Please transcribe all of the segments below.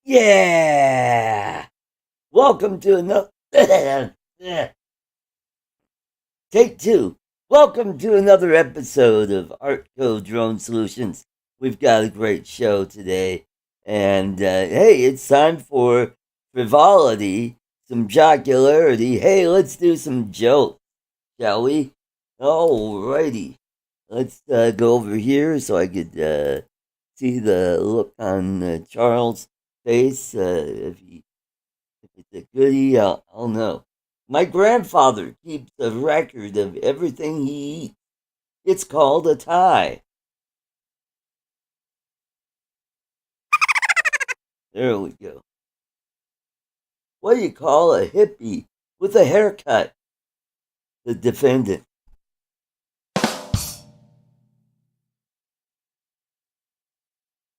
Yeah! Welcome to another. Take two. Welcome to another episode of ArtCo Drone Solutions. We've got a great show today. And hey, it's time for frivolity, some jocularity. Hey, let's do some jokes, shall we? Alrighty. Let's go over here so I could see the look on Charles' face. If it's a goodie, I'll know. My grandfather keeps a record of everything he eats. It's called a tie. There we go. What do you call a hippie with a haircut? The defendant.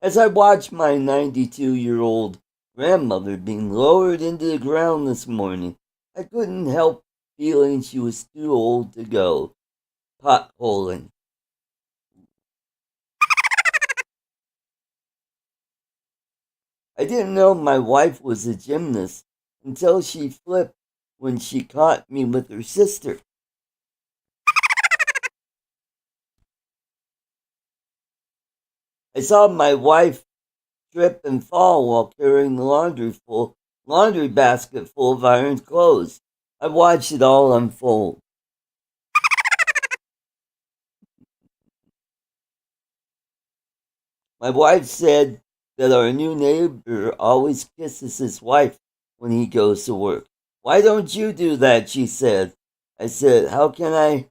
As I watched my 92-year-old grandmother being lowered into the ground this morning, I couldn't help feeling she was too old to go potholing. I didn't know my wife was a gymnast until she flipped when she caught me with her sister. I saw my wife trip and fall while carrying the laundry basket full of ironed clothes. I watched it all unfold. My wife said that our new neighbor always kisses his wife when he goes to work. Why don't you do that? She said. I said, How can I?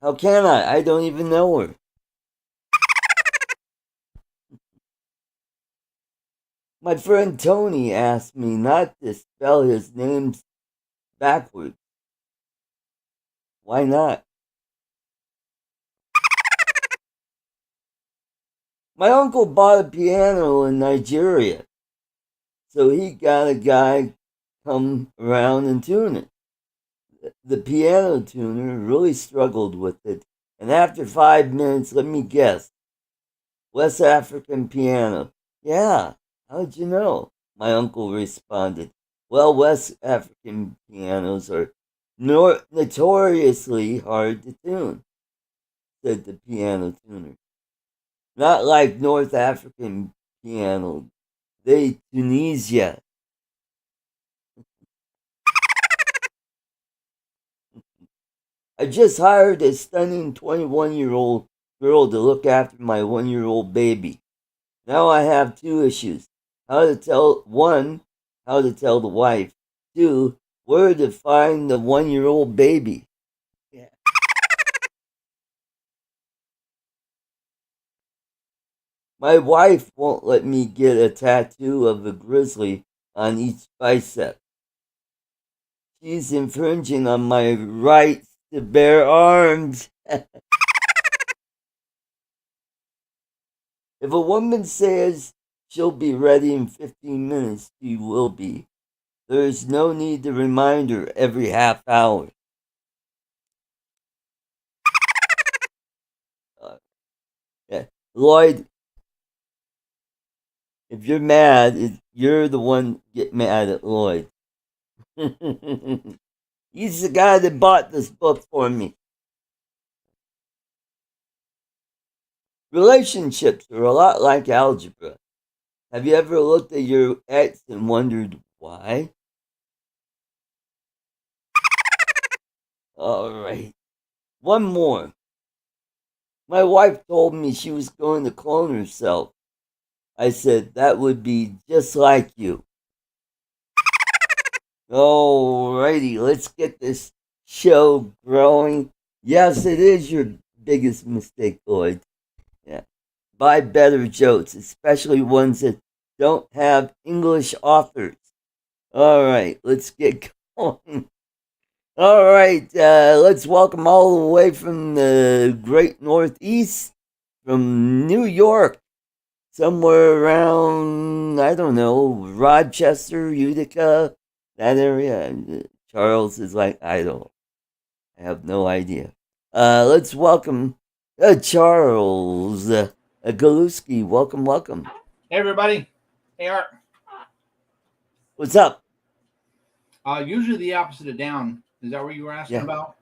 How can I? I don't even know her. My friend Tony asked me not to spell his names backwards. Why not? My uncle bought a piano in Nigeria, so he got a guy come around and tune it. The piano tuner really struggled with it, and after 5 minutes, let me guess, West African piano. Yeah, how'd you know? My uncle responded. Well, West African pianos are notoriously hard to tune, said the piano tuner. Not like North African piano. They Tunisia. I just hired a stunning 21-year-old girl to look after my 1-year-old baby. Now I have two issues. How to tell the wife. Two, where to find the 1-year-old baby. Yeah. My wife won't let me get a tattoo of a grizzly on each bicep. She's infringing on my rights to bear arms. If a woman says she'll be ready in 15 minutes, she will be. There is no need to remind her every half hour. Uh, yeah. Lloyd, if you're mad, you're the one get mad at Lloyd. He's the guy that bought this book for me. Relationships are a lot like algebra. Have you ever looked at your ex and wondered why? All right. One more. My wife told me she was going to clone herself. I said, that would be just like you. Alrighty, let's get this show growing. Yes, it is your biggest mistake, Lloyd. Yeah. Buy better jokes, especially ones that don't have English authors. Alright, let's get going. Alright, let's welcome all the way from the great Northeast, from New York, somewhere around, I don't know, Rochester, Utica, that area. Charles is like, I have no idea. Let's welcome Charles Galuski. Welcome, welcome. Hey everybody. Hey Art. What's up? Usually the opposite of down. Is that what you were asking Yeah. about?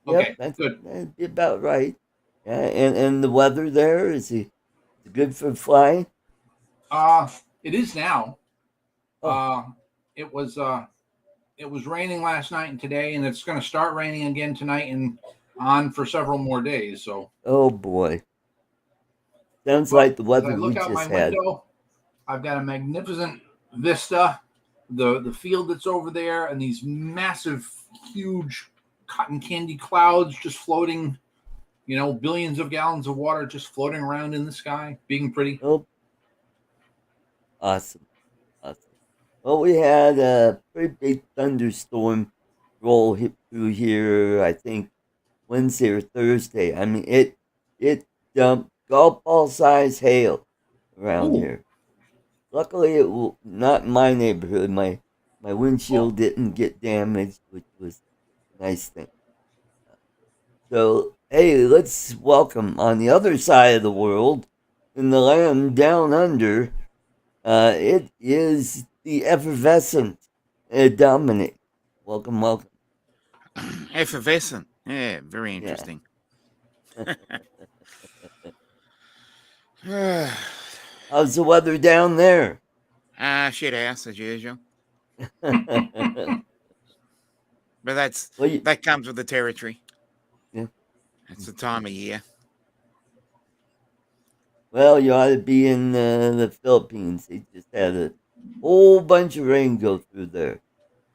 Yep. Okay, good. That'd be about right. Yeah. And the weather there is it good for flying? Uh, it is now. Oh. Uh, it was uh, it was raining last night and today, and it's going to start raining again tonight and on for several more days. So, Oh boy. Sounds but like the as weather I we look out my just had. window, I've got a magnificent vista. The field that's over there, and these massive, huge cotton candy clouds just floating. Billions of gallons of water just floating around in the sky, being pretty. Oh, awesome. Awesome. Well, we had a pretty big thunderstorm roll hit through here, I think Wednesday or Thursday. I mean, it dumped golf ball size hail around Ooh, here. Luckily, not in my neighborhood. My oh, windshield didn't get damaged, which was a nice thing. So, hey, let's welcome on the other side of the world, in the land down under. It is the effervescent Dominic. Welcome, welcome. Effervescent. Yeah, very Yeah. interesting. How's the weather down there? Shit house as usual. well, But you, that comes with the territory. yeah. It's the time of year. Well, you ought to be in the Philippines. They just had a whole bunch of rain go through there.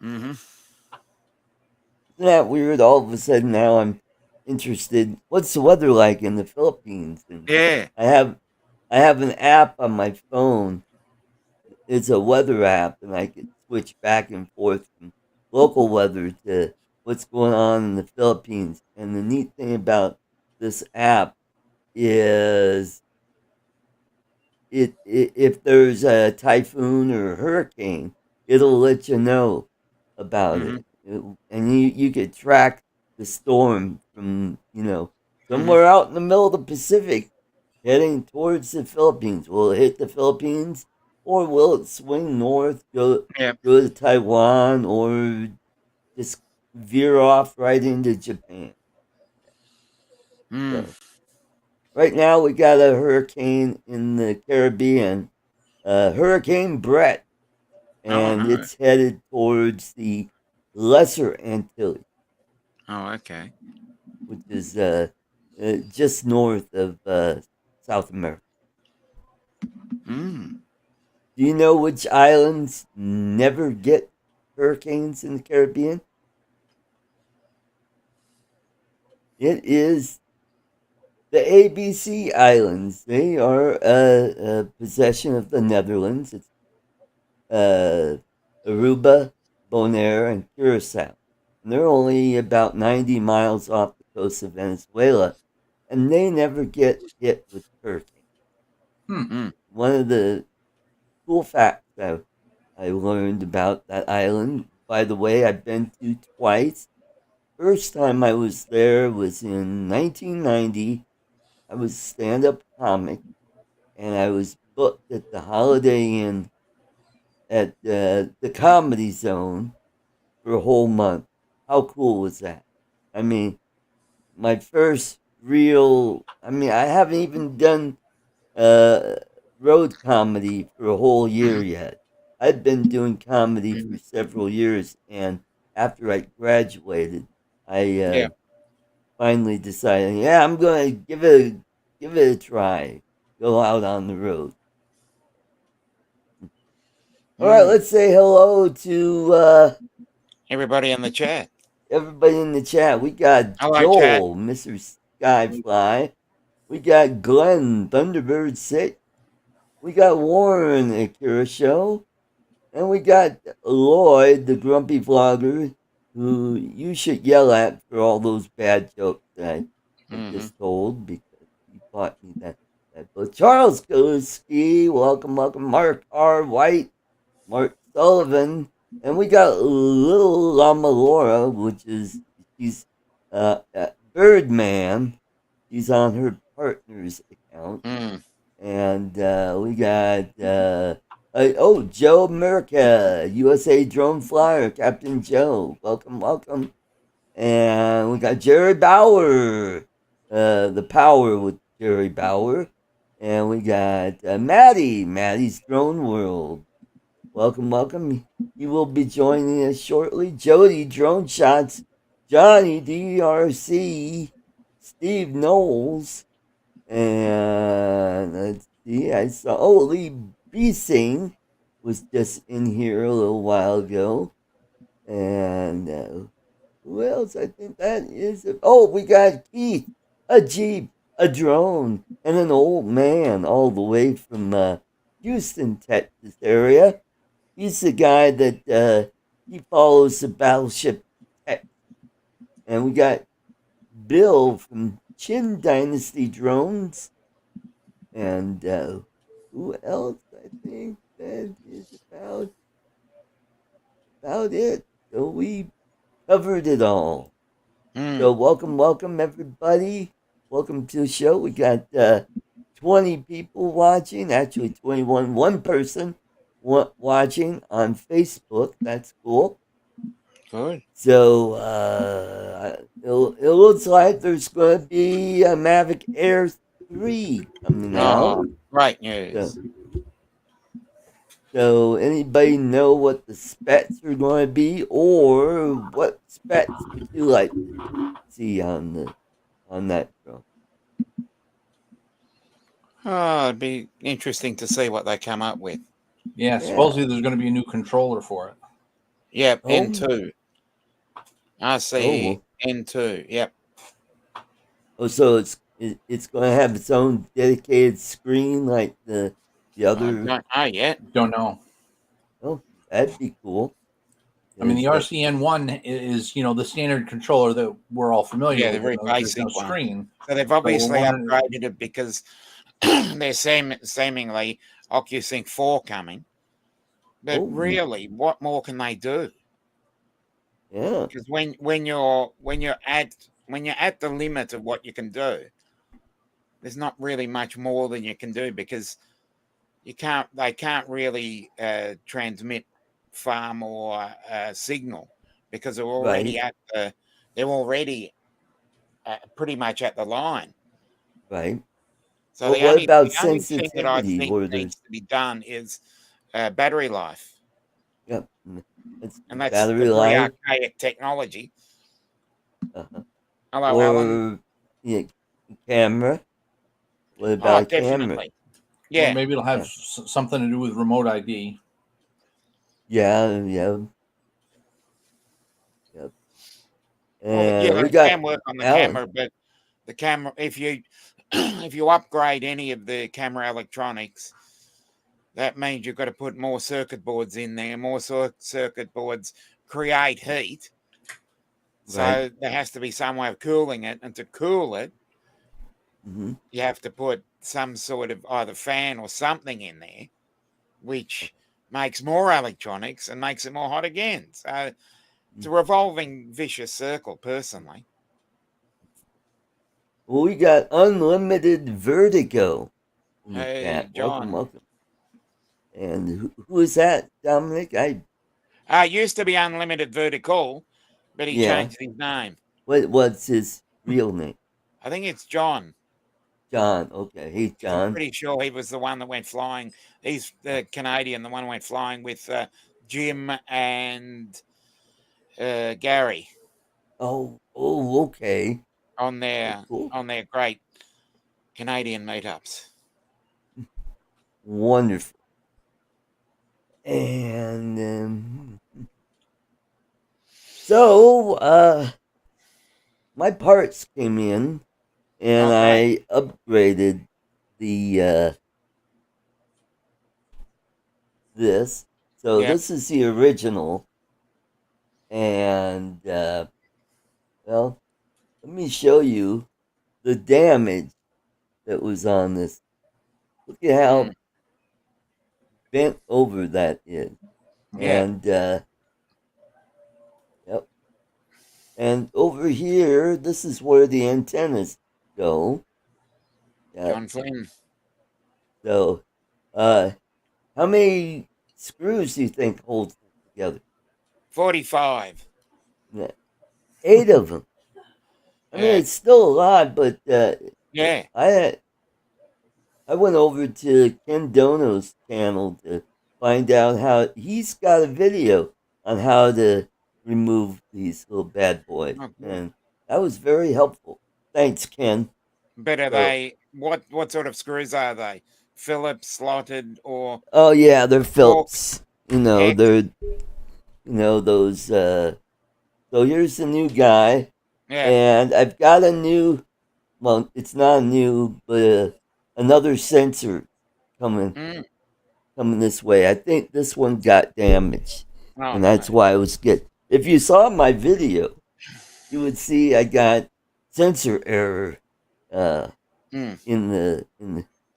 Mm-hmm. Isn't that weird? All of a sudden now I'm interested. What's the weather like in the Philippines? And Yeah. I have I have an app on my phone. It's a weather app, and I could switch back and forth from local weather to what's going on in the Philippines. And the neat thing about this app is if there's a typhoon or a hurricane, it'll let you know about Mm-hmm. it, and you could track the storm from Mm-hmm. somewhere out in the middle of the Pacific, heading towards the Philippines. Will it hit the Philippines, or will it swing north, Yep. go to Taiwan, or just veer off right into Japan? Mm. So right now we got a hurricane in the Caribbean, Hurricane Brett, Oh and no. it's headed towards the Lesser Antilles, Oh, okay. which is just north of South America. Mm. Do you know which islands never get hurricanes in the Caribbean? It is the ABC Islands. They are a possession of the Netherlands. It's uh, Aruba, Bonaire, and Curacao. And they're only about 90 miles off the coast of Venezuela, and they never get hit with hurricanes. hmm. Mm. One of the cool facts I learned about that island, by the way, I've been to twice. First time I was there was in 1990. I was a stand up comic, and I was booked at the Holiday Inn at the Comedy Zone for a whole month. How cool was that? I mean, my first real. I mean, I haven't even done uh, road comedy for a whole year Mm-hmm. yet. I've been doing comedy Mm-hmm. for several years, and after I graduated, I Yeah. finally decided, yeah, I'm gonna give it a try. Go out on the road. All right, Mm. let's say hello to Everybody in the chat. everybody in the chat. We got Hello, chat. Joel, Mr. Skyfly. We got Glenn, Thunderbird 6. We got Warren, Akira Show. And we got Lloyd, the grumpy vlogger, who you should yell at for all those bad jokes that I have Mm-hmm. just told because he bought me that book. Charles Koski, welcome, welcome. Mark R. White, Mark Sullivan, and we got Little Llama Laura, which is she's Birdman. She's on her partner's account, Mm. and we got Joe America, USA Drone Flyer, Captain Joe. Welcome, welcome. And we got Jerry Bauer, the Power with Jerry Bauer. And we got Maddie's Drone World. Welcome, welcome. He will be joining us shortly. Jody Drone Shots, Johnny DRC, Steve Knowles, and let's see, I saw Lee Beesing was just in here a little while ago. And who else? I think that is it. Oh, we got Keith, a Jeep, a drone, and an old man all the way from Houston, Texas area. He's the guy that he follows the battleship Tex. And we got Bill from Chin Dynasty Drones. And who else? I think that is about it. So we covered it all. So welcome, welcome everybody. Welcome to the show. We got 20 people watching, actually 21, one person watching on Facebook. That's cool. Good. So it looks like there's going to be a Mavic Air 3 coming out. Oh, great news. So anybody know what the specs are going to be, or what specs would you like to see on that drone? Oh, it'd be interesting to see what they come up with. Yeah, supposedly there's going to be a new controller for it. Yep, Oh. N2. I see N2. Yep. Oh, so it's going to have its own dedicated screen like the other. I don't know yet. Don't know. Oh, that'd be cool. I mean, the RCN1 is, the standard controller that we're all familiar with. The very basic no screen. So they've obviously upgraded it because they're seemingly OcuSync 4 coming. But really, what more can they do? Yeah. Because when you're at the limit of what you can do, there's not really much more than you can do because they can't really transmit far more signal because they're already pretty much at the line. Right. So well, the what only about thing that I sensitivity? think needs to be done is battery life. Yep. And that's battery the very life. archaic technology. Uh-huh. Hello, Alan. Camera. What about definitely. camera? Yeah. Well, maybe it'll have something to do with remote ID. Yeah. Well, it can work on the camera, but the camera, if you upgrade any of the camera electronics, that means you've got to put more circuit boards in there. More circuit boards create heat. So there has to be some way of cooling it. And to cool it, you have to put some sort of either fan or something in there, which makes more electronics and makes it more hot again. So it's a revolving vicious circle, personally. Well, we got unlimited vertigo. Hey, John. Welcome. And who is that, Dominic? Used to be Unlimited Vertical, but he changed his name. What's his real name? I think it's John. John, okay. Hey, John. I'm pretty sure he was the one that went flying. He's the Canadian, the one who went flying with Jim and Gary. Oh, okay. On their great Canadian meetups. Wonderful. And so my parts came in and I upgraded the this. So this is the original. And well, let me show you the damage that was on this. Look at how bent over that is. And yep. And over here, this is where the antennas go. John Flynn. So how many screws do you think holds it together? 45. Yeah. 8 of them. I mean, Yeah. it's still a lot, but Yeah. I I went over to Ken Dono's channel to find out how he's got a video on how to remove these little bad boys, Oh, good. and that was very helpful. Thanks, Ken. But are So, they what sort of screws are they? Phillips slotted or oh yeah, they're Torx Phillips. You know, hex? they're those. So here's the new guy, Yeah. and I've got a new. Well, it's not new, but another sensor coming Mm. coming this way. I think this one got damaged, Oh and no. that's why I was getting. If you saw my video, you would see I got sensor error uh, Mm.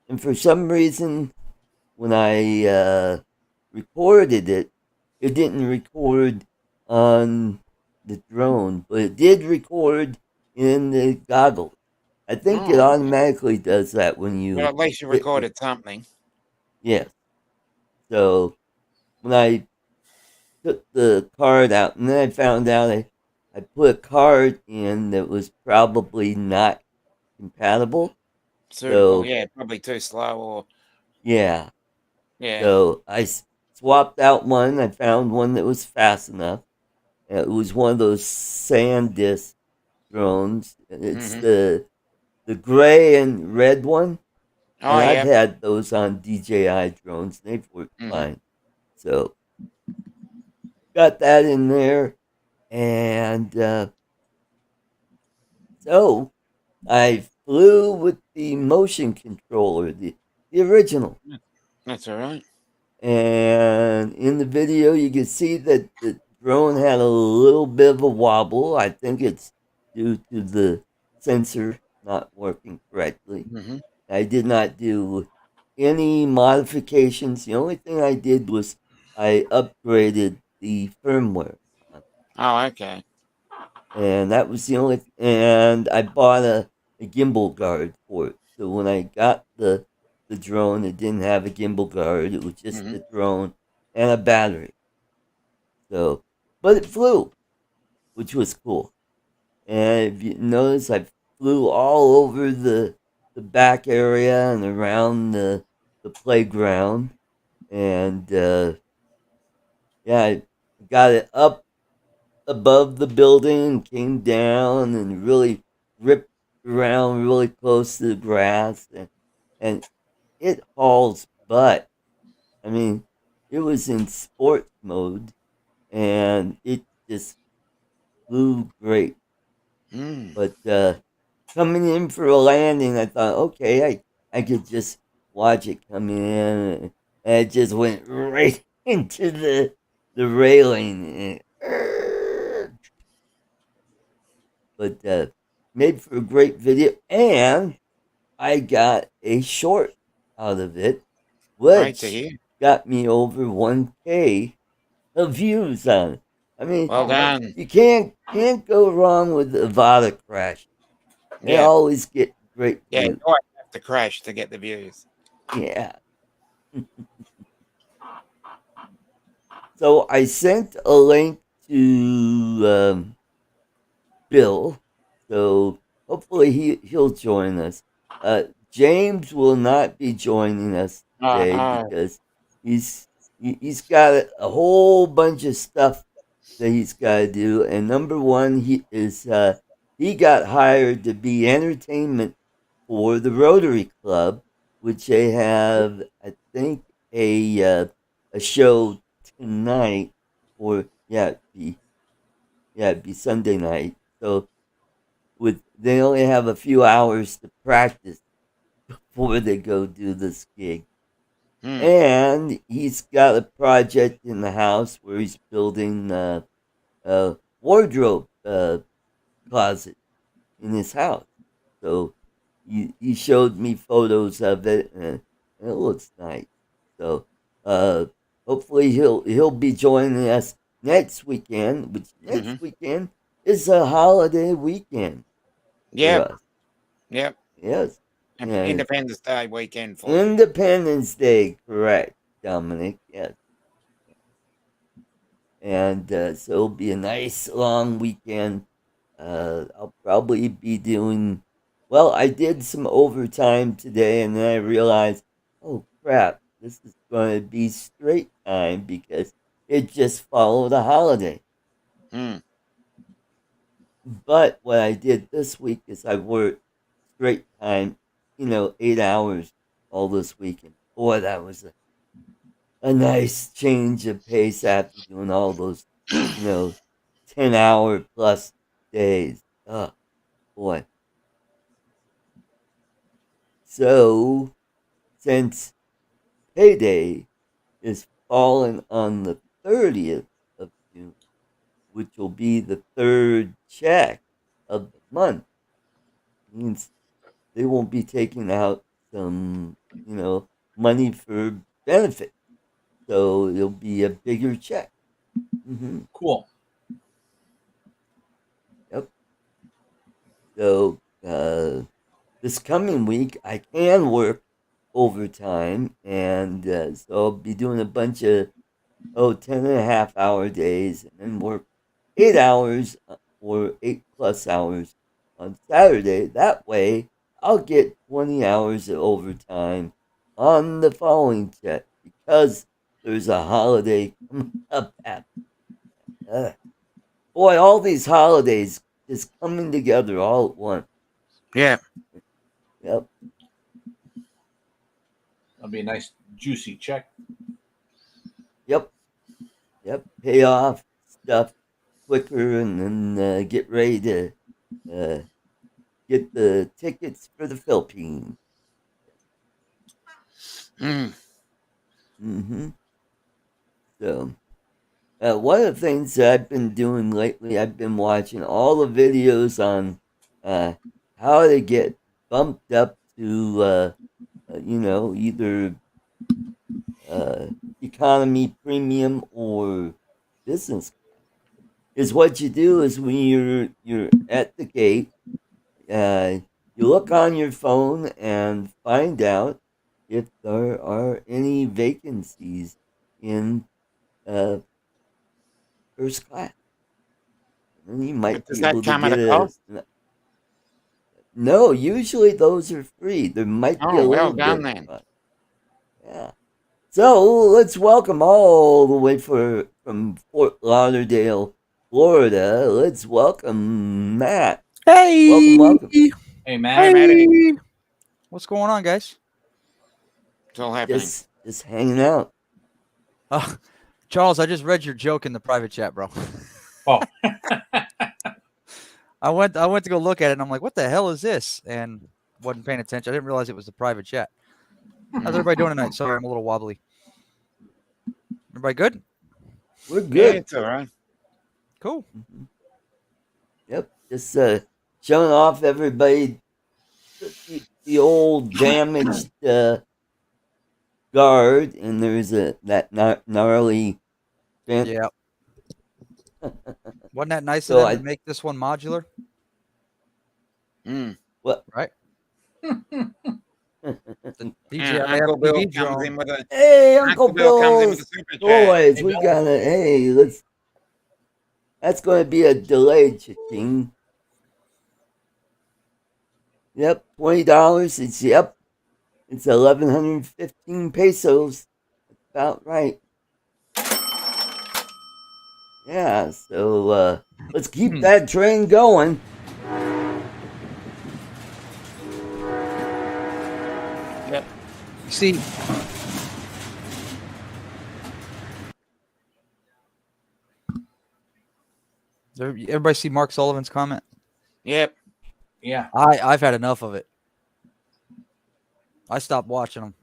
and for some reason when I recorded it, it didn't record on the drone, but it did record in the goggles. I think it Oh, okay. automatically does that when Well, you at least you hit. recorded something. Yes. So when I took the card out, and then I found out I put a card in that was probably not compatible. Suitable. So Yeah, probably too slow or yeah, yeah. so swapped out one. I found one that was fast enough. It was one of those SanDisk drones. It's Mm-hmm. the gray and red one, Oh and I've yeah. had those on DJI drones. They've worked Mm-hmm. fine. So got that in there, and so I flew with the motion controller, the original. That's all right. And in the video, you can see that the drone had a little bit of a wobble. I think it's due to the sensor not working correctly. Mm-hmm. I did not do any modifications. The only thing I did was I upgraded the firmware. Oh, okay. And that was the only. And I bought a gimbal guard for it. So when I got the drone, it didn't have a gimbal guard. It was just Mm-hmm. the drone and a battery. So, but it flew, which was cool. And if you notice, I flew all over the back area and around the playground, and yeah, I got it up above the building, came down, and really ripped around really close to the grass, and it hauls butt. I mean, it was in sports mode, and it just flew great. Mm. But coming in for a landing, I thought, okay, I could just watch it come in, and it just went right into the railing. But made for a great video, and I got a short out of it, Great to which hear. got me over 1K of views on it. I mean, Well done. you can't go wrong with Avada Crash. They Yeah. always get great Yeah. You views. always have to crash to get the views. Yeah. So I sent a link to Bill. So hopefully he'll join us. James will not be joining us today Oh. because he's he's got a whole bunch of stuff that he's got to do. And number one, he got hired to be entertainment for the Rotary Club, which they have, I think, a show tonight, or it'd be Sunday night. So with they only have a few hours to practice before they go do this gig. Mm. And he's got a project in the house where he's building a wardrobe closet in his house. So he showed me photos of it, and it looks nice. So uh, hopefully he'll be joining us next weekend, which next Mm-hmm. weekend is a holiday weekend for Yep. us. Yep. Yes, and Independence Day weekend for you. Independence Day, correct, Dominic? Yes. and so it'll be a nice long weekend. I'll probably be doing. Well, I did some overtime today, and then I realized, oh crap, this is going to be straight time because it just followed a holiday. Mm. But what I did this week is I worked straight time, 8 hours all this weekend. Boy, that was a nice change of pace after doing all those, you know, 10-hour plus days. Oh, boy. So, since payday is falling on the 30th of June, which will be the third check of the month, means they won't be taking out some, money for benefit. So it'll be a bigger check. Mm-hmm. Cool. Yep. So this coming week, I can work overtime, and so I'll be doing a bunch of 10.5 hour days, and then work 8 hours or 8+ hours on Saturday. That way, I'll get 20 hours of overtime on the following check because there's a holiday coming up. Boy, all these holidays just coming together all at once. Yeah. Yep. That'll be a nice juicy check. Yep. Pay off stuff quicker, and then get ready to get the tickets for the Philippine. Mm. Mm-hmm. So, one of the things that I've been doing lately, I've been watching all the videos on how to get bumped up to, either uh, economy, premium, or business. Is what you do is when you're at the gate, uh, you look on your phone and find out if there are any vacancies in uh, first class. And you But might does be that able to come at get a cost? no. Usually those are free. There might be a Oh, well little bit done of then. cost. Yeah. So let's welcome all the way from Fort Lauderdale, Florida. Let's welcome Matt. Hey! Welcome. Hey, Matt. Hey, Matty. What's going on, guys? It's all happening. Just hanging out. Charles, I just read your joke in the private chat, bro. Oh. I went to go look at it, and I'm like, what the hell is this? And wasn't paying attention. I didn't realize it was the private chat. How's everybody doing tonight? Sorry, I'm a little wobbly. Everybody good? We're Yeah, good. it's all right. Cool. Mm-hmm. Yep. Just showing off everybody the old damaged guard, and there's that gnarly vent. Yeah. Wasn't that nice So of them to make this one modular? Mm. What? Right? The Yeah, DJI Uncle Bill FPV comes drone. in with a Hey, Uncle Bill comes in with a Bill's super chat. toys. Hey, We Bill. got it. Hey, let's. That's going to be a delayed cha-ching. Yep, $20. It's 1,115 pesos. That's about right. Yeah, so let's keep that train going. Yep. See, everybody see Mark Sullivan's comment? Yep. Yeah. I've had enough of it. I stopped watching them.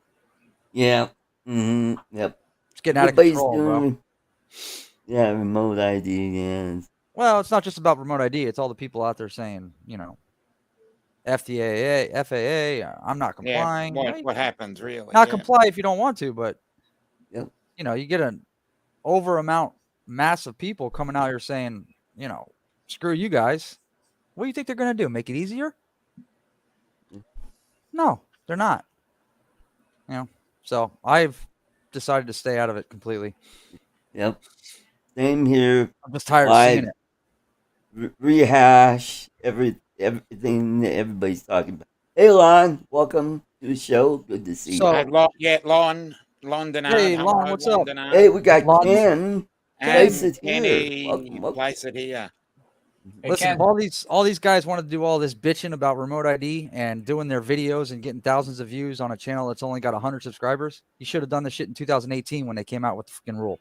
Yeah. Mm-hmm. Yep. It's getting out of control, bro. Yeah, remote ID. Yeah. Well, it's not just about remote ID. It's all the people out there saying, FDA, FAA, I'm not complying. Yeah. What happens really? Not comply if you don't want to, but Yep. You get an mass of people coming out here saying, screw you guys. What do you think they're going to do? Make it easier? No, they're not. So I've decided to stay out of it completely. Yep. Same here. I'm just tired of Live seeing it. rehash everything that everybody's talking about. Hey, Lon, welcome to the show. Good to see you. So, Lon Denard. hey, Hello, Lon, what's up? Denard. Hey, we got Lon- Ken. Place it here. Kenny, Welcome. place it here. Hey, Listen, Ken. all these guys want to do all this bitching about remote ID and doing their videos and getting thousands of views on a channel that's only got 100 subscribers. You should have done this shit in 2018 when they came out with the freaking rule.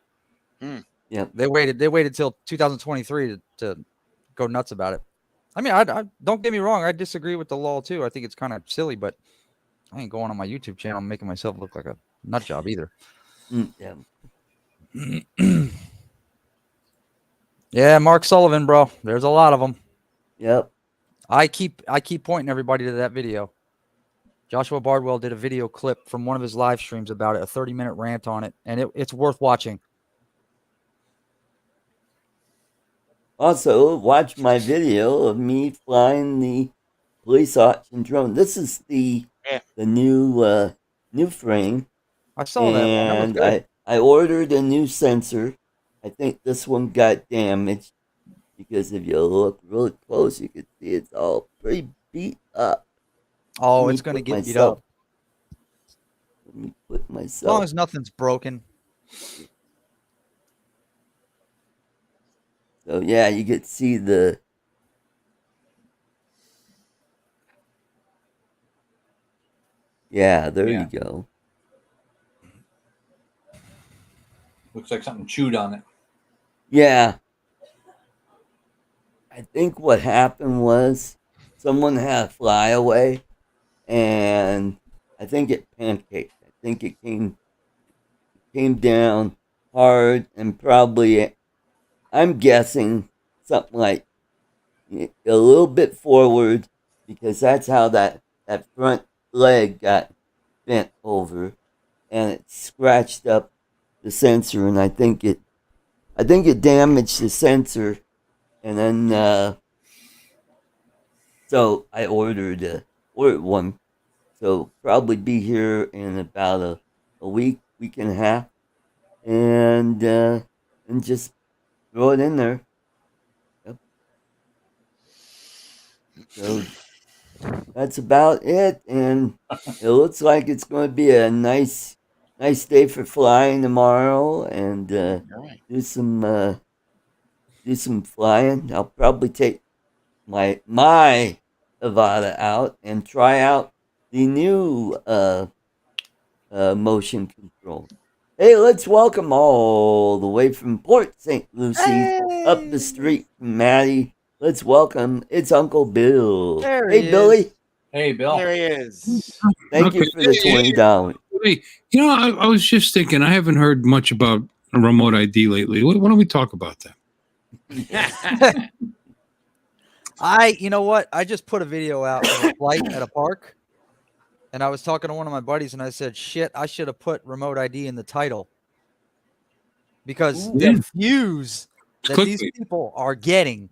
Yep. They waited till 2023 to go nuts about it. I mean, I don't get me wrong, I disagree with the law too. I think it's kind of silly, but I ain't going on my YouTube channel and making myself look like a nut job either. Yeah. Yeah, Mark Sullivan, bro. There's a lot of them. Yep. I keep pointing everybody to that video. Joshua Bardwell did a video clip from one of his live streams about it, a 30-minute rant on it, and it's worth watching. Also, watch my video of me flying the police auction drone. This is the new frame. I saw that one. That was And good. I ordered a new sensor. I think this one got damaged because if you look really close, you can see it's all pretty beat up. Oh, Let me it's going to put get beat myself- up. Let me put As long myself. as nothing's broken. So yeah, you could see the. Yeah, there Yeah. you go. Looks like something chewed on it. Yeah. I think what happened was someone had a flyaway, and I think it pancaked. I think it came down hard, and probably, I'm guessing, something like a little bit forward, because that's how that front leg got bent over, and it scratched up the sensor, and I think it damaged the sensor, and then so I ordered one. So probably be here in about a week and a half, and just throw it in there. Yep. So that's about it, and it looks like it's going to be a nice day for flying tomorrow, and do some flying. I'll probably take my Avata out and try out the new motion control. Hey, let's welcome all the way from Port St. Lucie up the street from Maddie. Let's welcome, it's Uncle Bill. There Hey, he Billy. is. Hey, Bill. There he is. Thank you for the $20. Hey, I was just thinking, I haven't heard much about a remote ID lately. Why don't we talk about that? You know what? I just put a video out of a flight at a park, and I was talking to one of my buddies, and I said, shit, I should have put remote ID in the title, because Yeah. the views that clickbait. these people are getting.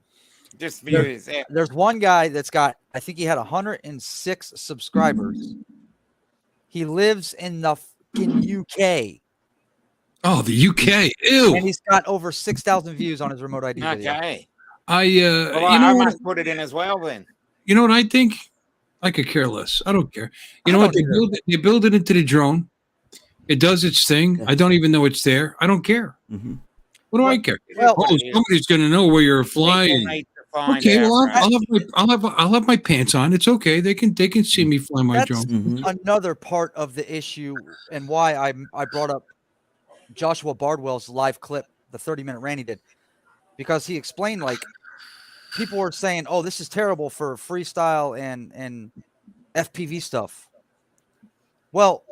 Just views. Yeah. There's one guy that's got, I think he had 106 subscribers. He lives in the fucking UK. Oh, the UK. Ew. And he's got over 6,000 views on his remote ID video. Okay. I Well, I must put it in as well then. you know what I think? I could care less. I don't care. You I know what? don't They build it into the drone. It does its thing. Yeah. I don't even know it's there. I don't care. Mm-hmm. What do I care? Well, Oh, somebody's going to know where you're People flying. need to find Okay, out, well, right? I'll have my pants on. It's okay. They can see me fly my That's drone. Mm-hmm. another part of the issue, and why I brought up Joshua Bardwell's live clip, the 30-minute rant he did, because he explained, like, people were saying, oh, this is terrible for freestyle and FPV stuff. Well,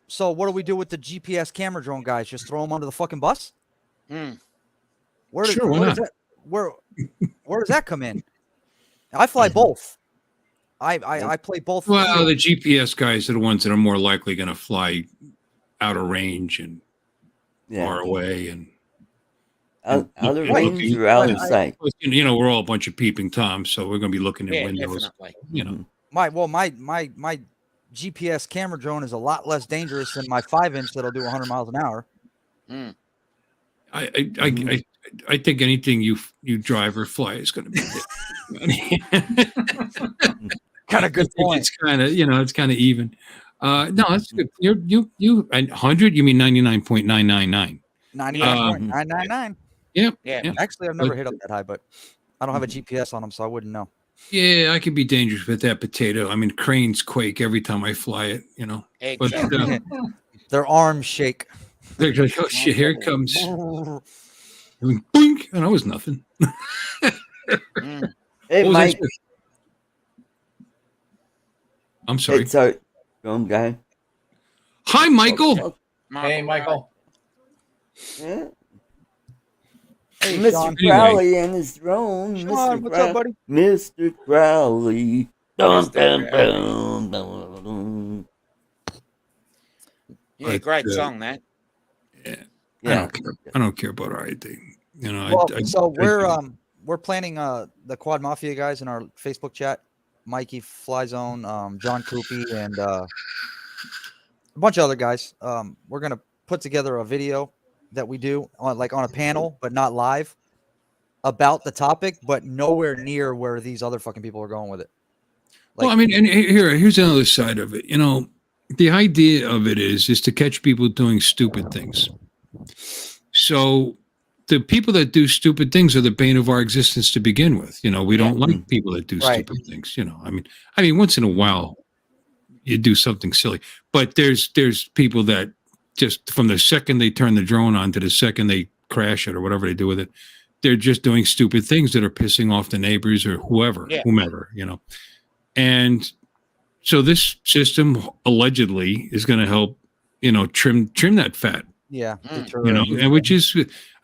so what do we do with the GPS camera drone guys? Just throw them under the fucking bus? Where does that come in? I fly both. I play both. Well, the GPS guys are the ones that are more likely going to fly out of range and far away and out of range or out of sight. We're all a bunch of peeping toms, so we're going to be looking at windows. Definitely. My GPS camera drone is a lot less dangerous than my 5-inch that'll do 100 miles an hour. I I think anything you drive or fly is going to be Kind of good point. It's kind of it's kind of even. No, that's good. You 100. You mean 99.999? 99.999. Yeah. Actually, I've never hit up that high, but I don't have a GPS on them, so I wouldn't know. Yeah, I could be dangerous with that potato. I mean, cranes quake every time I fly it. But Their arms shake. they're like, oh shit, here it comes. Boink, and I was nothing. Hey, Mike. I'm sorry. It's our drone guy. Hi, Michael. Hey, Michael. Yeah. Hey, Mr. Sean. Crowley and his drone. Sean, what's up, buddy? Mr. Crowley. Dun, Mr. dun, Crowley. dun, dun, dun. Yeah, great song that. Yeah. I don't care about our thing. We're planning the Quad Mafia guys in our Facebook chat. Mikey Flyzone, John Coopy, and a bunch of other guys. We're gonna put together a video that we do on a panel, but not live, about the topic, but nowhere near where these other fucking people are going with it. Well, I mean, and here's another side of it. The idea of it is to catch people doing stupid things. So the people that do stupid things are the bane of our existence to begin with. We don't like people that do stupid things. I mean, once in a while you do something silly, but there's people that just from the second they turn the drone on to the second they crash it or whatever they do with it, they're just doing stupid things that are pissing off the neighbors or whomever. And so this system allegedly is going to help, trim that fat. Yeah. And which is,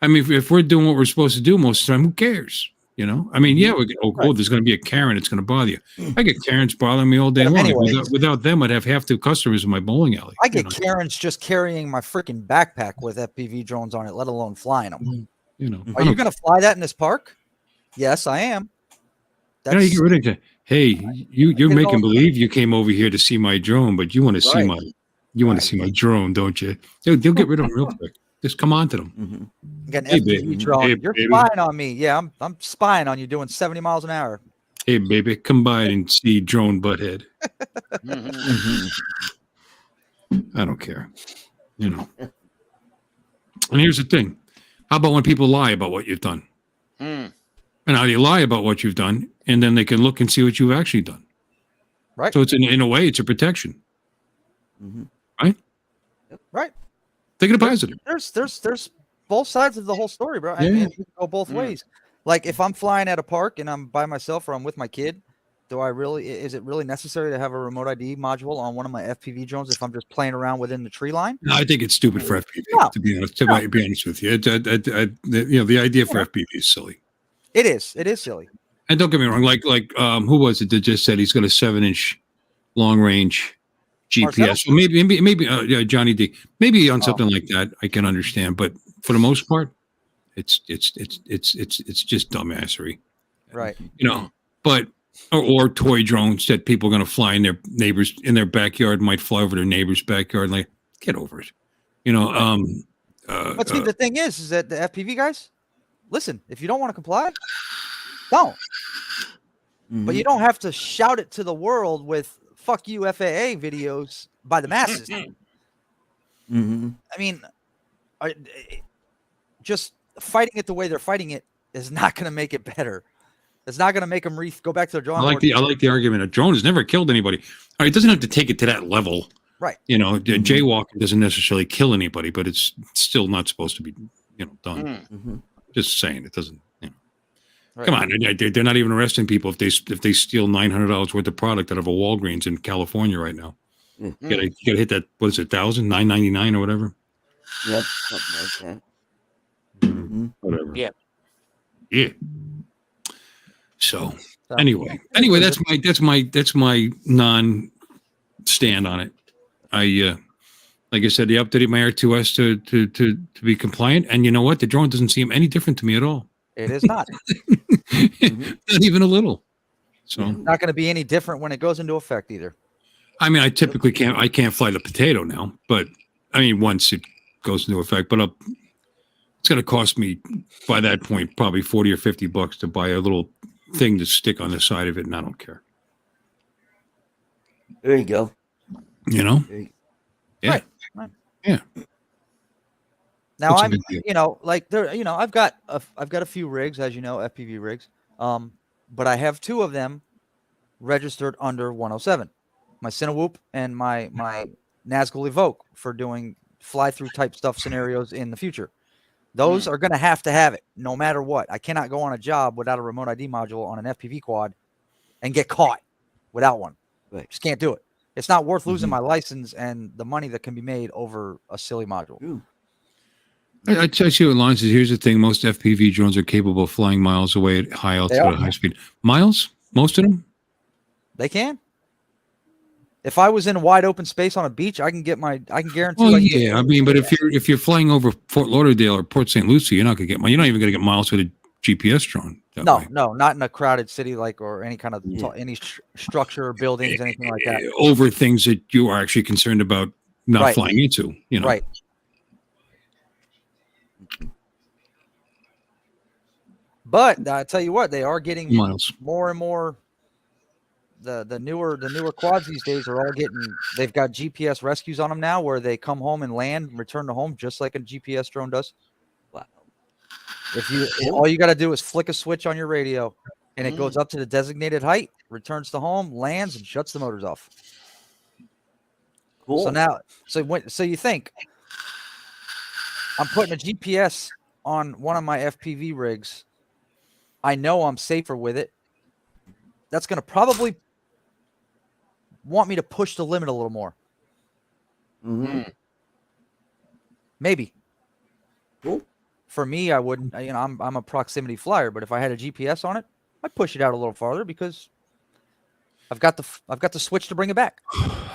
I mean, if we're doing what we're supposed to do most of the time, who cares? I mean, there's going to be a Karen that's going to bother you. I get Karens bothering me all day long. Anyway, without them, I'd have half the customers in my bowling alley. I get Karens just carrying my freaking backpack with FPV drones on it, let alone flying them. Are you going to fly that in this park? Yes, I am. You get rid of it. Hey, you're making believe you came over here to see my drone, but you want to see my drone, don't you? They'll get rid of them real quick. Just come on to them. Got an FPV drone. You're spying on me. Yeah, I'm spying on you doing 70 miles an hour. Hey, baby, come by and see drone butthead. I don't care. And here's the thing. How about when people lie about what you've done? And how do you lie about what you've done? And then they can look and see what you've actually done. Right. So it's in a way, it's a protection. Right? Right. Think of the positive. There's both sides of the whole story, bro. I mean, it can go both ways. Like if I'm flying at a park and I'm by myself or I'm with my kid, is it really necessary to have a remote ID module on one of my FPV drones if I'm just playing around within the tree line? No, I think it's stupid for FPV, to be honest with you. The idea for FPV is silly. It is silly. And don't get me wrong, like who was it that just said he's got a 7-inch long range GPS? Well, maybe Johnny D. Maybe on something like that, I can understand. But for the most part, it's just dumbassery, right? But or toy drones that people are going to fly in their neighbors in their backyard, might fly over their neighbor's backyard. Like, get over it, But see, the thing is that the FPV guys, listen, if you don't want to comply, don't. But you don't have to shout it to the world with "fuck you" FAA videos by the masses. I mean, just fighting it the way they're fighting it is not going to make it better. It's not going to make them go back to their drawing board. I like the argument. A drone has never killed anybody. All right, it doesn't have to take it to that level, right? Jaywalking doesn't necessarily kill anybody, but it's still not supposed to be, done. Just saying, it doesn't. Right. Come on, they're not even arresting people if they steal $900 worth of product out of a Walgreens in California right now. You gotta hit that. What is it? $1,999 or whatever. Yep, something like that. Whatever. Yeah. So anyway, that's my non-stand on it. Like I said, they updated my R2S to be compliant, and you know what? The drone doesn't seem any different to me at all. It is not. Not even a little. So not going to be any different when it goes into effect either. I mean, I typically can't fly the potato now, but I mean, once it goes into effect, but It's going to cost me by that point probably $40 or $50 to buy a little thing to stick on the side of it, and I don't care. There you go. You know? There you Yeah. Right. Yeah. Now What's a I'm, big deal? you know, like there, you know, I've got a few rigs, as you know, FPV rigs. But I have 2 of them registered under 107. My Cinewhoop and my Nazgul Evoke for doing fly-through type stuff scenarios in the future. Those are going to have it no matter what. I cannot go on a job without a remote ID module on an FPV quad and get caught without one. Right. Just can't do it. It's not worth losing my license and the money that can be made over a silly module. Ooh. I tell you what Lon says. Here's the thing. Most FPV drones are capable of flying miles away at high altitude at high speed. Miles? Most of them? They can. If I was in a wide open space on a beach, I can guarantee. Well, yeah. I mean, but if you're flying over Fort Lauderdale or Port St. Lucie, you're not even going to get miles with a GPS drone. No, not in a crowded city or any kind of any structure, buildings, anything like that. Over things that you are actually concerned about not flying into. You know, right. But I tell you what, they are getting miles. More and more. The newer quads these days are all they've got GPS rescues on them now, where they come home and land and return to home just like a GPS drone does. Wow. All you got to do is flick a switch on your radio and it goes up to the designated height, returns to home, lands, and shuts the motors off. Cool. So you think I'm putting a GPS on one of my FPV rigs. I know I'm safer with it. That's going to probably want me to push the limit a little more. Maybe. Cool. For me, I wouldn't. You know, I'm a proximity flyer, but if I had a GPS on it, I'd push it out a little farther because I've got the switch to bring it back.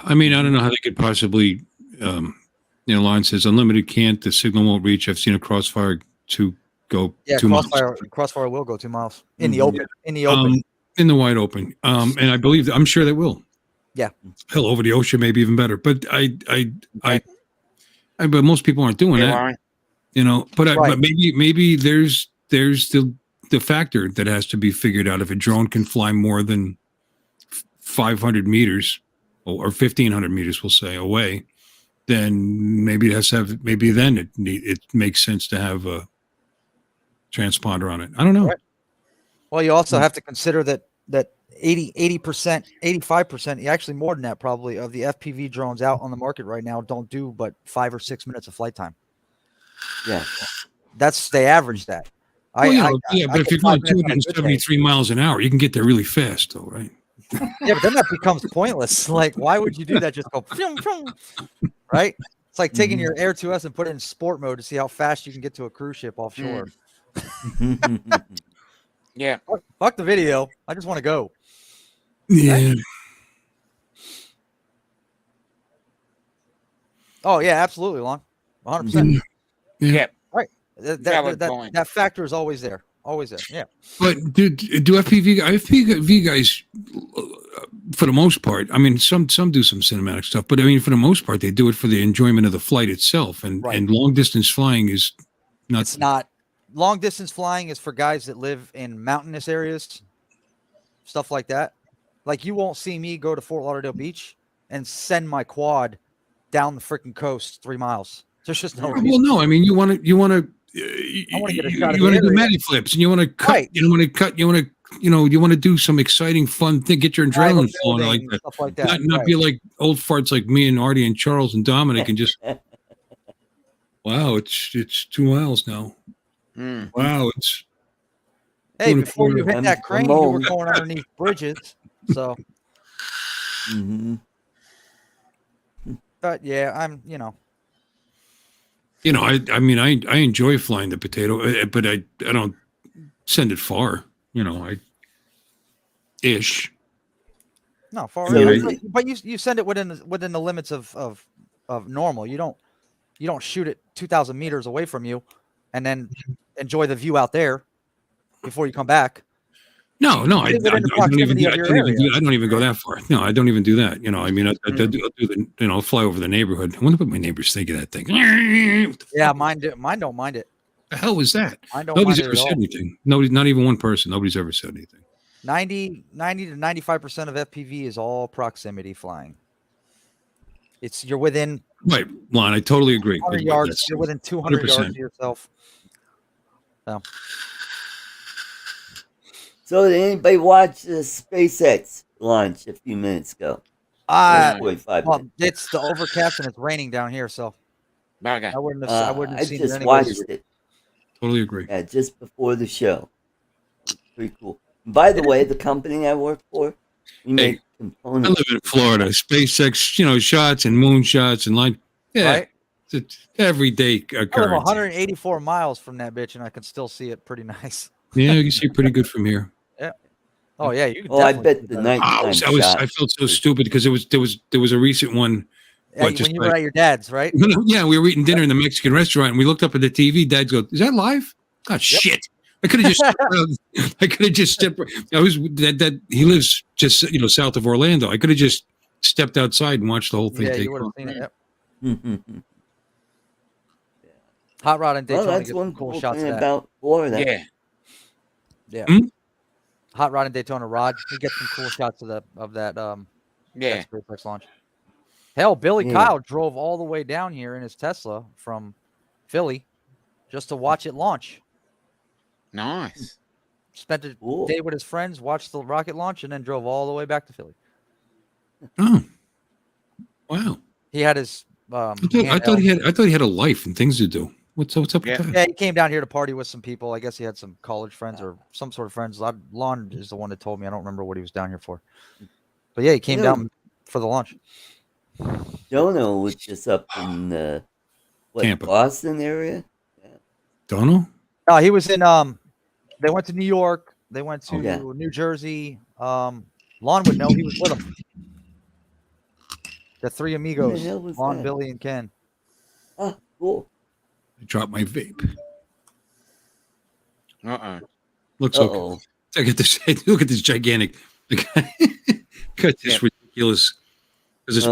I mean, I don't know how they could possibly. Line says unlimited can't. The signal won't reach. I've seen a Crossfire to go 2 miles. Crossfire will go 2 miles in the open. In the open. In the wide open. And I believe I'm sure they will. Yeah. Hell, over the ocean, maybe even better. But but most people aren't doing that. You know, but maybe there's the factor that has to be figured out. If a drone can fly more than 500 meters or 1,500 meters, we'll say, away, then maybe it has to have. Maybe then it makes sense to have a transponder on it. I don't know. Right. Well, you also have to consider that 80%, 85%, actually more than that probably, of the FPV drones out on the market right now don't do but 5 or 6 minutes of flight time. Yeah. They average that. But if you're going 273 miles an hour, you can get there really fast though, right? Yeah, but then that becomes pointless. Like, why would you do that? Just go, right? It's like taking your Air 2S and put it in sport mode to see how fast you can get to a cruise ship offshore. Yeah. Fuck the video. I just want to go. Yeah. Right? Oh, yeah, absolutely, Lon. 100%. Yeah. Right. That factor is always there. Always there. Yeah. But do FPV guys, for the most part, I mean, some do some cinematic stuff, but I mean, for the most part, they do it for the enjoyment of the flight itself. And long distance flying is not. It's not. Long distance flying is for guys that live in mountainous areas, stuff like that. Like, you won't see me go to Fort Lauderdale Beach and send my quad down the freaking coast 3 miles. There's just no reason. Well, no, I mean, you want to do Matty flips, and you want to cut. Right. You want to do some exciting, fun thing. Get your adrenaline flowing like that. Stuff like that. Not be like old farts like me and Artie and Charles and Dominic and just. Wow, it's 2 miles now. Wow, it's. Hey, before you hit that crane, you were going underneath bridges. So. But yeah, I'm. I mean, I enjoy flying the potato, but I don't send it far. Ish. No, far. But you send it within the limits of normal. You don't shoot it 2,000 meters away from you, and then enjoy the view out there before you come back. No, I don't even go that far. No, I don't even do that. I mean, I do the, fly over the neighborhood. I wonder what my neighbors think of that thing. Yeah, mine don't mind it. The hell was that? I don't Nobody's mind it ever at said all. anything. Nobody, not even one person. Nobody's ever said anything. 90 to 95% of FPV is all proximity flying. You're within Right, Lon, I totally agree. 100 with yards. that. You're within 200 100%. yards of yourself. So did anybody watch the SpaceX launch a few minutes ago? Well, 45 minutes. it's the overcast and it's raining down here, so Okay. I wouldn't have I seen just it anyways. watched it. Totally agree. Yeah, just before the show. Pretty cool. By the way, the company I work for, we make I components. live in Florida. SpaceX, shots and moon shots and Right? it's everyday I live occurrence. 184 miles from that bitch, and I can still see it pretty nice. Yeah, you can see pretty good from here. Oh yeah, you can. Oh, I definitely bet see the better. nighttime I shot. felt so stupid because there was a recent one. Yeah, What, just when you were at your dad's, right? Yeah, we were eating dinner in the Mexican restaurant and we looked up at the TV. Dad goes, "Is that live?" Oh shit! I could have just. I could have just stepped. I was that he lives just south of Orlando. I could have just stepped outside and watched the whole thing Yeah, take you would have off. seen it. Yep. Well, Hot Rod and Daytona that's get one some cool cool shots thing of that. about Florida. Yeah. Yeah. Hmm? Hot Rod and Daytona Rod. He gets some cool shots of that Yeah. that SpaceX launch. Hell, Billy Yeah. Kyle drove all the way down here in his Tesla from Philly just to watch it launch. Nice. Spent a Cool. day with his friends, watched the rocket launch, and then drove all the way back to Philly. Oh, wow! He had his I thought he had a life and things to do. What's up with that? Yeah, he came down here to party with some people. I guess he had some college friends or some sort of friends. Lon is the one that told me. I don't remember what he was down here for. But yeah, he came down for the launch. Dono was just up in the Tampa. Boston area. Don't know. No, he was in they went to New York, they went to Yeah. New Jersey. Lon would know, he was with them. The three amigos, hell was Lon, that? Billy, and Ken. Oh, cool. I dropped my vape. Looks okay. Uh-oh. I get this. Look at this gigantic. Got this ridiculous. Because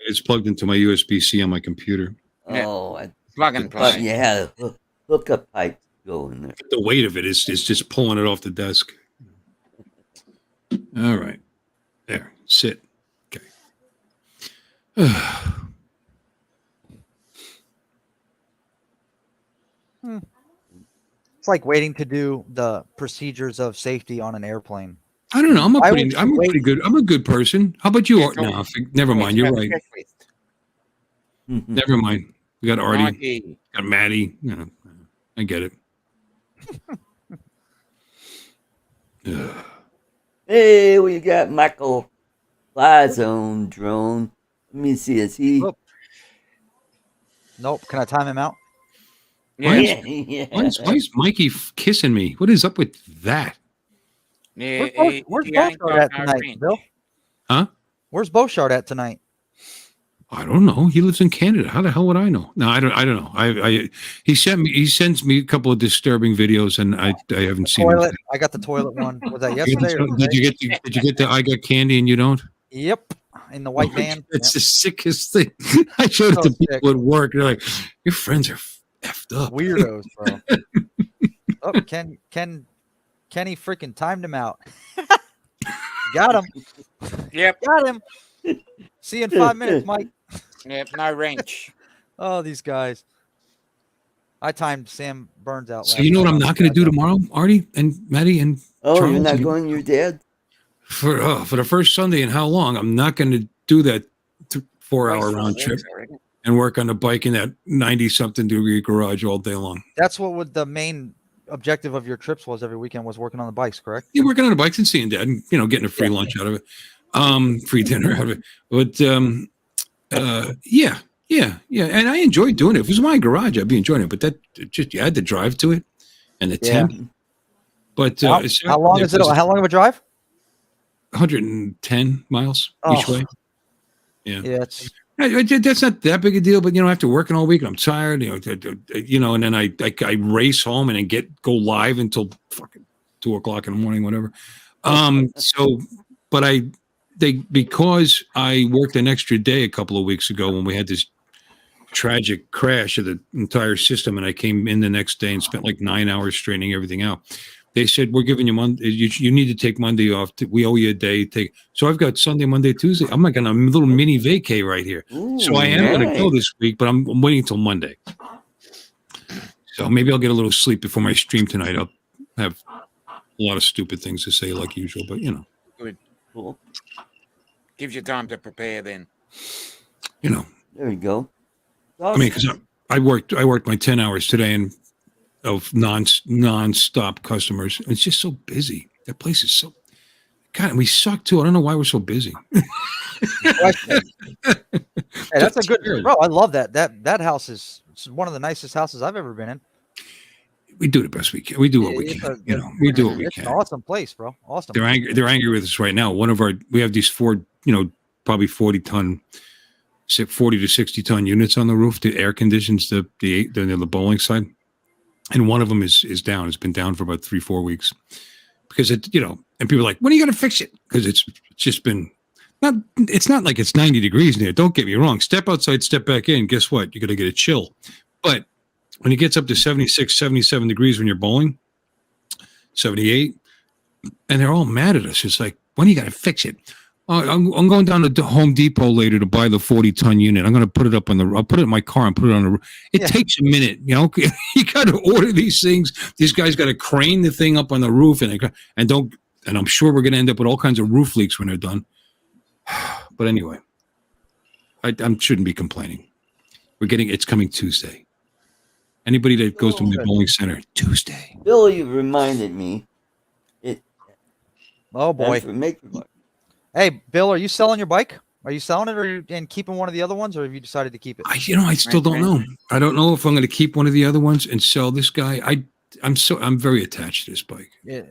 it's plugged into my USB-C on my computer. Yeah. Oh, Plug and but play. you had a hookup pipe go in there. The weight of it is just pulling it off the desk. All right. There. Sit. Okay. It's like waiting to do the procedures of safety on an airplane. I don't know. I'm a Why pretty would you wait? good. I'm a good person. How about you? Yeah, No, never mind. You're right. Mm-hmm. Never mind. We got Artie. Mikey. Got Maddie. I get it. Hey, we got Michael Fly's own drone. Let me see. Is he? Oh. Nope. Can I time him out? Yeah. Yeah. Why is Mikey kissing me? What is up with that? Yeah. Where's he ain't Beauchard got at no tonight, wrench. Bill? Huh? Where's Beauchard at tonight? I don't know. He lives in Canada. How the hell would I know? No, I don't know. He sends me a couple of disturbing videos, and I haven't seen them. Toilet. I got the toilet one. Was that yesterday? Or Did today? you get the I got candy and you don't? Yep. In the white van. It's the sickest thing. I showed it So to people at work. They're like, "Your friends are effed up." Weirdos, bro. Oh, Kenny freaking timed him out. Got him. Yep. Got him. See you in 5 minutes, Mike. Yep. No wrench. Oh, these guys. I timed Sam Burns out. So you know what I'm not going to do tomorrow, Artie and Maddie and Oh, Charles? you're not going to your dad? For the first Sunday in how long? I'm not going to do that 4-hour round trip and work on the bike in that 90-something degree garage all day long. That's what the main objective of your trips was every weekend, was working on the bikes, correct? Yeah, working on the bikes and seeing Dad, and getting a free lunch out of it, free dinner out of it. But yeah, and I enjoyed doing it. If it was my garage, I'd be enjoying it. But you had to drive to it, and the temp. But How long is it? How long of a drive? 110 miles each way. Yeah. That's not that big a deal, but after working all week and I'm tired, and then I race home and then go live until fucking 2:00 in the morning, whatever. But because I worked an extra day a couple of weeks ago when we had this tragic crash of the entire system, and I came in the next day and spent like 9 hours straightening everything out. They said, we're giving you Monday. You need to take Monday off. We owe you a day. So I've got Sunday, Monday, Tuesday. I'm like on a little mini vacay right here. Ooh, so I am going to go this week, but I'm waiting until Monday. So maybe I'll get a little sleep before my stream tonight. I'll have a lot of stupid things to say like usual, but Good. Cool. Gives you time to prepare then. There you go. I mean, because I worked my 10 hours today and of non-stop customers. It's just so busy. That place is so. God, we suck too. I don't know why we're so busy. Hey, that's a good, bro. I love that. That house is one of the nicest houses I've ever been in. We do the best we can. We do what we can. We do what we It's can. an awesome place, bro. Awesome. They're angry with us right now. We have these 4, probably 40 to 60 ton units on the roof to air conditions the bowling side. And one of them is down. It's been down for about 3-4 weeks because and people are like, when are you going to fix it? Because it's just been it's not like it's 90 degrees in there. Don't get me wrong. Step outside, step back in. Guess what? You're going to get a chill. But when it gets up to 76, 77 degrees when you're bowling, 78, and they're all mad at us. It's like, when are you going to fix it? I'm going down to Home Depot later to buy the 40-ton unit. I'm going to put it up I'll put it in my car and put it on the roof. It takes a minute, You got to order these things. These guys got to crane the thing up on the roof, and I'm sure we're going to end up with all kinds of roof leaks when they're done. But anyway, I shouldn't be complaining. It's coming Tuesday. Anybody that goes to my bowling center, Tuesday. Billy reminded me. Oh boy. Hey, Bill, are you selling your bike? Are you selling it and keeping one of the other ones, or have you decided to keep it? I still don't know. I don't know if I'm going to keep one of the other ones and sell this guy. I'm very attached to this bike. Yeah.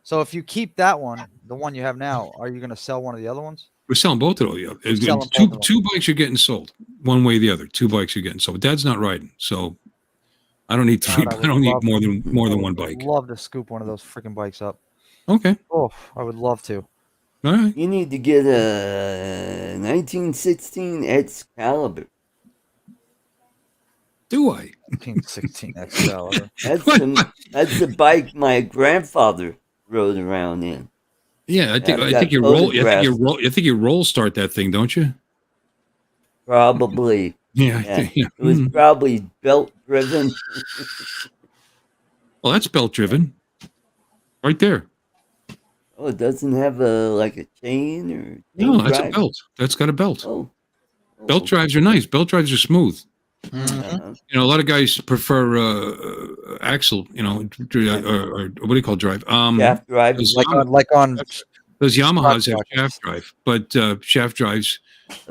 So if you keep that one, the one you have now, are you going to sell one of the other ones? We're selling both of those. Two bikes are getting sold, one way or the other. 2 bikes are getting sold. Dad's not riding, so I don't need 3. I don't need more than one bike. I'd love to scoop one of those freaking bikes up. Okay. Oh, I would love to. All right. You need to get a 1916 Excalibur. Do I? 1916 Excalibur. That's the bike my grandfather rode around in. Yeah, I think you roll. I think you roll start that thing, don't you? Probably. Yeah. It was probably belt driven. Well, that's belt driven. Right there. Oh, it doesn't have a chain or no, that's a belt. That's got a belt. Belt drives are nice. Belt drives are smooth. Mm-hmm. A lot of guys prefer axle. Or what do you call drive? Shaft drive. Like on those Yamahas have shaft drive, but shaft drives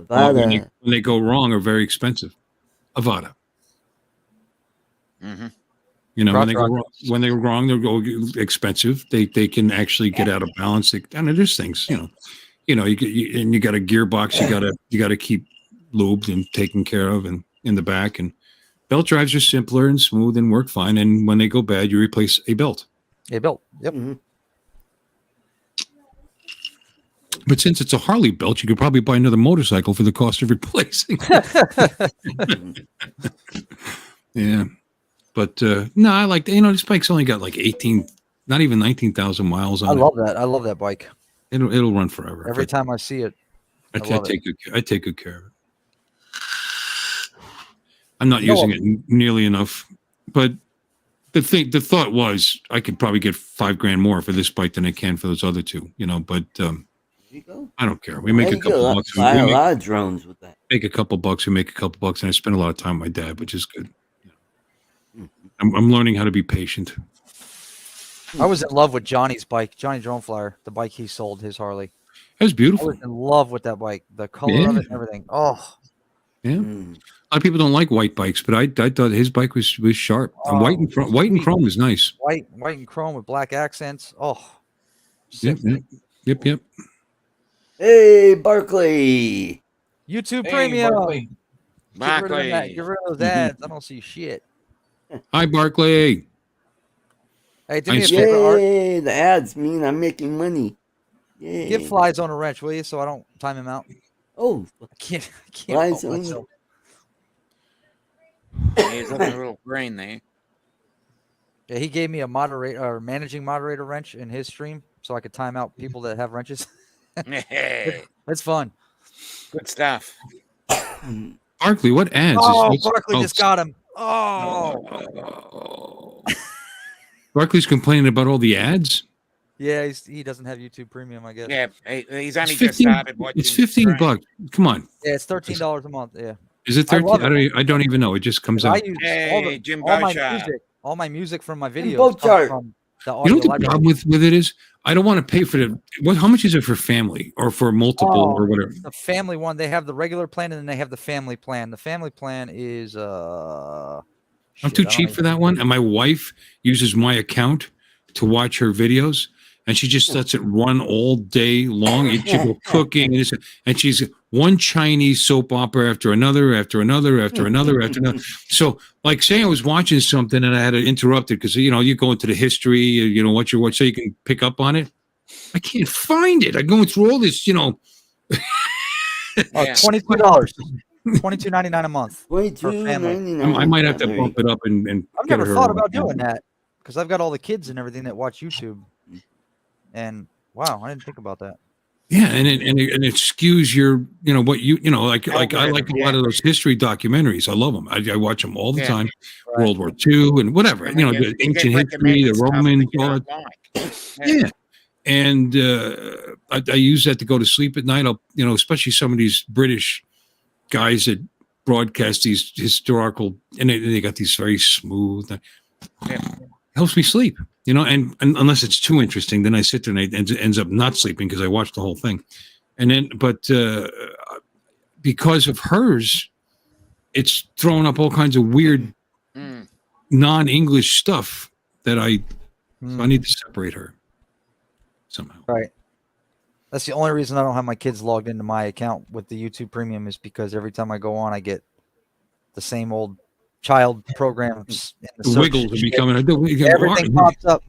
when they go wrong are very expensive. Avada. Mm-hmm. When they go wrong, they're expensive. They can actually get out of balance. There's things, and you got a gearbox. You got to keep lubed and taken care of, and in the back. And belt drives are simpler and smooth and work fine. And when they go bad, you replace a belt. Yep. Mm-hmm. But since it's a Harley belt, you could probably buy another motorcycle for the cost of replacing. Yeah. But no, I like this bike's only got like 18, not even 19,000 miles on it. I love that bike. It'll run forever. Every time I see it, I take good care of it. I'm not using it nearly enough, but the thought was I could probably get $5,000 more for this bike than I can for those other two. But I don't care. We make a couple bucks. Buy a lot of drones with that. Make a couple bucks. We make a couple bucks, and I spend a lot of time with my dad, which is good. I'm learning how to be patient. I was in love with Johnny's bike, Johnny Drone Flyer, the bike he sold, his Harley. It was beautiful. I was in love with that bike, the color of it and everything. Oh, yeah. A lot of people don't like white bikes, but I thought his bike was sharp. And white and chrome is nice. White and chrome with black accents. Oh, yep. Hey, Barkley. YouTube Premium. Barkley. Get rid of those ads. I don't see shit. Hi, Barkley. Hey, do me a favor, Art. Yay, the ads mean I'm making money. Yay. Give Flies on a wrench, will you, so I don't time him out? Oh, I can't Flies help on myself. He's looking a little green there. Yeah, he gave me a managing moderator wrench in his stream so I could time out people that have wrenches. It's fun. Good stuff. Barkley, what ads? Oh, Barkley just got him. Oh. Barkley's complaining about all the ads. Yeah, he doesn't have YouTube Premium, I guess. Yeah, he's only just started watching. It's $15. Come on. Yeah, it's $13 a month. Yeah. Is it 13? I don't even know. It just comes out. I use all my music from my videos comes from the audio. You know what the problem with it is? I don't want to pay for how much is it for family or for multiple or whatever? The family one, they have the regular plan and then they have the family plan. The family plan is I'm too cheap for that one. And my wife uses my account to watch her videos. And she just lets it run all day long. She go cooking, and she's one Chinese soap opera after another. So, like, say I was watching something and I had to interrupt it because you go into the history, what you watch, so you can pick up on it. I can't find it. I'm going through all this, $22, $22.99 a month. $22.99. I might have to bump it up and. I've never thought about doing that because I've got all the kids and everything that watch YouTube. And wow, I didn't think about that. Yeah, and it skews your, what like I like a lot of those history documentaries. I love them. I watch them all the time. Right. World War II and whatever, the ancient history, the Romans, all that. Yeah, and I use that to go to sleep at night. I'll, especially some of these British guys that broadcast these historical, and they got these very smooth. Helps me sleep. And unless it's too interesting, then I sit there and it ends up not sleeping because I watched the whole thing. And then, but because of hers, it's throwing up all kinds of weird non-English stuff that so I need to separate her somehow. Right. That's the only reason I don't have my kids logged into my account with the YouTube Premium is because every time I go on, I get the same old child programs. The Wiggles are becoming everything pops up.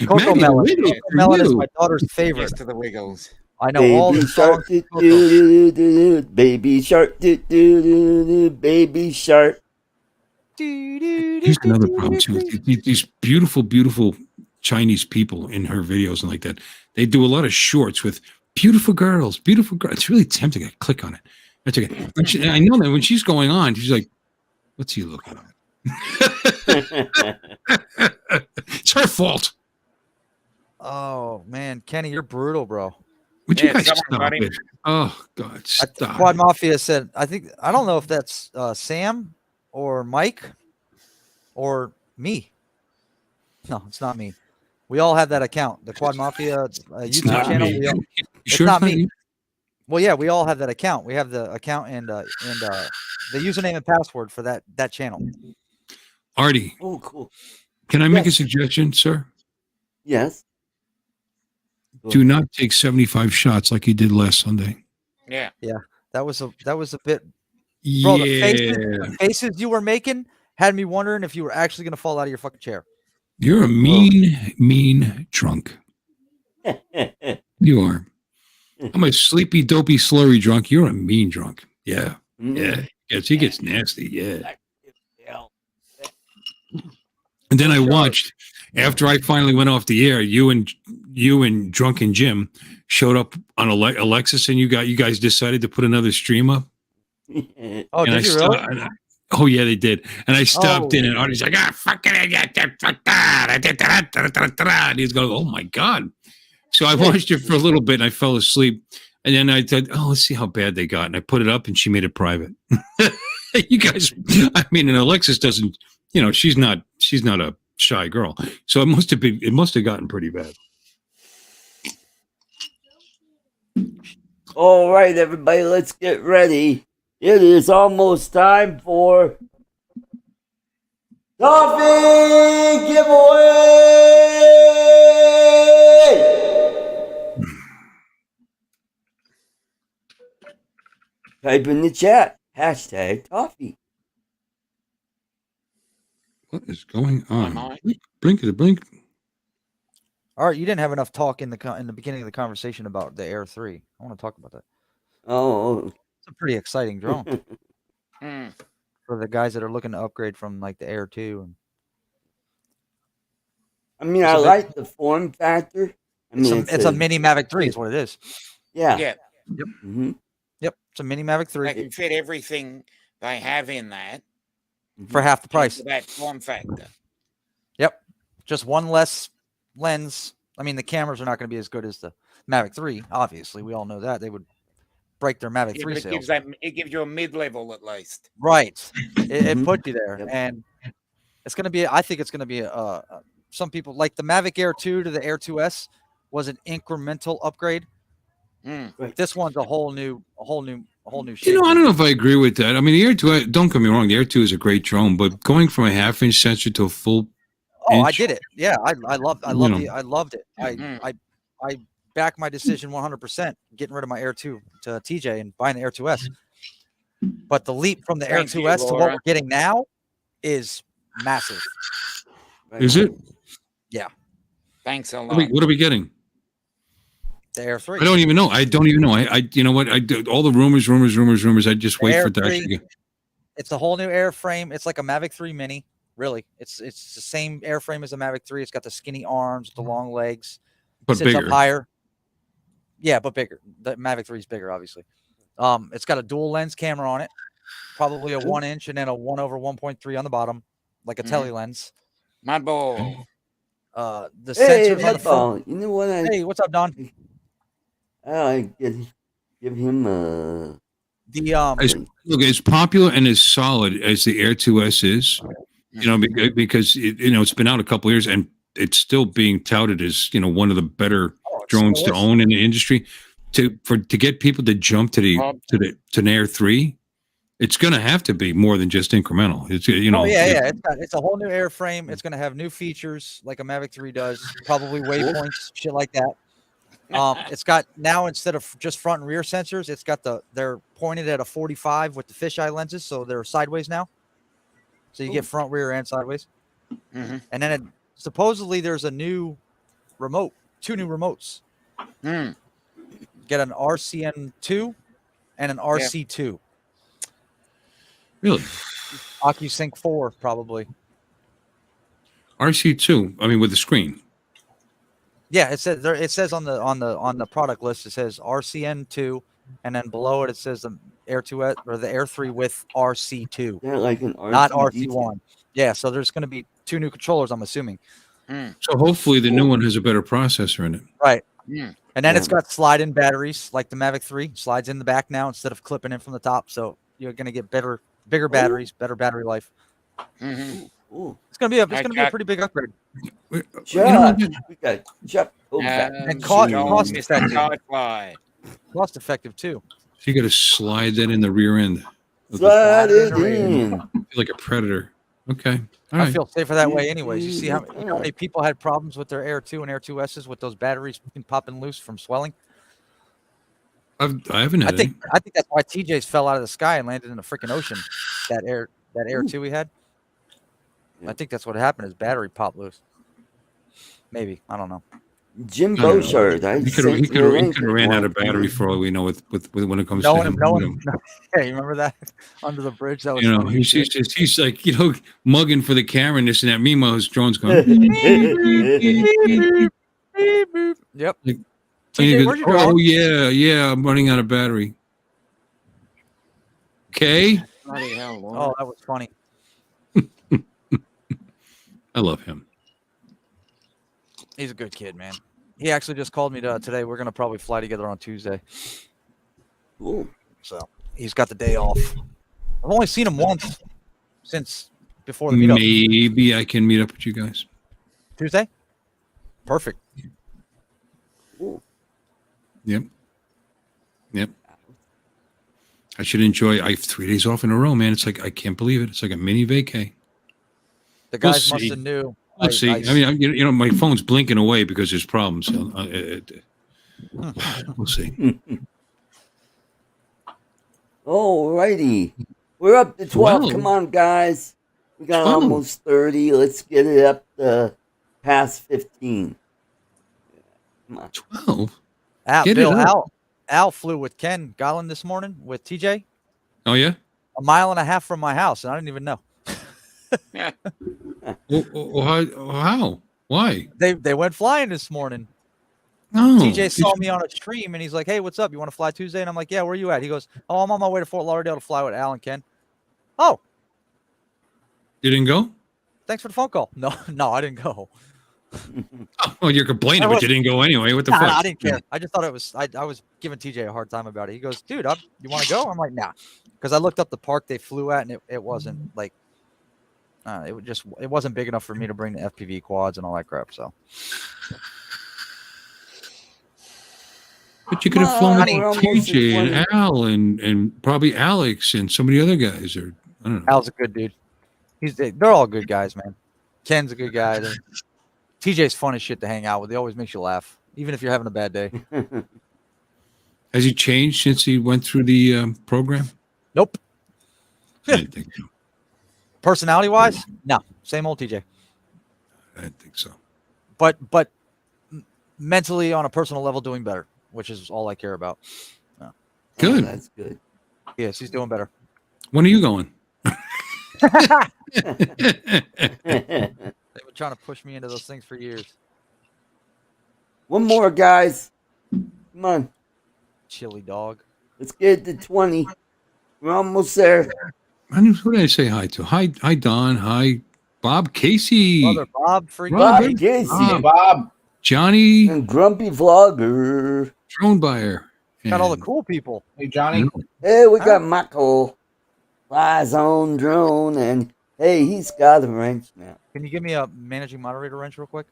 Coco Melon. Coco Melon is my daughter's favorite. To the Wiggles. I know all the shark, baby shark, baby shark. Here's another problem too. These beautiful, beautiful Chinese people in her videos and like that. They do a lot of shorts with beautiful girls. It's really tempting. I click on it. That's okay. I know that when she's going on, she's like, what's he looking at? It's her fault. Oh man, Kenny, you're brutal, bro. Would you guys stop it? Oh God, stop. Quad Mafia said, I don't know if that's Sam or Mike or me. No, it's not me. We all have that account, the Quad Mafia YouTube channel. It's not me. Well, yeah, we all have that account. We have the account and the username and password for that channel. Artie. Oh, cool. Can I make a suggestion, sir? Yes. Do not take 75 shots like you did last Sunday. Yeah. Yeah. That was a bit. Bro, the faces you were making had me wondering if you were actually going to fall out of your fucking chair. You're a mean drunk. You are. I'm a sleepy, dopey, slurry drunk. You're a mean drunk. Yeah. Yeah. Yes, he gets nasty. Yeah. And then I watched, after I finally went off the air, you and Drunken Jim showed up on Alexis, and you guys decided to put another stream up. Oh, did you really? Oh yeah, they did. And I stopped in, and Artie's like, fucking idiot. And he's going, oh my God. So I watched it for a little bit and I fell asleep. And then I thought, let's see how bad they got. And I put it up and she made it private. You guys, and Alexis doesn't, she's not a shy girl. So it must have gotten pretty bad. All right, everybody, let's get ready. It is almost time for toffee giveaway. Type in the chat, #toffee. What is going on? Blink it a blink. All right, you didn't have enough talk in the beginning of the conversation about the Air 3. I want to talk about that. Oh. It's a pretty exciting drone. for the guys that are looking to upgrade from like the Air 2. And I mean, It's I a big- like the form factor. I mean, it's a mini Mavic 3 is what it is. Yeah. Yeah, Mm-hmm. Yep, it's a mini Mavic 3 they can fit everything they have in that for half the price. into that form factor. Yep, just one less lens. I mean, the cameras are not going to be as good as the Mavic 3. Obviously, we all know that they would break their Mavic Yeah, 3 but sales. it gives you a mid-level at least. Right, it puts you there, Yep. and it's going to be. I think it's going to be some people like the Mavic Air 2 to the Air 2S was an incremental upgrade. Mm. This one's a whole new shape. You know, I don't know if I agree with that. I mean, the Air 2, don't get me wrong, the Air 2 is a great drone, but going from a half-inch sensor to a full Oh, I inch, did it. Yeah, I loved You know. I loved it. I back my decision 100%, getting rid of my Air 2 to TJ and buying the Air 2S. But the leap from the Air Thank you, 2S to what Laura. we're getting now is massive. is it? Thanks a What are we, lot. what are we getting? The Air 3. I don't even know. I you know what? I do all the rumors. I just The wait Air for it to 3, actually get. It's a whole new airframe. It's like a Mavic 3 Mini. Really, it's the same airframe as a Mavic 3. It's got the skinny arms, the long legs, But sits bigger. up higher. Yeah, but bigger. The Mavic 3 is bigger, obviously. It's got a dual lens camera on it, probably a 1-inch and then a 1/1.3 on the bottom, like a tele lens. Mudball. The Hey, sensors on the front. Mudball. You know what? Hey, what's up, Don? I give him a. Look, as popular and as solid as the Air 2S is, you know, because it's been out a couple of years and it's still being touted as one of the better drones to own in the industry. To get people to jump to the Air 3, it's going to have to be more than just incremental. It's It's a whole new airframe. It's going to have new features like a Mavic 3 does, probably waypoints, shit like that. It's got now, instead of just front and rear sensors, it's got they're pointed at a 45 with the fisheye lenses, so they're sideways now. So you get front, rear, and sideways. Mm-hmm. And then supposedly there's a new remote, 2 new remotes. Get an RCN2 and an RC2. Really? OcuSync 4 probably. RC2. I mean, with the screen. Yeah, it says on the product list, it says RCN2, and then below it says the Air 2 or the Air 3 with RC2. Yeah, like an RC not RC1. Yeah, so there's going to be 2 new controllers, I'm assuming. So hopefully the new one has a better processor in it. Right. And then it's got slide-in batteries like the Mavic 3. Slides in the back now instead of clipping in from the top. So you're going to get bigger batteries, better battery life. It's going to be a pretty big upgrade. Chuck, we got Chuck. And cost effective. Cost effective too. So you got to slide that in the rear end. Slide it in. Like a Predator. Okay. All I right. feel safer that way anyways. You see how many people had problems with their Air 2 and Air 2Ss with those batteries popping loose from swelling? I haven't had any. I think that's why TJ's fell out of the sky and landed in the freaking ocean. That Air 2 we had. I think that's what happened. His battery popped loose. Maybe, I don't know. Jim Bouchard. He could have ran out of battery for all we know with when it comes to him. Hey, you remember that under the bridge? That was he's like mugging for the camera and this and that. Meanwhile, his drone's going. Yep. Like, TJ, goes, oh yeah, I'm running out of battery. Okay. Oh, that was funny. I love him. He's a good kid, man. He actually just called me today. We're gonna probably fly together on Tuesday. Cool. So he's got the day off. I've only seen him once since before the meetup. Maybe I can meet up with you guys Tuesday. Perfect. Cool. Yep. I should enjoy. I have 3 days off in a row, man. It's like I can't believe it. It's like a mini vacay. The guys must have knew. Let's see. I mean, my phone's blinking away because there's problems. So, we'll see. Alrighty. We're up to 12. Come on, guys. We got almost 30. Let's get it up to past 15. Come on. 12? Al flew with Ken Gollan this morning with TJ. Oh, yeah? 1.5 miles from my house, and I didn't even know. How? Why? They went flying this morning. No. TJ saw me on a stream, and he's like, "Hey, what's up? You want to fly Tuesday?" And I'm like, "Yeah, where you at?" He goes, "Oh, I'm on my way to Fort Lauderdale to fly with Al and Ken." Oh, You didn't go? thanks for the phone call. No, I didn't go. Oh, you're complaining, but you didn't go anyway. What the fuck? I didn't care. I just thought it was. I was giving TJ a hard time about it. He goes, "Dude, you want to go?" I'm like, "Nah," because I looked up the park they flew at, and it wasn't like. It wasn't big enough for me to bring the FPV quads and all that crap. So. But you could have flown with we're almost TJ at and 20. Al and probably Alex and some of the other guys. Or I don't know. Al's a good dude. They're all good guys, man. Ken's a good guy. TJ's fun as shit to hang out with. He always makes you laugh, even if you're having a bad day. Has he changed since he went through the program? Nope. I didn't think so. Personality wise, no, same old TJ. I didn't think so. But mentally, on a personal level, doing better, which is all I care about. Good. Oh, that's good. Yes, he's doing better. When are you going? They've been trying to push me into those things for years. One more, guys. Come on. Chili dog. Let's get to 20. We're almost there. Who did I say hi to? Hi, Don. Hi, Bob Casey. Brother Bob, freaking Bob. Bob Casey. Bob. Hey, Bob. Johnny And Grumpy Vlogger. Drone Buyer. got all the cool people. Hey, Johnny. Hey, we got Michael. Flies on drone. And hey, he's got a wrench now. Can you give me a managing moderator wrench real quick?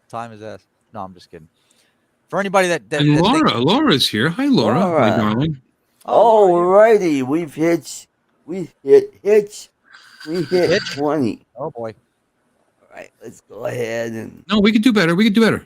Time is ass. No, I'm just kidding. For anybody that And Laura's here. Hi, Laura. Laura. My darling. Alrighty, we've hit. We hit 20. Oh boy, All right, let's go ahead and No, we could do better. We could do better.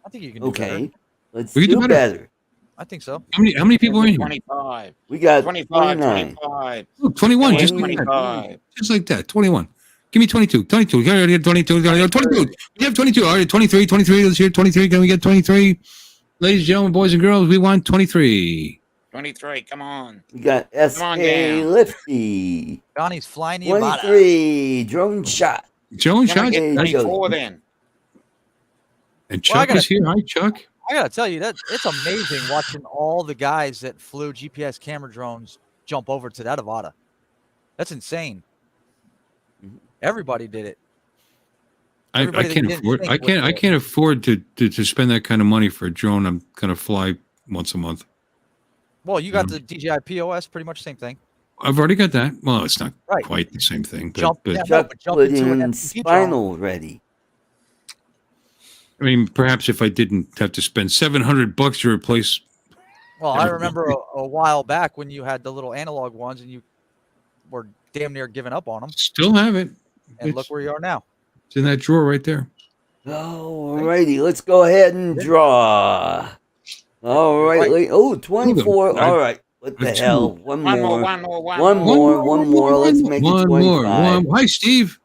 I think you can do better. okay. Let's We can do do better. I think so. How many people are in here? 25. We got 25, 29. 25. Oh, 21. Just like that. 25. Just like that. 21. Give me 22. 22. We already had 22. 22. We have 22. All right, 23. 23. Let's hear 23. Can we get 23? Ladies and gentlemen, boys and girls, we want 23. 23. Come on. We got on SK down. Lifty. Johnny's flying the Avata. 23. Drone shot. Joe and Can we Chuck. get Hey, 24 then? And Well, I Chuck gotta- is here. Hi, Chuck. I gotta tell you that it's amazing watching all the guys that flew GPS camera drones jump over to that Avata. That's insane. Everybody did it. I Everybody that can't didn't afford. think I would can't. do I it. can't afford to spend that kind of money for a drone. I'm gonna fly once a month. Well, you got the DJI POS, pretty much same thing. I've already got that. Well, it's not Right. quite the same thing, but, Jump, but yeah, no, Chuck but jump put into an in FPV drone. spinal ready. I mean, perhaps if I didn't have to spend $700 to replace. Well, I remember a while back when you had the little analog ones and you were damn near giving up on them. Still have it. And look where you are now. It's in that drawer right there. Alrighty, let's go ahead and draw. All right. Oh, 24. All right. What the hell? One more. One more. Let's make it 25. Hi, Steve.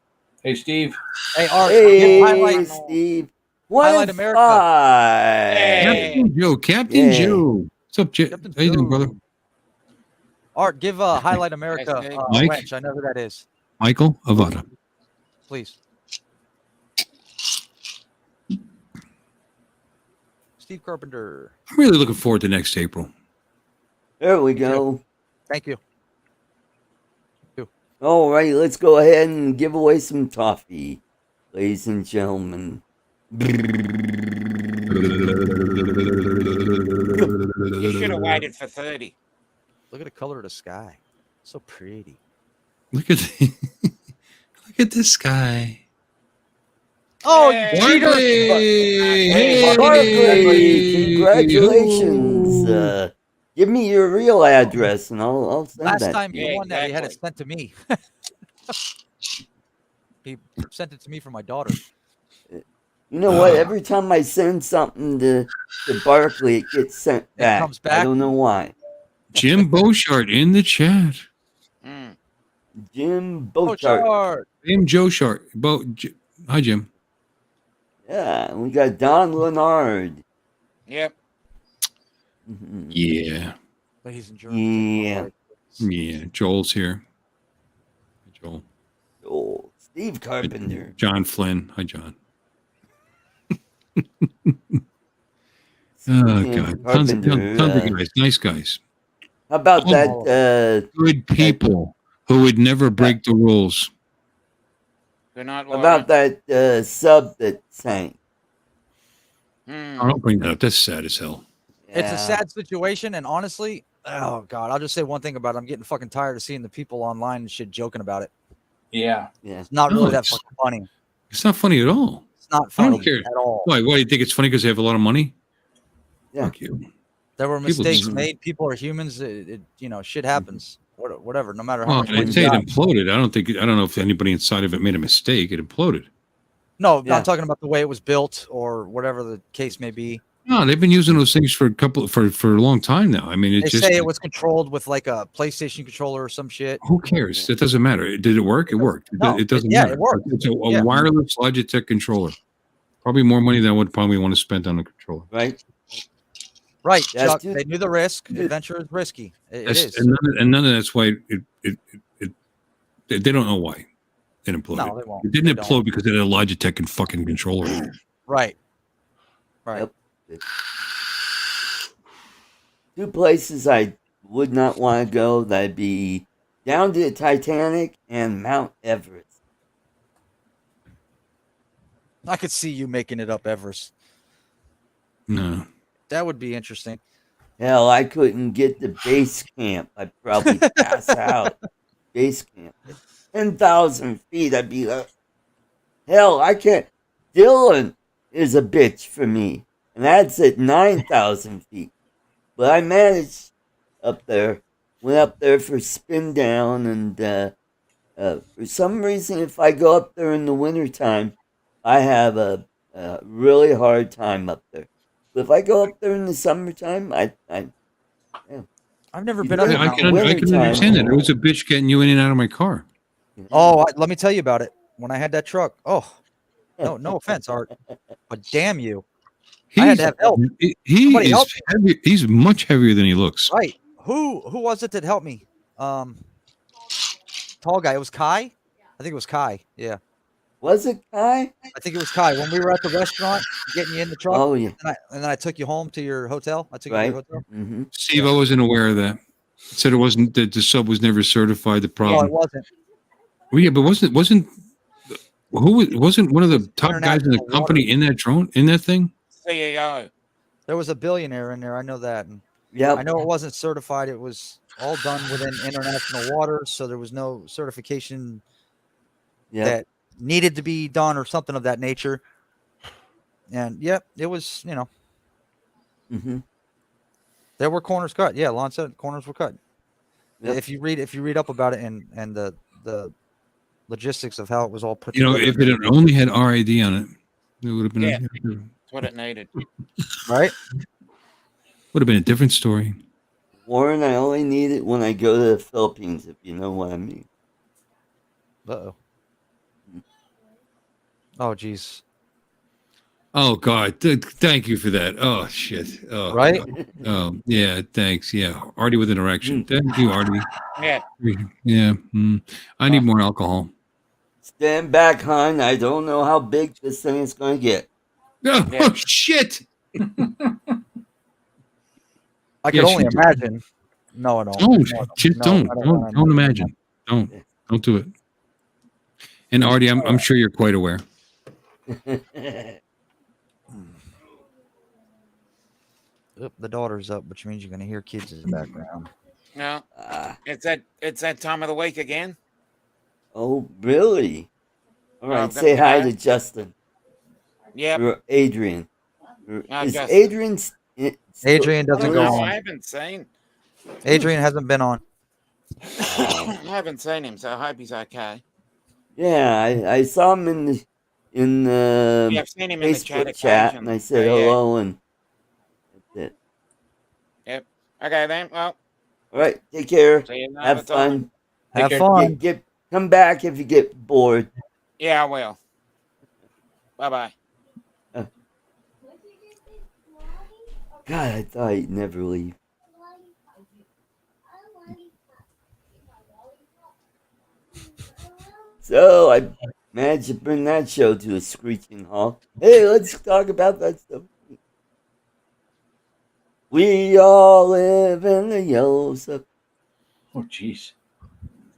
Hey, Steve. Hey, Art, Hey, highlight Steve. Highlight America. 25. Captain Joe. Captain Yeah. Joe. What's up, Jay? Captain How you doing, Joe. brother? Art, give Highlight America Hey, Mike? wrench. I know who that is. Michael Avata. Please. Steve Carpenter. I'm really looking forward to next April. There we go. Thank you. All right, let's go ahead and give away some toffee, ladies and gentlemen. You should have waited for 30. Look at the color of the sky. So pretty. Look at look at this guy. Oh, Hey. you cheater! Hey, Barkley, congratulations. Give me your real address and I'll send Last that. time to you you. won that, he had it exactly. sent to me. He sent it to me from my daughter. You know what? Every time I send something to Barkley, it gets sent back. comes I back? don't know why. Jim Beauchart in the chat. Mm. Jim Oh, Bochart. chart. Jim Joe Shart. Hi, Jim. Yeah, we got Don Leonard. Yep. Mhm. Yeah. But he's in Germany. Yeah. Yeah, Joel's here. Joel. Oh, Steve Carpenter. John Flynn. Hi, John. Speaking God. of Tons of Carpenter, guys. Nice guys. how about Oh, that? Good people who would never break the rules. Good night, How Laura. about that sub that sank? Hmm. I don't bring that up. That's sad as hell. It's a Yeah. sad situation, and honestly, oh god, I'll just say one thing about it. I'm getting fucking tired of seeing the people online and shit joking about it. Yeah. Yeah. It's not No, really that it's- fucking funny. It's not funny at all. It's not I funny don't care. at all. Why? Why do you think it's funny because they have a lot of money? Yeah. Fuck you. There were People mistakes just- made. People are humans. Shit happens. Whatever. No matter how Well, much money I'd you say it got. imploded. I don't know if anybody inside of it made a mistake. It imploded. No, Yeah. I'm talking about the way it was built or whatever the case may be. No, they've been using those things for a long time now. I mean, They it's just say it was controlled with like a PlayStation controller or some shit. who cares? It doesn't matter. Did it work? It worked. No, It doesn't yeah, matter. it worked. It's a Yeah. wireless Logitech controller. Probably more money than I would probably want to spend on a controller. Right. Right, Yeah, Chuck. dude. They knew the risk. Dude. Adventure is risky. It That's- is. and none of that's why they don't know why it imploded. No, they won't. It didn't They implode don't. because it had a Logitech and fucking controller. Right. Right. Yep. Two places I would not want to go. That'd be down to the Titanic and Mount Everest. I could see you making it up, Everest. No. That would be interesting. Hell, I couldn't get to base camp. I'd probably pass out. Base camp. 10,000 feet, I'd be like, hell, I can't. Dylan is a bitch for me. And that's at 9,000 feet. But I managed up there. Went up there for spin down. And for some reason, if I go up there in the wintertime, I have a really hard time up there. But if I go up there in the summertime, I've never You been up really- there. I can understand that. It was a bitch getting you in and out of my car. Oh, let me tell you about it. When I had that truck. Oh, no offense, Art, but damn you. I had to have help. He Somebody is help heavy. He's much heavier than he looks. Right. Who was it that helped me? Tall guy. It was Kai. I think it was Kai. Yeah, Was it Kai? I think it was Kai. When we were at the restaurant, getting you in the truck, Oh, yeah. and then I took you home to your hotel. I took you to Right. your hotel. Mm-hmm. Steve, I wasn't aware of that. It said it wasn't that the sub was never certified. The No, problem. it wasn't. Well, yeah, but wasn't one of the top guys in the International company in that drone in that thing? CEO. There was a billionaire in there. I know that. And Yep. I know it wasn't certified. It was all done within international waters, so there was no certification Yep. that needed to be done or something of that nature. And yep, it was. Mm-hmm. There were corners cut. Yeah, Lon said corners were cut. Yep. If you read up about it and the logistics of how it was all put You know, together, if it had only had RID on it, it would have been Yeah. That's what it needed. right? would have been a different story. Warren, I only need it when I go to the Philippines, if you know what I mean. Uh-oh. Oh, geez. Oh God, thank you for that. Oh shit. Oh, Right? God. Oh yeah, thanks. Yeah, Artie with an erection. Thank you, Artie. Yeah. Yeah. I need more alcohol. Stand back, hon. I don't know how big this thing is going to get. Oh, Yeah. shit. I Yeah, could only she did. imagine. No, no. Don't. no, Just no, don't. I Don't imagine. Don't do it. And Artie, I'm sure you're quite aware. Oop, the daughter's up, which means you're going to hear kids in the background. No. Ah, It's that time of the week again. oh, really? All right, I've got say the hi guy. to Justin. Yep. Or Adrian. I've Is got- Adrian... Adrian I doesn't don't go know. on. I haven't seen. Adrian hasn't been on. I haven't seen him, so I hope he's okay. Yeah, I saw him in the Yeah, I've seen him in the chat Facebook chat, and I said hello, and that's it. Okay then. Well, All right, take care. see you another Have time. fun. Have care. fun. Come back if you get bored. Yeah, I will. Bye bye. God, I thought he'd never leave. So I managed to bring that show to a screeching halt. Hey, let's talk about that stuff. We all live in the yellow stuff. Oh, jeez.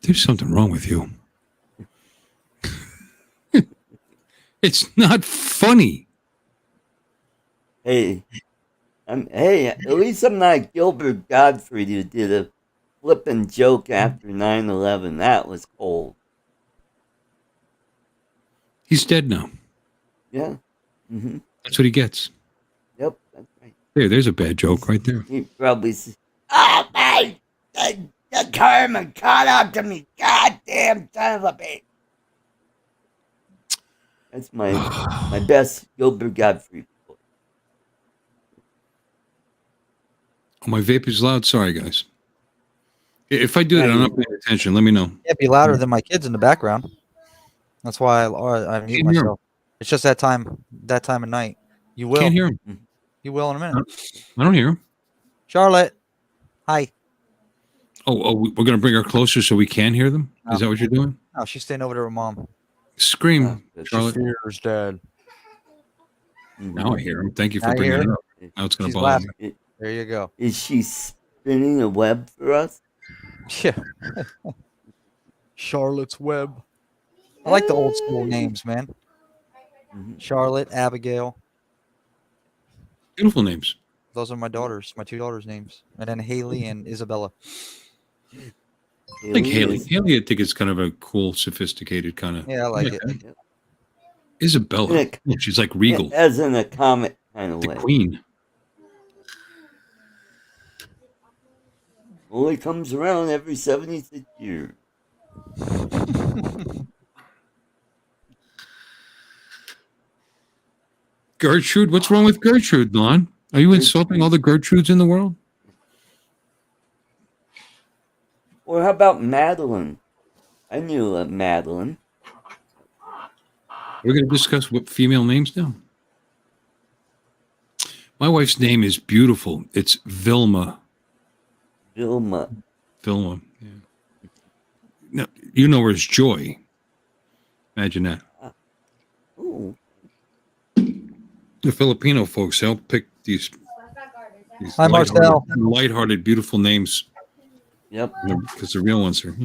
There's something wrong with you. It's not funny. Hey, at least I'm not Gilbert Gottfried who did a flippin' joke after 9/11. That was cold. He's dead now. Yeah. Mm-hmm. That's what he gets. Yep, that's right. There's a bad joke right there. He probably says, "Oh, man, the karma caught up to me. Goddamn son of a bitch." That's my best Gilbert Gottfried. Oh, my vape is loud. Sorry, guys. If I do that, I'm not paying attention. Let me know. It'd be louder than my kids in the background. That's why I mute myself. It's just that time of night. You will. Can't hear him. You will in a minute. I don't hear him. Charlotte, hi. Oh, we're going to bring her closer so we can hear them? No. Is that what you're doing? No, she's staying over there with mom. Scream, Oh, Charlotte. She fears dad. Now I hear him. Thank you for Now you bringing hear it up. Now it's going She's to bother laughing. me. There you go. Is she spinning a web for us? Yeah. Charlotte's Web. I like the old school names, man. Mhm. Charlotte, Abigail. Beautiful names. Those are my daughters, my two daughters' names. And then Haley and Isabella. I like Haley. is- Haley, I think, is kind of a cool, sophisticated kind of. Yeah, I like it. Yep. Isabella. Nick. Oh, she's like regal. As in a comic kind of The way. queen. Only comes around every 76 years. Gertrude. What's wrong with Gertrude, Lon? Are you insulting all the Gertrudes in the world? Or how about Madeline? I knew a Madeline. We're going to discuss what female names now. My wife's name is beautiful. It's Vilma. Vilma. Vilma. Yeah. Now, you know her as Joy. Imagine that. Ooh. The Filipino folks help pick these Hi, Marcel. lighthearted, beautiful names. Yep. Because the real ones are.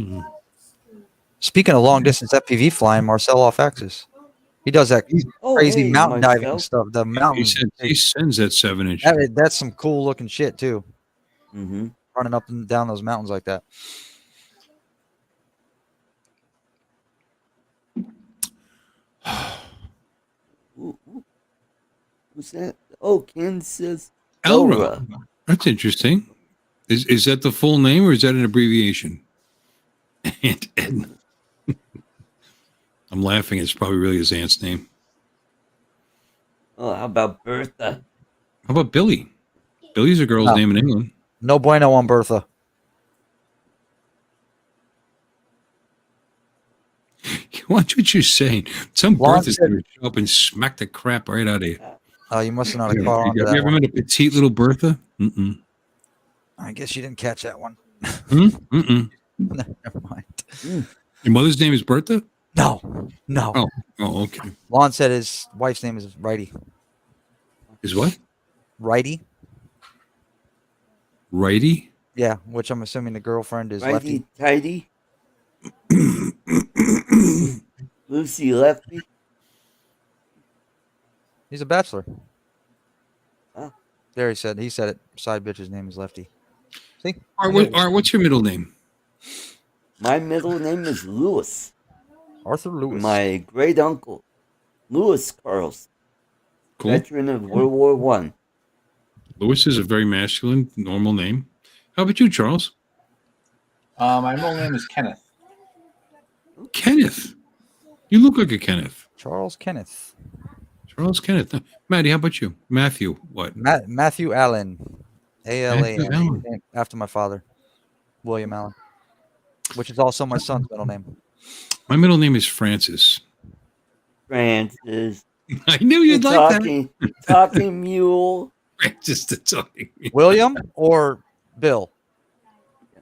Speaking of long distance FPV flying, Marcel off axis. He does that Oh, crazy hey, mountain diving Marcel. stuff. The mountain. He sends that 7-inch. That's some cool looking shit too. Mm-hmm. Running up and down those mountains like that. Ooh. Who's that? Oh, Kansas. Elra. That's interesting. Is that the full name or is that an abbreviation? Aunt Edna. I'm laughing. It's probably really his aunt's name. Oh, how about Bertha? How about Billy? Billy's a girl's Oh. name in England. No bueno on Bertha. Watch what you're saying. Some Lon Bertha's said- going to show up and smack the crap right out of you. Oh, you must have not have caught on Have to you that ever one. met a petite little Bertha? Mm-mm. I guess you didn't catch that one. Mm-mm. Never mind. Your mother's name is Bertha? No. Oh, okay. Lon said his wife's name is Righty. Is what? Righty? Righty? Yeah, which I'm assuming the girlfriend is Lefty. Righty tighty. Lucy Lefty. He's a bachelor. Oh. There he said it. Side bitch's name is Lefty. See? Art, what's your middle name? My middle name is Lewis. Arthur Lewis. My great uncle, Lewis Carlson, Cool. veteran of World War One. Lewis is a very masculine, normal name. How about you, Charles? My middle name is Kenneth. Kenneth. You look like a Kenneth. Charles Kenneth. Charles Kenneth. Maddie, how about you? Matthew, what? Matthew Allen. Matthew Allen. A-L-A-N. After my father, William Allen, which is also my son's middle name. My middle name is Francis. Francis. I knew you'd like Talking mule. that. Francis the talking. William or Bill?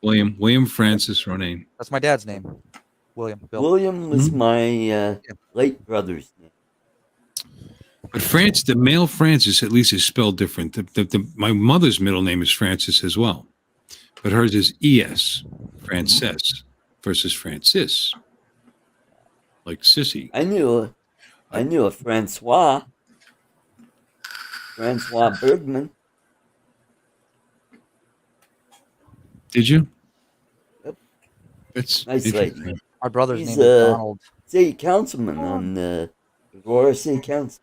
William Francis Ronayne. That's my dad's name. Bill. William was my late brother's name. But the male Francis at least is spelled different. My mother's middle name is Francis as well, but hers is ES, Frances, versus Francis, like sissy. I knew a Francois Bergman. Did you? Yep. That's Nice interesting. lady. My brother's He's name is Donald. city councilman on the Aurora City Council.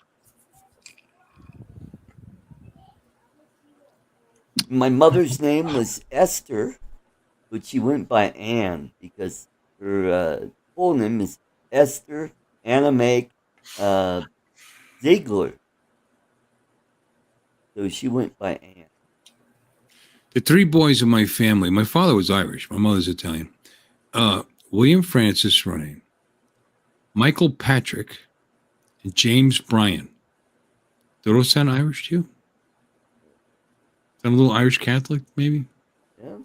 My mother's name was Esther, but she went by Anne because her full name is Esther Anna Mae Ziegler. So she went by Anne. The three boys of my family, my father was Irish, my mother's Italian. William Francis Ronayne, Michael Patrick, and James Bryan. Do those sound Irish to you? Sound a little Irish Catholic, maybe? Yeah.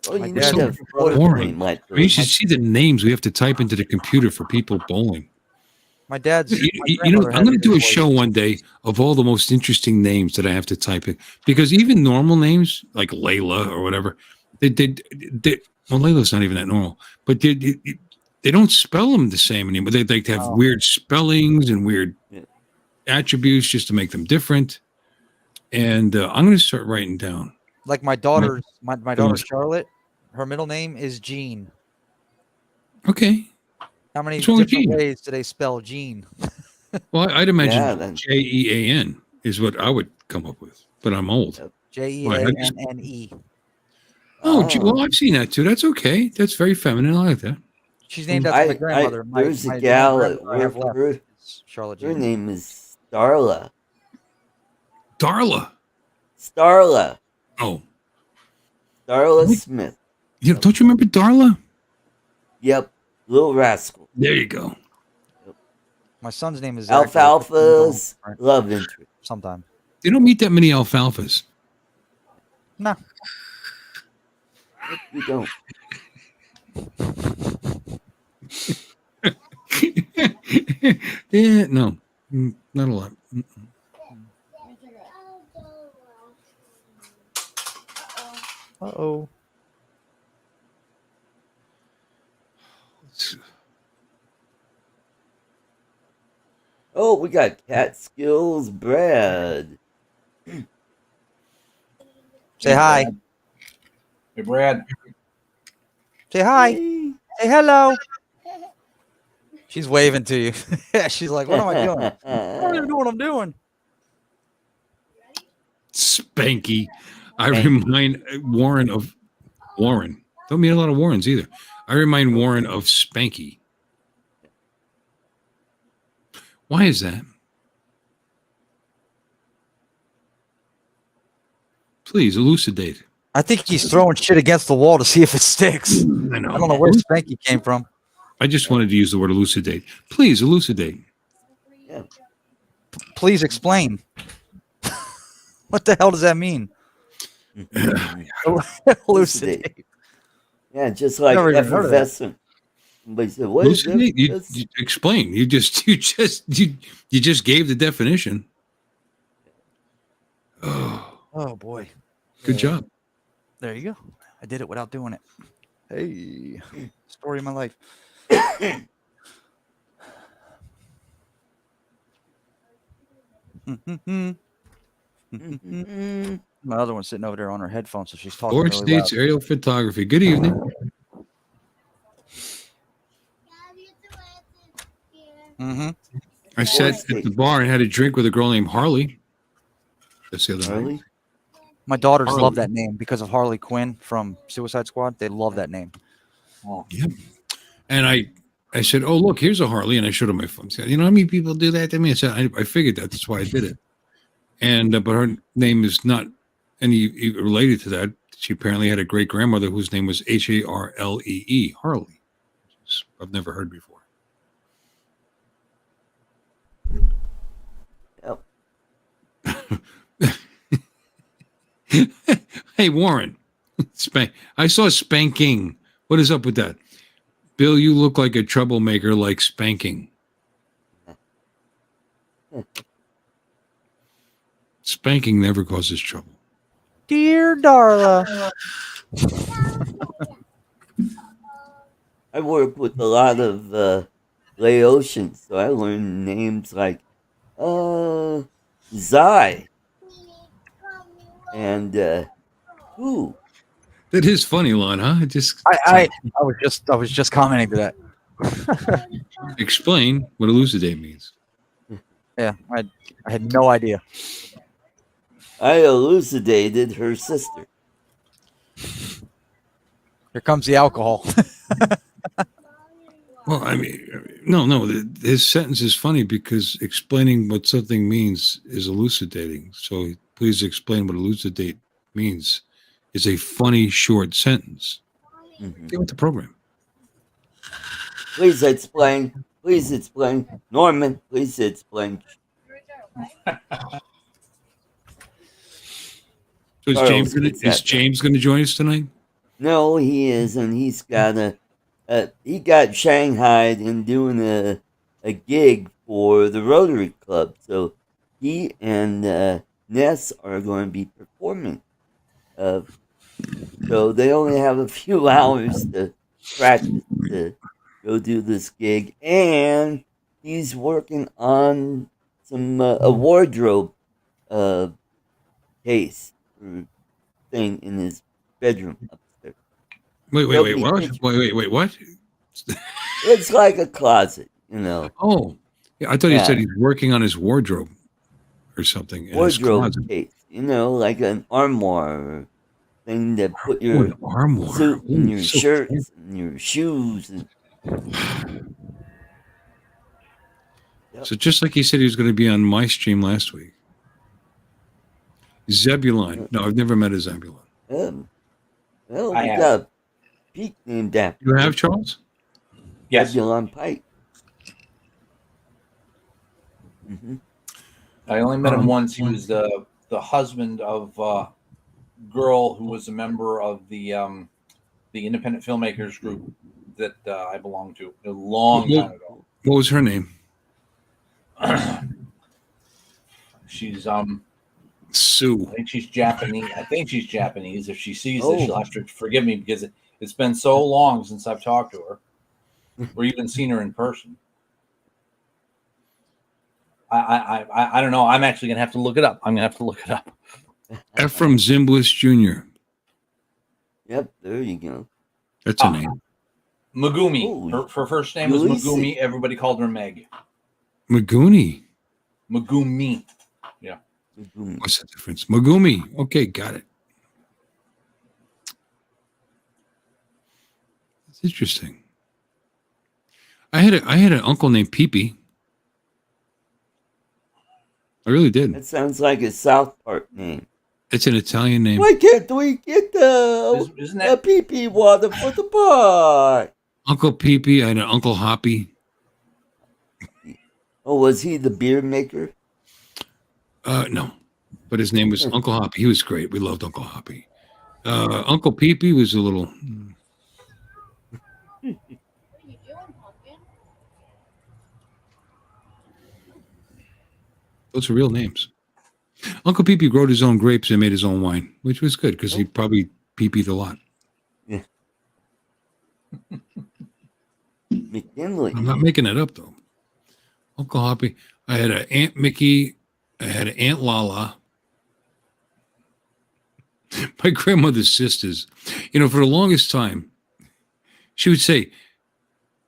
Well, you dad need was a boring. like I mean, you should see the names we have to type into the computer for people bowling. My dad's. You know, I'm going to do a show one day of all the most interesting names that I have to type in, because even normal names like Layla or whatever, they well, Layla's not even that normal, but they don't spell them the same anymore. They like to have weird spellings and weird attributes just to make them different. And I'm going to start writing down. Like my daughter's, my daughter Charlotte, her middle name is Jean. Okay. How many What's wrong with different Jean? ways do they spell Jean? Well, I'd imagine then. Jean is what I would come up with, but I'm old. Jeanne. Well, I've seen that too. That's okay. That's very feminine. I like that. She's named after my grandmother. There's a gal at work. Charlotte Her Jean. name is Starla. Darla. Starla. Oh, Starla Smith. Don't you remember Darla? Yep. Little Rascal. There you go. My son's name is Alfalfa's love interest. Sometime. You don't meet that many alfalfas. No. You don't. Yeah, no, not a lot. Uh-oh. Oh, we got Catskills Brad. Say hi. Hey, Brad. Say hi. Hey. Say hello. She's waving to you. She's like, what am I doing? I don't even know what I'm doing. Spanky. I remind Warren of Warren. Don't meet a lot of Warrens either. I remind Warren of Spanky. Why is that? Please elucidate. I think he's throwing shit against the wall to see if it sticks. I know. I don't know where Spanky came from. I just wanted to use the word elucidate. Please elucidate. Yeah. Please explain. What the hell does that mean? Elucidate. Yeah, just like Never even heard of that. effervescent. Somebody said, "What is Elucidate? You this?" explain. You just gave the definition. Oh boy. Good job. There you go. I did it without doing it. Hey, story of my life. My other one's sitting over there on her headphones, so she's talking Florida really State's loud. aerial photography. Good evening. I sat at the bar and had a drink with a girl named Harley. That's the other night. Harley? My daughters Harley. love that name because of Harley Quinn from Suicide Squad. They love that name. Yeah. And I said, "Oh, look, here's a Harley," and I showed her my phone. Said, "You know how many people do that to me?" I said, "I figured that. That's why I did it." And but her name is not any related to that. She apparently had a great grandmother whose name was Harlee, Harley. I've never heard before. Hey, Warren. I saw spanking. What is up with that? Bill, you look like a troublemaker like spanking. Spanking never causes trouble. Dear Darla. I work with a lot of Laotians, so I learned names like Zai and who? That is funny, Lon, huh? I was just commenting to that. Explain what elucidate means. Yeah, I had no idea. I elucidated her sister. Here comes the alcohol. Well, I mean, no. His sentence is funny because explaining what something means is elucidating. So please explain what elucidate means. Is a funny short sentence. Mm-hmm. Get with the program. Please explain. Please explain. Norman, please explain. So is James going to join us tonight? No, he isn't. He's got he got shanghaied in doing a gig for the Rotary Club. So he and Ness are going to be performing. So they only have a few hours to practice to go do this gig, and he's working on some a wardrobe case or thing in his bedroom upstairs. Wait, what? It's like a closet, you know. Oh, yeah, I thought you said he's working on his wardrobe or something. Wardrobe case, you know, like an armoire or thing to put your suit and your shirts and your shoes. And... So just like he said he was going to be on my stream last week. Zebulon. No, I've never met a Zebulon. Well, we got a peak named after. You have, Charles? Yes. Zebulon Pike. Mm-hmm. I only met him once. He was the husband of a girl who was a member of the independent filmmakers group that I belonged to a long time ago. What was her name? She's Sue. I think she's Japanese. If she sees this, she'll have to forgive me because it's been so long since I've talked to her or even seen her in person. I don't know. I'm actually gonna have to look it up. Ephraim Zimbliss Jr. Yep, there you go. That's a name. Megumi. Her first name was Megumi. Everybody called her Meg. Megumi. Yeah. What's the difference? Megumi. Okay, got it. That's interesting. I had an uncle named Peepee. I really did. That sounds like a South Park name. It's an Italian name. Why can't we get the pee-pee water for the park? Uncle Peepee. I had an Uncle Hoppy. Oh, was he the beer maker? No. But his name was Uncle Hoppy. He was great. We loved Uncle Hoppy. Uncle Peepee was a little... Those are real names. Uncle Peepee growed his own grapes and made his own wine, which was good because he probably peepeed a lot. Yeah. McKinley. I'm not making it up, though. Uncle Hoppy. I had an Aunt Mickey. I had an Aunt Lala. My grandmother's sisters. You know, for the longest time, she would say,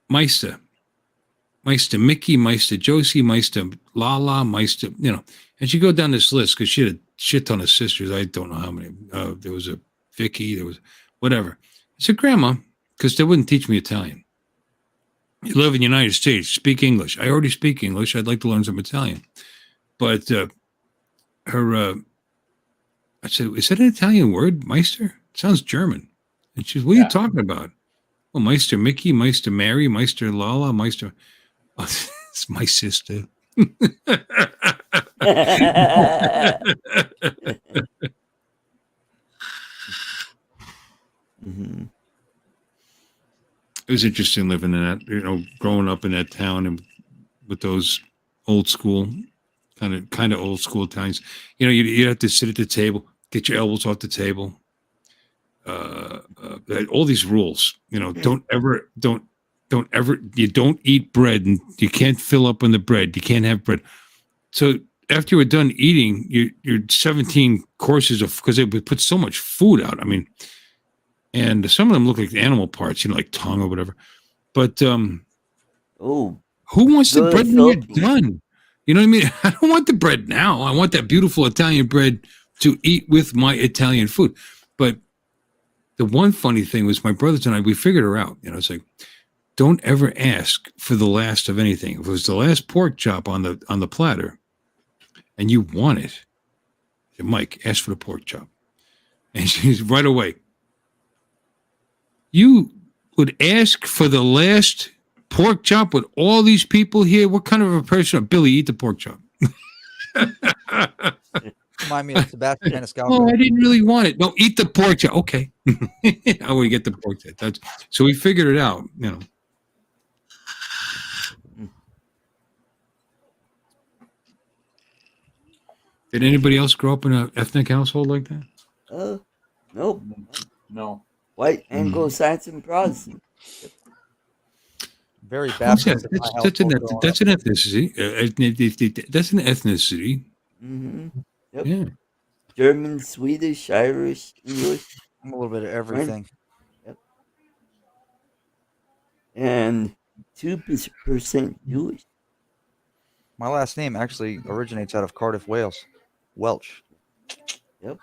Meister Mickey, Meister Josie, Meister Lala, Meister, you know. And she'd go down this list because she had a shit ton of sisters. I don't know how many. There was a Vicky, there was whatever. I said, Grandma, because they wouldn't teach me Italian. You live in the United States, speak English. I already speak English. I'd like to learn some Italian. But I said, is that an Italian word, Meister? It sounds German. And she said, what are you talking about? Oh, Meister Mickey, Meister Mary, Meister Lala, Meister... Oh, it's my sister. it was interesting living in that, growing up in that town and with those old school, kind of old school Italians. You have to sit at the table, get your elbows off the table. All these rules, don't ever, you don't eat bread, and you can't fill up on the bread. You can't have bread. So after you were done eating your 17 courses because they would put so much food out. I mean, and some of them look like animal parts, like tongue or whatever. But who wants the bread when you're done? You know what I mean? I don't want the bread now. I want that beautiful Italian bread to eat with my Italian food. But the one funny thing was my brothers and I, we figured her out. It's like, don't ever ask for the last of anything. If it was the last pork chop on the platter and you want it, Mike, ask for the pork chop. And she's right away. You would ask for the last pork chop with all these people here? What kind of a person? Billy, eat the pork chop. Remind me of Sebastian Maniscalco. Oh, I didn't really want it. No, eat the pork chop. Okay. How we get the pork chop? So we figured it out, Did anybody else grow up in an ethnic household like that? Nope. No. White, Anglo-Saxon, Protestant. Very Baptist. That's an ethnicity. That's an ethnicity. Mm-hmm. Yep. Yeah. German, Swedish, Irish, English. A little bit of everything. Yep. And 2% Jewish. My last name actually originates out of Cardiff, Wales. Welsh. Yep.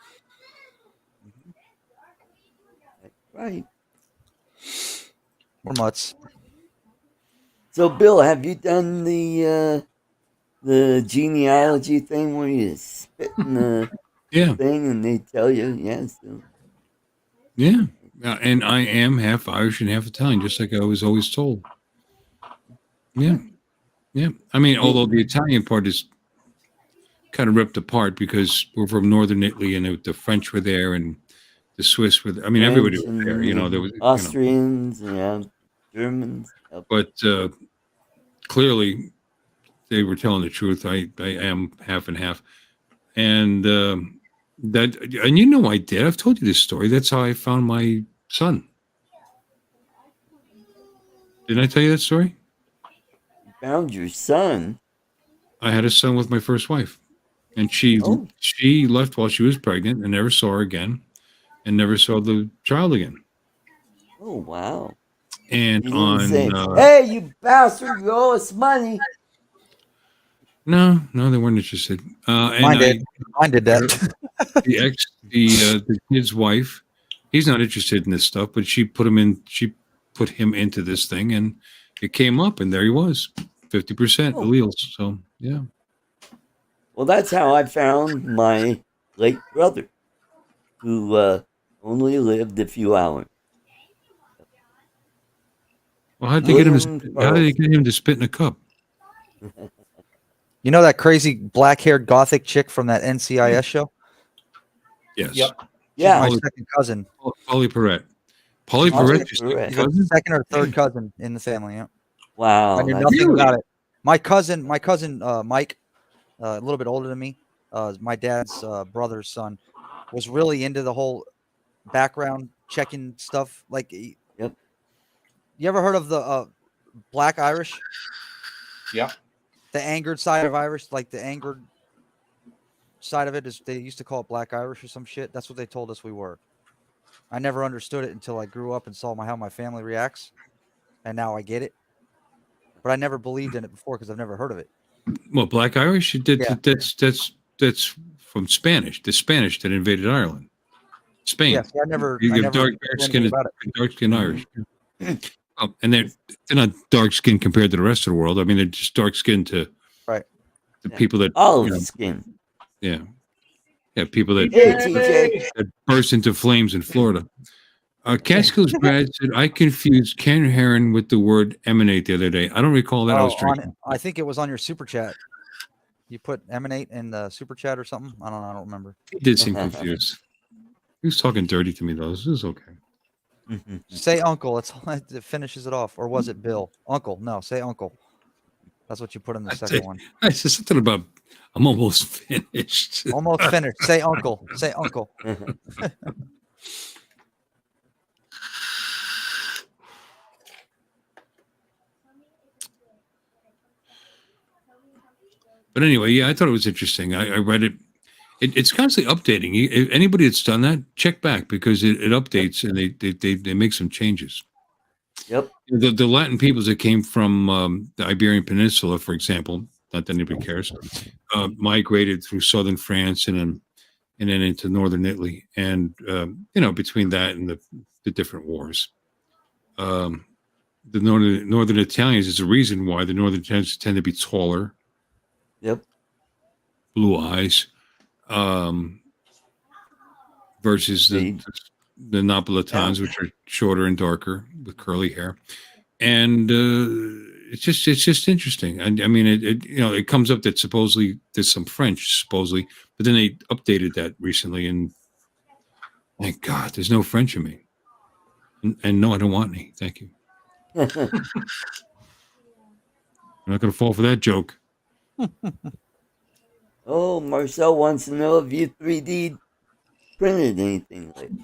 That's right. We're mutts. So, Bill, have you done the genealogy thing where you spit in the thing and they tell you? Yes. Yeah. And I am half Irish and half Italian, just like I was always told. Yeah. Yeah. I mean, although the Italian part is kind of ripped apart because we're from northern Italy and the French were there and the Swiss were there. I mean, everybody was there. There was Austrians, Germans. But clearly, they were telling the truth. I am half and half, and I did. I've told you this story. That's how I found my son. Didn't I tell you that story? You found your son. I had a son with my first wife, and she left while she was pregnant and never saw her again, and never saw the child again. Oh wow! And you didn't say, "Hey, you bastard! You owe us money." No, they weren't interested. Mine did that. The kid's wife, he's not interested in this stuff, but she put him into this thing, and it came up, and there he was, 50% alleles. So yeah. Well, that's how I found my late brother, who only lived a few hours. Well, how did they get him to spit in a cup? You know that crazy black-haired gothic chick from that NCIS show? Yes. Yep. Yeah. My second cousin. Polly Perrette. Polly Perrette. Second or third cousin in the family. Yeah. Wow. I knew nothing about it. My cousin, Mike, a little bit older than me, my dad's brother's son, was really into the whole background checking stuff. Like, yep. You ever heard of the Black Irish? Yeah. The angered side of Irish, like the angered side of it is they used to call it Black Irish or some shit. That's what they told us we were. I never understood it until I grew up and saw how my family reacts, and now I get it. But I never believed in it before because I've never heard of it. Well, Black Irish, that's from Spanish. The Spanish that invaded Ireland, Spain. Yes, I never. Dark skin Irish. Oh, and they're not dark skinned compared to the rest of the world. I mean, they're just dark skinned to the people that olive skin. Yeah, people that burst into flames in Florida. Catskills Brad said, I confused Ken Heron with the word emanate the other day. I don't recall that. I think it was on your super chat. You put emanate in the super chat or something. I don't remember. He did seem confused. He was talking dirty to me though. This is okay. Say uncle. That's all that finishes it off. Or was it Bill? Uncle. No, say uncle. That's what you put in the second one. I said something about I'm almost finished. Almost finished. Say uncle. Say uncle. But anyway, yeah, I thought it was interesting. I read it. It's constantly updating. If anybody that's done that, check back because it updates and they make some changes. Yep. The Latin peoples that came from the Iberian Peninsula, for example, not that anybody cares, migrated through southern France and then into northern Italy, and between that and the different wars, the northern Italians is a reason why the northern Italians tend to be taller. Yep. Blue eyes, versus the Napolitans, which are shorter and darker with curly hair, and it's just interesting. I mean, it comes up that supposedly there's some French, supposedly, but then they updated that recently, and thank God, there's no French in me, and no, I don't want any. Thank you. I'm not going to fall for that joke. Oh, Marcel wants to know if you 3D printed anything lately.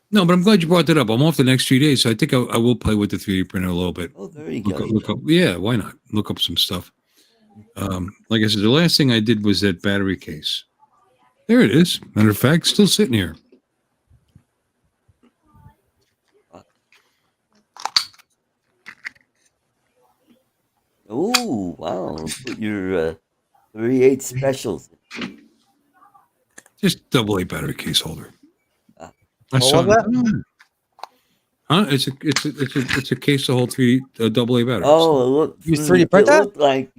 No, but I'm glad you brought that up. I'm off the next 3 days, so I think I will play with the 3D printer a little bit. Oh, there you Look up, yeah, why not? Look up some stuff. Like I said, the last thing I did was that battery case. There it is. Matter of fact, still sitting here. Oh, wow. Put your 38 specials. Just AA battery case holder. I What saw was it. Huh? It's a case to hold three AA batteries. Oh, look. You 3D print it that? looked like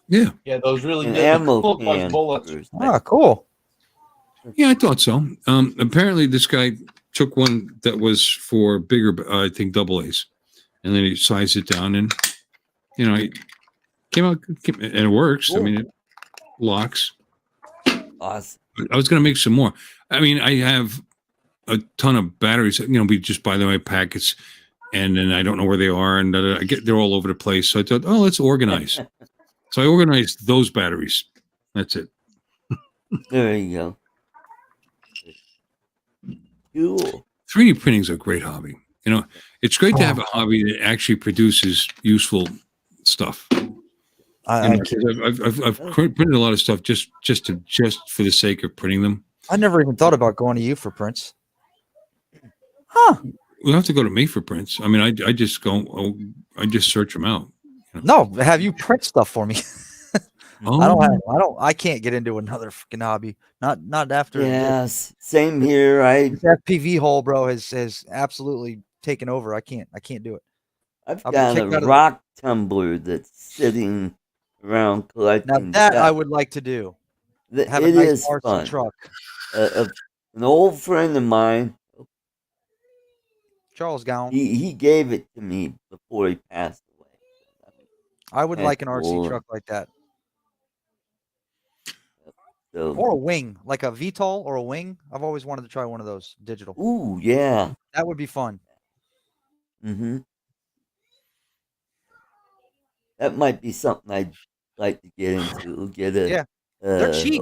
Yeah, those really an did ammo look like can. bullets. Ah, cool. Yeah, I thought so. Apparently, this guy took one that was for bigger, I think, AA's, and then he sized it down, and it came out, and it works. Cool. I mean, it locks. Awesome. I was going to make some more. I mean, I have a ton of batteries. We just buy them in packets, and then I don't know where they are, and they're all over the place. So I thought, let's organize. So I organized those batteries. That's it. There you go. Cool. 3D printing is a great hobby. It's great to have a hobby that actually produces useful stuff. I've printed a lot of stuff just for the sake of printing them. I never even thought about going to you for prints. Huh? We don't have to go to me for prints. I mean, I just go. I just search them out. No, have you print stuff for me? Oh. I can't get into another freaking hobby. Not after. Yes, same here. This FPV hole, bro, has absolutely taken over. I can't do it. I've got a rock tumbler that's sitting around collecting. Now that I would like to do. Have a nice RC fun. truck. An old friend of mine, Charles Gown. He gave it to me before he passed away. I would like an RC truck like that. So, or a wing, like a VTOL or a wing. I've always wanted to try one of those digital. Ooh, yeah. That would be fun. Mm-hmm. That might be something I'd like to get into. Get a they're cheap.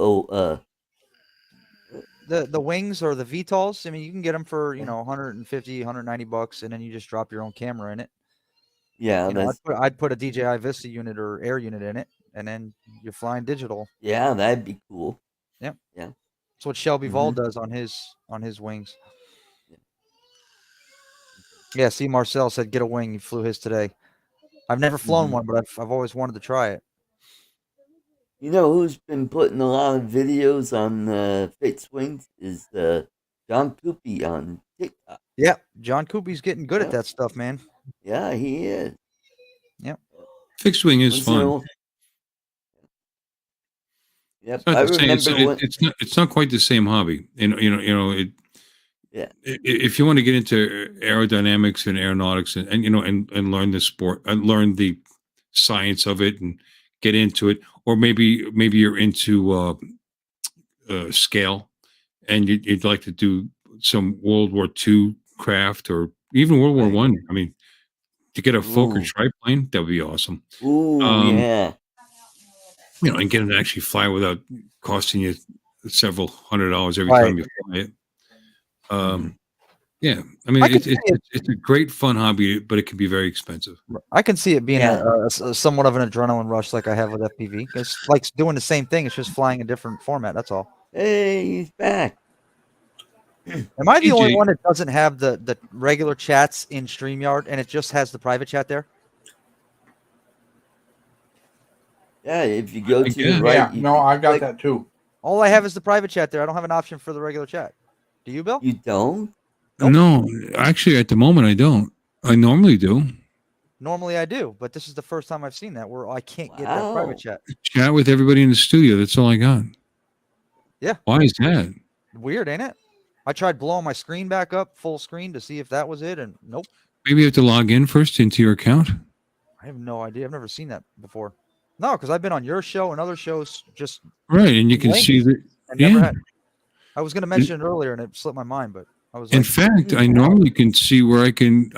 The wings or the VTOLs. I mean, you can get them for 150, 190 bucks, and then you just drop your own camera in it. Yeah, I'd put a DJI Vista unit or Air unit in it, and then you're flying digital. Yeah, that'd be cool. Yep. Yeah. That's what Shelby Vol does on his wings. Yeah. See, Marcel said get a wing. He flew his today. I've never flown one, but I've always wanted to try it. You know who's been putting a lot of videos on fixed wings is John Coopy on TikTok. Yeah, John Coopy's getting good at that stuff, man. Yeah, he is. Yep. Fixed wing is fun. Yep, I remember it's not quite the same hobby. If you want to get into aerodynamics and aeronautics and learn the sport and learn the science of it and get into it, or maybe you're into scale and you'd like to do some World War II craft or even World War Right. One. I mean, to get a Fokker Ooh. triplane, that would be awesome. Ooh, yeah. And get it to actually fly without costing you several $100s every Right. time you fly it. Yeah, I mean, I can it's a great fun hobby, but it can be very expensive. I can see it being Yeah. a somewhat of an adrenaline rush like I have with FPV. It's like doing the same thing. It's just flying a different format. That's all. Hey, he's back. Am I the only TJ. one that doesn't have the regular chats in StreamYard and it just has the private chat there? Yeah, if you go I to the guess. right, Yeah, you no, can I've got click- that too. All I have is the private chat there. I don't have an option for the regular chat. Do you, Bill? You don't? Nope. No, actually, at the moment, I don't. I normally do. Normally I do, but this is the first time I've seen that where I can't get that Wow. private chat. Chat with everybody in the studio. That's all I got. Yeah. Why is that? Weird, ain't it? I tried blowing my screen back up full screen to see if that was it, and nope. Maybe you have to log in first into your account. I have no idea. I've never seen that before. No, because I've been on your show and other shows just Right, and you can Links. see that. I never Yeah. had. I was going to mention it earlier and it slipped my mind, but I was In like, fact, I normally can see where I can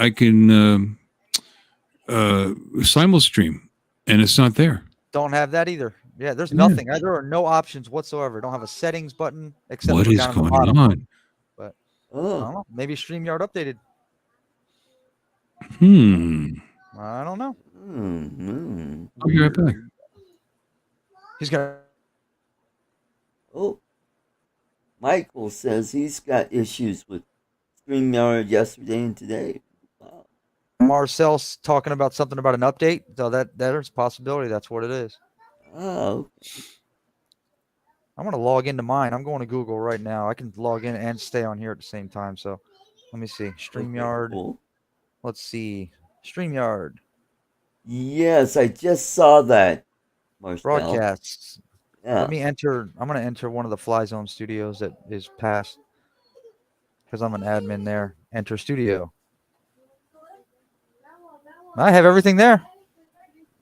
simul stream, and it's not there. don't have that either. Yeah, there's Yeah. nothing. There are no options whatsoever. Don't have a settings button except What for is down at the going bottom. on? I Oh, don't know. Maybe StreamYard updated. I don't know. I'll be right back. He's gonna. Oh, Michael says he's got issues with StreamYard yesterday and today. Wow. Marcel's talking about something about an update. So there's a possibility that's what it is. Oh, I'm gonna log into mine. I'm going to Google right now. I can log in and stay on here at the same time. So let me see. StreamYard. okay, cool. Let's see. StreamYard Yes, I just saw that. Marcel. broadcasts. Yeah. Let me enter. I'm gonna enter one of the Fly Zone studios that is past because I'm an admin there. Enter studio. I have everything there.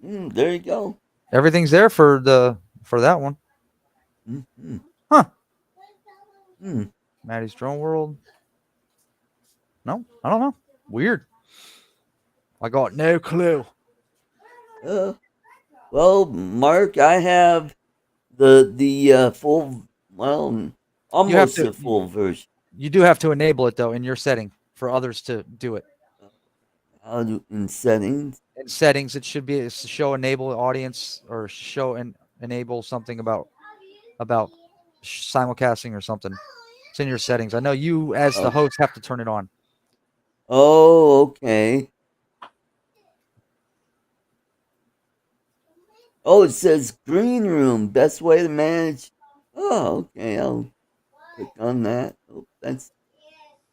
There you go. Everything's there for that one. Mm-hmm. Huh. Hmm. Maddie's Drone World. No, I don't know. Weird. I got no clue. Well, Mark, I have the full, well, almost to- the full version. You do have to enable it though in your setting for others to do it. How do in settings? In settings, it should be show enable audience or show and enable something about simulcasting or something. It's in your settings. I know you as the host have to turn it on. Oh, okay. Oh, it says green room, best way to manage. Oh, okay. I'll click on that. Oh, that's.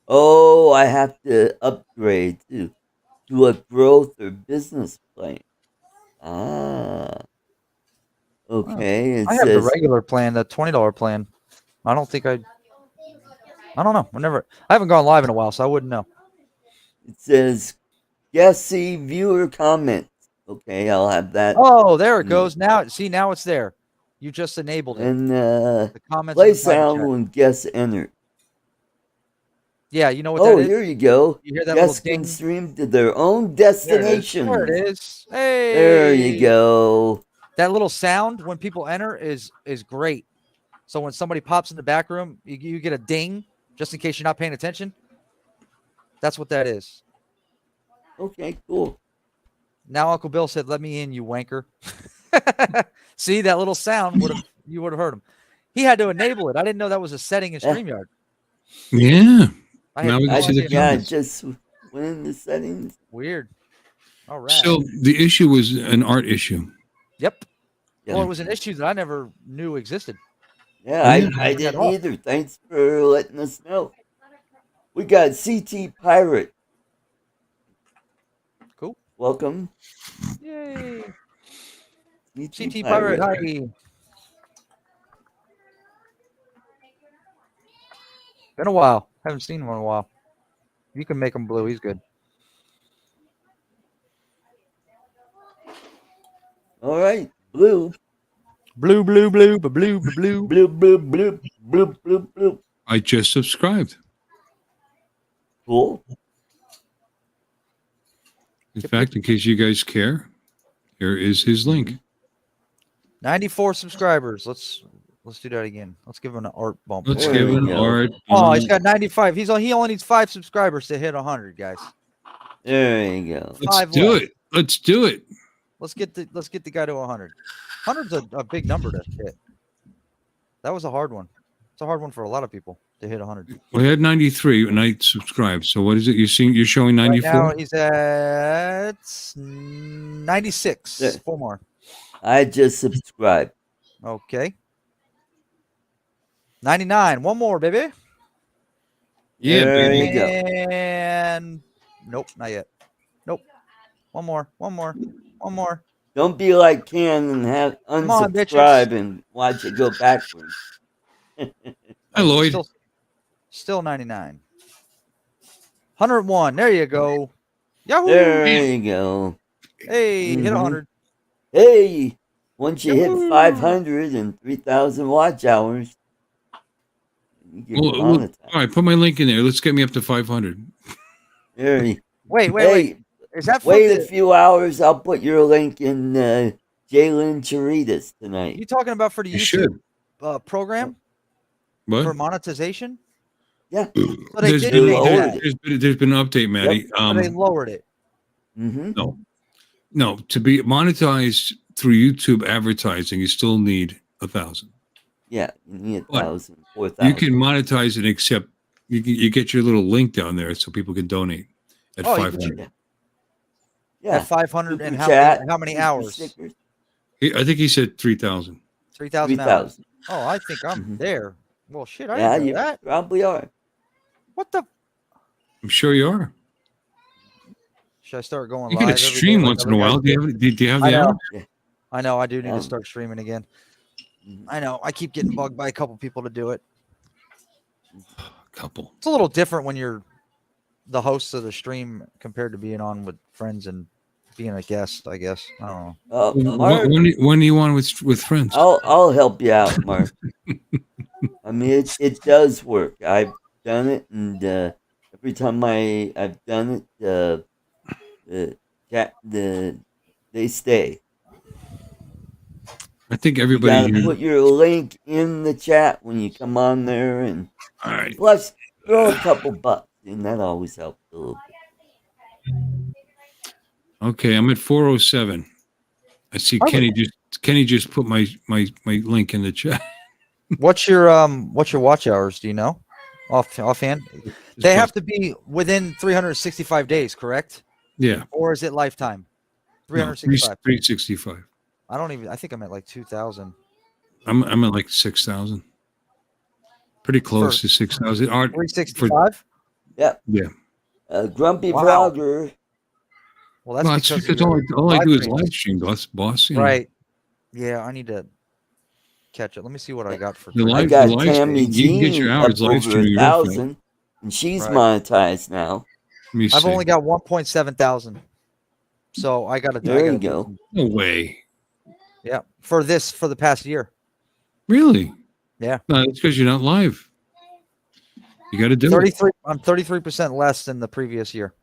Oh, I have to upgrade to a growth or business plan. Ah. Okay. It I have the says regular plan, the $20 plan. I don't think I don't know. I haven't gone live in a while, so I wouldn't know. it says yes, see viewer comments. Okay, I'll have that. Oh, there it goes. Now it's there. You just enabled it. And The comments play in the private sound chat. when guests enter. Yeah, you know what Oh, that is? here you go. You hear that Guests little can ding? stream to their own destination. There it is. Hey. There you go. That little sound when people enter is great. So when somebody pops in the back room, you get a ding just in case you're not paying attention. That's what that is. Okay, cool. Now Uncle Bill said, "Let me in, you wanker." See that little sound? You would have heard him. He had to enable it. I didn't know that was a setting in StreamYard. Yeah. I had Now we no can see the idea. Yeah, I comments. just went in the settings. Weird. All right. So the issue was an art issue. Yep. Yeah. Well, it was an issue that I never knew existed. Yeah, Yeah. I didn't either. Thanks for letting us know. We got CT Pirate. Cool. Welcome. Yay. CT CT Pirate. Hi. Been a while. Haven't seen him in a while. You can make him blue. He's good. All right. Blue. Blue, blue, blue, blue, blue, blue. Blue, blue, blue, blue, blue, blue. I just subscribed. Cool. In fact, in case you guys care, here is his link. 94 subscribers. Let's do that again. Let's give him an art bump. Let's There give we an go. art. Oh, he's got 95. He only needs 5 subscribers to hit 100, guys. There you go. Let's 5 do left. it. Let's do it. Let's get the guy to 100. 100's a big number to hit. That was a hard one. It's a hard one for a lot of people to hit 100. We had 93 and I subscribed. So what is it? You're showing 94? Right now he's at 96. Yeah. 4 more. I just subscribed. Okay. 99. 1 more, baby. Yeah, There baby. you go. And nope, not yet. Nope. 1 more. 1 more. 1 more. Don't be like Ken and have Come on, unsubscribe and watch it go backwards. Hi, Lloyd. Still 99. 101. There you go. Yahoo! There you go. Hey, hit Mhm. 100. Hey, once you Yahoo! hit 500 and 3,000 watch hours, you get All monetized. right, put my link in there. Let's get me up to 500. There you, Wait. hey, Is that for wait a the, few hours. I'll put your link in Jalen Charitas tonight. you talking about for the You YouTube should. program What? for monetization? Yeah. So they There's did been, make lowered that. there's been an update, Maddie. So they lowered it. Mm-hmm. No, to be monetized through YouTube advertising, you still need 1,000. Yeah, you need What? 1,000, 4,000. You can monetize it, except you get your little link down there so people can donate at Oh, you can 500. Yeah. At 500 and Super how chat, many super hours? stickers, I think he said 3,000. 3,000 hours. 3,000. Oh, I think I'm Mhm. there. Well, shit, I Yeah, didn't know you that. probably are. What the? I'm sure you are. Should I start going You live? get a every day stream like once in a other while. guys Do you have I the know. hours? I know. I do need Yeah. to start streaming again. Mhm. I know. I keep getting bugged by a couple people to do it. Couple. It's a little different when you're the host of the stream compared to being on with friends and being a guest, I guess. I don't know. Mark, When do you want with friends? I'll help you out, Mark. I mean, it does work. I've done it, and every time I've done it, they stay. I think You everybody gotta here. put your link in the chat when you come on there, and All right. plus throw a couple bucks, and that always helps a little bit. Okay, I'm at 407. I see Kenny just put my link in the chat. What's your watch hours? Do you know? Offhand, they have to be within 365 days, correct? Yeah. Or is it lifetime? No, 365. 365. I think I'm at like 2,000. I'm at like 6,000. Pretty close For- to 6,000. Art 365? Yep. Yeah. Grumpy Wow. vlogger. Well, that's Well, that's because because of all I live do is streams. live stream, boss. You know. Right. Yeah, I need to catch it. Let me see what I got for The I live- got the live Tammy stream, you can get your Jean hours up live over streaming your info. 1,000, and she's Right. monetized now. Let me I've see. only got 1.7 thousand. So I got to There you go. No way. Yeah, for the past year. Really? Yeah. No, it's because you're not live. You got to do it. 33 I'm 33% less than the previous year.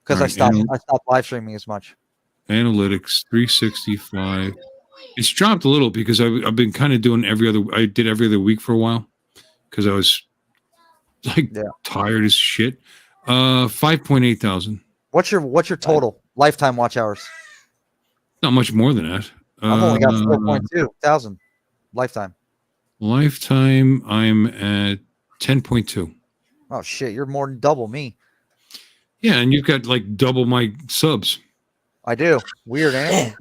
Cuz I Right, stopped and- I stopped live streaming as much. Analytics 365. It's dropped a little because I've been kind of doing I did every other week for a while because I was like Yeah. tired as shit. 5.8 thousand. What's your total lifetime watch hours? Not much more than that. I've only got 4.2 thousand lifetime. Lifetime, I'm at 10.2. Oh shit, you're more than double me. Yeah, and you've got like double my subs. I do. Weird, eh?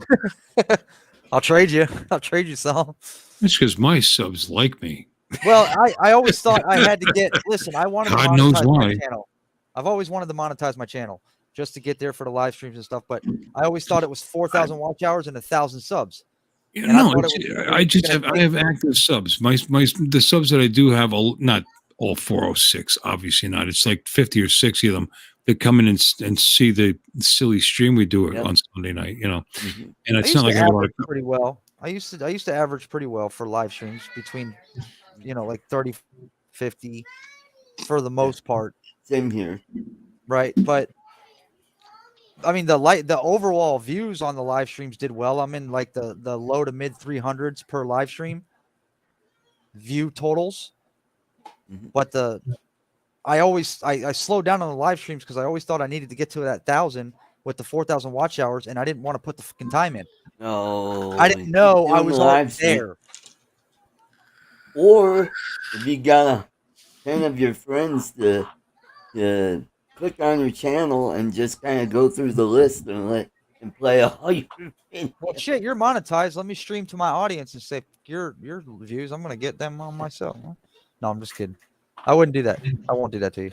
I'll trade you. I'll trade you some. That's because my subs like me. Well, I always thought I had to get. Listen, I wanted to God knows monetize my why. channel. I've always wanted to monetize my channel just to get there for the live streams and stuff. But I always thought it was 4,000 watch hours and 1,000 subs. Yeah, And I no, thought it's, it was I just gonna have I have active subs. The subs that I do have, not all 406, obviously not. It's like 50 or 60 of them that come in and see the silly stream we do Yep. on Sunday night. Mhm. And I it's used not to like I have a lot average of. pretty well. I used to average pretty well for live streams between, like 30, 50 for the most part. Same here. right? But I mean, the overall views on the live streams did well. I'm in like the low to mid 300s per live stream view totals. Mhm. But I slowed down on the live streams because I always thought I needed to get to that 1,000 with the 4,000 watch hours, and I didn't want to put the fucking time in. No, I didn't keep know I doing was the already live stream. there. Or if you got 10 of your friends to click on your channel and just kind of go through the list and play all your videos. Well, shit, you're monetized. Let me stream to my audience and say your views. I'm gonna get them on myself. No, I'm just kidding. I wouldn't do that. I won't do that to you.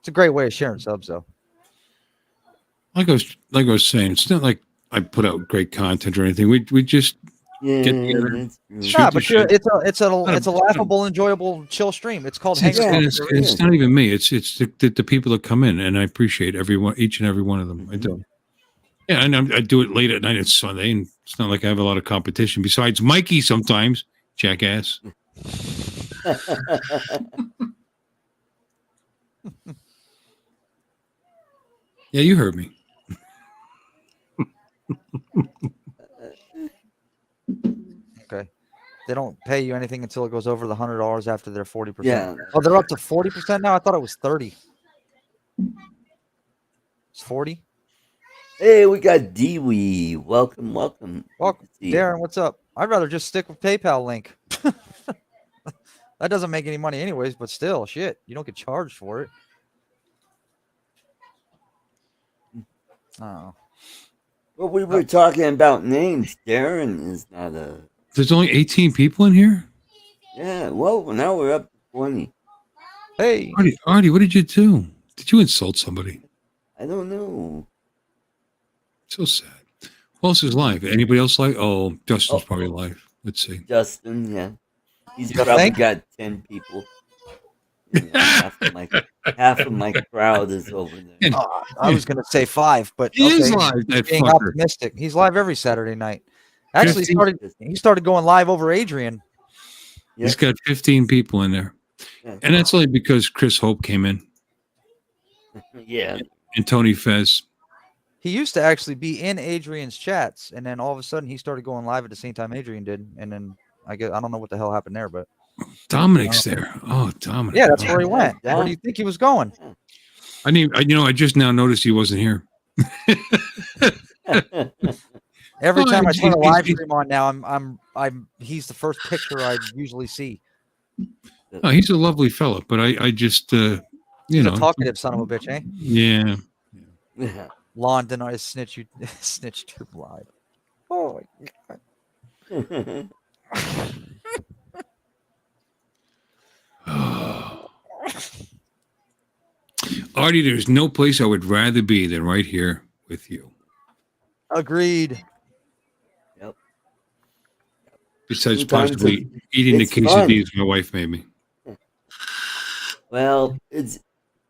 It's a great way of sharing subs, though. Like I was saying, it's not like I put out great content or anything. We just Yeah, get together. that's true. Shoot Yeah, the but shit. it's a laughable, enjoyable, chill stream. It's called It's, Hanging. it's not even me. It's the people that come in, and I appreciate each and every one of them. I do. Yeah, and I do it late at night. It's Sunday, and it's not like I have a lot of competition. Besides Mikey, sometimes jackass. Yeah, you heard me. Okay. They don't pay you anything until it goes over the $100 after they're 40%. Yeah. Oh, they're up to 40% now. I thought it was 30. It's 40. Hey, we got Dewey. Welcome. Welcome, Good to see you. Darren. What's up? I'd rather just stick with PayPal link. That doesn't make any money anyways, but still, shit, you don't get charged for it. Oh. Well, we were talking about names. Darren is not a. There's only 18 people in here. Yeah, well, now we're up to 20. Hey. Artie, what did you do? Did you insult somebody? I don't know. So sad. Who else is live? Anybody else live? Oh, Justin's probably live. Let's see. Justin, yeah. He's You probably think? got 10 people. Half of my crowd is over there. I was going to say 5, but He is okay. live, that Being fucker. optimistic. He's live every Saturday night. Actually, 15. he started going live over Adrian. Yeah. He's got 15 people in there. Yeah. And that's only because Chris Hope came in Yeah. and Tony Fez. He used to actually be in Adrian's chats, and then all of a sudden he started going live at the same time Adrian did, and then I don't know what the hell happened there, but Dominic's there. Oh, Dominic. yeah, that's where he went. Yeah. Where do you think he was going? I just now noticed he wasn't here. Every Oh, time I turn a live he's- stream on now, he's the first picture I usually see. Oh, he's a lovely fella, but I just, He's a talkative son of a bitch, eh? yeah. Yeah. Lawn denies snitch you snitched your live. Oh my god. Artie, there's no place I would rather be than right here with you. Agreed. Yep. Besides Sometimes possibly eating the it's fun. quesadillas my wife made me. Well, it's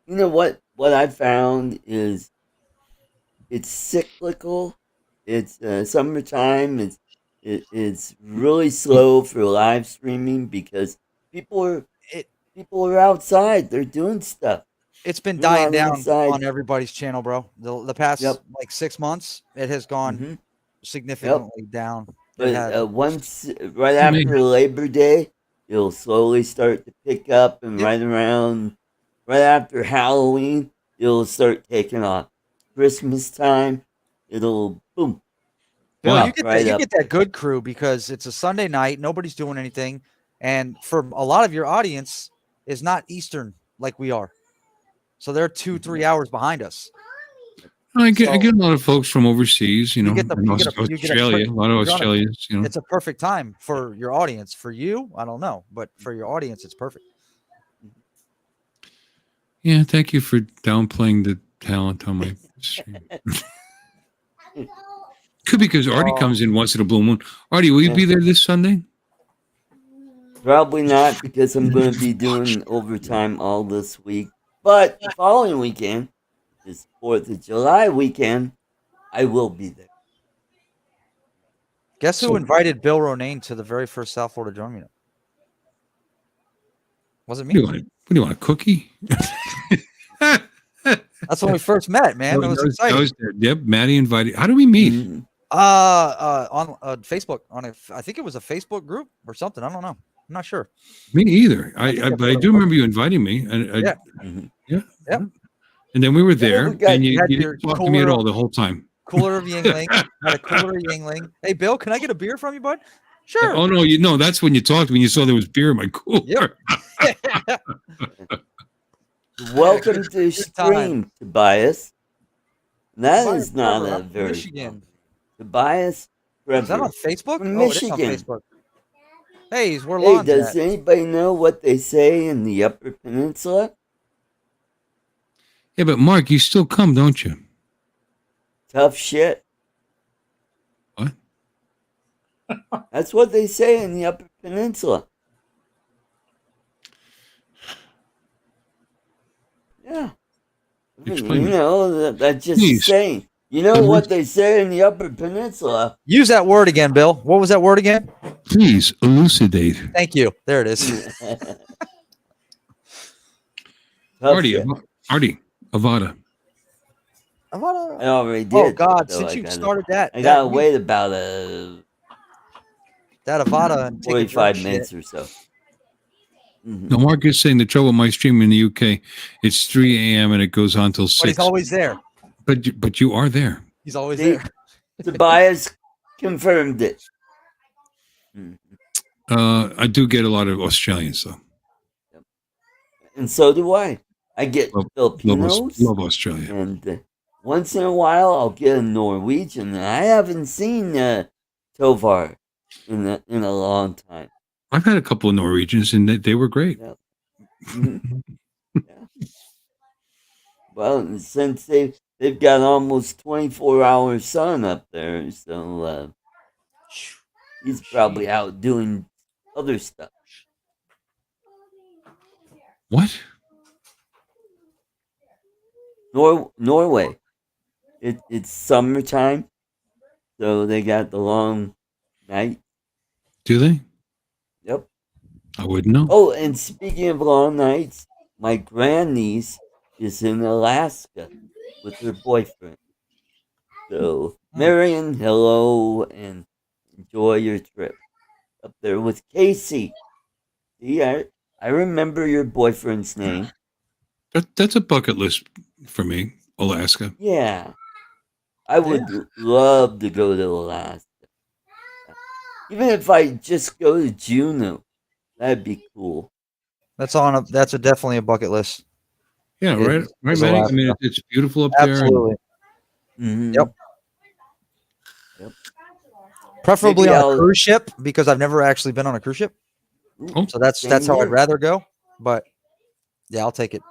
what I found is it's cyclical. It's summertime. It's really slow for live streaming because people are outside. They're doing stuff. It's been You're dying on down inside. on everybody's channel, bro. The past like 6 months, it has gone Mhm. significantly down. It has. But once right after Labor Day, it'll slowly start to pick up, and Yep. right after Halloween, it'll start taking off. Christmas time, it'll boom. Bill, Wow. you get Right that, you up. get that good crew because it's a Sunday night, nobody's doing anything, and for a lot of your audience is not Eastern like we are, so they're 2-3 hours behind us. I get a lot of folks from overseas, You get and Australia, a lot of Australians, It's a perfect time for your audience. For you, I don't know, but for your audience, it's perfect. Yeah, thank you for downplaying the talent on my stream. Could be because Artie comes in once in a blue moon. Artie, will you be there this Sunday? Probably not because I'm going to be doing overtime all this week. But the following weekend, this 4th of July weekend, I will be there. Guess who invited Bill Ronayne to the very first South Florida Drone Meetup? Was it What do me? what do you want? A cookie? That's when we first met, man. It was exciting. Yep, Maddie invited. How do we meet? Mhm. On Facebook, I think it was a Facebook group or something. I don't know. I'm not sure. Me either. think I that's but I what it do was. remember you inviting me. Yeah. Mhm. Yeah. Yep. And then we were we there, got- and you had didn't your talk to me at cooler all the whole time. Cooler of Yingling. Had a cooler of Yingling. Hey, Bill, can I get a beer from you, bud? Sure. Oh no, that's when you talked when you saw there was beer in my cooler. Yep. Welcome to the Good time. stream, Tobias. That Tobias is not Trevor, a I'm from very Michigan. Tobias Is that Trevor. on Facebook? From Oh, it is on Michigan. Facebook. Hey, where Hey, Lon's does at? anybody know what they say in the Upper Peninsula? Yeah, but Mark, you still come, don't you? Tough shit. What? That's what they say in the Upper Peninsula. Yeah. Explain You it. know, that's just Please. saying. You know The what words- they say in the Upper Peninsula? Use that word again, Bill. What was that word again? Please elucidate. Thank you. There it is. Tough Artie, shit. Avada. I already did. Oh God! so Since I you gotta- started that, I gotta that week, wait about that Avada and take a 45 drink minutes shit. or so. Mhm. No, Mark is saying the trouble with my stream in the UK, it's 3 a.m. and it goes on till 6. But he's always there. But you are there. He's always See? there. Tobias confirmed it. Mhm. I do get a lot of Australians though. And so do I. I get Love Filipinos, Australia. and once in a while I'll get a Norwegian. And I haven't seen Tovar in a long time. I've had a couple of Norwegians and they were great. Yeah. Mhm. Yeah. Well, since they've got almost 24-hour sun up there, so he's probably out doing other stuff. What? Norway. It's summertime, so they got the long night. Do they? Yep. I wouldn't know. Oh, and speaking of long nights, my grandniece is in Alaska with her boyfriend. So, Marion, hello, and enjoy your trip up there with Casey. See, I remember your boyfriend's name. That's a bucket list for me, Alaska. Yeah. I would love to go to Alaska. Even if I just go to Juneau, that'd be cool. That's definitely a bucket list. Yeah, right, It's Maddie? I Alaska. mean, it's beautiful up there. Absolutely. Mhm. Yep. Yep. Preferably Maybe on a I'll- cruise ship because I've never actually been on a cruise ship. Oh, So that's Same how I'd here. rather go. But yeah, I'll take it.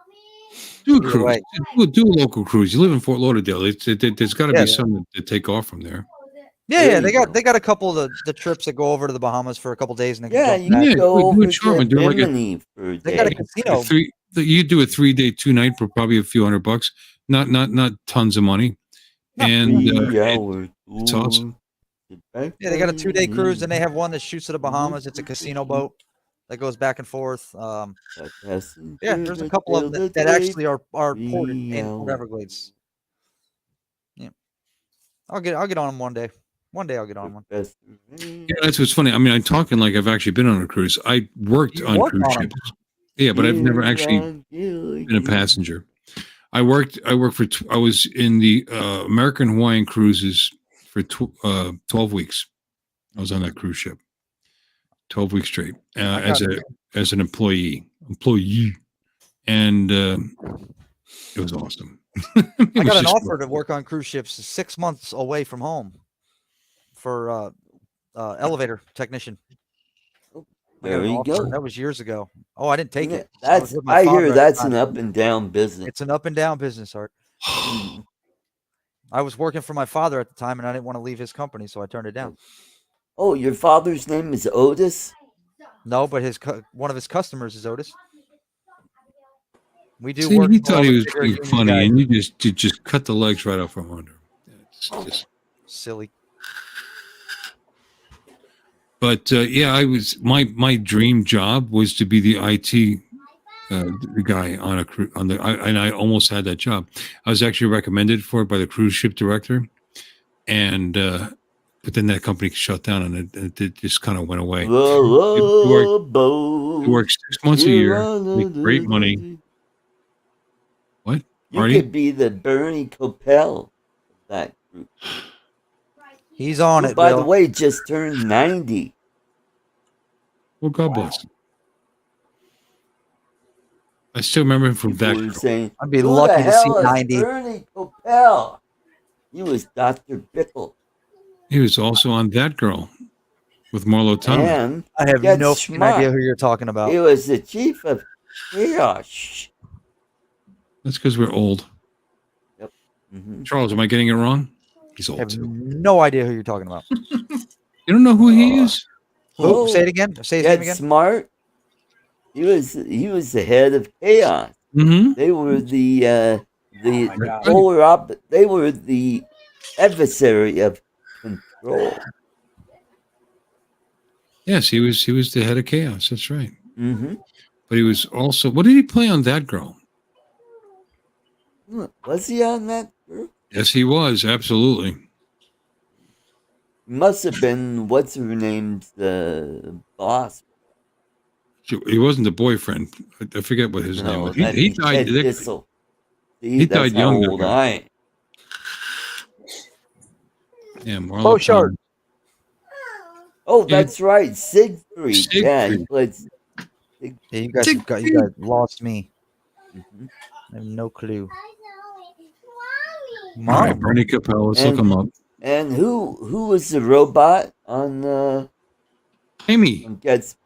do a Either cruise. way. Do a local cruise. You live in Fort Lauderdale. There's got to Yeah. be some to take off from there. Yeah, There they you got go. they got a couple of the trips that go over to the Bahamas for a couple days and then Yeah, jump you back. can Yeah, go do over a charm, to do like a- Bimini for a They got a day. casino. You do a 3-day, 2-night for probably a few $100. Not tons of money. No. And 3-hour it's awesome. tour. Yeah, they got a 2-day cruise and they have one that shoots to the Bahamas. It's a casino boat that goes back and forth. Yeah, there's a couple of them that actually are ported in Port Everglades. Yeah, I'll get on them one day. One day I'll get on one. yeah, that's what's funny. I mean, I'm talking like I've actually been on a cruise. I worked You on worked cruise on 'em. ships. Yeah, but I've never actually been a passenger. I was in the American Hawaiian cruises for 12 weeks. I was on that cruise ship, 12 weeks straight as an employee, and it was awesome. I got an offer to work on cruise ships 6 months away from home for elevator technician. I got There an you offer. go. That was years ago. Oh, I didn't take it. I was That's with my I father hear at the that's time. an up and down business. It's an up and down business, Art. I was working for my father at the time, and I didn't want to leave his company, so I turned it down. Oh, your father's name is Otis? No, but one of his customers is Otis. We do See, work. he for all thought the he was bigger being union funny, guys. and you just cut the legs right off from under him. It's just, Silly. but yeah, I was my dream job was to be the IT the guy on a cruise and I almost had that job. I was actually recommended for it by the cruise ship director, and but then that company shut down and it just kind of went away. You work 6 months a year, make great money. What? You Marty? could be the Bernie Coppell of that group. He's on Who, it, by Bill. the way, just turned 90. Well, God bless. I still remember him from People that. were Girl. saying, I'd be who lucky the to see hell is 90. Bernie Coppell? He was Dr. Bickle. He was also on That Girl with Marlo Thomas. And I have get no smart. idea who you're talking about. He was the chief of chaos. That's because we're old. Yep. Mm-hmm. Charles, am I getting it wrong? He's I old have too. no idea who you're talking about. You don't know who he is? Who? Say it again. Say his name Get again. smart. He was the head of chaos. Mm-hmm. They were the God. polar they were the adversary of control. Yes, he was the head of chaos. That's right. Mm-hmm. But he was also, what did he play on That Girl? Was he on that group? Yes, he was. Absolutely. Must have been what's her name's boss. He wasn't the boyfriend. I forget what his name was. He died. Ted Bissell. See, He that's died how young, old that guy. I am. Yeah, Marlo Bouchard. Thomas. Oh, that's right, Siegfried. Yeah, he Siegfried. played. Yeah, you guys lost me. Mhm. I have no clue. All right, Bernie Coppell. Let's look him up. And who was the robot on Amy. Gets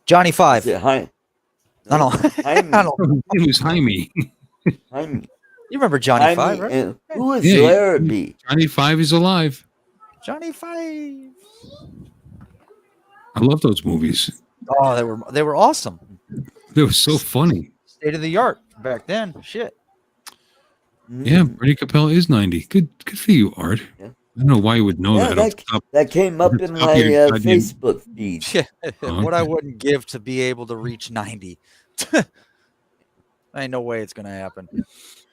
Johnny Five. is it Jaime? No. Jaime. I don't. It was Jaime. Jaime. You remember Johnny Jaime, Five, right? and who was Yeah, Larrabee? Johnny Five is alive. Johnny Five. I love those movies. Oh, they were awesome. They were so funny. State of the art back then. Shit. Yeah, Bernie Coppell is 90. Good for you, Art. Yeah. I don't know why you would know Yeah, that. off the top. that came up in top my of your goddamn- Facebook feed. What I wouldn't give to be able to reach 90. Ain't no way it's gonna happen.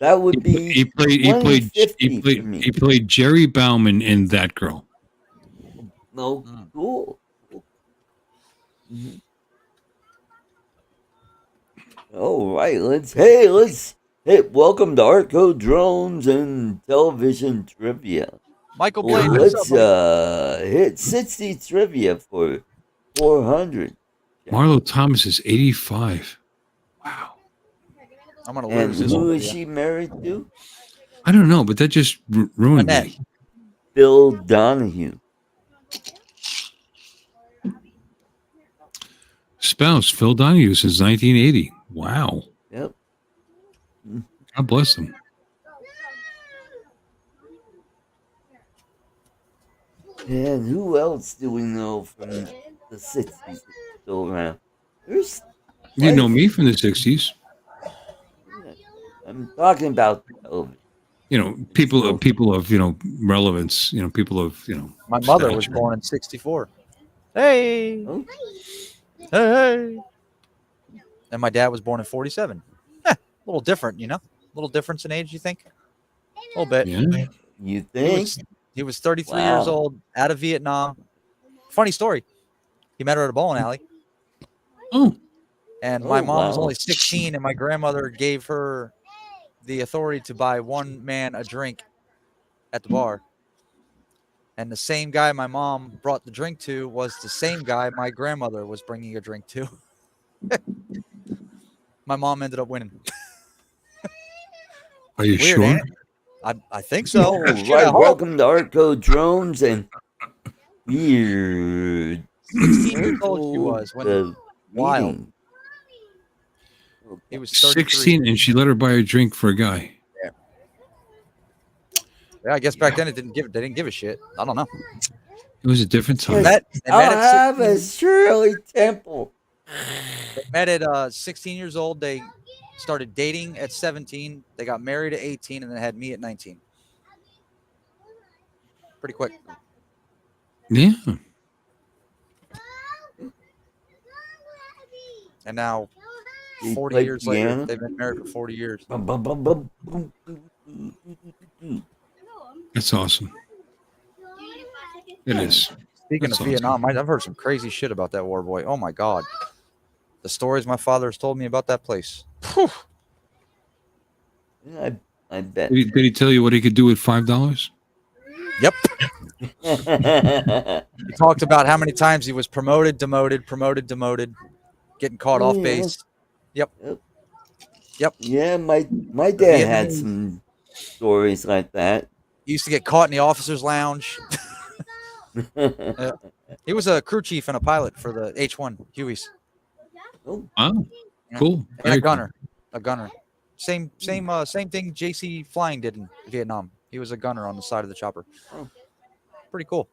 That would be He played Jerry Bauman in That Girl. no cool. Mhm. All right, let's welcome to ArtCo Drones and Television Trivia. Michael Well, Blaine. let's hit 60 trivia for 400. Marlo Thomas is 85. Wow. I'm gonna And lose this who one. is she married to? I don't know, but that just ruined Annette. me. Bill Donahue. Spouse, Phil Donahue, since 1980. Wow. Yep. God bless him. And who else do we know from the 60s that's still around? There's You know me from the 60s. I'm talking about television. You know, people of relevance, people of, My mother was stature. born in 64. Hey. Oh. Hey. And my dad was born in 47. A little different, A little difference in age, you think? A little bit. Yeah. You think? He was 33 years Wow. old, out of Vietnam. Funny story. He met her at a bowling alley. Oh. And my Oh, mom was wow. only 16, and my grandmother gave her the authority to buy one man a drink at the bar. And the same guy my mom brought the drink to was the same guy my grandmother was bringing a drink to. My mom ended up winning. Are you Weird, sure? ain't it? I think so. Oh, Shit, I right. hope. Welcome to ArtCo Drones and Weird. 16 years old she was when The wild. meeting. He was 33. 16, and she let her buy a drink for a guy. Yeah, I guess back then they didn't give a shit. I don't know. It was a different time. They I'll met at have a 16. Shirley Temple. They met at 16 years old. They started dating at 17. They got married at 18 and then had me at 19. Pretty quick. Yeah. And now They 40 play years later. piano. They've been married for 40 years. Bum, bum, bum, bum, boom, boom, boom, boom, boom. That's awesome. It is. Speaking That's of Vietnam, I've heard some crazy shit about that war, boy. Oh my God. The stories my father has told me about that place. Whew. Yeah, I bet. Did he tell you what he could do with $5? Yep. He talked about how many times he was promoted, demoted, getting caught off base. Yep. Yeah, my dad had some stories like that. He used to get caught in the officer's lounge. He was a crew chief and a pilot for the H-1 Hueys. Oh, Wow. Yeah. Cool. And Very a gunner. A gunner. Same thing JC Flying did in Vietnam. He was a gunner on the side of the chopper. Oh. Pretty cool.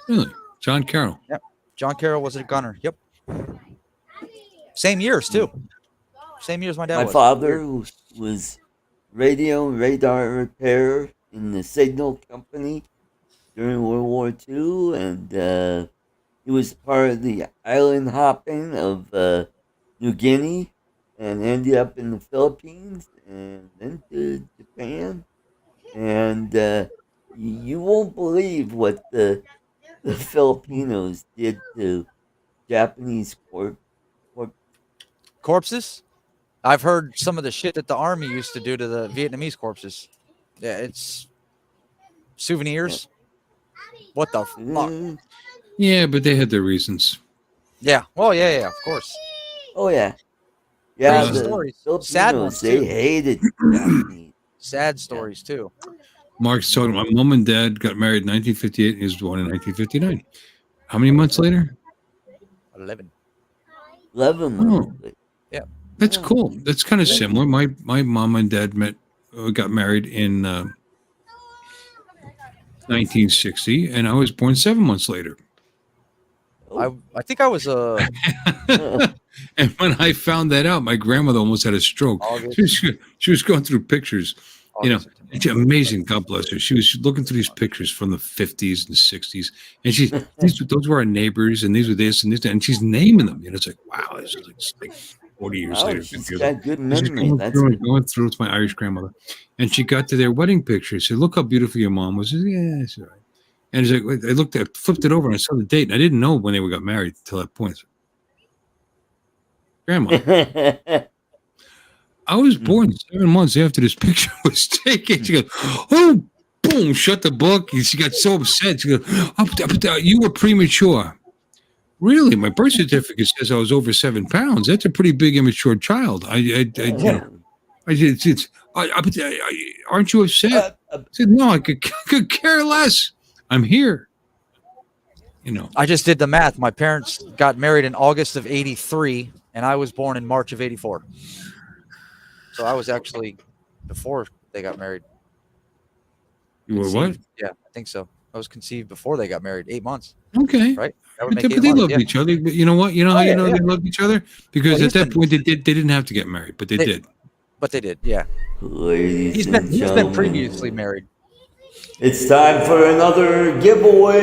Cool. Really? John Carroll. Yep. John Carroll was a gunner. Yep. Same years too. Same years my dad my was. father was radio and radar repair in the signal company during World War II, and he was part of the island hopping of New Guinea, and ended up in the Philippines and then to Japan. And you won't believe what the Filipinos did to Japanese Corpses? I've heard some of the shit that the army used to do to the Vietnamese corpses. Yeah, it's souvenirs. What the fuck? Mm, Yeah, but they had their reasons. Yeah. Well, yeah, of course. oh yeah, yeah. Crazy The stories. Filipinos, Sad ones, they too. hated Japanese. Sad stories too. Mark's talking. My mom and dad got married in 1958. He was born in 1959. How many months later? 11. 11 months. Yeah. That's cool. That's kind of similar. My mom and dad got married in 1960, and I was born 7 months later. I think I was And when I found that out, my grandmother almost had a stroke. She was going through pictures. It's amazing. God bless her. She was looking through these pictures from the 50s and 60s, and those were our neighbors, and these were this and this, and she's naming them. It's like, wow, this is like 40 years later. She's 50 years got later. good She's memory. going through with my Irish grandmother, and she got to their wedding picture. She said, "Look how beautiful your mom was." I said, "Yeah, it's all right." And it's like, I flipped it over, and I saw the date, and I didn't know when they got married until that point. Grandma, I was born 7 months after this picture was taken. She goes, "Oh, boom!" Shut the book. And she got so upset. She goes, "You were premature." Really? My birth certificate says I was over 7 pounds. That's a pretty big immature child. Aren't you upset? I said, "No, I could care less. I'm here." I just did the math. My parents got married in August of 83, and I was born in March of 84. So I was actually before they got married. You were what? Yeah, I think so. I was conceived before they got married, 8 months. Okay. Right? But they loved each other. But you know what? You know how they loved each other? Because at that point they didn't have to get married, but they did. But they did, yeah. Ladies He's been previously married. It's time for another giveaway.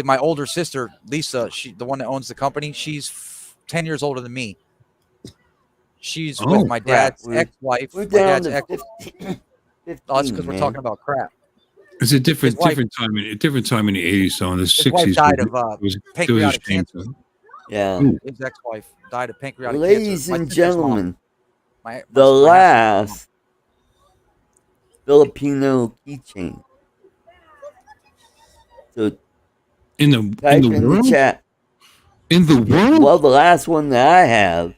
My older sister, Lisa, the one that owns the company, she's 10 years older than me. She's with my dad's ex-wife. We're down to 15. That's because we're talking about crap. It's a different time in the 80s, so in the 60s. His wife died of pancreatic cancer. Yeah. His ex-wife died of pancreatic Ladies cancer. and gentlemen, the last Filipino keychain. So in the world? The chat. In the world? Well, the last one that I have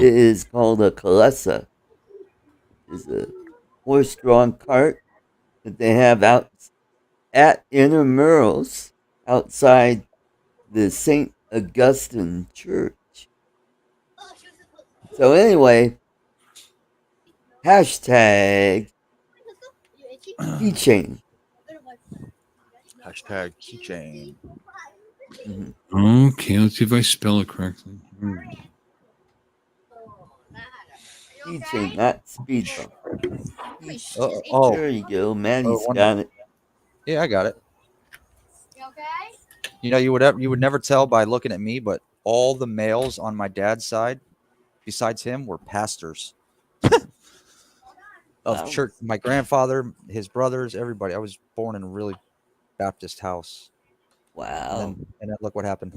is called a Kalesa. It's a horse-drawn cart that they have out at Intramurals outside the St. Augustine Church. So anyway, hashtag keychain. Hashtag keychain. Mm-hmm. Okay, let's see if I spell it correctly. Keychain, not speed bump. Oh, there you go. Maddie's got it. Yeah, I got it. You okay? You would never tell by looking at me, but all the males on my dad's side, besides him, were pastors of Wow. church. My grandfather, his brothers, everybody. I was born in a really Baptist house. Wow. And then look what happened.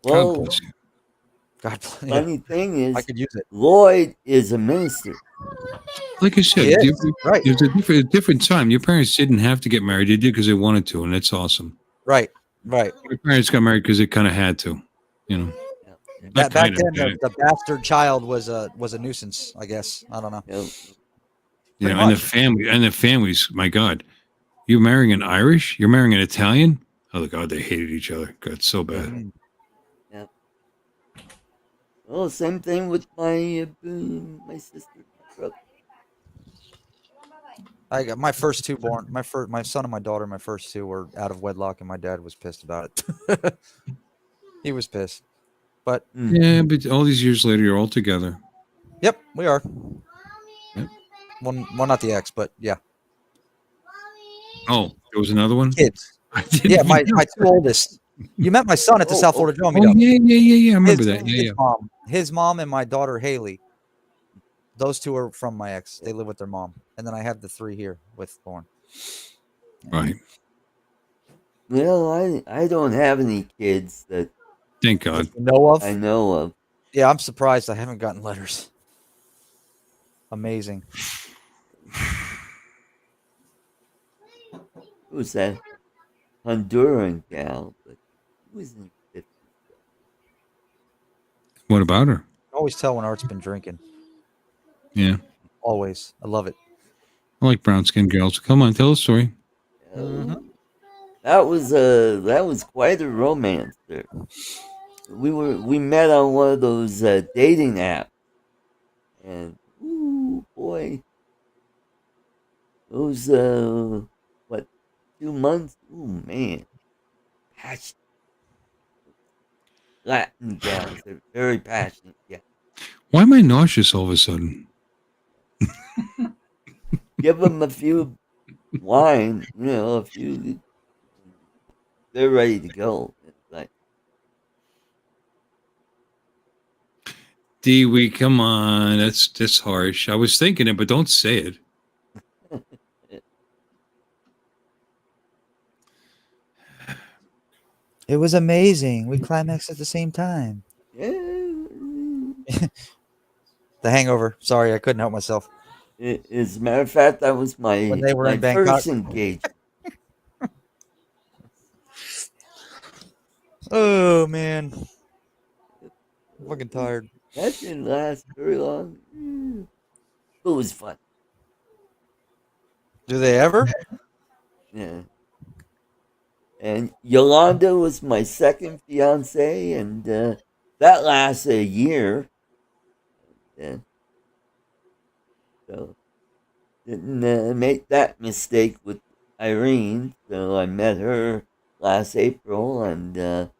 God Well, bless you. God bless. Yeah, funny thing I is, could use it. Lloyd is a minister. Like I said, He is, right. there's a different time. Your parents didn't have to get married; they did because they wanted to, and that's awesome. Right. Your parents got married because they kind of had to, you know. Yeah. Not Back kinda, then, the bastard child was a nuisance. I guess. I don't know. Yeah. you know, Pretty and the families. My God, you're marrying an Irish, you're marrying an Italian. Oh God, they hated each other. God, so bad. Mhm. Yeah. Well, same thing with my sister, my brother. I got my first two born. My son and my daughter. My first two were out of wedlock, and my dad was pissed about it. He was pissed. But Yeah, but all these years later, you're all together. yep, we are. Yep. Well, not the ex, but yeah, Oh, there was another one. kids. I didn't Yeah, even my know. two oldest. You met my son at the Oh, South Florida Drone Oh meetup. yeah. I remember that. Yeah, His mom and my daughter Haley. Those two are from my ex. They live with their mom, and then I have the three here with Thorn. right. Well, I don't have any kids that Thank God. You know of? I know of. Yeah, I'm surprised I haven't gotten letters. Amazing. Who's that Honduran gal? But who was in the 50s? What about her? I always tell when Art's been drinking. Yeah, Always. I love it. I like brown skinned girls. Come on, tell a story. Mhm. That was quite a romance there. We met on one of those dating apps, and ooh boy, those 2 months? Ooh man, passionate Latin gals. They're very passionate. Yeah, Why am I nauseous all of a sudden? give them a few wine, a few. They're ready to go. It's like, Dee-wee, come on. That's harsh. I was thinking it, but don't say it. It was amazing. We climaxed at the same time. yeah. The Hangover. Sorry, I couldn't help myself. As a matter of fact, that was my When they were my in Bangkok. first engagement. Oh man, I'm fucking tired. That didn't last very long. But it was fun. Do they ever? Yeah. And Yolanda was my second fiance, and that lasted a year. Yeah. So didn't make that mistake with Irene. So I met her last April, and yep.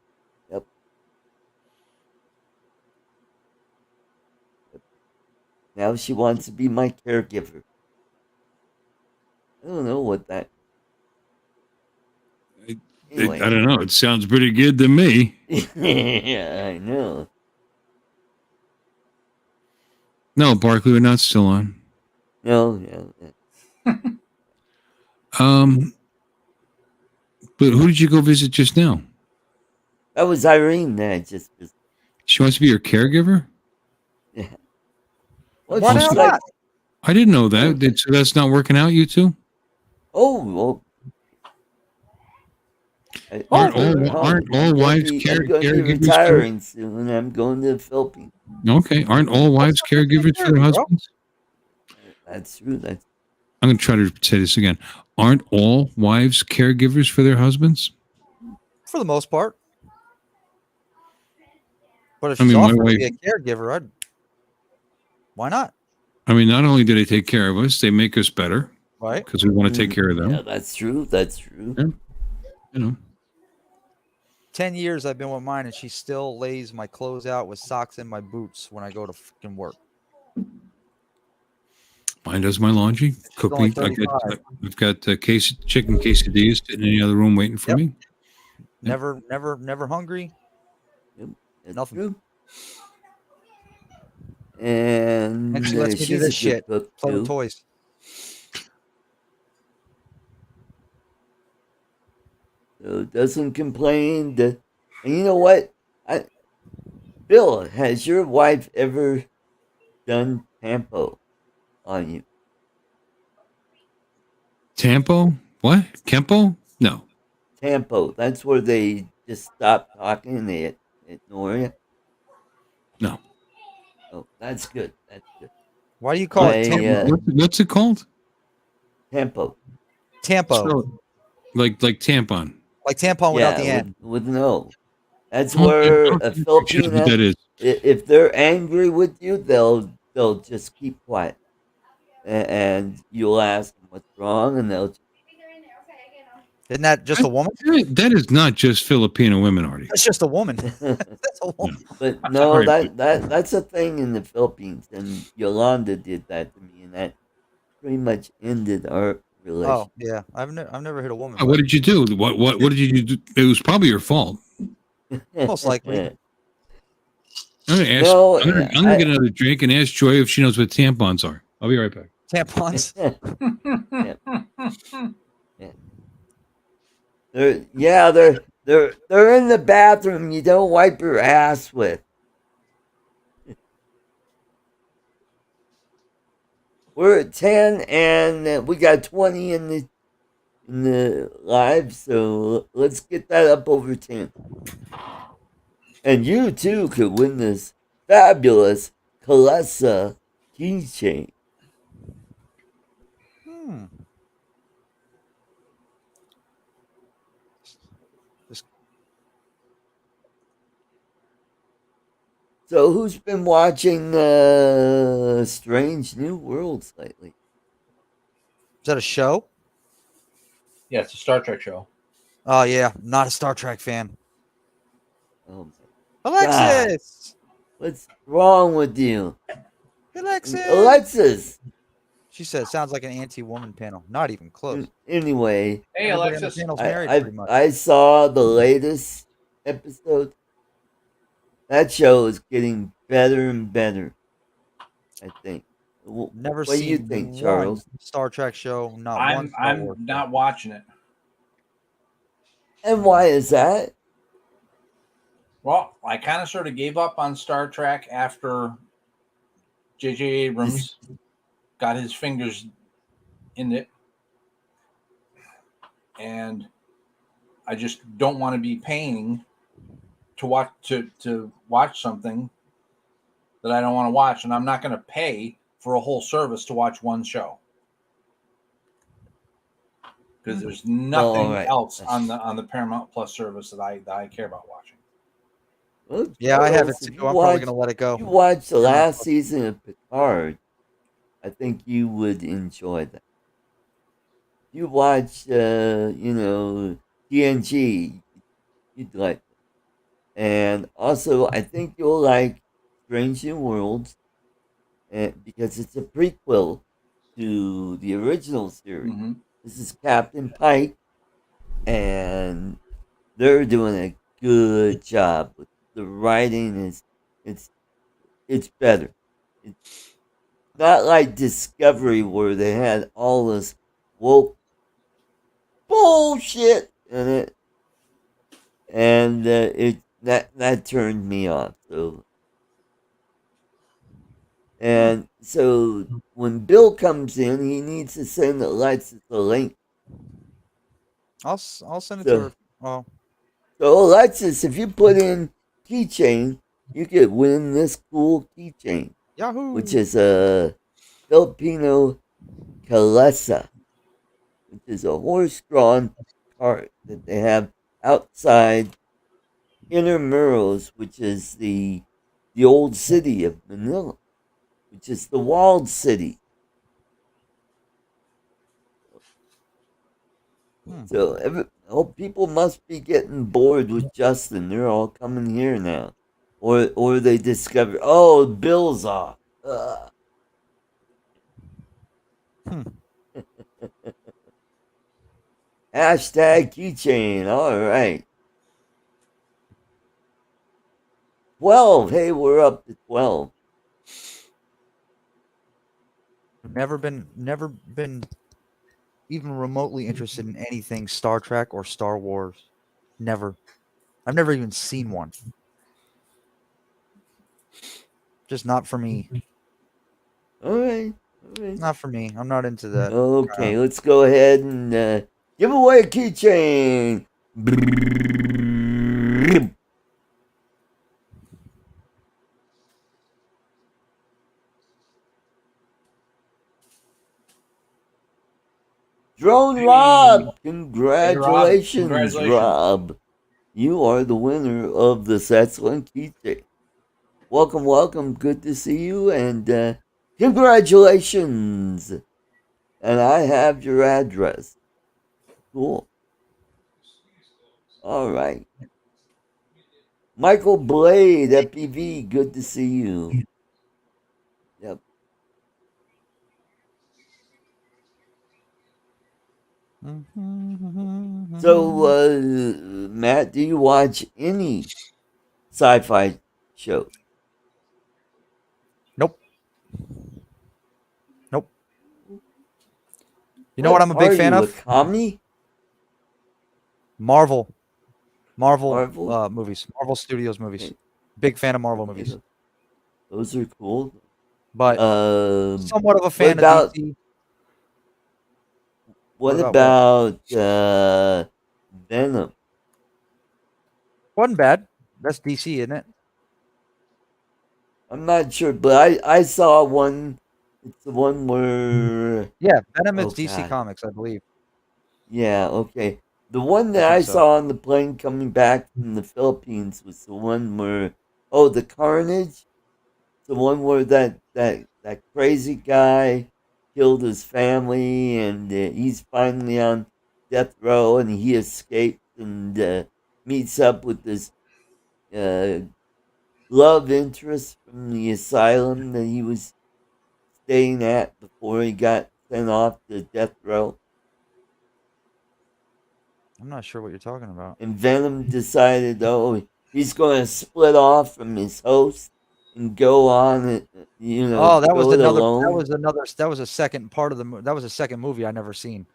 Now she wants to be my caregiver. I don't know what that. Anyway. I don't know. It sounds pretty good to me. Yeah, I know. No, Barkley, we're not still on. No, yeah. But who did you go visit just now? That was Irene that I just visited. She wants to be your caregiver? Yeah. Well, Why she's not? I didn't know that. So that's not working out, you two? oh, well. Aren't all wives I'm going to be caregivers? retiring soon. I'm going to the Philippines. Okay. Aren't all wives caregivers for their husbands? That's true. I'm going to try to say this again. Aren't all wives caregivers for their husbands? For the most part. But if I she's mean, my offered to wife- be a caregiver, why not? I mean, not only do they take care of us, they make us better Right? because we want to take care of them. Yeah, that's true. That's true. Yeah. You know, 10 years I've been with mine, and she still lays my clothes out with socks in my boots when I go to fucking work. mine does my laundry, cook only me. 35. I've got chicken quesadillas sitting in the other room waiting for Yep. me. Never hungry. That's Nothing. true. And And she lets me do she's a this good shit. cook Play with too. toys. So doesn't complain. And you know what? Bill, has your wife ever done tampo on you? Tampo? What? Kempo? No. Tampo. That's where they just stop talking and they ignore you. No. Oh, that's good. That's good. Why do you call it Tampo? What's it called? Tampo. Tampo. So, like tampon. Like tampon without the end. With no. That's Okay, where a okay, that's what Filipina, that is. if they're angry with you, they'll just keep quiet, and you'll ask them what's wrong, and they'll. Isn't that just a woman? That is not just Filipino women, Artie. That's just a woman. That's a woman. But no, Right. that's a thing in the Philippines, and Yolanda did that to me, and that pretty much ended our relationship. Oh yeah, I've never hit a woman. What did you do? What did you do? It was probably your fault. Most likely. I'm gonna ask. No, I'm gonna get another drink and ask Joy if she knows what tampons are. I'll be right back. Tampons. They're in the bathroom you don't wipe your ass with. We're at 10 and we got 20 in the live, so let's get that up over 10. And you too could win this fabulous Kalesa keychain. So who's been watching Strange New Worlds lately? Is that a show? Yeah, it's a Star Trek show. Oh yeah, not a Star Trek fan. Oh my Alexis! God. What's wrong with you? Alexis! She said, sounds like an anti-woman panel. Not even close. Anyway. Hey, Alexis. I saw the latest episode. That show is getting better and better, I think. Never what seen do you think, Charles? Star Trek show. Not one. I'm not watching it. And why is that? Well, I kind of sort of gave up on Star Trek after J.J. Abrams got his fingers in it. And I just don't want to be paying to watch something that I don't want to watch, and I'm not going to pay for a whole service to watch one show because there's nothing else on the Paramount Plus service that I care about watching. Well, yeah, I have it too. I'm probably going to let it go. If you watched the last season of Picard, I think you would enjoy that. You watch, TNG, you'd like it. And also, I think you'll like Strange New Worlds, because it's a prequel to the original series. Mm-hmm. This is Captain Pike, and they're doing a good job with the writing. It's better. It's not like Discovery where they had all this woke bullshit in it, and that turned me off. So when Bill comes in, he needs to send Alexis a link. I'll send it to her. Oh. So Alexis, if you put in keychain, you could win this cool keychain. Yahoo! Which is a Filipino Kalesa, which is a horse-drawn cart that they have outside Intramuros, which is the old city of Manila, which is the walled city. So people must be getting bored with Justin. They're all coming here now, or they discover, oh, Bill's off. Hashtag keychain. All right. 12. Hey, we're up to 12. Never been even remotely interested in anything Star Trek or Star Wars. Never. I've never even seen one. Just not for me. All right. Not for me. I'm not into that. Okay, let's go ahead and give away a keychain. Drone Rob! Congratulations, Rob. You are the winner of the Setslin keychain. Welcome. Good to see you, and congratulations. And I have your address. Cool. All right. Michael Blade, FPV, good to see you. Yep. So, Matt, do you watch any sci-fi shows? Nope. You know what I'm a big fan of? A commie? Marvel movies. Marvel Studios movies. Okay. Big fan of Marvel movies. Those are cool. But somewhat of a fan of DC. What about Venom? Wasn't bad. That's DC, isn't it? I'm not sure, but I saw one. It's the one where Venom is DC Comics, I believe. Yeah, okay. The one that I saw on the plane coming back from the Philippines was the one where the Carnage, the one where that crazy guy killed his family, and he's finally on death row, and he escapes and meets up with this love interest from the asylum that he was staying at before he got sent off to death row. I'm not sure what you're talking about. And Venom decided, he's going to split off from his host and go on, that was another. Alone. That was a second part of the. That was a second movie I never seen.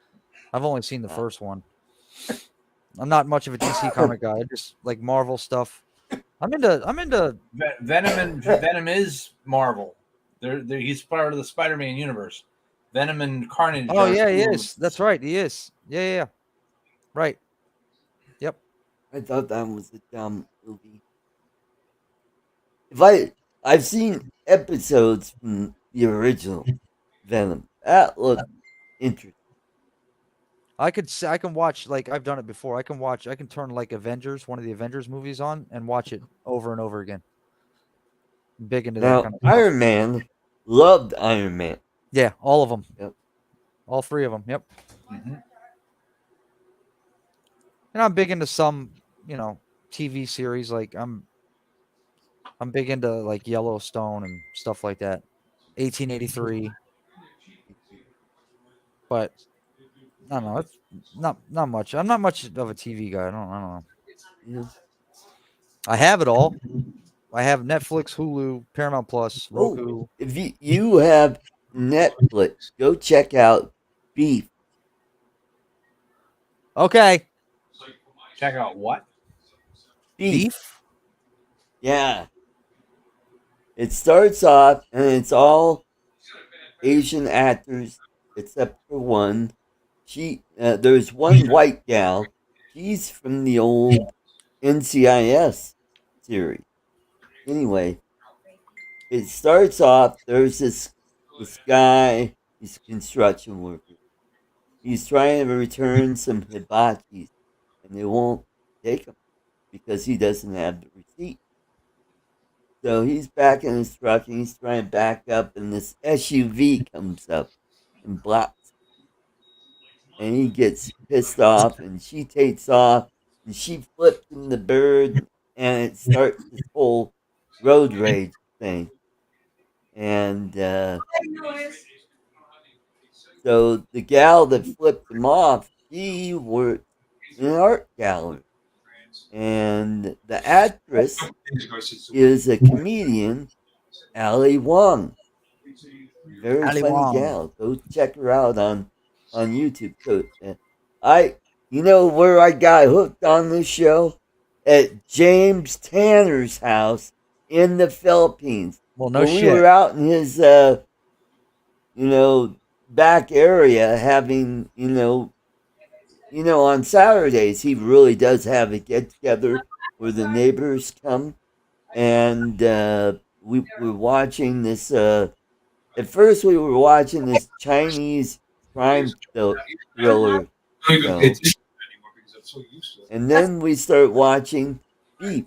I've only seen the first one. I'm not much of a DC comic guy. I just like Marvel stuff. I'm into Venom is Marvel. He's part of the Spider-Man universe. Venom and Carnage. Oh yeah, he is. That's right. He is. Yeah. Right. Yep. I thought that was a dumb movie. I've seen episodes from the original Venom. That looked interesting. I can watch, like, I've done it before. I can turn like one of the Avengers movies on and watch it over and over again. I'm big into that kind of stuff. Iron Man, loved Iron Man. Yeah, all of them. Yep. All three of them. Yep. Mm-hmm. And I'm big into some, TV series. Like I'm big into like Yellowstone and stuff like that. 1883. But I don't know. It's not much. I'm not much of a TV guy. I don't know. Yeah. I have it all. I have Netflix, Hulu, Paramount Plus, Roku. If you have Netflix, go check out Beef. Okay. Check out what? Beef. Yeah. It starts off, and it's all Asian actors except for one. There's one white gal. She's from the old NCIS series. Anyway, it starts off. There's this guy. He's a construction worker. He's trying to return some hibachis, and they won't take him because he doesn't have the receipt. So he's back in his truck, and he's trying to back up, and this SUV comes up and blocks. And he gets pissed off, and she takes off, and she flips him the bird, and it starts this whole road rage thing. And so the gal that flipped him off, she works in an art gallery. and the actress is a comedian, Ali Wong. Very Ali funny Wong. gal. Go check her out on YouTube. So, you know where I got hooked on this show? At James Tanner's house in the Philippines. Well, no When we shit. were out in his, back area having, on Saturdays, he really does have a get together where the neighbors come. And we were watching this. At first, we were watching this Chinese crime thriller show. And then we started watching Beef.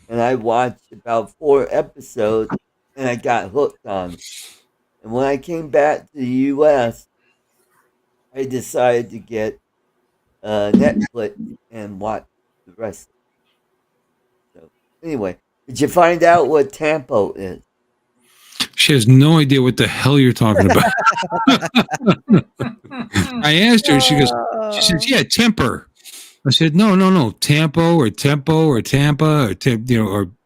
And I watched about 4 episodes and I got hooked on it. And when I came back to the US, I decided to get Netflix and watch the rest. So, anyway, did you find out what Tampo is? She has no idea what the hell you're talking about. I asked her, she says, yeah, temper. I said, no, Tampo or Tempo or Tampa or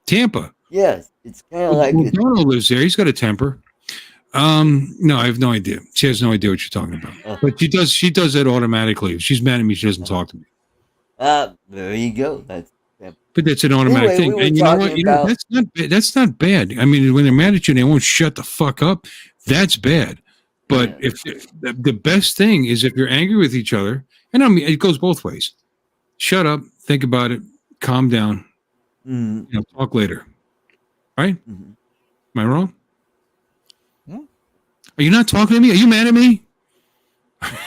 Tampa. Yes, it's kind of like Donald lives there. He's got a temper. No, I have no idea. She has no idea what you're talking about. But she does that automatically. If she's mad at me, she doesn't talk to me. There you go. But that's an automatic thing. We and you know what? That's not bad. I mean, when they're mad at you and they won't shut the fuck up, that's bad. But if the best thing is if you're angry with each other, and I mean it goes both ways. Shut up, think about it, calm down. Talk later. Right? Mm-hmm. Am I wrong? Are you not talking to me? Are you mad at me?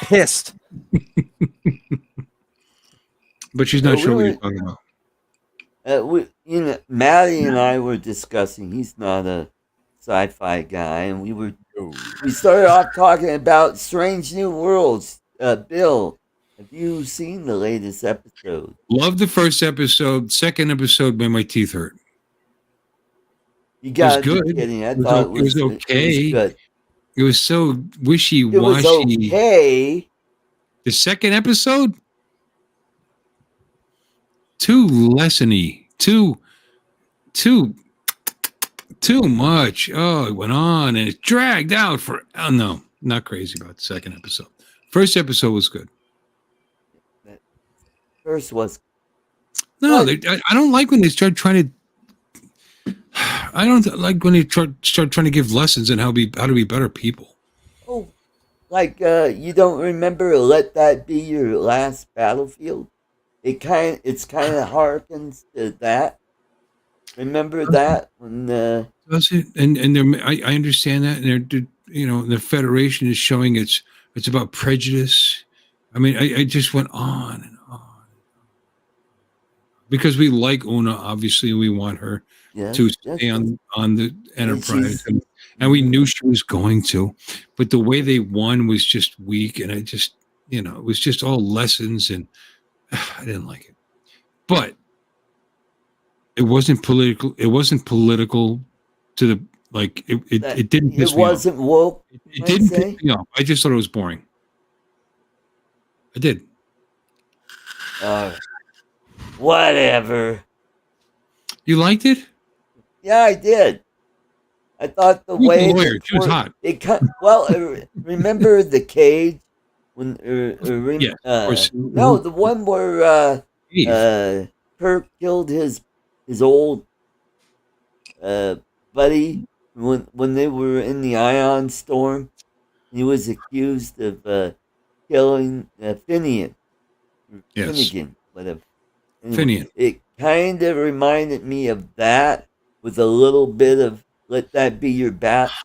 Pissed. But she's not sure what you're talking about. Maddie and I were discussing. He's not a sci-fi guy, and we started off talking about Strange New Worlds. Bill, have you seen the latest episode? Loved the first episode. Second episode made my teeth hurt. You got it was good. Kidding. I thought it was okay. It was good. It was so wishy-washy. It was okay. The second episode? Too lessony. Too much. Oh, it went on and it dragged out for. Oh, no, not crazy about the second episode. First episode was good. First was. No, I don't like when they start trying to. I don't like when they start trying to give lessons on how to be better people. Oh, like you don't remember Let That Be Your Last Battlefield? It's kind of harkens to that. Remember that when does it? And I understand that, and the Federation is showing it's about prejudice. I mean, I just went on and on because we like Una, obviously, we want her to stay on the Enterprise, and we knew she was going to, but the way they won was just weak, and I just it was just all lessons, and I didn't like it, but. It wasn't political. It wasn't political to the it didn't piss me off. It wasn't woke. It didn't piss me off. I just thought it was boring. I did. Whatever. You liked it? Yeah, I did. I thought the way the lawyer, she was hot. Remember the Cage when no, the one where Kirk killed his old buddy when they were in the ion storm. He was accused of killing Finnegan. Yes. Finnegan, whatever. Anyway, Finnegan. It kind of reminded me of that with a little bit of Let That Be Your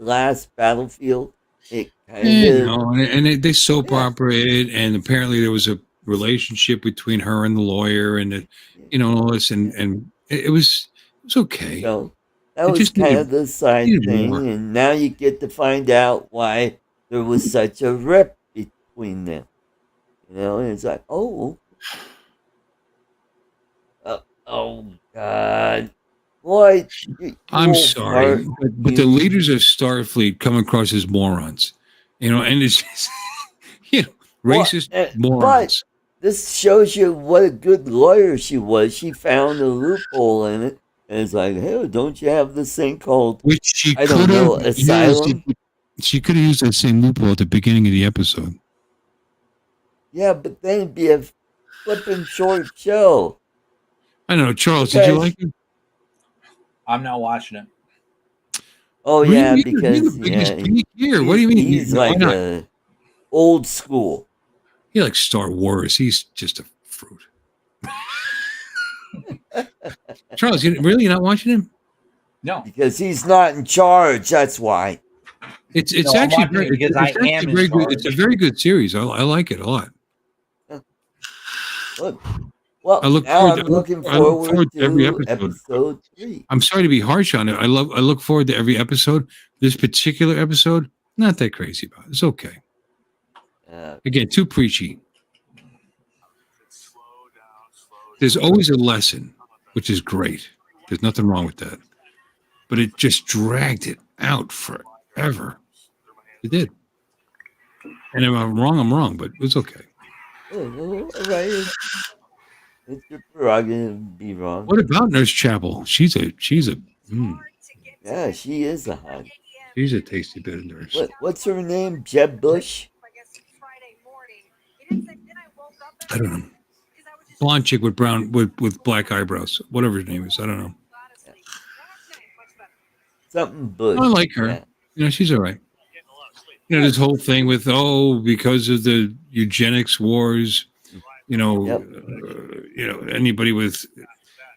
Last Battlefield. It kind of... and they soap operated, and apparently there was a relationship between her and the lawyer, and all this, and it was okay. So that was kind of the side thing, and now you get to find out why there was such a rip between them. And it's like, oh God, boy! I'm sorry, but the leaders of Starfleet come across as morons, and it's just racist morons. this shows you what a good lawyer she was. She found a loophole in it, and it's like, hey, don't you have this thing called, Which she I don't could have know, asylum? She could have used that same loophole at the beginning of the episode. Yeah, but then it'd be a flippin' short show. I don't know, Charles. Did you Because- like it? I'm not watching it. Oh Really? yeah, You're because the biggest yeah, geek here. What do you mean? he's Why like not? a old school. He likes Star Wars. He's just a fruit. Charles, you really not watching him? No, Because he's not in charge. That's why. It's No, I'm actually watching very, it because it's I actually am in very good. It's a charge. very good series. I like it a lot. Look, well, I look now forward. I'm looking I look forward to every to episode. episode 3. I'm sorry to be harsh on it. I look forward to every episode. This particular episode, not that crazy about it. It's okay. Again, too preachy. There's always a lesson, which is great. There's nothing wrong with that. But it just dragged it out forever. It did. And if I'm wrong, but it was okay. All right. It's your prerogative to be wrong. What about Nurse Chapel? She's a Yeah, she is a hot. she's a tasty bit of nurse. What's her name? Jeb Bush? I don't know. Blonde chick with brown with black eyebrows. Whatever her name is. I don't know. Something Bush. I like her. Yeah. You know, she's all right. You know, this whole thing with because of the eugenics wars, you know, anybody with,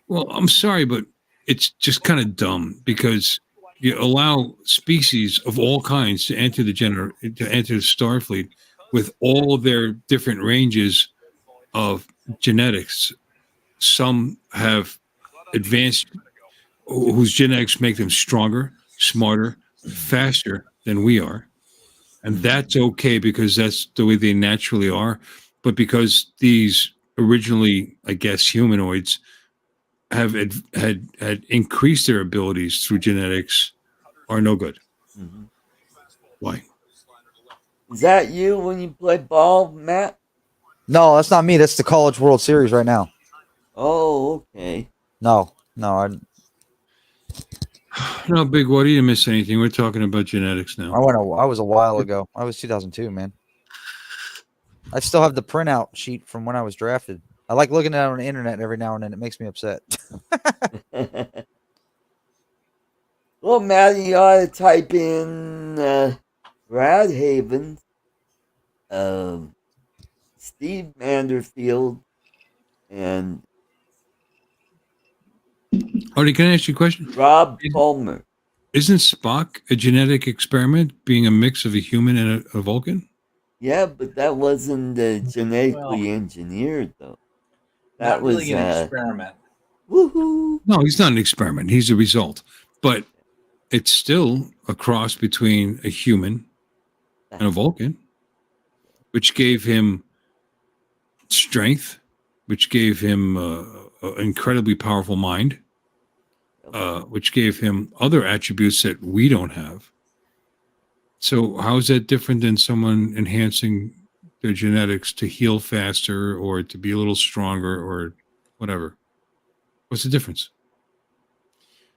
well, I'm sorry, but it's just kind of dumb because you allow species of all kinds to enter the Starfleet with all of their different ranges of genetics. Some have advanced, whose genetics make them stronger, smarter, faster than we are. And that's okay because that's the way they naturally are. But because these originally, I guess, humanoids have had increased their abilities through genetics, are no good. Mm-hmm. Why? Is that you when you play ball, Matt? No, that's not me. That's the College World Series right now. Oh, okay. No. No, Big What? You didn't miss anything. We're talking about genetics now. I was a while ago. I was 2002, man. I still have the printout sheet from when I was drafted. I like looking at it on the internet every now and then. It makes me upset. Well, Matt, you ought to type in Brad Havens, Steve Manderfield, and Artie, can I ask you a question? Rob Palmer. Isn't Spock a genetic experiment, being a mix of a human and a Vulcan? Yeah, but that wasn't genetically engineered, though. That not really was an experiment. Woohoo! No, he's not an experiment. He's a result. But it's still a cross between a human and a Vulcan, which gave him strength, which gave him an incredibly powerful mind, which gave him other attributes that we don't have. So how is that different than someone enhancing their genetics to heal faster or to be a little stronger or whatever? What's the difference?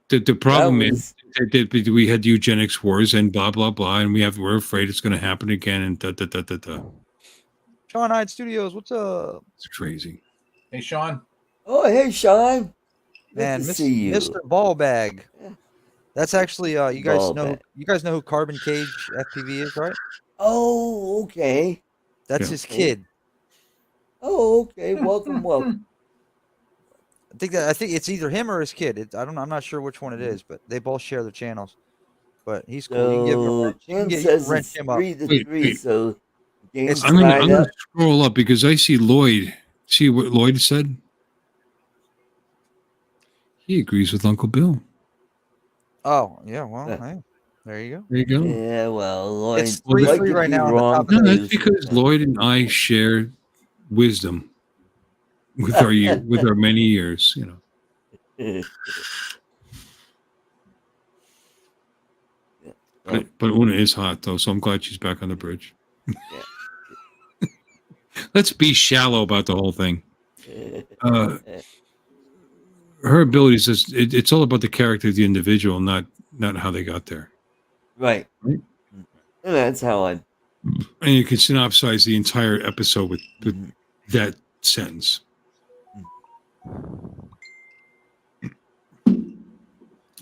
The problem is that we had eugenics wars and blah blah blah, and we're afraid it's going to happen again and da da da da da. Sean Hyde Studios, what's up? It's crazy. Hey, Sean. Oh, hey, Sean. Man, Good to see you. Mr. Ballbag. Yeah. That's actually you guys Ball know bag. you guys know who Carbon Cage FPV is, right? Oh, okay. That's Yeah. his kid. Oh, okay. Welcome. I think it's either him or his kid. I'm not sure which one it is, but they both share their channels. But he's cool. You can give him a So, wrench. You Ken can says wrench it's him up. 3-3, Wait. so the game's I'm tied gonna up. scroll up because I see Lloyd. See what Lloyd said? He agrees with Uncle Bill. Oh, yeah, well, Yeah. hey, there you go. There you go. Yeah, well, Lloyd, It's Well, 3-3 could right be now on the wrong top of No, the that's too. because Lloyd and I share wisdom with our many years, you know. But Una is hot though, so I'm glad she's back on the bridge. let's be shallow about the whole thing. Her abilities it's all about the character of the individual, not how they got there. Right. And that's how I. And you can synopsize the entire episode with that sentence.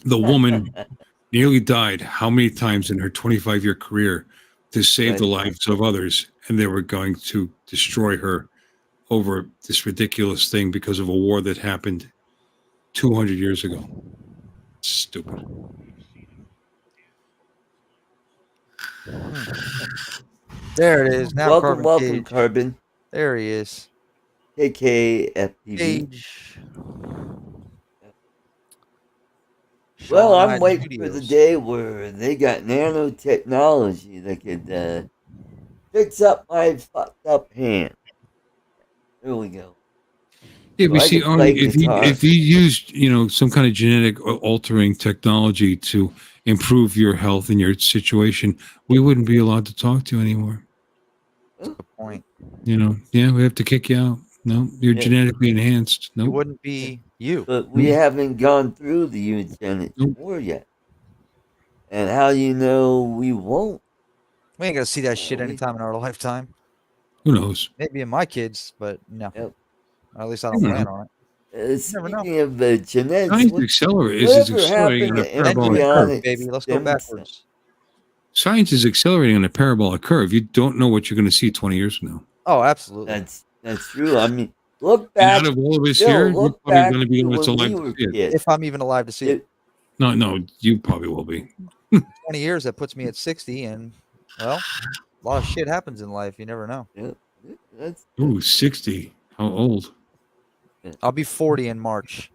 The woman nearly died how many times in her 25-year career to save the lives of others, and they were going to destroy her over this ridiculous thing because of a war that happened 200 years ago. Stupid. There it is. Now Welcome, Carbon. There he is. KKFTV. Well, I'm waiting for the day where they got nanotechnology that could fix up my fucked up hand. There we go. Yeah, so but see, if you used some kind of genetic altering technology to improve your health and your situation, we wouldn't be allowed to talk to you anymore. That's the point. We have to kick you out. No, you're genetically enhanced. No, you wouldn't be you. But we haven't gone through the eugenics war yet. And how do you know we won't? We ain't gonna see that shit anytime in our lifetime. Who knows? Maybe in my kids, but no. Yep. Or at least I don't plan on it. Speaking of genetics, science is accelerating on a parabolic curve, baby. Let's go backwards. Science is accelerating on a parabolic curve. You don't know what you're going to see 20 years from now. Oh, absolutely. That's true. I mean, look back. And out of all of us here, you're probably going to be the one that's alive to see it. If I'm even alive to see it. No, you probably will be. 20 years, that puts me at 60, and, well, a lot of shit happens in life. You never know. Yeah. Ooh, 60. How old? I'll be 40 in March.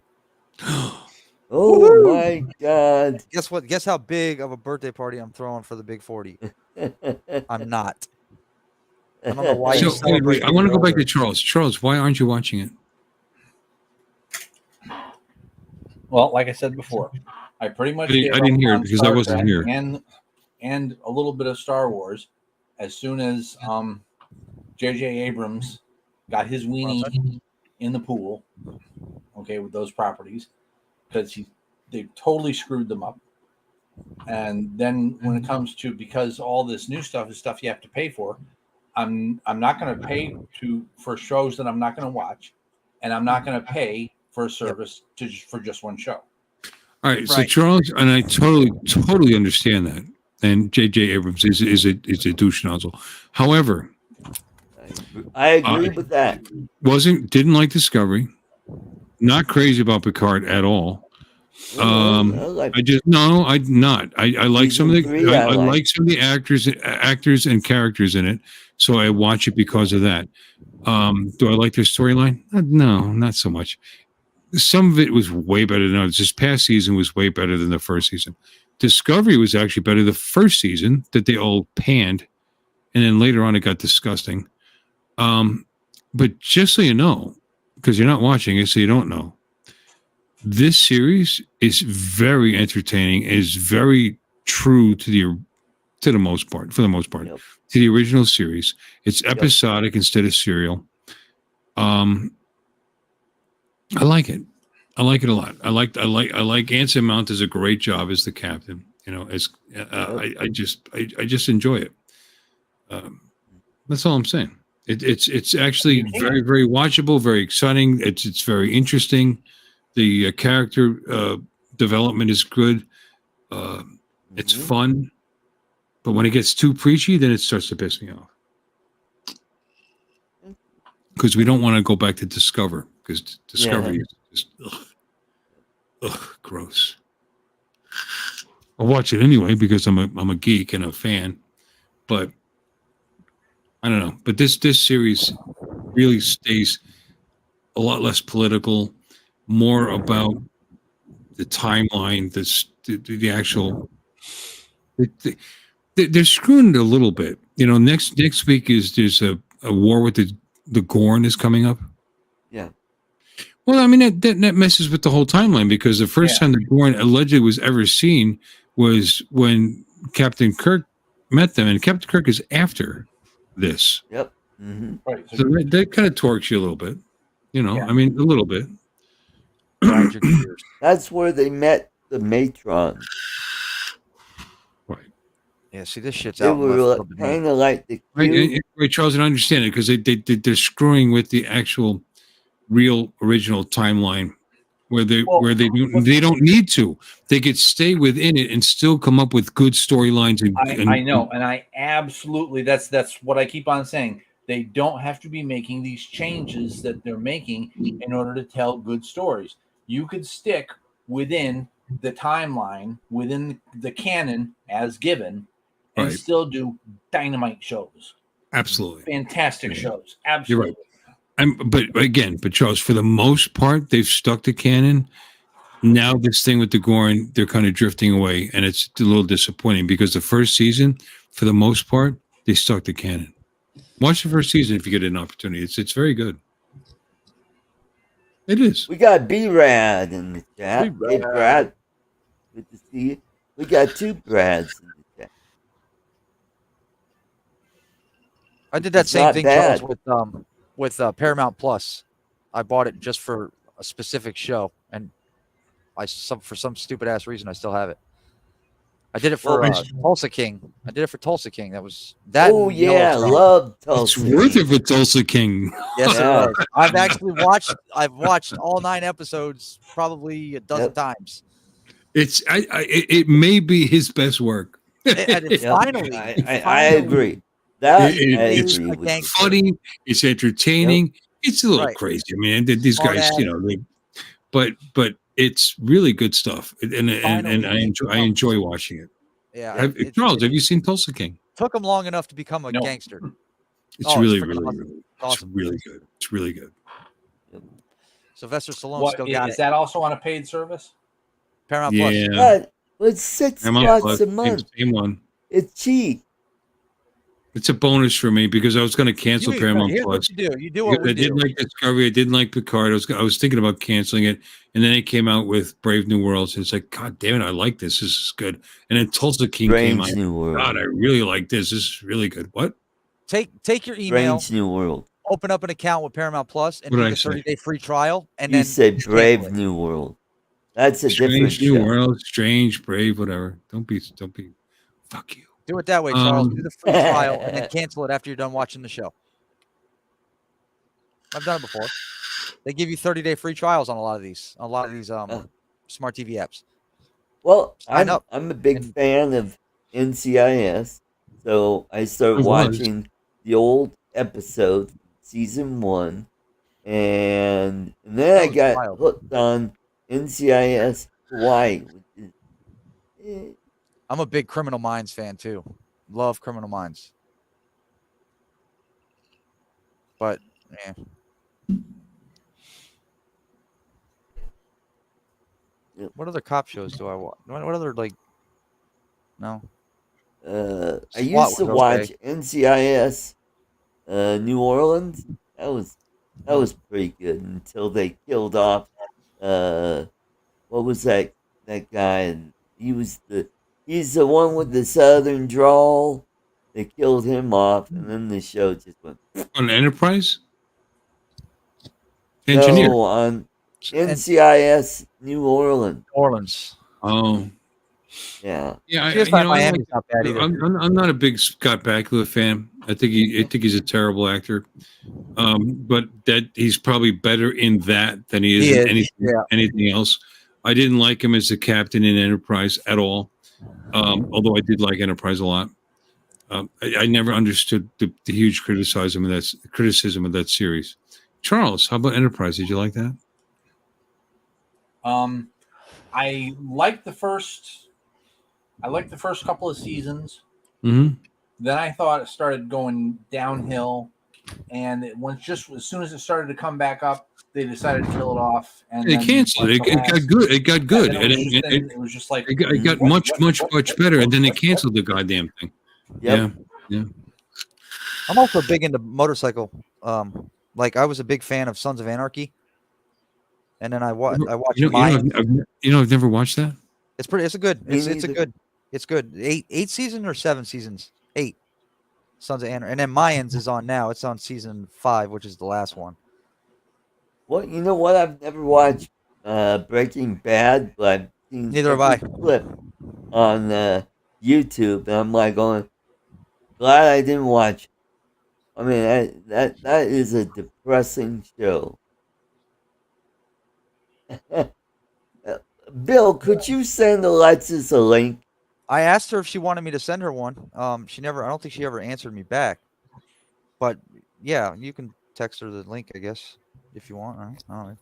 Oh my God! Guess what? Guess how big of a birthday party I'm throwing for the big 40? I'm not. I don't know why. So, wait, I want to go back to Charles. Charles, why aren't you watching it? Well, like I said before, I pretty much. I didn't hear it because I wasn't here. And a little bit of Star Wars. As soon as J.J. Abrams got his weenie in the pool, okay, with those properties, because they totally screwed them up. And then when it comes to, because all this new stuff is stuff you have to pay for, I'm not going to pay for shows that I'm not going to watch, and I'm not going to pay for a service for just one show. All right, so Charles, and I totally understand that. And J.J. Abrams is a douche nozzle. However, I agree with that. Didn't like Discovery. Not crazy about Picard at all. I'm not. I like some of the I like some of the actors and characters in it, so I watch it because of that. Do I like their storyline? No, not so much. Some of it was way better than others. This past season was way better than the first season. Discovery was actually better the first season that they all panned, and then later on it got disgusting. But just so you know, because you're not watching it, so you don't know, this series is very entertaining. Is very true to the most part, for the most part, to the original series. It's episodic instead of serial. I like it. I like it a lot. I like Anson Mount does a great job as the captain. I just enjoy it. That's all I'm saying. It's actually very, very watchable, very exciting. It's very interesting. The character development is good. It's fun, but when it gets too preachy, then it starts to piss me off. Because we don't want to go back to Discover, because Discovery is just gross. I'll watch it anyway because I'm a geek and a fan, but I don't know. But this series really stays a lot less political, more about the timeline, the actual. They're screwing it a little bit. Next week there's a war with the Gorn is coming up. Yeah. Well, I mean that messes with the whole timeline, because the first time the Gorn allegedly was ever seen was when Captain Kirk met them, and Captain Kirk is after this. Yep. Mm-hmm. Right. So that kind of torques you a little bit. You know, Yeah. I mean, a little bit. Grind your gears. That's where they met the Matrons. Right. Yeah, see, this shit's They out were left field to me. kind of like the Right, Q. right, Charles, and I understand it because they're screwing with the actual real original timeline where they don't need to. They could stay within it and still come up with good storylines. I know, and I absolutely that's what I keep on saying. They don't have to be making these changes that they're making in order to tell good stories. You could stick within the timeline, within the canon as given, and Right. still do dynamite shows. Absolutely. Fantastic Yeah. shows. You're Absolutely. right. But Charles, for the most part, they've stuck to canon. Now this thing with the Gorn, they're kind of drifting away, and it's a little disappointing because the first season, for the most part, they stuck to canon. Watch the first season if you get an opportunity. It's very good. It is. We got B-Rad in the chat. B-Rad. Hey, Brad. Good to see you. We got 2 Brads in the chat. I did that It's same not thing, bad. Charles, with Paramount Plus. I bought it just for a specific show, and for some stupid ass reason I still have it. I did it for Tulsa King. I did it for Tulsa King. That was that. Oh yeah, love Tulsa. It's worth it for Tulsa King. Yes, Yeah. it was. I've watched all 9 episodes probably a dozen times. It may be his best work. And it finally, I agree. That it's I agree with. funny. It's entertaining. It's a little Right. crazy, man. These Smart guys, ass. you know, but it's really good stuff, and I enjoy watching it. Yeah, Charles, have you seen Tulsa King? took him long enough to become a No. gangster. It's Oh, really, it's freaking really, awesome. really, Awesome. it's really good. It's really good. Sylvester Stallone What still got is it. that also on a paid service? Paramount Plus. Yeah, But it's $6 Paramount bucks Plus, a month. same one. It's cheap. It's a bonus for me because I was going to cancel Paramount Here's Plus. what you do. You do what I we do. didn't like Discovery. I didn't like Picard. I was thinking about canceling it, and then it came out with Brave New Worlds. And it's like, God damn it, I like this. This is good. And then Tulsa King came Strange out. New World. God, I really like this. This is really good. What? Take your email, Strange New World. open up an account with Paramount Plus, and What did make I a say? 30-day free trial, and You then said just Brave cancel it. New World. That's a different Strange New show. World, strange, brave, whatever. Don't be. Fuck you. Do it that way, Charles. Do the free trial and then cancel it after you're done watching the show. I've done it before. They give you 30-day free trials on a lot of these smart TV apps. Well, Sign up. I'm a big fan of NCIS, so I started It was. watching the old episode, season 1, and then I was got wild. hooked on NCIS Hawaii. Which is, I'm a big Criminal Minds fan too. Love Criminal Minds. But Yep. what other cop shows do I watch? What other No. I SWAT used to was watch okay. NCIS New Orleans. That was pretty good until they killed off what was that guy? He's the one with the southern drawl. They killed him off, and then the show just went. On Enterprise? Engineer. No, on NCIS New Orleans. Oh. Yeah. Yeah, Miami's not bad either. I'm not a big Scott Bakula fan. I think he's a terrible actor. But that he's probably better in that than he is in anything else. I didn't like him as the captain in Enterprise at all. Although I did like Enterprise a lot. I never understood the huge criticism of that series. Charles, how about Enterprise? Did you like that? I liked the first couple of seasons. Mm-hmm. Then I thought it started going downhill, and as soon as it started to come back up, they decided to kill it off. And they canceled it. It got good. It got good. It was just like it got much better, and then they canceled the goddamn thing. Yep. Yeah. I'm also big into motorcycle. I was a big fan of Sons of Anarchy, and then I watched. I've never watched that. It's pretty. It's a good. Me It's a neither. good. It's good. 8 seasons or 7 seasons? 8. Sons of Anarchy, and then Mayans is on now. It's on season 5, which is the last one. Well, you know what? I've never watched Breaking Bad, but I've seen Neither have I. every clip on YouTube, and I'm like going, glad I didn't watch it. I mean, that is a depressing show. Bill, could you send Alexis a link? I asked her if she wanted me to send her one. She never. I don't think she ever answered me back. But yeah, you can text her the link, I guess, if you want. I don't know.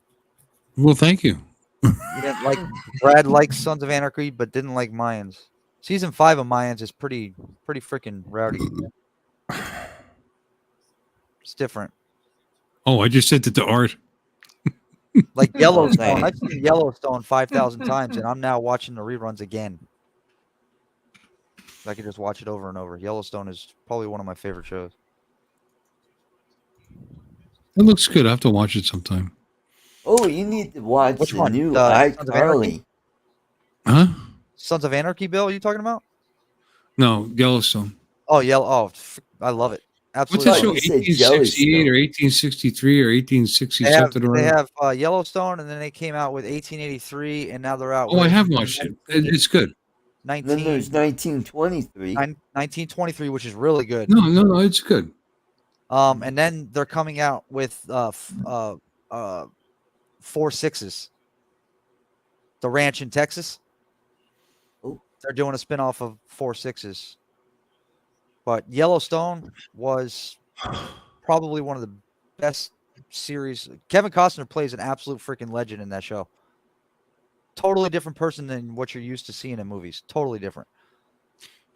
Well, thank you. You didn't like Brad likes Sons of Anarchy, but didn't like Mayans. Season 5 of Mayans is pretty freaking rowdy. It's different. Oh, I just sent it to Art. Like Yellowstone. thanks. I've seen Yellowstone 5,000 times, and I'm now watching the reruns again. I can just watch it over and over. Yellowstone is probably one of my favorite shows. It looks good. I have to watch it sometime. Oh, you need to watch Which the one? new Sons of Anarchy? iCarly. Huh? Sons of Anarchy, Bill, are you talking about? No, Yellowstone. Oh, I love it. What's Absolutely. that show? You said 1868 or Yellowstone. 1863 or 1860 They have, something or they other? have Yellowstone, and then they came out with 1883, and now they're out Oh, I with have watched it. It's good. And then there's 1923. 1923, which is really good. No, it's good. And then they're coming out with 4 6s. The Ranch in Texas. Oh. They're doing a spinoff of 4 6s. But Yellowstone was probably one of the best series. Kevin Costner plays an absolute freaking legend in that show. Totally different person than what you're used to seeing in movies. Totally different.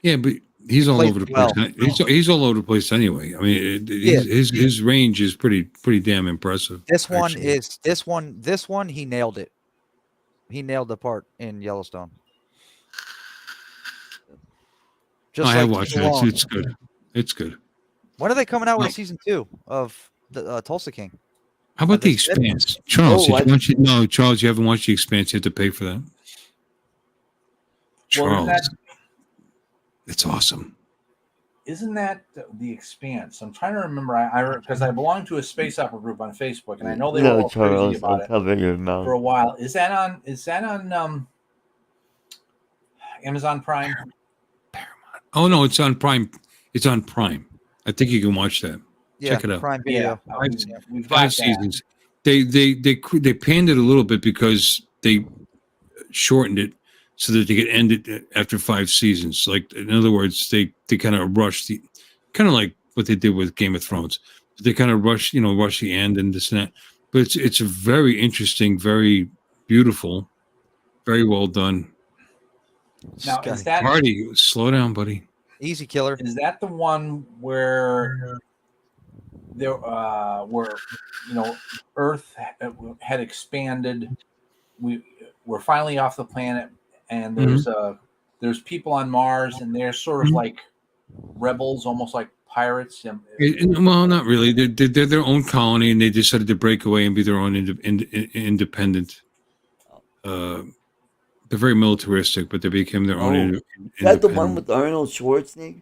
Yeah, but he's all Plays over the place. well. He's all over the place anyway. I mean, his range is pretty damn impressive. This one actually. is this one he nailed it. He nailed the part in Yellowstone. Just I like watched King it. Long. It's good. It's good. When are they coming out with season 2 of the Tulsa King? How about the That's it. Expanse, Charles? Oh, No, Charles, you haven't watched the Expanse. You have to pay for that. Charles, it's awesome. Isn't that the Expanse? I'm trying to remember. Because I belong to a space opera group on Facebook, and I know they were No, all Charles, crazy about I'll it cover your for mouth. a while. Is that on Amazon Prime? Oh no, it's on Prime. It's on Prime. I think you can watch that. Yeah, Check it out. Prime Video. We've got 5 that. seasons. They panned it a little bit because they shortened it so that they could end it after 5 seasons. Like, in other words, they kind of rushed kind of like what they did with Game of Thrones. They kind of rush the end and this and that. But it's a very interesting, very beautiful, very well done. Now, is that Hardy, slow down, buddy. Easy Killer? Is that the one where there where Earth had expanded? We're finally off the planet, and there's people on Mars, and they're sort of like rebels, almost like pirates. Well, not really. They're their own colony, and they decided to break away and be their own independent. They're very militaristic, but they became their own. Is that the one with Arnold Schwarzenegger?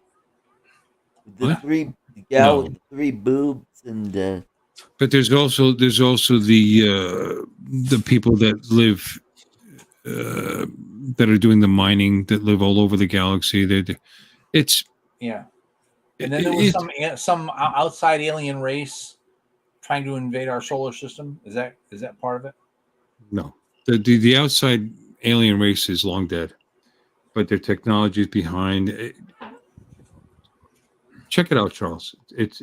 The What? three with the 3 boobs and. But there's also the people that live that are doing the mining that live all over the galaxy. It's Yeah. And then there was some outside alien race trying to invade our solar system. Is that part of it? no, the outside alien race is long dead, but their technology is behind. Check it out, Charles. It's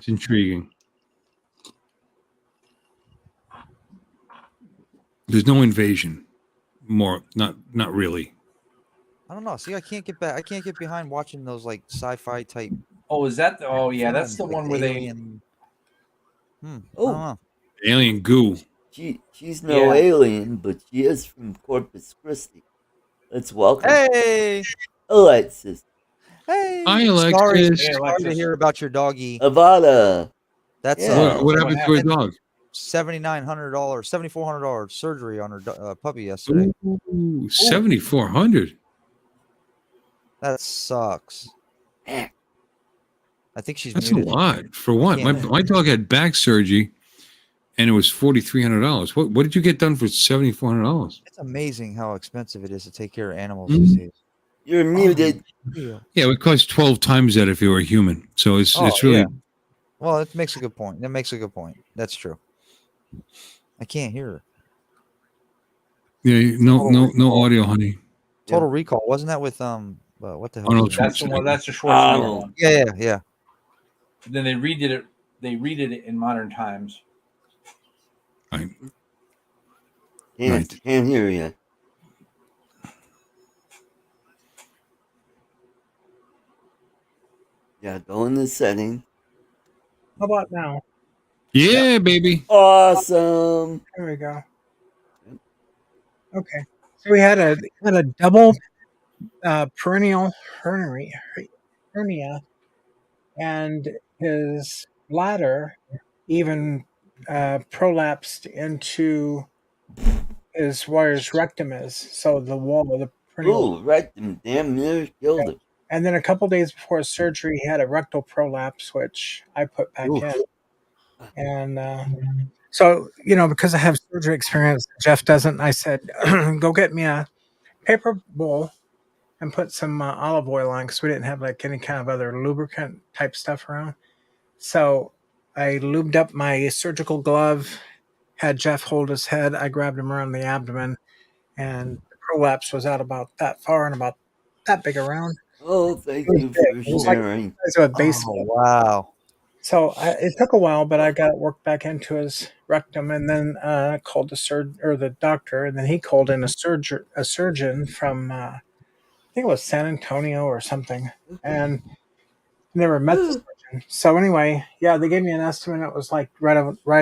intriguing. There's no invasion. Not really. I don't know. See, I can't get behind watching those like sci-fi type. Oh, is that? Oh, yeah, that's the like one where alien. I don't Oh, know. Alien goo. she's no alien, but she is from Corpus Christi. Let's welcome Hey, Alexis. hey. Hi, Alexis. Sorry Alexis. to hear about your doggy. Avada. That's Yeah. What happened to her dog? $7,400 surgery on her puppy yesterday. Ooh, 7,400. That sucks. Heck. I think she's That's muted. a lot. For what? My dog had back surgery, and it was $4,300. What did you get done for $7,400? It's amazing how expensive it is to take care of animals Mhm. these days. You're muted. Yeah. Yeah, it would cost 12 times that if you were a human. So it's really yeah. Well, it makes a good point. That's true. I can't hear her. yeah, no audio, honey. Total Recall, wasn't that with what the hell? Arnold was it? That's the one. Schwarzenegger. That's the Schwarzenegger Oh. one. Yeah. Then they redid it. They redid it in modern times. Right. Can't hear you. Yeah, go in the setting. How about now? Yeah, baby. Awesome. There we go. Okay. So we had a double perennial hernia, and his bladder even prolapsed into where his rectum is. So the wall of the perennial. Ooh, rectum damn near killed him. And then a couple days before his surgery, he had a rectal prolapse, which I put back Oof. in. And so, because I have surgery experience, Jeff doesn't, I said, go get me a paper bowl and put some olive oil on, because we didn't have like any kind of other lubricant type stuff around. So I lubed up my surgical glove, had Jeff hold his head. I grabbed him around the abdomen, and the prolapse was out about that far and about that big around. Oh, thank It was you big. for It was like sharing. the size of a baseball. Wow. So it took a while, but I got it worked back into his rectum, and then called the doctor, and then he called in a surgeon from I think it was San Antonio or something, and never met the surgeon. So anyway, yeah, they gave me an estimate. It was like right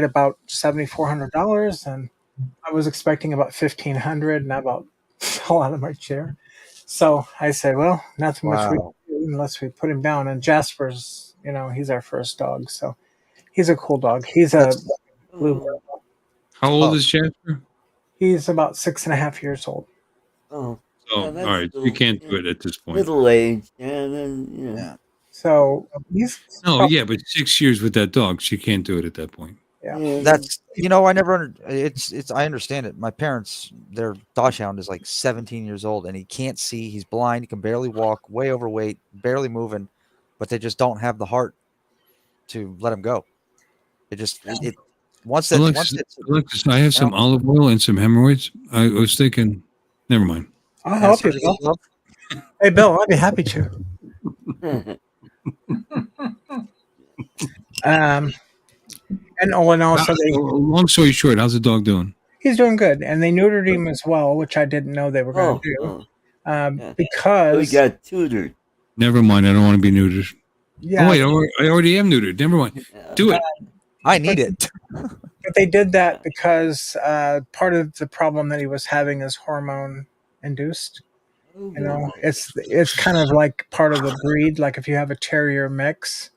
about $7,400, and I was expecting about $1,500, and I about fell out of my chair. So I said, well, nothing much we can do unless we put him down. And Jasper's, he's our first dog, so he's a cool dog. He's a blue. How old is Jasper? He's about 6.5 years old. Oh, Oh, yeah, all that's right. still You can't do it at this point. middle age, and then Yeah. So he's No, yeah, but 6 years with that dog, she can't do it at that point. yeah. That's I never it's I understand it. My parents, their dachshund is like 17 years old and he can't see, he's blind, he can barely walk, way overweight, barely moving, but they just don't have the heart to let him go. It just once Alexis, I have some olive oil and some hemorrhoids. I was thinking, never mind. I'll help you, Bill. Hey, Bill, I'd be happy to. And also long story short, how's the dog doing? He's doing good, and they neutered him as well, which I didn't know they were going to do. Yeah. Because we got tutored. Never mind. I don't want to be neutered. Yeah. Oh, wait, I already am neutered. Never mind. Do it. I need it. But they did that because part of the problem that he was having is hormone induced. It's kind of like part of the breed, like if you have a terrier mix.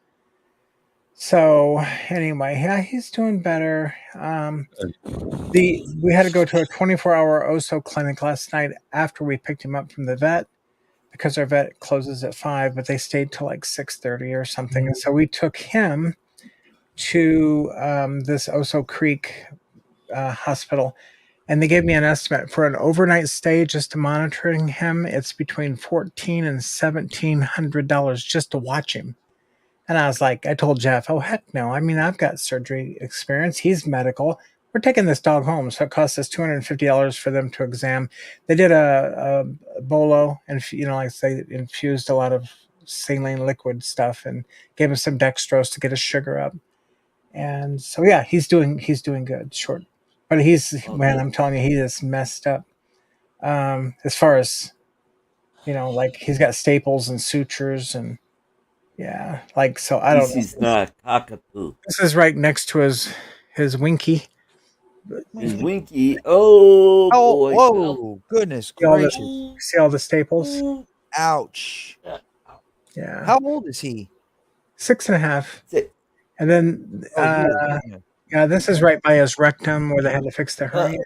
So anyway, yeah, he's doing better. We had to go to a 24-hour OSO clinic last night after we picked him up from the vet, because our vet closes at 5, but they stayed till like 6:30 or something. And so we took him to this Oso Creek hospital, and they gave me an estimate for an overnight stay just to monitoring him. It's between $1,400 and $1,700 just to watch him. And I was like, I told Jeff, oh, heck no. I mean, I've got surgery experience. He's medical. We're taking this dog home. So it cost us $250 for them to exam. They did a bolo, and, like they infused a lot of saline liquid stuff and gave him some dextrose to get his sugar up. And so, yeah, he's doing good. Short. But man, I'm telling you, he is messed up. As far as, like he's got staples and sutures and, yeah, like, so I don't know. He's not cockapoo. This is right next to his Winky. His Winky. Oh, boy. Whoa, goodness gracious. See all the staples? Ouch. Yeah. How old is he? 6.5. And then, yeah, this is right by his rectum where they had to fix the hernia.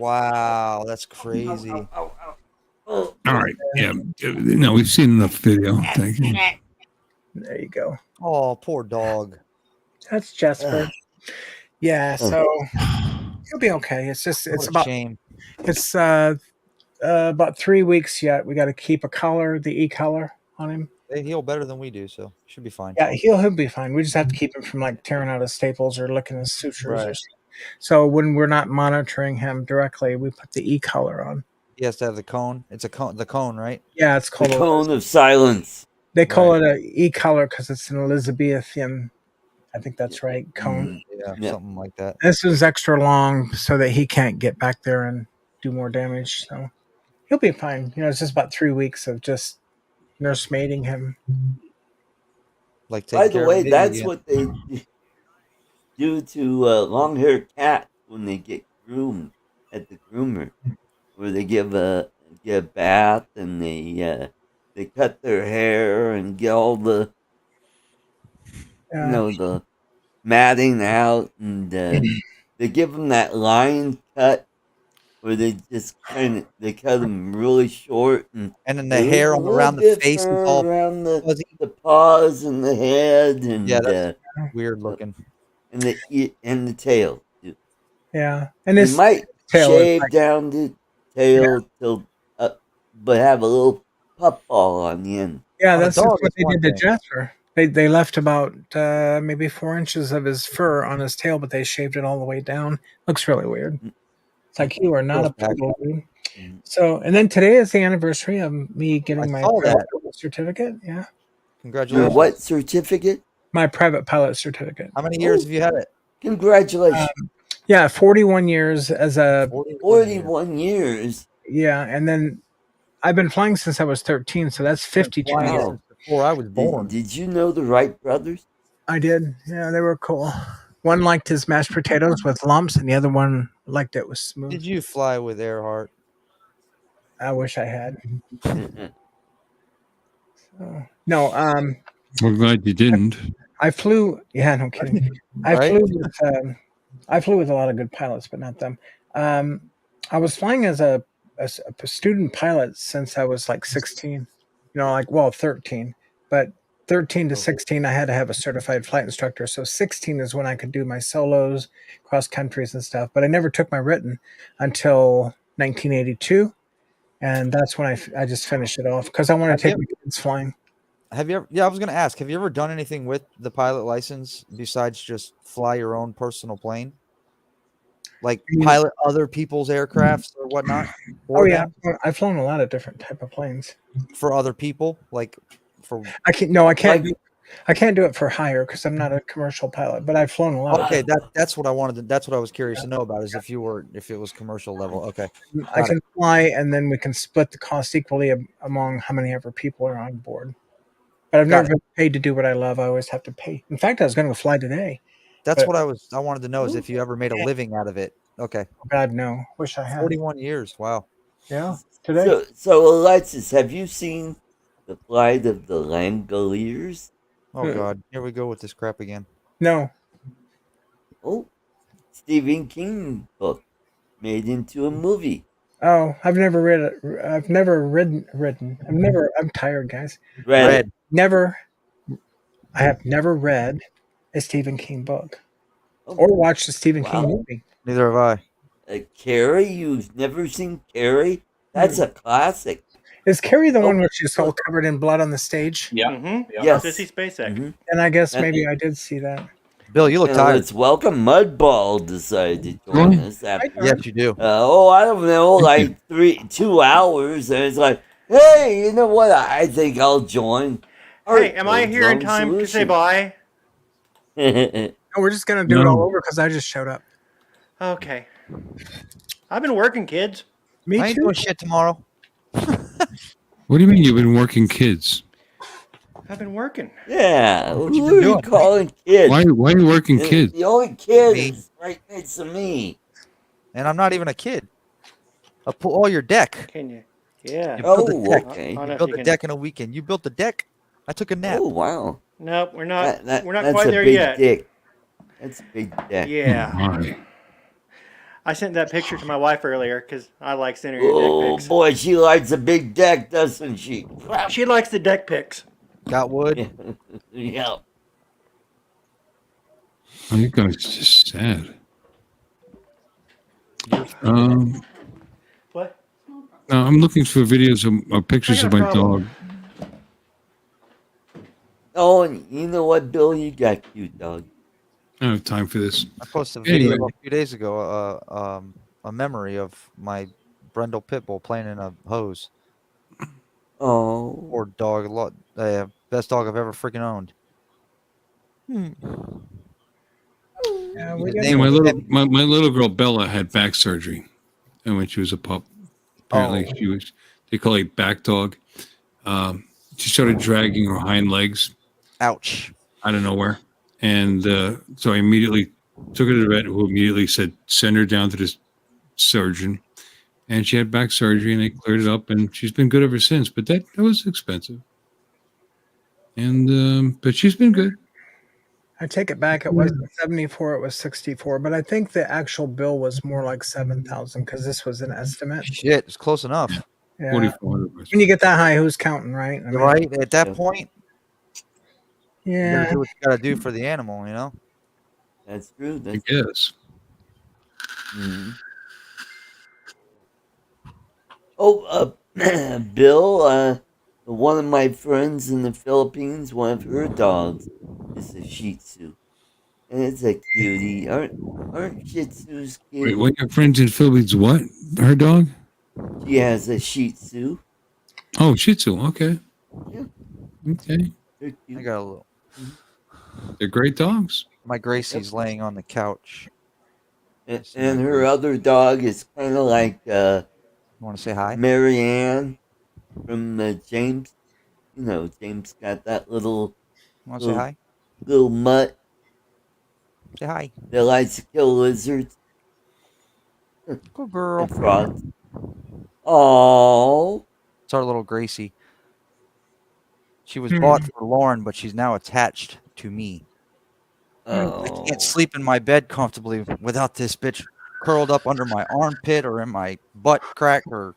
Wow, that's crazy. All right. Yeah. No, we've seen enough video. Thank you. There you go. Oh, poor dog. That's Jasper. Yeah, so he'll be okay. It's What a shame. it's about 3 weeks yet. We got to keep a collar, the e-collar on him. They heal better than we do, so should be fine. Yeah, he'll be fine. We just have to keep him from like tearing out his staples or licking his sutures or Right. something. So when we're not monitoring him directly, we put the e-collar on. He has to have the cone. It's a cone, the cone, right? Yeah, it's The called cone of silence. They call it a e-collar because it's an Elizabethan. I think that's right. Cone. Yeah, something like that. This is extra long so that he can't get back there and do more damage. So he'll be fine. It's just about 3 weeks of just nursemaiding him. Like, By the way, that's what they do to long-haired cats when they get groomed at the groomer, where they give a bath and they cut their hair and get all the the matting out, and they give them that line cut where they just they cut them really short, and then the hair around the face is all around the paws and the head, and that's weird looking, and the tail too. Yeah, and they his might tail shave down the tail till, but have a little puff ball on the end. Yeah, that's what they did to Jasper. They left about maybe 4 inches of his fur on his tail, but they shaved it all the way down. Looks really weird. It's like, you are not a poodle, dude. So, and then today is the anniversary of me getting my private pilot certificate. Yeah. Congratulations. Your what certificate? My private pilot certificate. How many years have you had it? Congratulations. Yeah, 41 years as a 41 years. Yeah, and then I've been flying since I was 13, so that's 52 years. Before I was born. Did you know the Wright brothers? I did. Yeah, they were cool. One liked his mashed potatoes with lumps, and the other one liked it with smooth. Did you fly with Earhart? I wish I had. No, We're glad you didn't. I flew. Yeah, no kidding. I flew with a lot of good pilots, but not them. I was flying as a student pilot since I was like 16. 13, but 13 to 16, I had to have a certified flight instructor. So 16 is when I could do my solos, cross countries and stuff. But I never took my written until 1982. And that's when I just finished it off because I want to take my kids flying. Have you ever? Yeah, I was going to ask. Have you ever done anything with the pilot license besides just fly your own personal plane, like pilot other people's aircrafts or whatnot? Oh yeah, I've flown a lot of different type of planes for other people. Like for I can't. No, I can't. I can't do it for hire because I'm not a commercial pilot. But I've flown a lot. Okay, that's what I wanted. That's what I was curious to know about. Is if it was commercial level. Okay, I can fly, and then we can split the cost equally among how many ever people are on board. But I've never been paid to do what I love. I always have to pay. In fact, I was going to fly today. That's what I wanted to know is if you ever made a living out of it. Okay. God, no. Wish I had. 41 years. Wow. Yeah. Today. So Alexis, have you seen the flight of the Langoliers? Oh God, here we go with this crap again. No. Oh, Stephen King book made into a movie. Oh, I've never read it. I've never ridden. I'm tired, guys. Read. I have never read a Stephen King book or watched a Stephen King movie. Neither have I. Carrie, you've never seen Carrie? That's a classic. Is Carrie the one where she's all covered in blood on the stage? Yeah. Mm-hmm. Yes. Sissy Spacek. Mm-hmm. And I guess maybe I did see that. Bill, you look tired. It's welcome Mudball decided to join us after. Yes, you do. I don't know, like 2 hours, and it's like, hey, you know what? I think I'll join. Hey, am I here in time to say bye? No, we're just gonna do it all over because I just showed up. Okay. I've been working, kids. Me I ain't too. doing shit tomorrow. What do you mean you've been working kids? I've been working. Yeah, you who been are you doing? calling kids? Why are you working kids? The only kid Me. is right next to me. And I'm not even a kid. I'll pull all your deck. Can you? Yeah. You built a Oh, deck. okay. I don't know You if built you a can- deck in a weekend. You built a deck. I took a nap. Oh, wow. Nope, we're not. We're not that's quite a there big yet. Dick. That's a big dick. Yeah. All right. I sent that picture to my wife earlier because I like sending her Oh, deck pics. boy, she likes a big deck, doesn't she? She likes the deck pics. Got wood. Yeah. Yeah. Oh, you guys just sad. You're What? No, I'm looking for videos of pictures I of got a my problem. dog. Oh, and you know what, Bill? You got cute dog. I don't have time for this. I posted a video Anyway. a few days ago, a memory of my Brendel pit bull playing in a hose. Oh. Poor dog, best dog I've ever freaking owned. Yeah, You we could got Yeah, name my him little Timmy. my little girl Bella had back surgery, and when she was a pup, apparently Oh. she was, they call it back dog. She started dragging her hind legs Ouch. out of nowhere, and so I immediately took her to the vet, who immediately said send her down to the surgeon, and she had back surgery, and they cleared it up, and she's been good ever since. But that was expensive, and but she's been good. I take it back. It wasn't 74, it was 64. But I think the actual bill was more like 7,000 because this was an estimate. Shit, it's close enough. Yeah. 4,400. When you get that high, who's counting, right? I mean, Right? At that Yeah. point, you Yeah. gotta do what you gotta do for the animal, you know? That's true. I That's guess. Mhm. Oh, Bill, one of my friends in the Philippines, one of her dogs is a Shih Tzu. And it's a cutie. Aren't Shih Tzus Wait, cute? one of your friends in Philippines, what? Her dog? She has a Shih Tzu. Oh, Shih Tzu. Okay. Yeah, Okay. they're I cute. got a little. They're great dogs. My Gracie's laying on the couch. And her other dog is kind of like You want to say hi? Marianne from James. You know, James got that You want to say hi? little mutt Say hi. that likes to kill lizards Good girl. and frogs. Oh, It's our little Gracie. She was Hmm. bought for Lauren, but she's now attached to me. I oh. can't sleep in my bed comfortably without this bitch curled up under my armpit or in my butt crack or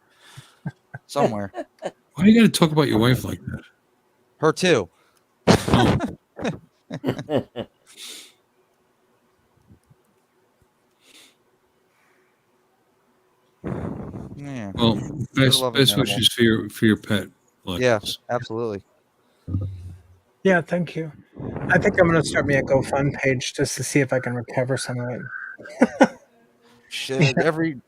somewhere. Why you got to talk about your wife like that? Her too. Oh, Yeah. well, best loving best animal. wishes for your pet. Yeah, Alexis. absolutely. Yeah, thank you. I think I'm going to start me a GoFund page just to see if I can recover some of it. Shit, every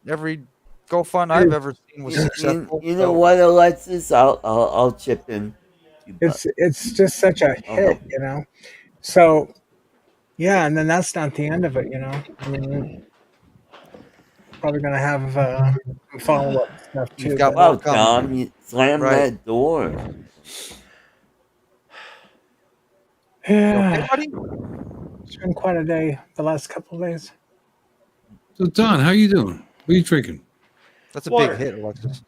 GoFund I've ever seen was successful. You know so- what, Alexis? I'll chip in. It's just such a I'll hit, help. you know. So yeah, and then that's not the end of it, you know. I mean, probably going to have some follow up stuff too. You've got but- Wow, more coming. Tom, you slammed Right. that door. You yeah, okay, buddy? it's been quite a day the last couple of days. So Don, how you doing? What are you drinking? That's a Water. big hit, Alexis.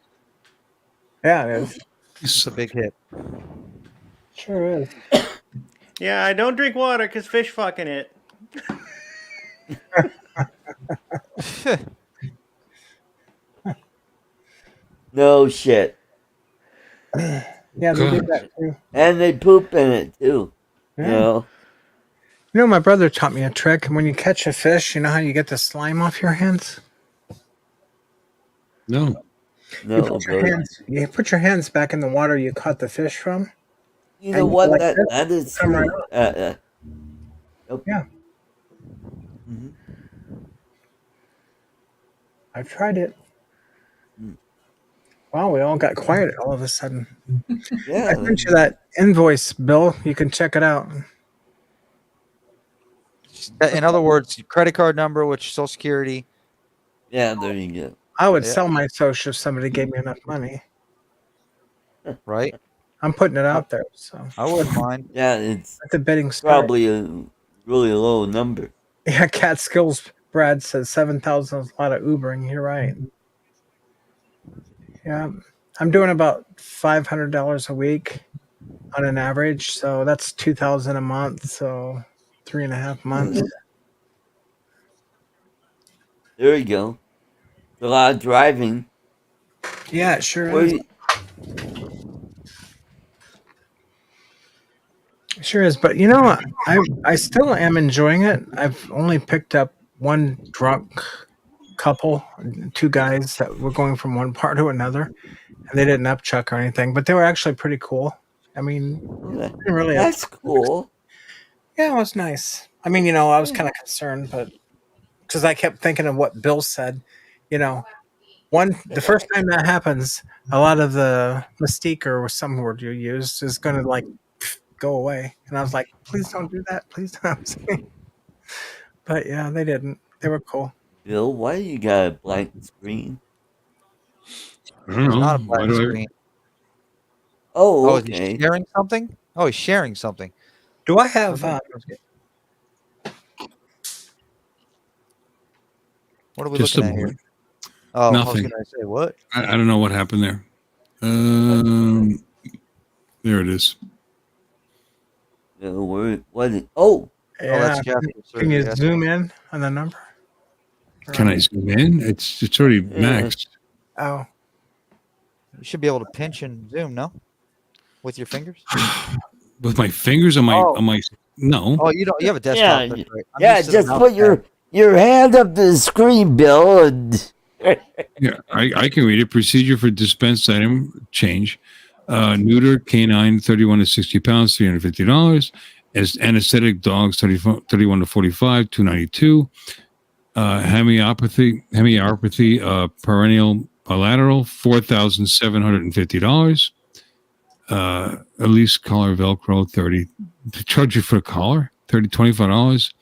Yeah, it is. It's a big hit. Sure is. Yeah, I don't drink water because fish fucking it. No shit. Yeah, they did that too. And they poop in it too. Yeah. You know? You know, my brother taught me a trick. When you catch a fish, you know how you get the slime off your hands? No. No, but You put your hands back in the water you caught the fish from. you know and what? like That this, that is come right true. Okay. Yeah. Mhm. I've tried it. Mm. Wow, we all got quiet all of a sudden. Yeah. I sent you that invoice, Bill. You can check it out. In other words, your credit card number, which Social Security. Yeah, there you go. I would Yeah. sell my social if somebody gave me enough money. Right? I'm putting it out there. So I wouldn't mind. Yeah, it's at the bidding start. probably a really low number. Yeah, Catskills Brad says 7,000 is a lot of Ubering. You're right. Yeah, I'm doing about $500 a week on an average, so that's 2,000 a month. So 3.5 months. There you go. It's a lot of driving. Yeah, it sure Where is. you, Sure is, but I still am enjoying it. I've only picked up one drunk couple, two guys that were going from one part to another, and they didn't upchuck or anything, but they were actually pretty cool. I mean, Well, didn't really that's cool. Yeah, it was nice. I mean, I was Yeah. kind of concerned, but because I kept thinking of what Bill said, the first time that happens, a lot of the mystique or some word you used is going to like go away, and I was like, please don't do that, please don't. But yeah, they didn't. They were cool. Bill, why you got a blank screen? I don't It's know. not a Why black do I? screen. Oh, Oh, is he okay. sharing something? Oh, he's sharing something. Do I have? Okay. What are we Just a looking at here? moment. Oh, I was Nothing. going to say what? I don't know what happened there. There it is. What? Oh, Oh, Yeah. that's Jeff. Can you zoom in on the number? Can I zoom in? It's already Yeah. maxed. Oh, You should be able to pinch and zoom, no? With your fingers? With my fingers on my Oh. on my no. Oh, you don't. You have a desktop. Yeah, That's right. I'm yeah. used to the Just mouse put pad. your hand up to the screen, Bill, and Yeah, I can read it. Procedure for dispensed item change. Neuter canine 31 to 60 pounds, $350. As anesthetic dogs 31 to 45, $292. Hemiopathy perennial bilateral, $4,750. Elise collar Velcro 30. To charge you for a collar, $25.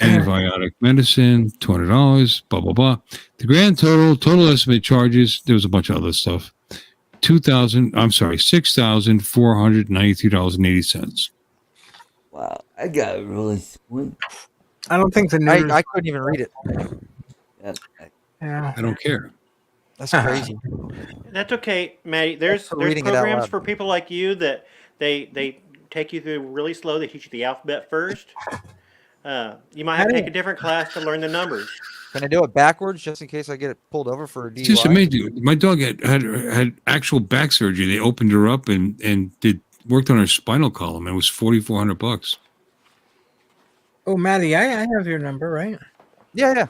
Antibiotic medicine, $200. Blah blah blah. The grand total estimate charges. There was a bunch of other stuff. $6,493.80. wow, I got to really squint. I don't think the neuters. I couldn't even read it. Yeah. I don't care. That's crazy. That's okay, Maddie. There's for reading it out programs loud. for people like you that they take you through really slow. They teach you the alphabet first. You might have to take a different class to learn the numbers. Can I do it backwards just in case I get it pulled over for a DUI? It's just amazing. My dog had actual back surgery. They opened her up and worked on her spinal column. It was $4,400. Oh, Maddie, I have your number, right? Yeah.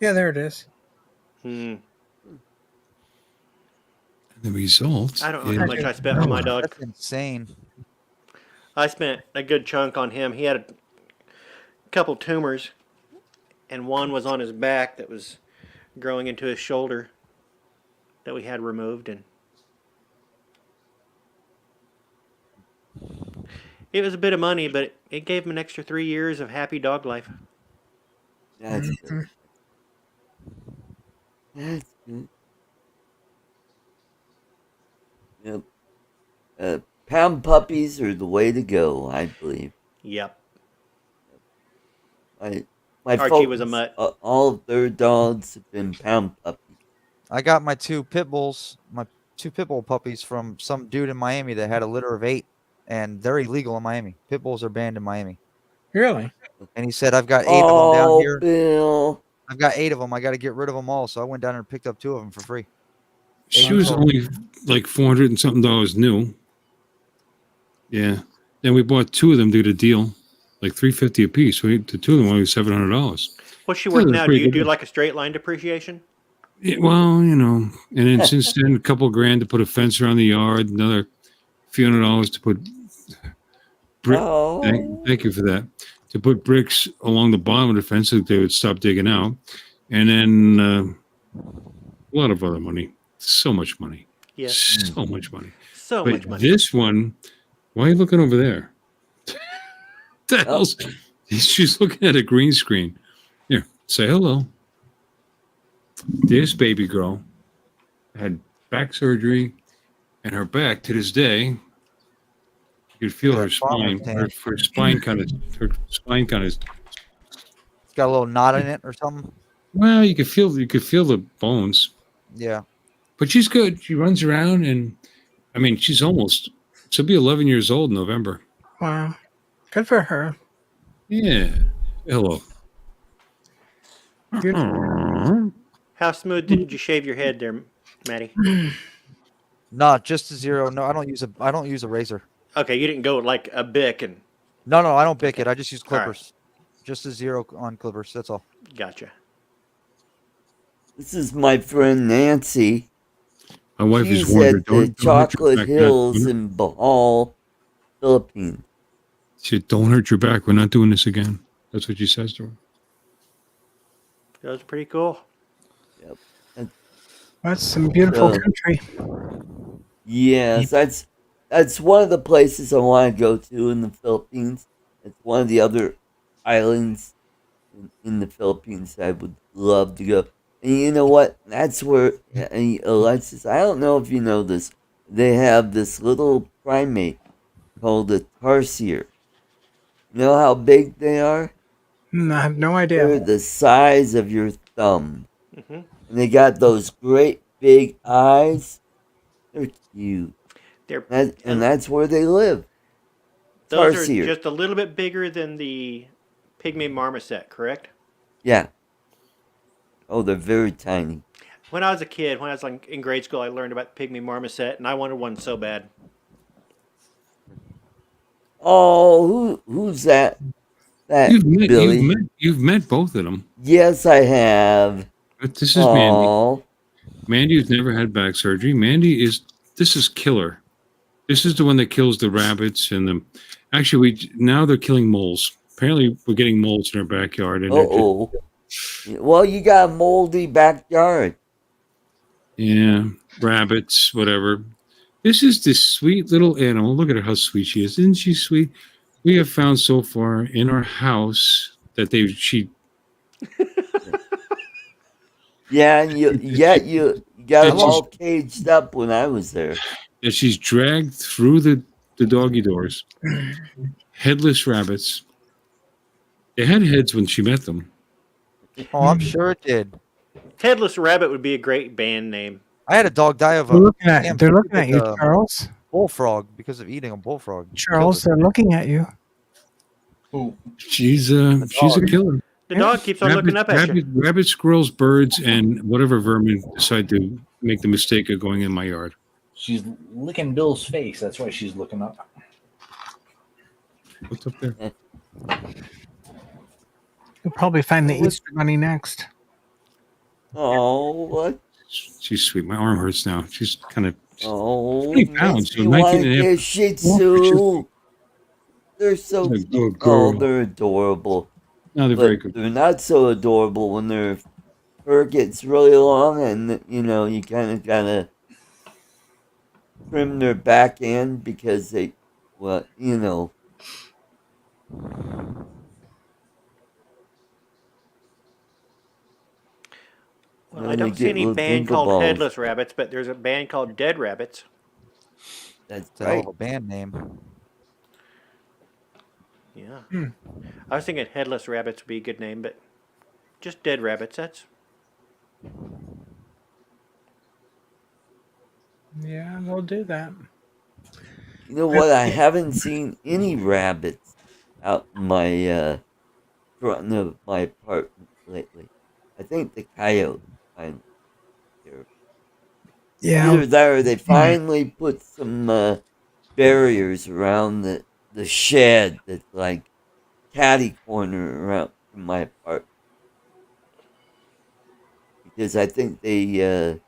Yeah, there it is. Hmm. The result. I don't know how much I spent on my dog. That's insane. I spent a good chunk on him. He had a couple tumors, and one was on his back that was growing into his shoulder that we had removed, and it was a bit of money, but it gave him an extra 3 years of happy dog life. That's good. That's good. Yep. Pound puppies are the way to go, I believe. Yep. My Archie was a folks, mutt. all of their dogs have been pound puppies. I got my two pit bull puppies from some dude in Miami that had a litter of 8, and they're illegal in Miami. Pit bulls are banned in Miami. Really? And he said, I've got 8 of them down here. Bill. I've got 8 of them. I got to get rid of them all. So I went down there and picked up 2 of them for free. She was only like $400 and something new. Yeah. Then we bought 2 of them to get a deal, like $350 a piece. The 2 of them only $700. What's she worth now? Do pretty you good. do like a straight line depreciation? Yeah, well, and then since then, a couple grand to put a fence around the yard, another few $100 to put brick. Oh. Thank you for that. To put bricks along the bottom of the fence so that they would stop digging out, and then a lot of other money. So much money. Yes. So much money. So But much money. this one, why are you looking over there? The hell's she's looking at a green screen. Here, say hello. This baby girl had back surgery, and her back to this day, you could feel her spine. Her spine kind of. It's got a little knot in it or something. Well, you could feel the bones. Yeah. But she's good. She runs around, and I mean, she'll be 11 years old in November. Wow. Good for her. Yeah. Hello. Beautiful. How smooth did you shave your head there, Maddie? Not just a zero. No, I don't use a razor. Okay, you didn't go like a Bic and No, I don't bic it. I just use All right. clippers. Just a zero on clippers. That's all. gotcha. This is my friend Nancy. My wife is She's warned her, at the don't hurt your Chocolate back. Hills in Bohol, Philippines. She said, don't hurt your back. We're not doing this again. That's what she says to her. That was pretty cool. That's some beautiful So- country. Yes, that's one of the places I want to go to in the Philippines. It's one of the other islands in the Philippines I would love to go. And you know what? That's where, Alexis, I don't know if you know this, they have this little primate called a tarsier. You know how big they are? I have no They're idea. the size of your thumb. hmm And they got those great big eyes. They're cute. They're And that's where they live. those tarsier. are just a little bit bigger than the pygmy marmoset, correct? Yeah. Oh, they're very tiny. When I was a kid, when I was in grade school, I learned about pygmy marmoset, and I wanted one so bad. Oh, who's that? That Billy. You've met both of them. Yes, I have. But this is Mandy. Oh, Mandy's never had back surgery. This is killer. This is the one that kills the rabbits and the. Actually, now they're killing moles. Apparently, we're getting moles in our backyard. And oh. Well, you got a moldy backyard. yeah, rabbits, whatever. This is this sweet little animal. Look at her, how sweet she is. Isn't she sweet? We have found so far in our house that she. Yeah, and you got them all caged up when I was there. That she's dragged through the doggy doors. Headless rabbits. They had heads when she met them. Oh, I'm sure it did. Headless Rabbit would be a great band name. I had a dog die of They're a looking at you, Charles. bullfrog because of eating a bullfrog. Charles, they're looking at you. Who? She's a killer. The dog keeps on looking up at you. Rabbit, squirrels, birds, and whatever vermin decide to make the mistake of going in my yard. She's licking Bill's face. That's why she's looking up. What's up there? You'll probably find the Easter Bunny next. Oh, what? She's sweet. My arm hurts now. She's kind of. Oh, 20 pounds, makes me so want 19 to and a get a half. Shih Tzu. They're so She's a good Oh, girl. they're adorable. No, they're But very good. they're not so adorable when their fur gets really long and, you kind of gotta trim their back end because they, well, Well, Then I they don't see get any little band dingle called balls. Headless Rabbits, but there's a band called Dead Rabbits. That's It's a hell right. of a band name. Yeah. Hmm. I was thinking Headless Rabbits would be a good name, but just Dead Rabbits. That's Yeah, they'll do that. You know what? I haven't seen any rabbits out in my front of my apartment lately. I think the coyote finally here. Yeah, Either that or they finally put some barriers around the shed that's like catty corner around from my apartment. Because I think they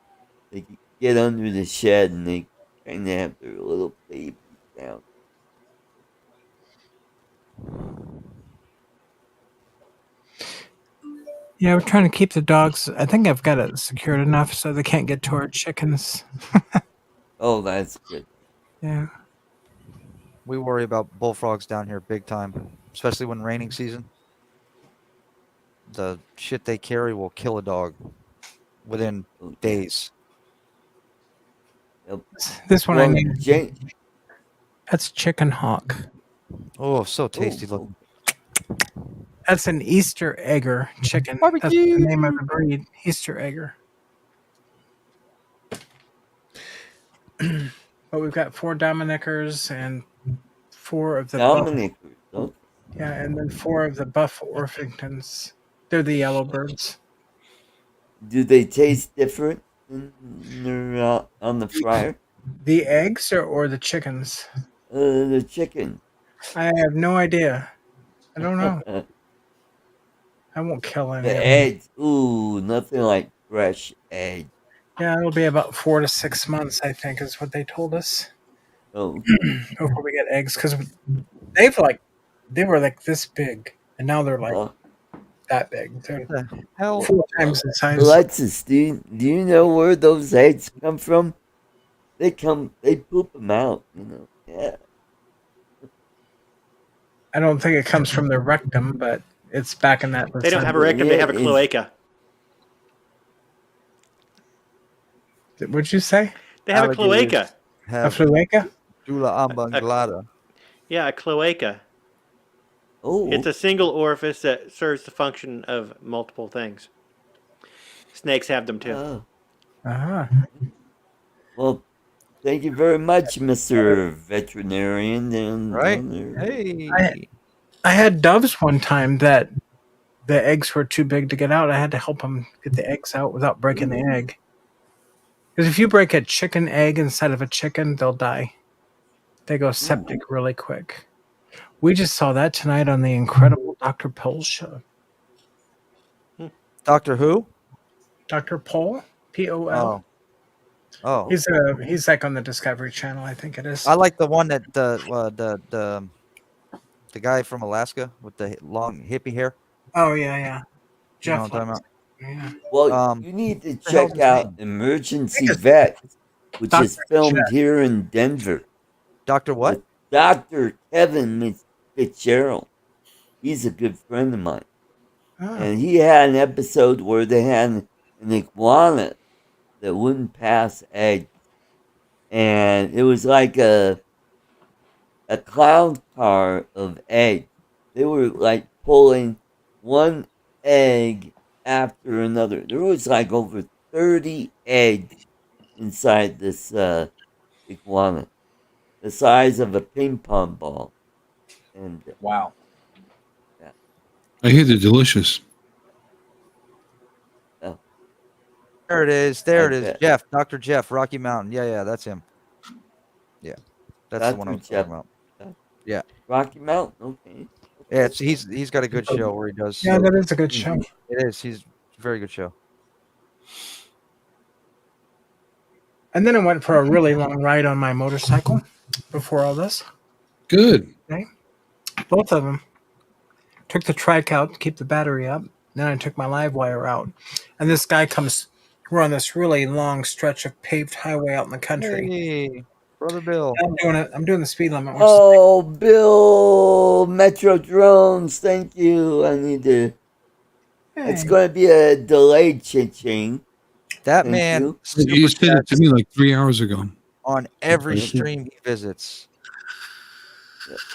get under the shed and they kind of have their little babies down. yeah, we're trying to keep the dogs. I think I've got it secured enough so they can't get to our chickens. Oh, that's good. Yeah. We worry about bullfrogs down here big time, especially when raining season. The shit they carry will kill a dog within Oh, days. Yep. This one I Well, named. That's chicken hawk. Oh, so tasty oh, looking. That's an Easter egger chicken. That's Barbecue. the name of the breed. Easter egger. But we've got 4 Dominickers and 4 of the Dominic. Oh, yeah, and then 4 of the Buff Orpingtons. They're the yellowbirds. do they taste different when they're on the fryer? The eggs or the chickens? The chicken. I have no idea. I don't know. I won't kill any The of them. eggs. Ooh, nothing like fresh eggs. Yeah, it'll be about 4 to 6 months, I think, is what they told us Oh, before we get eggs. Because they were like this big, and now they're like well, that big. They're The hell? 4 times the size. Alexis, do you know where those eggs come from? They poop them out, you know. Yeah. I don't think it comes from their rectum, but it's back in that. They don't have a vicinity. rectum, they have a cloaca. What'd you say? They have a Alligators cloaca. A have cloaca? Dula ambanglada. Yeah, a cloaca. Oh, It's a single orifice that serves the function of multiple things. Snakes have them too. oh. Uh-huh. Well, thank you very much, Mr. Veterinarian. And Right? Hey. I had doves one time that the eggs were too big to get out. I had to help them get the eggs out without breaking the egg. Because if you break a chicken egg inside of a chicken, they'll die. They go septic really quick. We just saw that tonight on the incredible Dr. Pol show. Doctor Who? Dr. Pol? P-O-L. Oh. He's like on the Discovery Channel, I think it is. I like the one that the guy from Alaska with the long hippie hair. Oh yeah. You know Jeff. what I'm talking about? Yeah. well, you need to the hell's check his out name? Emergency Think it's Vet, which Dr. is filmed Jeff. here in Denver. Doctor what? With Dr. Kevin Fitzgerald. He's a good friend of mine. Oh. And he had an episode where they had an iguana that wouldn't pass eggs. And it was like a clown car of eggs. They were like pulling one egg after another. There was like over 30 eggs inside this iguana, the size of a ping pong ball. And Wow. I hear they're delicious. There it is. There it is. bet. Jeff. Dr. Jeff, Rocky Mountain. Yeah, that's him. Yeah. That's the one I Dr. was Jeff. talking about. Rocky Mountain, okay. Yeah, he's got a good show where he does. Yeah, that is a good show. It is. He's a very good show. And then I went for a really long ride on my motorcycle before all this. Good. Both of them. Took the trike out to keep the battery up. Then I took my live wire out. And this guy comes. We're on this really long stretch of paved highway out in the country. Hey, Brother Bill. I'm doing the speed limit. Oh, Bill, Metro Drones, thank you. I need to. It's going to be a delayed cha-ching. That Thank man you. You super said it to chats me like 3 hours ago. on every Thank you. stream he visits.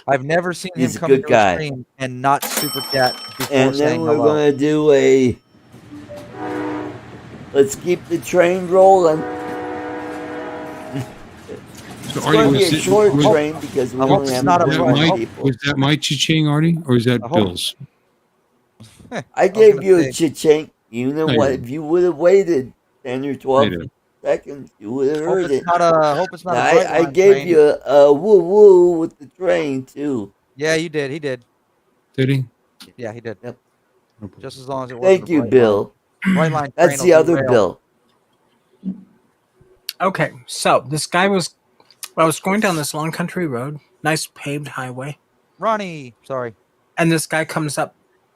I've never seen him He's a come good into guy. a stream and not super chat before And then saying we're hello. going to do a. Let's keep the train rolling. So, It's going to be a short was, train because we I hope only it's have not a that 21 my, people. was that my cha-ching, Artie, or is that I hope- Bill's? I gave gonna you a say- cha-ching. You know I what? did. If you would have waited 10 or 12 did. seconds, you would have Hope heard it's it. not a hope it's not Now, a bright I line gave train. you a woo-woo with the train, too. Yeah, you did. He did. Did he? Yeah, he did. Yep. Just as long as it wasn't Thank a you, bright Bill. line. Bright line That's train the will other derail. Bill. Okay, so this guy I was going down this long country road, nice paved highway, Ronnie, sorry. and this guy comes up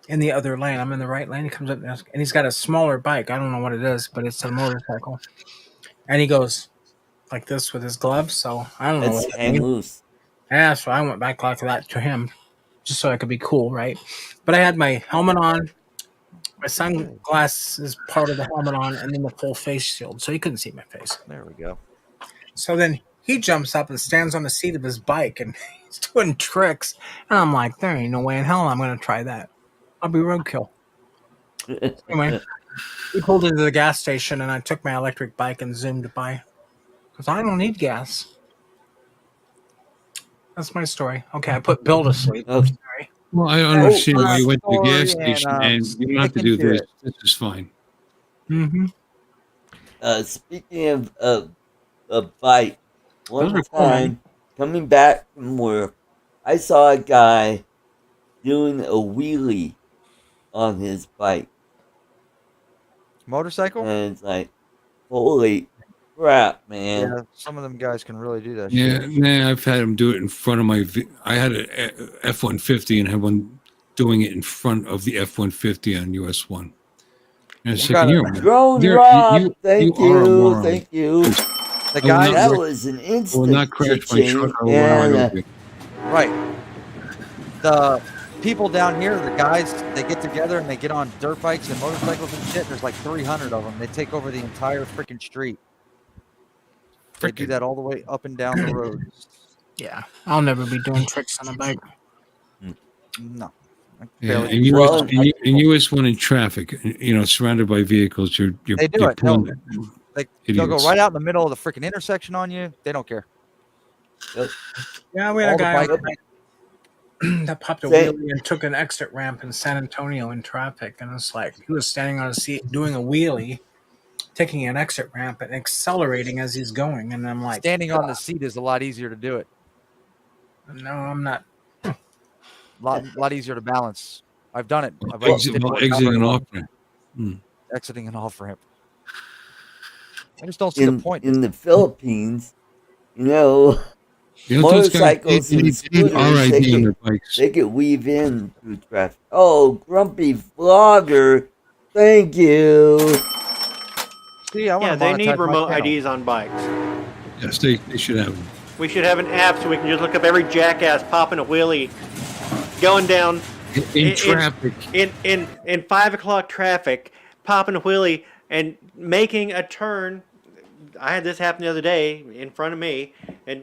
in the other lane. I'm in the right lane. He comes up and he's got a smaller bike. I don't know what it is, but it's a motorcycle. And he goes like this with his gloves. So I don't know. Let's What that hang means. loose. Yeah, so I went back like that to him, just so I could be cool, right? But I had my helmet on, my sunglasses part of the helmet on, and then the full face shield, so he couldn't see my face. There we go. So then he jumps up and stands on the seat of his bike, and he's doing tricks. And I'm like, there ain't no way in hell I'm going to try that. I'll be roadkill. Anyway, we pulled into the gas station, and I took my electric bike and zoomed by, because I don't need gas. That's my story. Okay, I put Bill to sleep. Oh. Sorry. Well, I don't understand why my you went to the gas story, station and, and you don't have to do sticking to this. it. This is fine. Mm-hmm. Speaking of a bike, one are cool, man. time coming back from work, I saw a guy doing a wheelie on his bike, Motorcycle? and it's like, holy crap, man! Yeah, some of them guys can really do that Yeah, shit. man, I've had him do it in front of my. I had a F-150 and had one doing it in front of the F-150 on US 1. And it's You like, gotta- Drone you Rob, thank are a you, moron. thank you. The I will guy not That wreck- was an I will instant not crash my cha-ching, truck. I will run right and over you. Right. The people down here, the guys, they get together and they get on dirt bikes and motorcycles and shit. There's like 300 of them. They take over the entire freaking street. They do Frickin'. that all the way up and down the road. Yeah, I'll never be doing tricks on a bike. No. I Yeah, barely and do Well, that. in US 1 in traffic, surrounded by vehicles, you're They do you're it. No, pulling they'll go idiots. right out in the middle of the freaking intersection on you. They don't care. Yeah, we had All a the guy on bike- a bike that popped a Say- wheelie and took an exit ramp in San Antonio in traffic, and it's like he was standing on a seat doing a wheelie, taking an exit ramp and accelerating as he's going, and I'm like, Standing on the seat is a lot easier to do it. no, I'm not. Lot easier to balance. I've done it. I've Exiting and off. exiting an off ramp. I just don't see the point. in the Philippines, you know, Those guys, motorcycles and they scooters, are they ID on could, their bikes. they could weave in through traffic. Oh, grumpy vlogger, thank you. See, I Yeah, want they to need monetize my remote channel. IDs on bikes. Yes, they should have them. We should have an app so we can just look up every jackass popping a wheelie, going down In traffic. in 5 o'clock traffic, popping a wheelie and making a turn. I had this happen the other day in front of me, and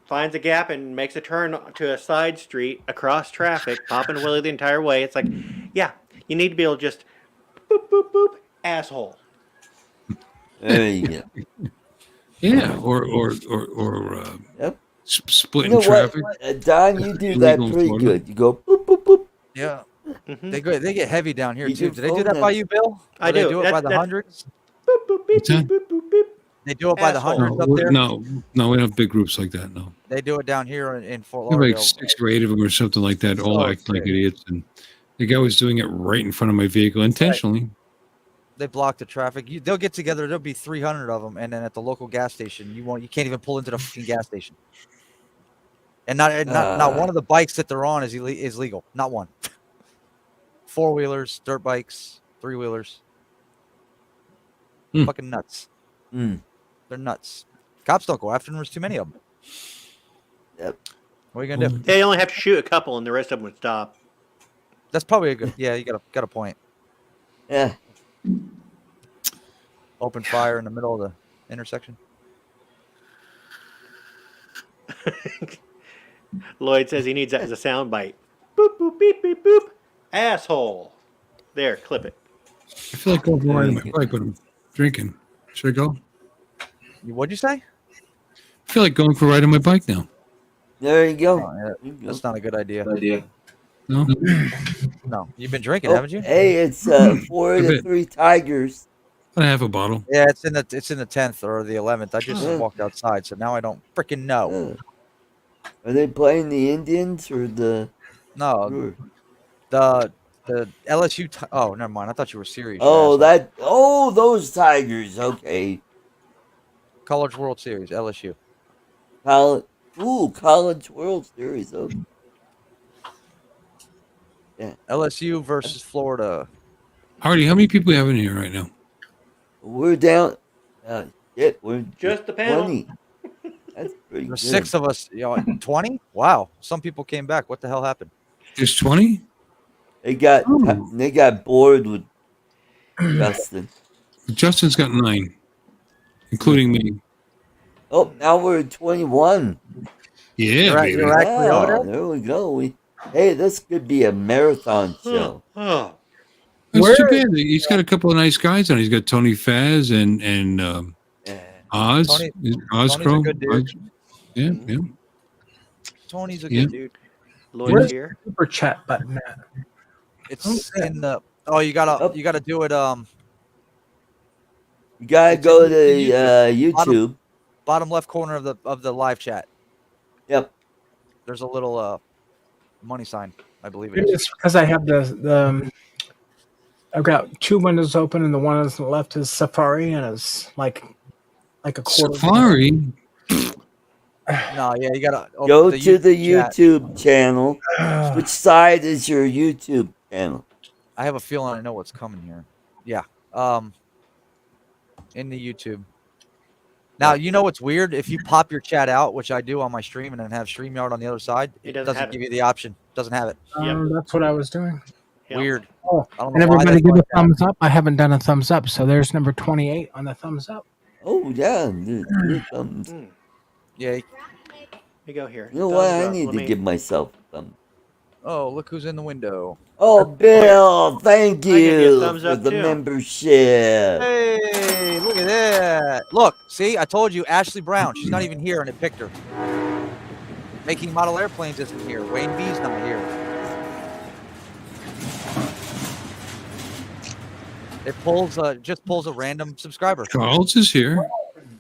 finds a gap and makes a turn to a side street across traffic, popping a wheelie the entire way. It's like, yeah, you need to be able to just boop boop boop, asshole. There you go. Yeah, or Yep. split You know in traffic. what, Don, you do Illegal that in pretty Florida. good. You go boop boop boop. Yeah, Mm-hmm. they get heavy down here You too. do Do they do phone that by nuts. you, Bill? I Or they do. do it by the That's- hundreds. Boop boop beep What's that? beep boop boop beep. They do it by the Asshole. hundreds up there. No, we don't have big groups like that. No, They do it down here in Fort we have like Lauderdale. 6 or 8 of them or something like that. All Oh, act like shit. idiots, and the guy was doing it right in front of my vehicle intentionally. They block the traffic. They'll get together. There'll be 300 of them, and then at the local gas station, you can't even pull into the fucking gas station. And not one of the bikes that they're on is legal. Not one. 4-wheelers, dirt bikes, 3-wheelers. Hmm. Fucking nuts. Mm. They're nuts. Cops don't go after them. There's too many of them. Yep. What are you gonna do? They only have to shoot a couple, and the rest of them would stop. That's probably a good. Yeah, you got a point. Yeah. Open fire in the middle of the intersection. Lloyd says he needs that as a sound bite. Boop boop beep beep boop, asshole. There, clip it. I feel like going for a ride on my bike when I'm drinking. Should I go? What'd you say? I feel like going for a ride on my bike now. There you go. Oh, yeah, There you go. that's not a good idea. No, No, you've been drinking, Oh, haven't you? hey, it's 4 A to bit. 3 Tigers. I have a bottle. Yeah, it's in the 10th or the 11th. I just Oh. walked outside, so now I don't freaking know. Are they playing the Indians or the? No, Brewers? the LSU. Oh, never mind. I thought you were serious. Oh, you asshole. those Tigers. Okay. College World Series, LSU. College World Series. Okay. LSU versus Florida. Hardy, how many people have in here right now? We're down. We're Just the panel. 20. That's pretty There's good. 6 of us. 20. Wow. Some people came back. What the hell happened? Just 20? They got bored with Justin. Justin's got 9, including me. Oh, now we're at 21. Yeah, baby. you're actually over there? There we go. Hey, this could be a marathon show. Oh, That's too bad. He's got a couple of nice guys on. He's got Tony Faz and Oz. Oz Tony's a Crow. good dude. Oz. Yeah, yeah. Tony's a Yeah. good dude. Lloyd Where's here. the super chat button at? It's in the. Oh, you gotta do it. You gotta go to YouTube. bottom left corner of the live chat. Yep. There's a little money sign, I believe it is. It's because I have I've got two windows open, and the one on the left is Safari, and it's like a quarter. Safari. No, yeah, you gotta Go to the chat. YouTube channel. Which side is your YouTube channel? I have a feeling I know what's coming here. Yeah. In the YouTube. Now, you know what's weird? If you pop your chat out, which I do on my stream, and then have StreamYard on the other side, it doesn't give you the option. Doesn't have it. That's what I was doing. Yep. Weird. Oh, I don't and know why everybody that's give like a thumbs up. I haven't done a thumbs up, so there's number 28 on the thumbs up. Oh yeah, the thumbs. Yeah. Here you go here. You know what? I need to give myself a thumb. Oh, look who's in the window. Oh, Bill, thank I give you a you thumbs for up, the too. membership. Hey, look at that. Look, see, I told you, Ashley Brown. She's not even here, and it picked her. Making Model Airplanes isn't here. Wayne B's not here. It just pulls a random subscriber. Charles is here.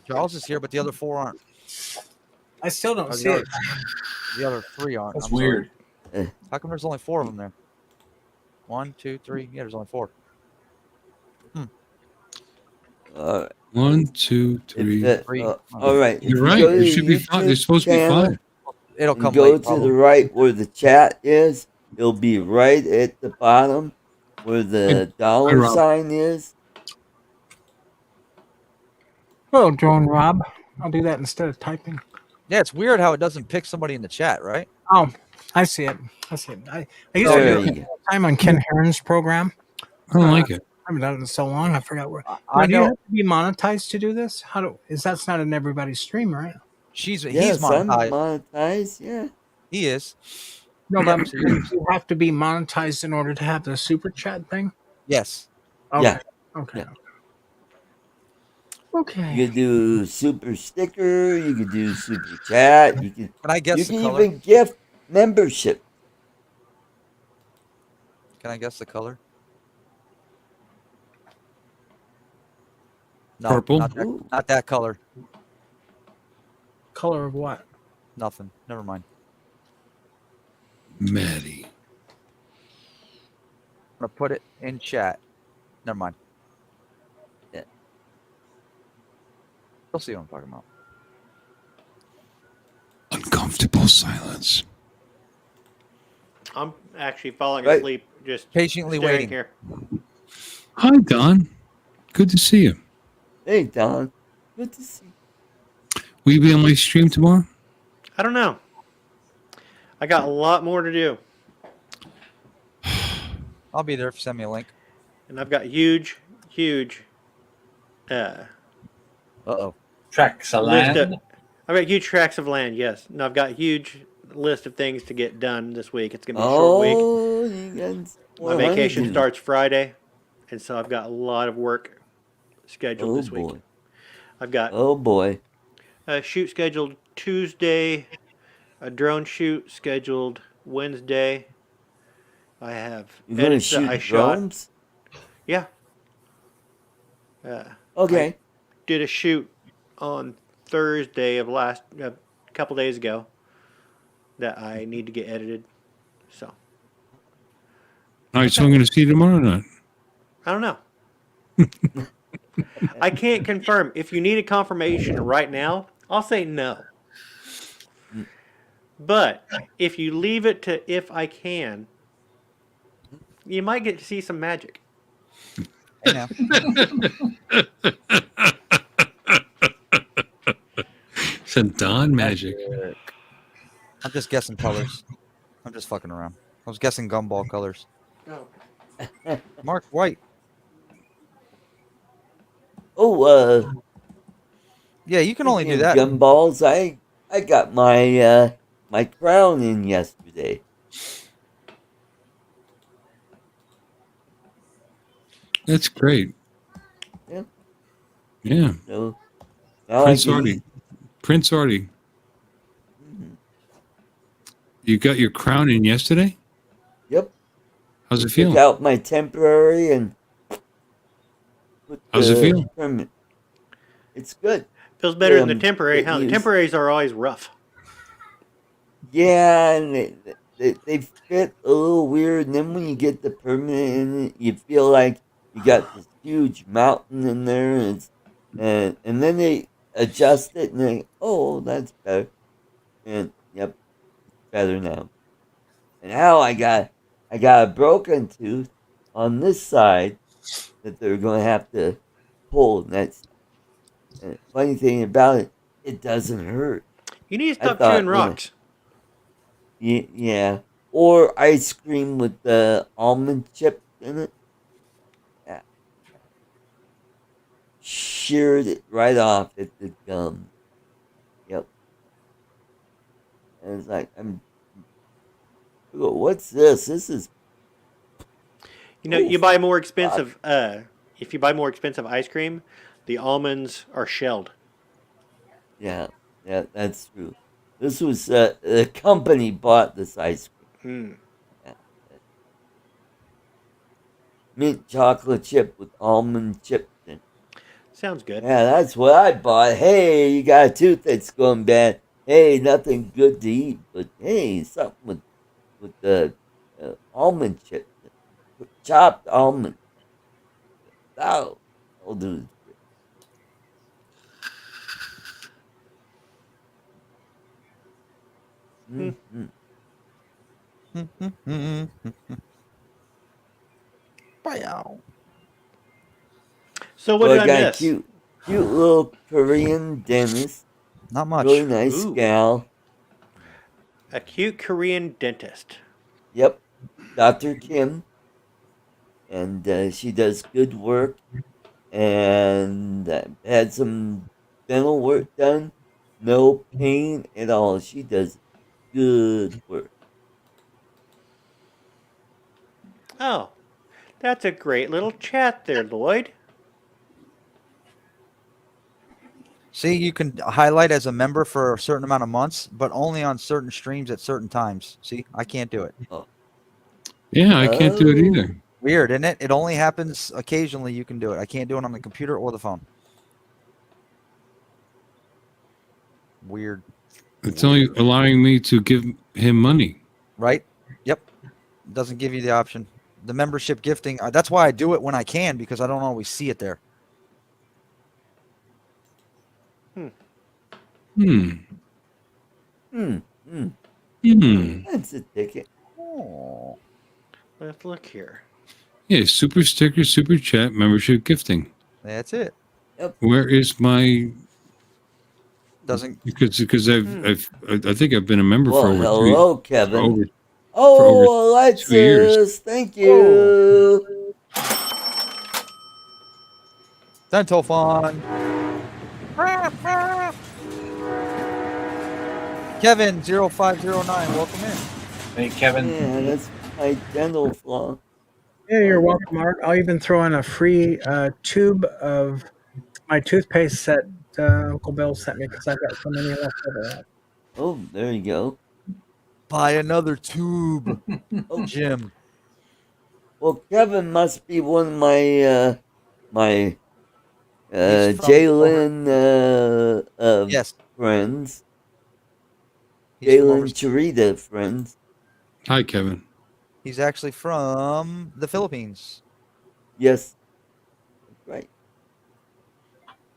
Charles is here, but the other 4 aren't. I still don't Or see it. The other 3 aren't. That's I'm sorry. weird. How come there's only 4 of them there? 1, 2, 3. Yeah, there's only 4. All right. 1, 2, 3. Three. All right. If You're you right. go to It the should be 5. There's YouTube supposed to be channel, 5. It'll and come go late. to Probably. the right where the chat is. It'll be right at the bottom where the dollar Rob. sign is. Oh, Drone Rob. I'll do that instead of typing. Yeah, it's weird how it doesn't pick somebody in the chat, right? Oh, I see it. I see it. I used to There do you it go. time on Ken Heron's program. I don't like it. I haven't done it in so long. I forgot where. I Do you know have to be monetized to do this? That's not in everybody's stream, right? he's Yes, I'm monetized. monetized. Yeah. He is. No, but I'm saying you have to be monetized in order to have the super chat thing. Yes. Okay. Yeah. Okay. Yeah. Okay. You could do super sticker. You could do super chat. You Can I guess you the can color? even gift membership. Can I guess the color? No, Purple? Ooh. Not that color. Color of what? Nothing. Never mind. Maddie. I'm gonna put it in chat. Never mind. Yeah. You'll see what I'm talking about. Uncomfortable silence. I'm actually falling Right. asleep just Patiently staring waiting. here. Hi, Don. Good to see you. Hey, Don. Good to see you. Will you be on my stream tomorrow? I don't know. I got a lot more to do, I'll be there if you send me a link. and I've got huge Uh-oh. Tracks of list land. of, I've got huge tracts of land. Yes, and I've got huge list of things to get done this week. It's gonna be a short week. Oh, you got My vacation starts Friday, and so I've got a lot of work scheduled Oh this week. boy. I've got Oh boy. a shoot scheduled Tuesday, a drone shoot scheduled Wednesday. I have You're gonna edits that shoot I shot. drones? Yeah. Okay. Did a shoot on Thursday of a couple days ago that I need to get edited. So All right, so I'm going to see you tomorrow or not? I don't know. I can't confirm. If you need a confirmation right now, I'll say no. But if you leave it to if I can, you might get to see some magic. Hey now. Said Don Magic. I'm just guessing colors. I'm just fucking around. I was guessing gumball colors. Oh. Mark White. Oh, Yeah, you can only do speaking that. of gumballs, I got my my crown in yesterday. That's great. Yeah. Yeah. So now Prince I can Artie. eat. Prince Artie. Mhm. You got your crown in yesterday? Yep. How's it Took feel? out my temporary and put How's it the feel? permanent. It's good. Feels better than the them temporary, get huh? The used. temporaries are always rough. Yeah, and they fit a little weird. And then when you get the permanent in it, you feel like you got this huge mountain in there, and then they adjust it, and they oh that's better, and yep, better now. And now I got a broken tooth on this side that they're gonna have to pull. And that's funny thing about it, it doesn't hurt. You need to I stop chewing thought when rocks. yeah, or ice cream with the almond chips in it. Yeah, sheared it right off at the gum. Yep, and it's like what's this? This is You know, you oof, buy more rock. expensive. If you buy more expensive ice cream, the almonds are shelled. Yeah, yeah, that's true. This was the company bought this ice Hmm. cream. Yeah. Mint chocolate chip with almond chips in it. Sounds good. Yeah, that's what I bought. Hey, you got a tooth that's going bad. Hey, nothing good to eat, but hey, something with the almond chips, chopped almond. Oh, I'll do it. Hmm. Mm-hmm. Bye. So what Well, did I I got a miss? cute little Korean dentist. Not much. Really nice Ooh, gal. a cute Korean dentist. Yep, Dr. Kim, and she does good work. And had some dental work done. No pain at all. She does good work. Oh, that's a great little chat there, Lloyd. See, you can highlight as a member for a certain amount of months, but only on certain streams at certain times. See, I can't do it. Oh, Yeah, I can't do it oh. either. Weird, isn't it? It only happens occasionally. You can do it. I can't do it on the computer or the phone. Weird, It's only allowing me to give him money. right? Yep. Doesn't give you the option. The membership gifting. That's why I do it when I can because I don't always see it there. Hmm. Hmm. Hmm. Hmm. Hmm. That's a ticket. Oh. Let's look here. Yeah, super sticker, super chat, membership gifting. That's it. Yep. Where is my? Doesn't. Because Hmm. I think I've been a member Well, for hello, for Kevin. over for over Oh, 2 years. Alexis. Thank Oh. you. Dental fun. Kevin 0509, welcome in. Hey, Kevin. Yeah, that's my dental flaw. Yeah, you're welcome, Art. I'll even throw in a free tube of my toothpaste that Uncle Bill sent me because I've got so many left over. Oh, there you go. Buy another tube, Oh, Jim. well, Kevin must be one of my He's from over. Jalen Yes, friends. he's from Jalen overseas. Charita friends. Hi, Kevin. He's actually from the Philippines. Yes, that's right.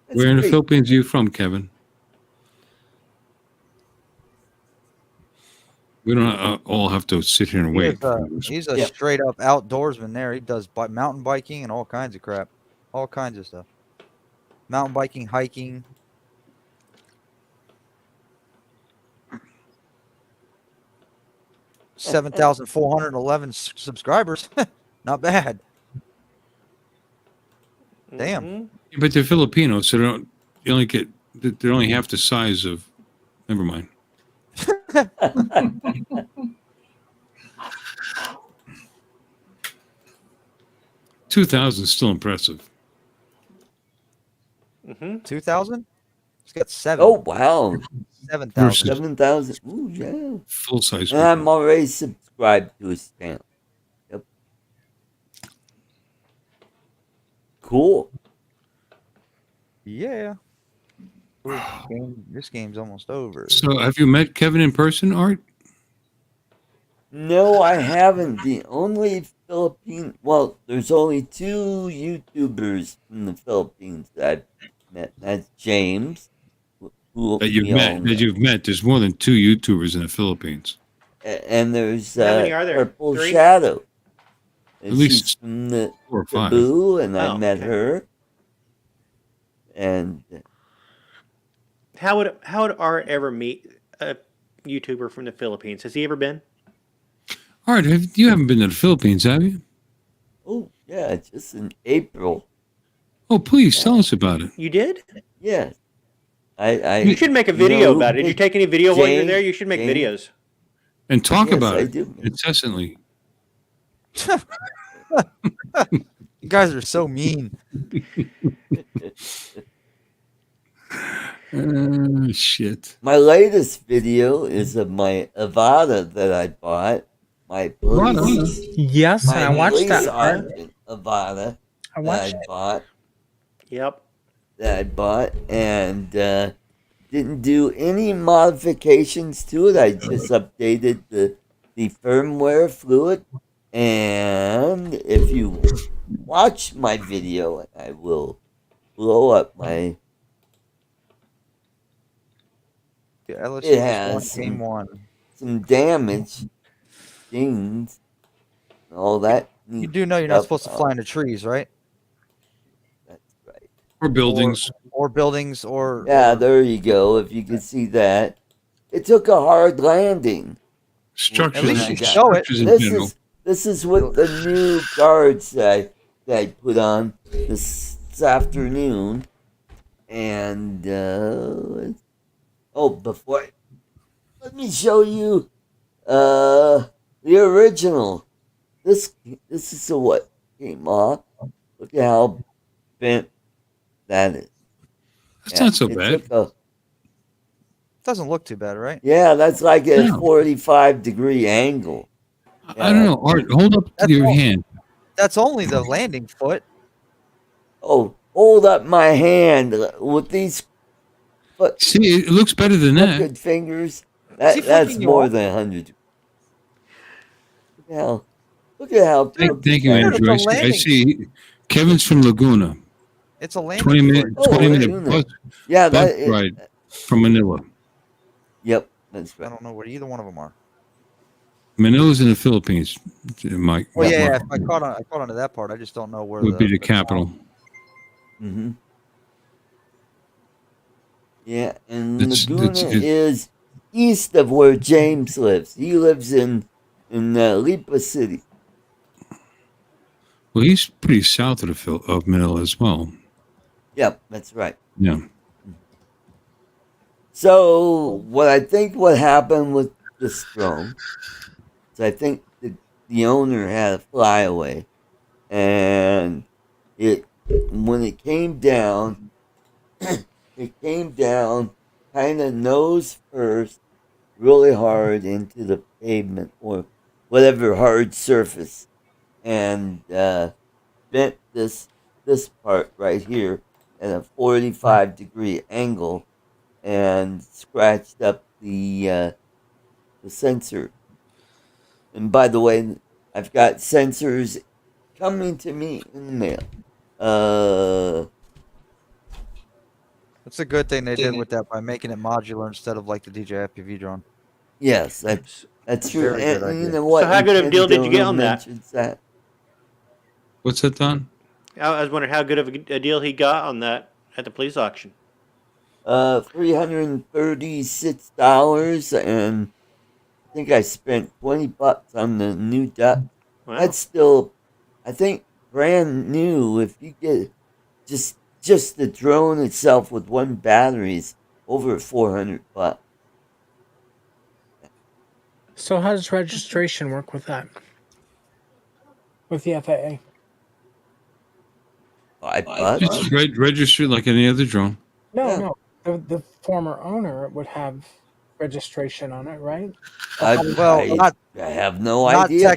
That's Where in the great. Philippines are you from, Kevin? We don't all have to sit here and wait. He's a Yep. straight up outdoorsman there. He does mountain biking and all kinds of crap. All kinds of stuff. Mountain biking, hiking. $7,411 subscribers. Not bad. Damn. Mm-hmm. But they're Filipino, so they're only half the size of. Never mind. 2,000 is still impressive. Mm-hmm. 2,000? He's got 7. Oh wow, 7,000. 7,000. Ooh yeah. Full size. And I'm already subscribed to his channel. Yep. Cool. Yeah. This game's almost over. So, have you met Kevin in person, Art? No, I haven't. The only Philippine, well, there's only two YouTubers from the Philippines that I've met. That's James, who That you've we all met. know. That you've met. There's more than 2 YouTubers in the Philippines. And there's How many are there? Purple 3? Shadow. And At least she's from the 4 or 5. Cebu, and I Oh, met okay. her. And How would Art ever meet a YouTuber from the Philippines? Has he ever been? Art, you haven't been to the Philippines, have you? oh yeah, just in April. Oh, please tell us about it. You did? Yes, I You should make a you know video who about it. Did you picked take any video while you're James- there? You should make James? videos. And talk Yes, about I it do. incessantly. You guys are so mean. Shit. My latest video is of my Avada that I bought. My police, Yes, and my I watched police that part. sergeant Avada I that watched I it. bought, and didn't do any modifications to it. I just updated the firmware fluid, and if you watch my video, I will blow up my. Yeah, LSU It just has won game 1. some damage, dings, and all that. You do know you're not supposed to fly into trees, right? That's right. Or buildings. Or buildings, or Yeah, there you go. If you can see that, it took a hard landing. Structures, At least you show it. structures in This general. is with the new guards that I put on this afternoon, and before let me show you the original. This is what came off. Look at how bent that is. That's not so it bad. took doesn't look too bad, right? yeah, that's like a No. 45-degree angle. I don't know. Art, hold up That's your all. hand. That's only the landing foot. Oh, hold up my hand with these See, it looks better than that. crooked fingers. Is he That's flicking you more off? than 100. Look at how Thank you, Dude, Andrew. I it's a see, I landing. see Kevin's from Laguna. It's a landing 20 foot. minute, Oh, 20 wait, minute you know. bus, Yeah, bus that ride from Manila. Yep, that's I right. don't know where either one of them are. Manila's in the Philippines, Mike. Well, yeah, Mark, I caught onto that part. I just don't know where would be the capital. Mm-hmm. Yeah, and It's- Laguna it's- is east of where James lives. He lives in Lipa City. Well, he's pretty south of Manila as well. Yep, that's right. Yeah. So what happened with this drone? So I think the owner had a flyaway, and when it came down, it came down kind of nose first, really hard into the pavement or whatever hard surface, and bent this part right here at a 45-degree angle, and scratched up the sensor. And by the way, I've got sensors coming to me in the mail. That's a good thing they did with that by making it modular instead of like the DJI FPV drone. Yes, that's true. Very good And you idea. know what? So how good of a deal did you get Nintendo on that? mentions that. What's that, Don? I was wondering how good of a deal he got on that at the police auction. $336, and I think I spent $20 on the new duck. Wow. That's still, I think, brand new. If you get just the drone itself with one battery is over $400. So how does registration work with that? With the FAA? $5. Just register like any other drone. No, Yeah. no. The former owner would have registration on it, right? Well, I have no not idea.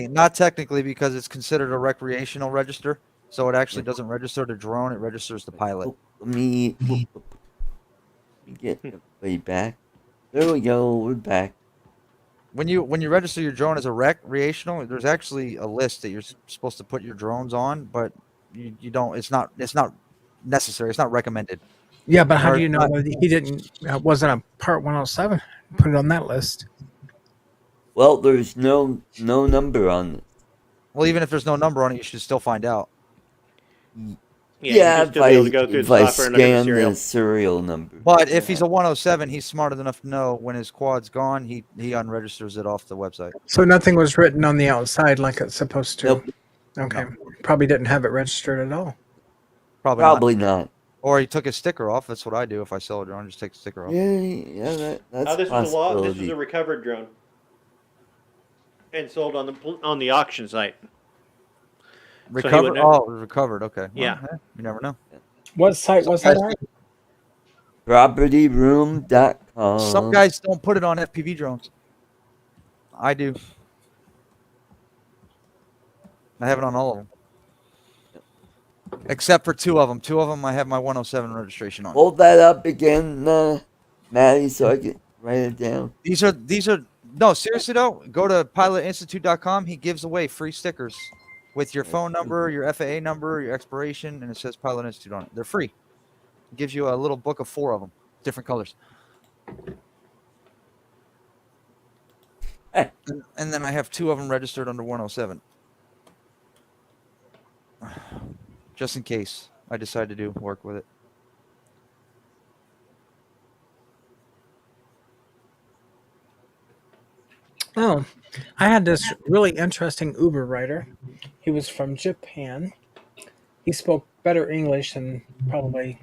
not technically, because it's considered a recreational register. So it actually doesn't register the drone; it registers the pilot. Let me. We get everybody back. There we go. We're back. When you register your drone as a recreational, there's actually a list that you're supposed to put your drones on, but you don't. It's not necessary. It's not recommended. Yeah, but how Or do you know not- that he didn't wasn't a Part 107? Put it on that list. Well, there's no number on it. Well, even if there's no number on it, you should still find out. Yeah, you should still be able to go through if the I software and look at the scan serial. the serial number. But if he's a 107, he's smart enough to know when his quad's gone, he unregisters it off the website. So nothing was written on the outside like it's supposed to. Nope. Okay. Probably didn't have it registered at all. Probably not. Not. Or he took his sticker off. That's what I do if I sell a drone. Just take the sticker off. Yeah, that's This a was a law. This was possibility. a recovered drone, and sold on the auction site. Recovered? would Oh, it was recovered. Okay. Yeah. Well, you never know. What site was that on? Propertyroom.com. Some guys don't put it on FPV drones. I do. I have it on all of them. Except for two of them. Two of them I have my 107 registration on. Hold that up again, Maddie, so I can write it down. These are no, seriously though, go to pilotinstitute.com. He gives away free stickers with your phone number, your FAA number, your expiration, and it says Pilot Institute on it. They're free. It gives you a little book of 4 of them, different colors. And then I have 2 of them registered under 107. Just in case I decide to do work with it. Oh, I had this really interesting Uber rider. He was from Japan. He spoke better English than probably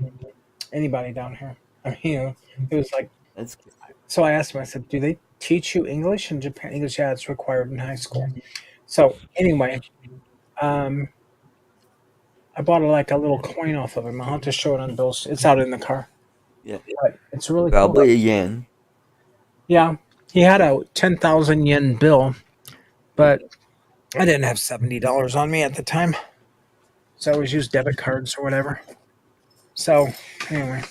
anybody down here. I mean, it was like, That's good. so I asked him, I said, do they teach you English in Japan? He goes, yeah, it's required in high school. So anyway, I bought a little coin off of him. I'll have to show it on Bill's. It's out in the car. Yeah. But it's really Probably cool. a yen. Yeah. He had a 10,000 yen bill, but I didn't have $70 on me at the time. So I always used debit cards or whatever. So anyway,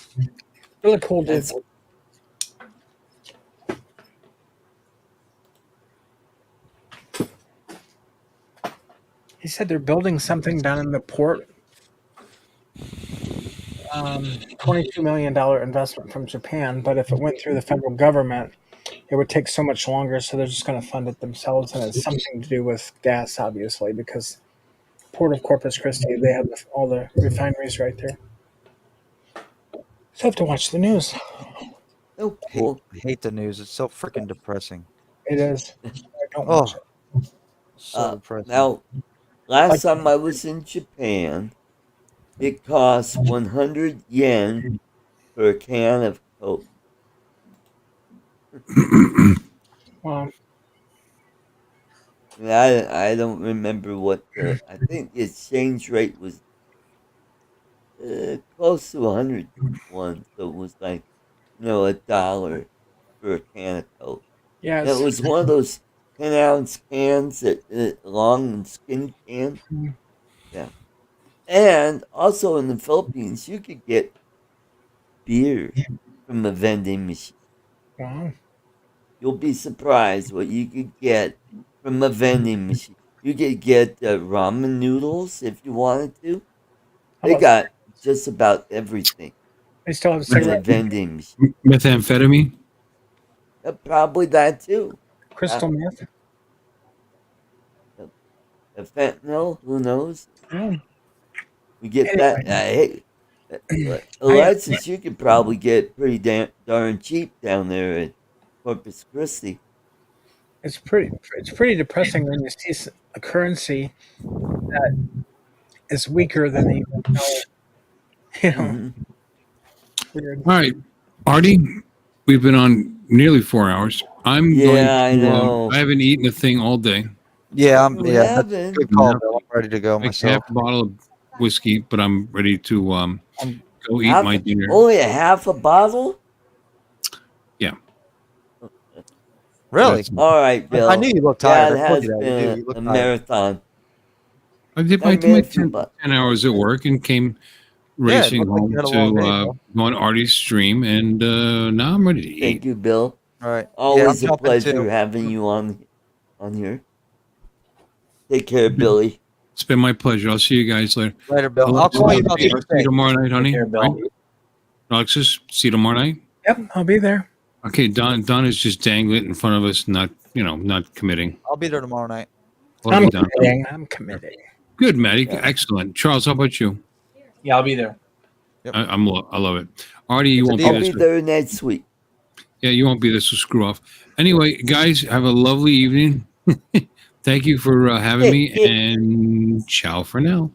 really cool dude. That's He said they're building something down in the port. $22 million investment from Japan, but if it went through the federal government, it would take so much longer, so they're just going to fund it themselves, and it's something to do with gas, obviously, because Port of Corpus Christi, they have all the refineries right there. So I have to watch the news. so cool. I hate the news. It's so freaking depressing. It is. I don't watch it. So depressing. Now, last time I was in Japan, it cost 100 yen for a can of Coke. Well, And I don't remember what I think the exchange rate was close to 101, so it was like, $1 for a can of Coke. yeah, And it was one of those 10-ounce cans that long and skinny can. Mhm. Yeah. And also in the Philippines, you could get beer from a vending machine. wow. You'll be surprised what you could get from a vending machine. You could get ramen noodles if you wanted to. How They about- got just about everything They still have from a cigarette, vending machine. Methamphetamine. Probably that too. crystal meth. A fentanyl, who knows? Yeah. We get Anyway. that. Alexis, you could probably get pretty darn cheap down there at Corpus Christi. It's pretty depressing when you see a currency that is weaker than the dollar. You know, Mhm. weird. All right, Artie, we've been on nearly 4 hours. I'm Yeah, going to, I know. I haven't eaten a thing all day. Yeah, You that's a haven't. good call, Yeah. Bill. I'm ready to go Like myself. half a bottle of whiskey, but I'm ready to go eat my dinner. Only a half a bottle? Really? All right, Bill. I knew you looked Yeah, tired. it I told has you that. been You look a tired. marathon. I did I my made a few 10 hours at work and came racing looked like home you had a long day, to bro. go on Artie's stream, and now I'm ready to eat. Thank you, Bill. All right. Always yeah, I'm a pleasure too. having you on here. Take care, Billy. It's been my pleasure. I'll see you guys later. Later, Bill. I'll Alexis, call you about see the you tomorrow night, honey. care, Bill. Right? Alexis, see you tomorrow night. Yep, I'll be there. Okay, Don is just dangling in front of us, not committing. I'll be there tomorrow night. Love you, Don. I'm committing. Good, Maddie. Excellent. Charles, how about you? Yeah, I'll be there. Yep. I love it. Artie, you won't I'll be be there next week. Yeah, you won't be there, so screw off. Anyway, guys, have a lovely evening. Thank you for having me, and ciao for now.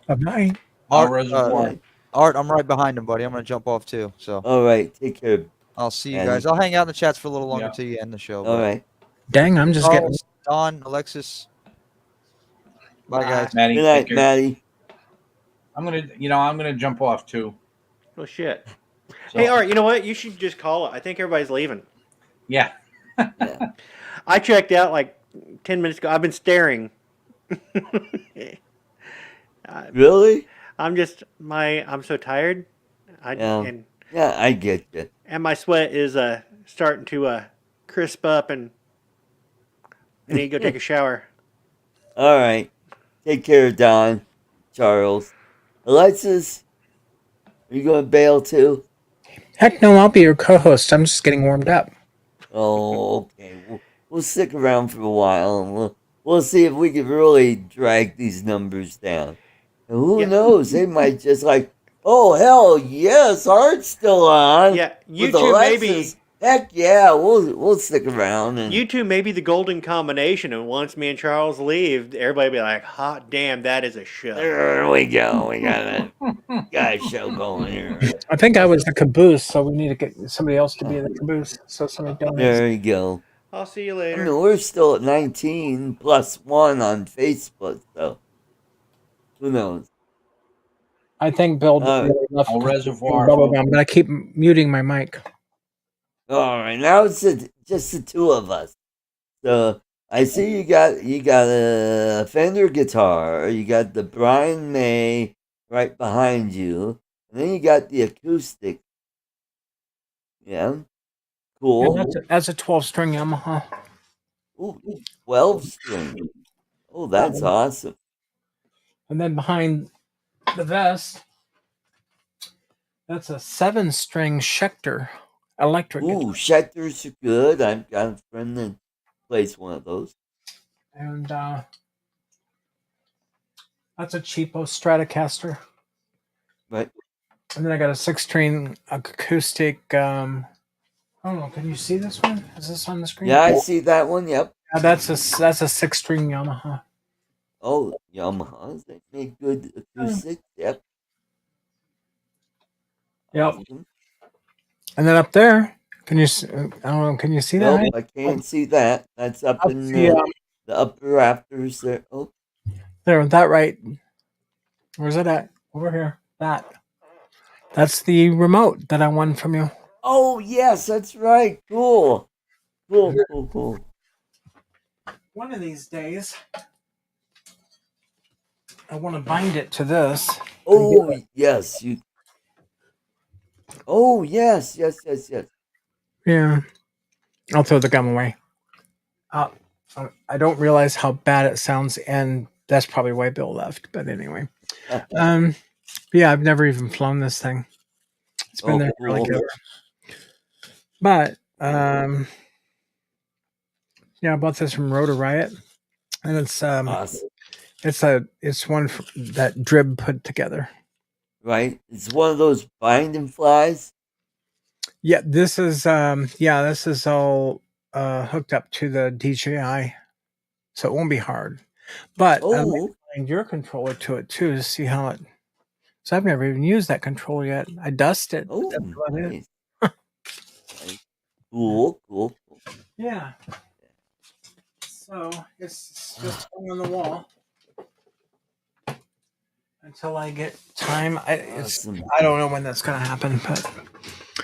Bye-bye. Art, I'm right behind him, buddy. I'm going to jump off too. So. All right. Take care. I'll see you Maddie. guys. I'll hang out in the chats for a little longer till you end the show. All right. Dang, I'm just getting. Don, Alexis. Bye, guys. Maddie, Good take night, care. Maddie. I'm gonna jump off too. Oh shit. So- Hey, Art, you know what? You should just call it. I think everybody's leaving. Yeah. I checked out like 10 minutes ago. I've been staring. Really? I'm so tired. Yeah, I get you. And my sweat is starting to crisp up, and I need to go take a shower. All right. Take care, Don. Charles. Alexis, are you going to bail too? Heck no, I'll be your co-host. I'm just getting warmed up. Oh, okay. We'll stick around for a while, and we'll see if we can really drag these numbers down. And who knows? They might just like, oh hell yes, Art's still on. Yeah, you with two Alexis. maybe. Heck yeah, we'll stick around. And You two may be the golden combination, and once me and Charles leave, everybody will be like, hot damn, that is a show. there we go. We got a show going here. I think I was the caboose, so we need to get somebody else to be the caboose. So somebody donates. There you go. I'll see you I later. mean, we're still at 19 plus 1 on Facebook, so who knows? I think Bill really left Au reservoir, bubble folks. gum, but I keep muting my mic. All right, now it's just the two of us. So I see you got a Fender guitar, you got the Brian May right behind you, and then you got the acoustic. Yeah, cool. Yeah, that's a 12-string Yamaha. Ooh, 12 string. Oh, that's awesome. And then behind the vest, that's a 7-string Schecter electric guitar. Ooh, Schecters are good. I've got a friend that plays one of those. And that's a cheapo Stratocaster. Right. And then I got a 6-string acoustic. I don't know. Can you see this one? Is this on the screen? Yeah, I see that one. Yep. That's a 6-string Yamaha. Oh, Yamahas. They make good acoustics. Yep. Yep. Awesome. And then up there, can you? I don't know. Can you see that? Nope, I can't see that. That's up Up in the, the upper rafters there. Oh, There, that right. Where's it at? Over here. That's the remote that I won from you. oh yes, that's right. Cool. Cool. One of these days, I want to bind it to this. Oh yes, you. Oh yes. Yeah. I'll throw the gum away. I don't realize how bad it sounds, and that's probably why Bill left. But anyway, yeah, I've never even flown this thing. It's been there for like cool. ever. But yeah, I bought this from Rotor Riot, and it's Awesome. it's one that Drib put together. Right, it's one of those bind and flies. Yeah, this is all hooked up to the DJI, so it won't be hard. But I might find your controller to it too to see how it. So I've never even used that controller yet. I dusted. Oh, That's about it. nice. Cool. Yeah. So it's just hung on the wall until I get time. Awesome. I don't know when that's gonna happen, but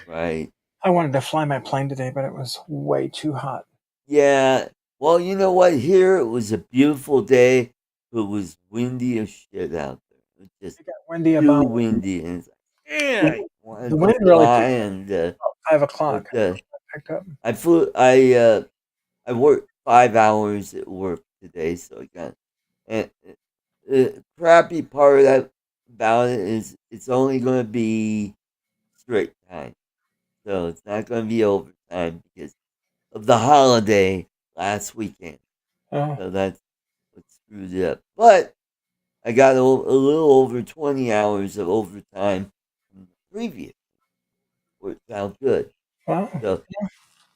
Right. I wanted to fly my plane today, but it was way too hot. Yeah. Well, you know what? Here it was a beautiful day, but it was windy as shit out there. It was just It got windy too about windy, and it's like, yeah, I the wanted to wind really fly, picked up and about 5 o'clock. but Picked up. I flew. I worked 5 hours at work today, so I got. And the crappy part of that about it is it's only going to be straight time, so it's not going to be overtime because of the holiday last weekend. Oh, So that's what screwed it up. But I got a little over 20 hours of overtime from the previous. Worked out good. wow. So,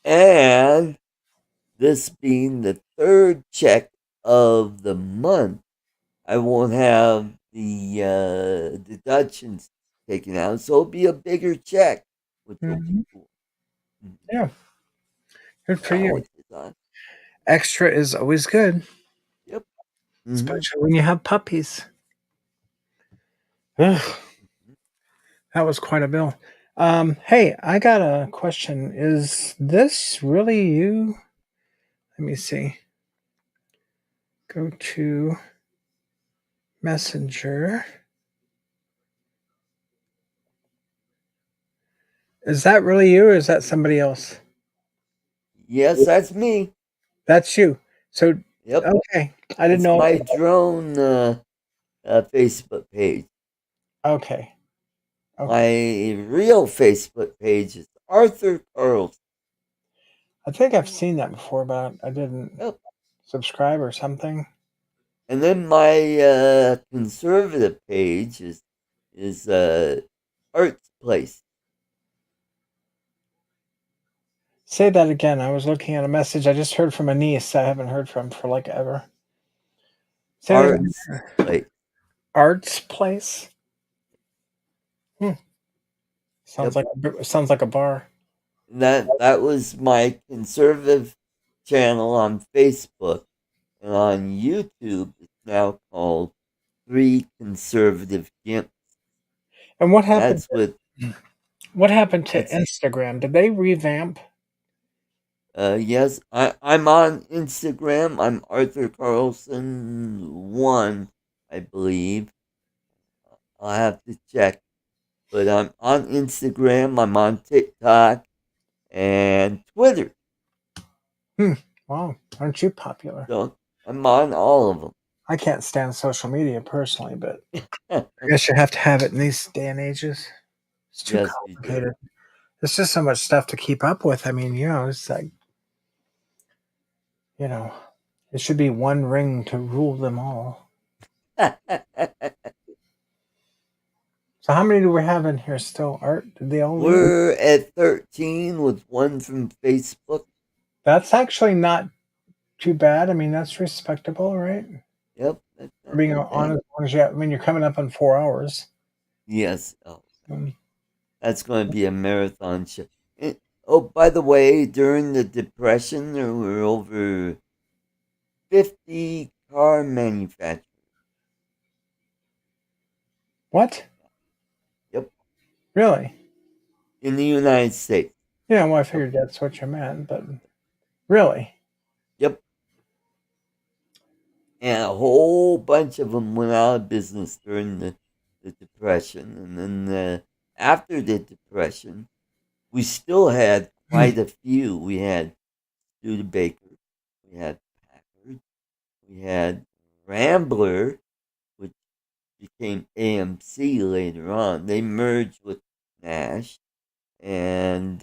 and this being the third check of the month, I won't have the deductions taken out, so it'll be a bigger check, which will be Mhm. cool. Yeah, good for Wow, you. which is on. Extra is always good, Yep. especially when you have puppies. Ugh, that was quite a bill. Hey, I got a question. Is this really you? Let me see. Go to Messenger. Is that really you or is that somebody else? Yes, that's me. That's you. So, Yep. okay. I didn't It's know. my drone Facebook page. Okay. My real Facebook page is Arthur Carlson. I think I've seen that before, but I didn't Yep. subscribe or something. And then my conservative page is Art's Place. Say that again. I was looking at a message I just heard from a niece I haven't heard from for like ever. Say that again. Art's Place. Art's Place. Sounds Yep. like a bar. That was my conservative channel on Facebook, and on YouTube it's now called Three Conservative Gimps. And what happened? That's what What happened to that's Instagram? Did they revamp? yes, I'm on Instagram. I'm Arthur Carlson 1, I believe. I'll have to check. But I'm on Instagram, I'm on TikTok and Twitter. Wow, aren't you popular? So I'm on all of them. I can't stand social media personally, but I guess you have to have it in these day and ages. It's too Yes, you do. complicated. There's just so much stuff to keep up with. I mean, it's like, you know, it should be one ring to rule them all. So how many do we have in here still, Art? Did they all leave? We're at 13 with one from Facebook. That's actually not too bad. I mean, that's respectable, right? Yep. That's For being on as long as you have, I mean, you're coming up on 4 hours. Yes. Oh, Um, that's going to be a marathon show. Oh, by the way, during the Depression, there were over 50 car manufacturers. what? Yep. Really? In the United States. Yeah, well, I figured that's what you meant, but really? Yep. And a whole bunch of them went out of business during the Depression. And then after the Depression, we still had quite a few. We had Studebaker, we had Packard, we had Rambler, which became AMC later on. They merged with Nash. And,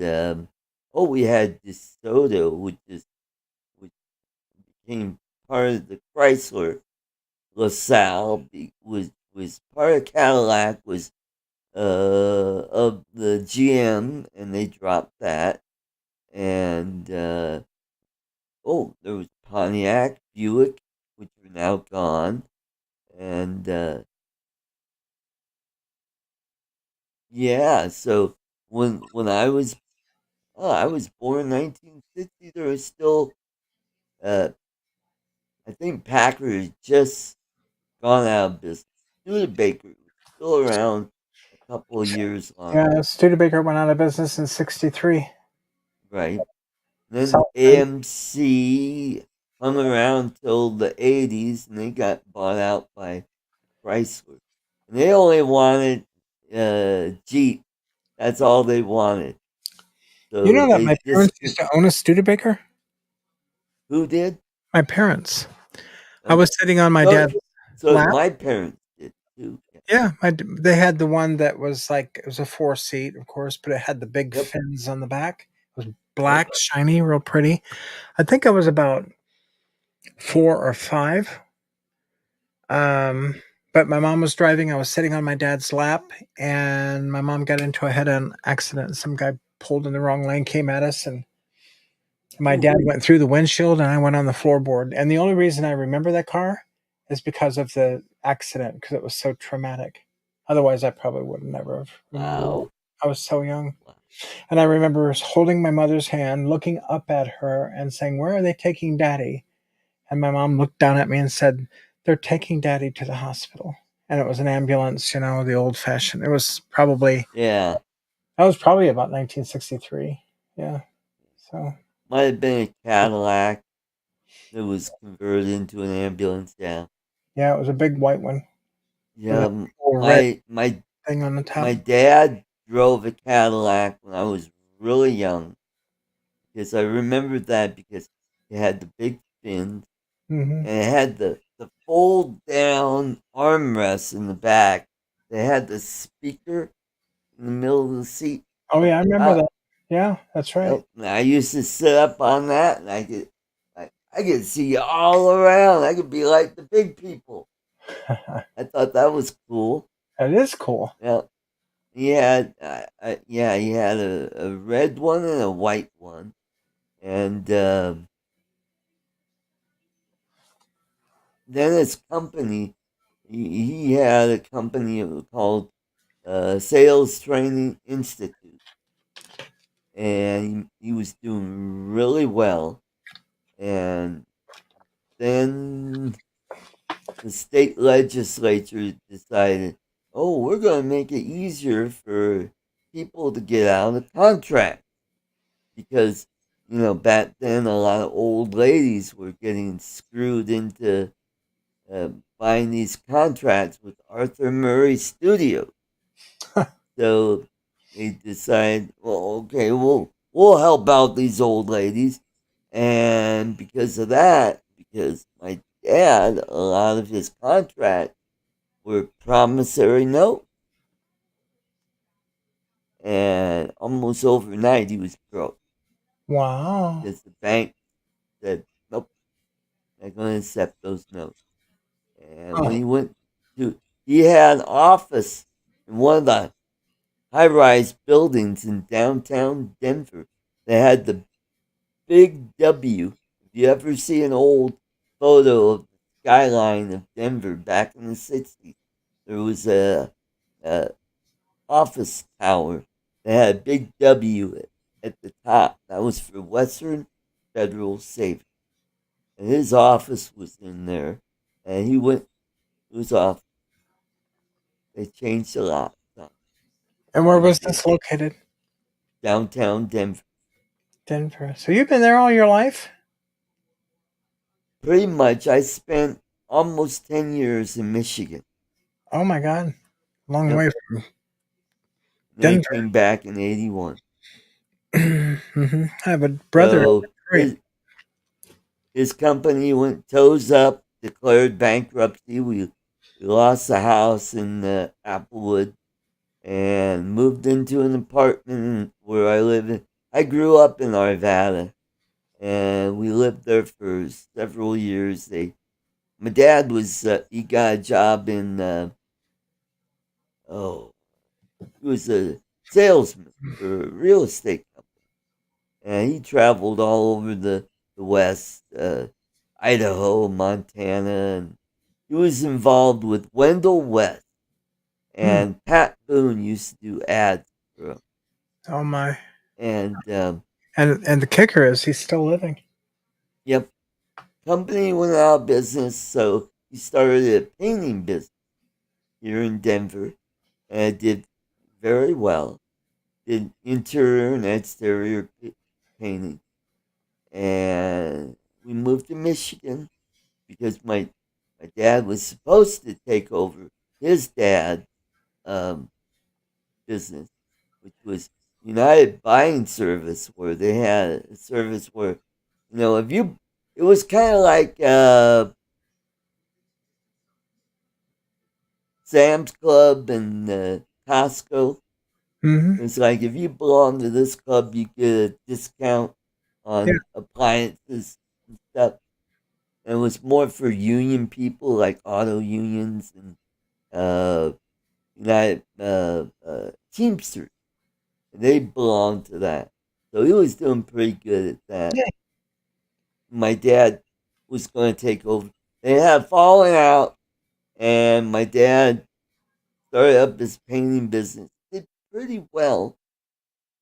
we had DeSoto, which became part of the Chrysler. LaSalle was part of Cadillac, was of the GM, and they dropped that. And there was Pontiac, Buick, which are now gone, and yeah. So when I was born in 1960, there was still I think Packard had just gone out of business. Studebaker was still around a couple of years longer. Yeah, Studebaker went out of business in '63. Right. Then South AMC hung around till the 80s and they got bought out by Chrysler. And they only wanted Jeep. That's all they wanted. So You know that they my just parents used to own a Studebaker? who did? My parents. I Um, was sitting on my so dad's so lap. my parents did too. Yeah, they had the one that was like it was a 4-seat, of course, but it had the big Yep. fins on the back. It was black, shiny, real pretty. I think I was about 4 or 5. But my mom was driving. I was sitting on my dad's lap, and my mom got into a head-on accident. Some guy pulled in the wrong lane, came at us, and my dad went through the windshield, and I went on the floorboard. And the only reason I remember that car is because of the accident, because it was so traumatic. Otherwise, I probably would never have remembered it. Wow. I was so young. And I remember holding my mother's hand, looking up at her, and saying, "Where are they taking Daddy?" And my mom looked down at me and said, "They're taking Daddy to the hospital." And it was an ambulance, the old fashioned. It was probably Yeah. that was probably about 1963. Yeah. So Might have been a Cadillac that was converted into an ambulance. Yeah. yeah, it was a big white one with a Yeah. little red My thing on the top. my dad drove a Cadillac when I was really young because I remember that because it had the big fins Hmm. and it had the fold down armrest in the back. They had the speaker in the middle of the seat Oh yeah, up I remember top. that. Yeah, that's right. Yep. And I used to sit up on that and I could see all around. I could be like the big people. I thought that was cool. That is cool. Yeah. He had, he had a red one and a white one, and then his company, he had a company called Sales Training Institute, and he was doing really well, and then the state legislature decided, oh, we're going to make it easier for people to get out of contract because back then a lot of old ladies were getting screwed into uh, buying these contracts with Arthur Murray Studios. So they decided, well, okay, we'll help out these old ladies, and because of that, because my dad, a lot of his contracts were promissory note, and almost overnight he was broke Wow. because the bank said, nope, not going to accept those notes. And when Oh, he went to, he had an office in one of the high rise buildings in downtown Denver. They had the big W. If you ever see an old photo of the skyline of Denver back in the 60s, there was a office tower that had a big W at the top. That was for Western Federal Savings. And his office was in there. And he went to his office. They changed a lot. So and where they was did. this located? Downtown Denver. Denver. So you've been there all your life? Pretty much, I spent almost 10 years in Michigan. Oh my God, long Yep. way from And I Denver. came back in 81. I have a brother in So Detroit. his company went toes up, declared bankruptcy. We lost the house in Applewood and moved into an apartment where I live in. I grew up in Arvada, and we lived there for several years. My dad he got a job in oh, he was a salesman for a real estate company, and he traveled all over the West, Idaho, Montana, and he was involved with Wendell West. Hmm. And Pat Boone used to do ads for him. Oh my. And And the kicker is he's still living. yep, company went out of business, so he started a painting business here in Denver, and it did very well. Did interior and exterior painting, and we moved to Michigan because my dad was supposed to take over his dad's business, which was United Buying Service, where they had a service where, if you, it was kind of like Sam's Club and Costco. Mm-hmm. It's like if you belong to this club, you get a discount Yeah. on appliances and stuff. And it was more for union people, like auto unions and United Teamsters. They belonged to that, so he was doing pretty good at that. Yeah. My dad was going to take over. They had fallen out, and my dad started up his painting business. Did pretty well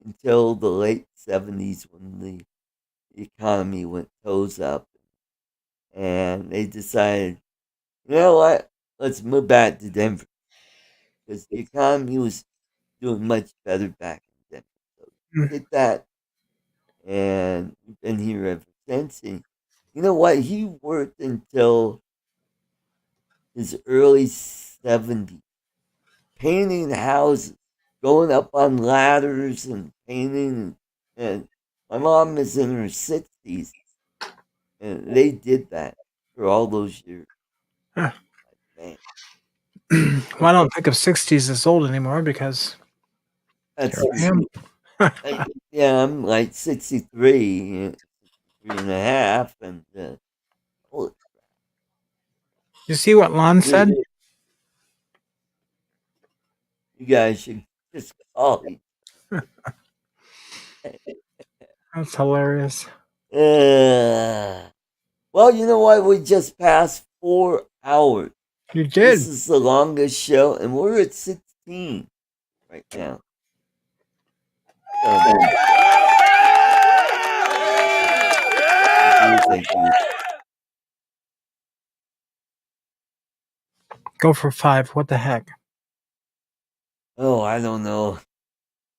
until the late 70s when the economy went toes up. And they decided, you know what, let's move back to Denver. Because the economy was doing much better back in Denver. So Mm. did that. And we've been here ever since. And you know what? He worked until his early 70s, painting houses, going up on ladders and painting. And my mom is in her 60s, and they did that for all those years. Huh. Man, Well, I don't think of 60s as old anymore because that's here I am. yeah, I'm like 63, 63 and a half, and holy You see what Lon said? you guys should just call each. That's hilarious. Well, you know what? We just passed 4 hours. You did. This is the longest show, and we're at 16 right now. Thank you. Go for 5. What the heck? Oh, I don't know.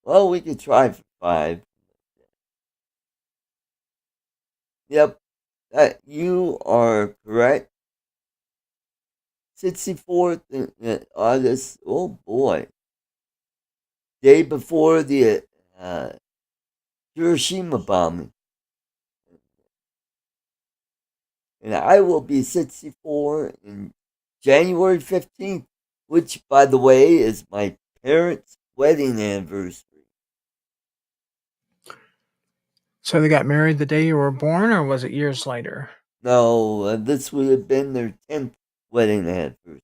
Well, we could try for 5. Yep, you are correct. 64th August. Oh boy. Day before the Hiroshima bombing. And I will be 64 in January 15th, which, by the way, is my parents' wedding anniversary. So they got married the day you were born, or was it years later? No, this would have been their 10th wedding anniversary.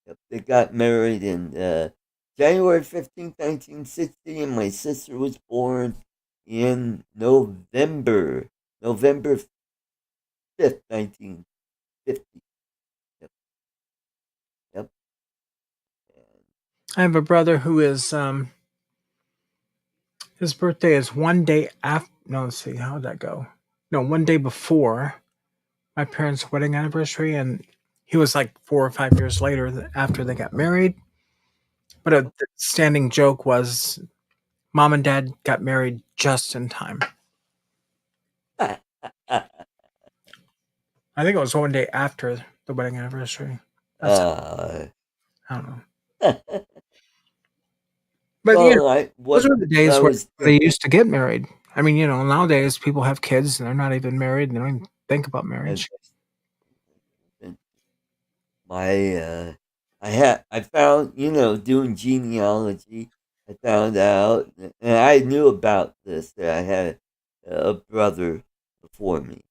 Yep, they got married in January 15th, 1960, and my sister was born in November 5th, 1950. Yep. Yep. I have a brother who is his birthday is one day after. No, let's see, how did that go? No, one day before my parents' wedding anniversary, and he was like 4 or 5 years later after they got married. But the standing joke was, Mom and Dad got married just in time. I think it was one day after the wedding anniversary. I don't know. But well, those were the days where they used to get married. I mean, nowadays people have kids and they're not even married and they don't even think about marriage. I found, doing genealogy, I found out, and I knew about this, that I had a brother before me.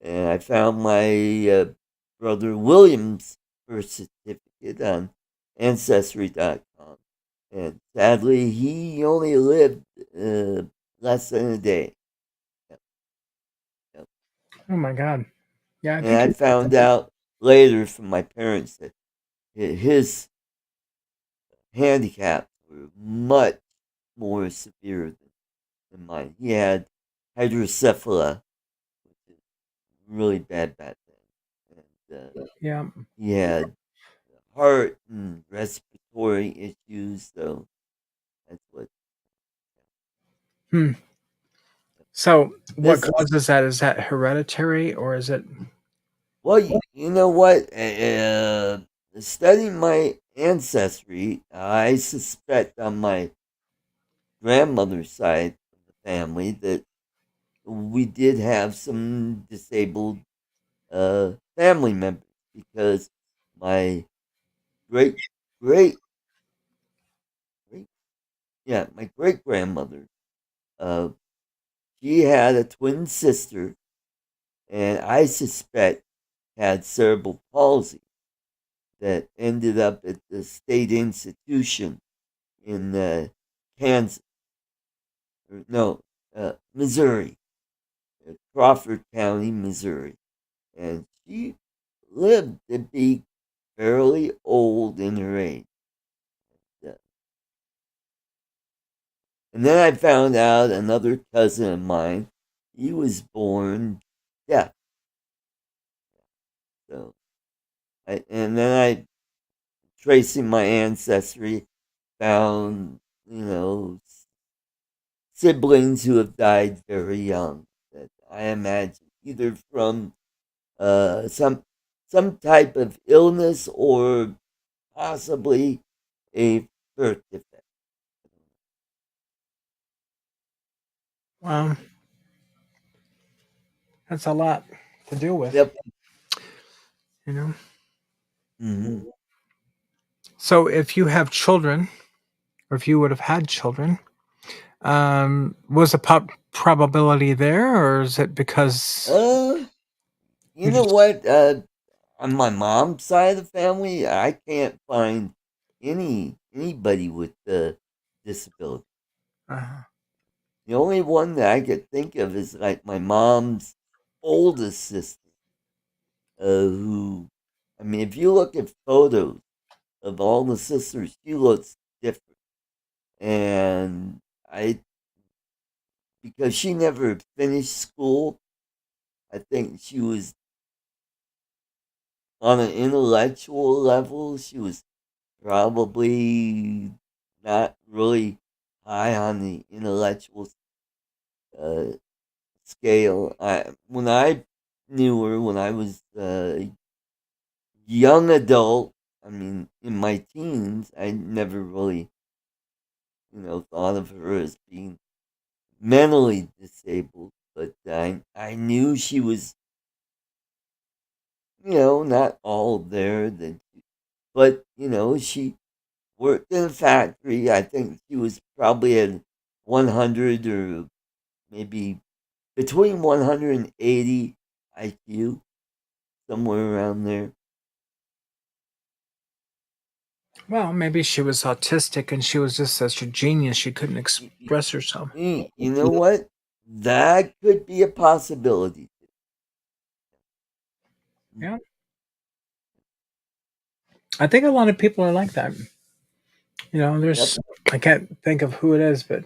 And I found my brother William's birth certificate on Ancestry.com. And sadly, he only lived less than a day. Yep. Oh my God. Yeah. And I found out later from my parents that his handicaps were much more severe than mine. He had hydrocephala, which is really bad back then. And yeah. He had heart and respiratory issues, so that's what. So, what causes that? Is that hereditary or is it? Well, you know what? studying my ancestry, I suspect on my grandmother's side of the family that we did have some disabled family members because my great great my great grandmother, uh, she had a twin sister, and I suspect had cerebral palsy that ended up at the state institution in Kansas, or no, Missouri, Crawford County, Missouri, and she lived to be fairly old in her age. And then I found out another cousin of mine, he was born deaf. So, and then I, tracing my ancestry, found, siblings who have died very young. That I imagine either from some type of illness or possibly a birth defect. Well, that's a lot to deal with. Yep. You know. Mm-hmm. So if you have children, or if you would have had children, was the probability there, or is it because You know what? On my mom's side of the family, I can't find anybody with the disability. Uh-huh. The only one that I could think of is like my mom's oldest sister, who, I mean, if you look at photos of all the sisters, she looks different. And because she never finished school, I think she was on an intellectual level, she was probably not really high on the intellectual uh, scale. When I knew her, when I was a young adult, I mean, in my teens, I never really, thought of her as being mentally disabled. But I knew she was, not all there. But she worked in a factory. I think she was probably at 100 or maybe between 180 IQ, somewhere around there. Well, maybe she was autistic and she was just such a genius she couldn't express herself. You know what? That could be a possibility. Yeah. I think a lot of people are like that. There's I can't think of who it is, but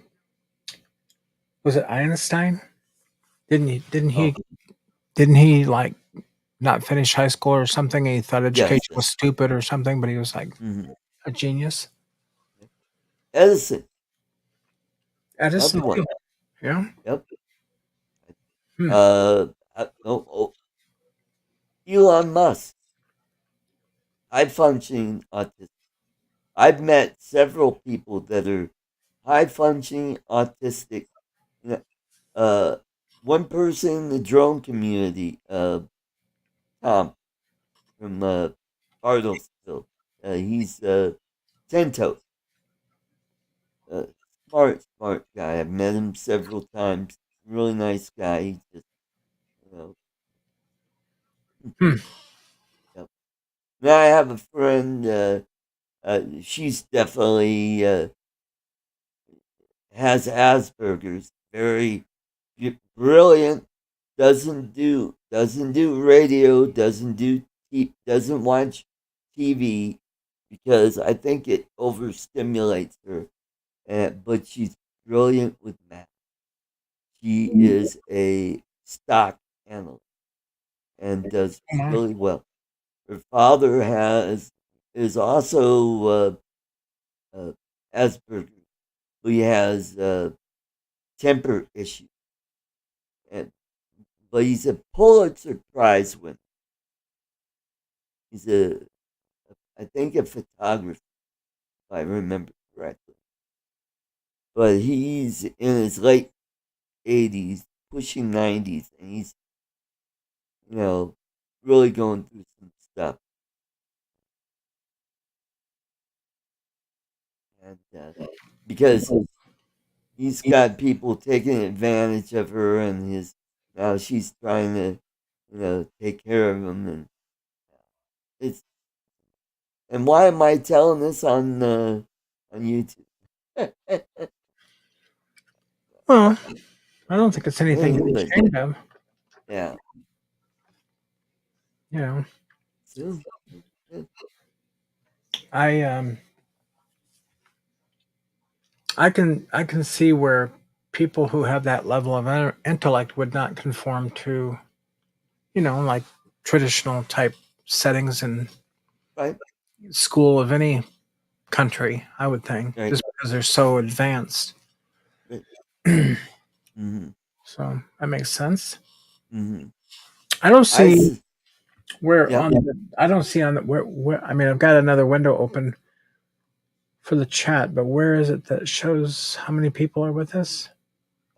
was it Einstein? Didn't he like not finish high school or something? And he thought education was stupid or something, but he was like a genius. Edison. Edison. Another one. Yeah. Yep. Elon Musk. High functioning autistic. I've met several people that are high functioning autistic. One person in the drone community, Tom from Bartlesville, he's Tento. Smart guy. I've met him several times. Really nice guy. He just, you know. Yep. Now I have a friend. She's definitely has Asperger's. Very brilliant. Doesn't do radio. Doesn't watch TV because I think it overstimulates her. But she's brilliant with math. She is a stock analyst and does really well. Her father is also Asperger's. He has temper issues, but he's a Pulitzer Prize winner. He's a I think a photographer, if I remember correctly. But he's in his late 80s, pushing 90s, and he's, really going through some stuff. And because he's got people taking advantage of her, and now she's trying to, take care of him, and it's. And why am I telling this on YouTube? Well, I don't think it's anything to be ashamed of. Yeah. You know, So, I can see where people who have that level of intellect would not conform to, like traditional type settings in right. school of any country. I would think Right. just because they're so advanced. Right. So that makes sense. Mm-hmm. I don't see where yeah. on the, I don't see on the where I mean I've got another window open for the chat, but where is it that shows how many people are with us?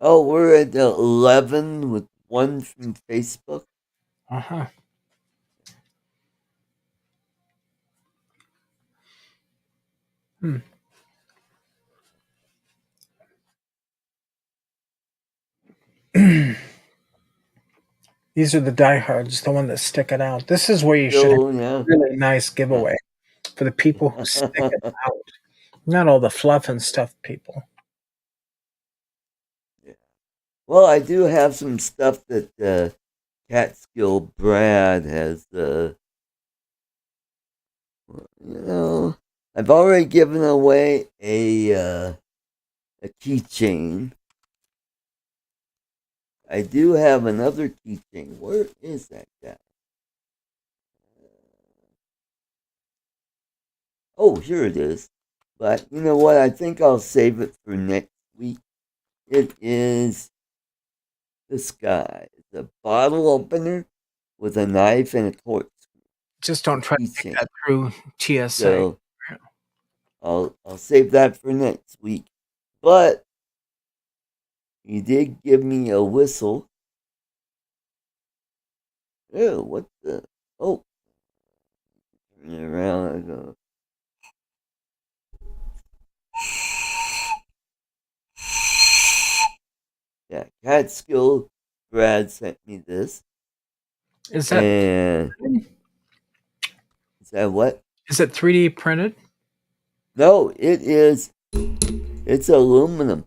Oh, we're at 11 with one from Facebook. Uh-huh. These are the diehards, the one that stick it out. This is where you should have a really nice giveaway for the people who stick it out. Not all the fluff and stuff people. Yeah. Well, I do have some stuff that Catskill Brad has, I've already given away a keychain. I do have another keychain. Where is that guy? Oh, here it is. But you know what? I think I'll save it for next week. It is this guy. It's a bottle opener with a knife and a corkscrew. Just don't try to take that through TSA. So I'll save that for next week. But he did give me a whistle. Oh, what the? Oh, turn it around. I go. Yeah, Catskill Brad sent me this. Is that? Is that what? Is it 3D printed? No, it is. It's aluminum.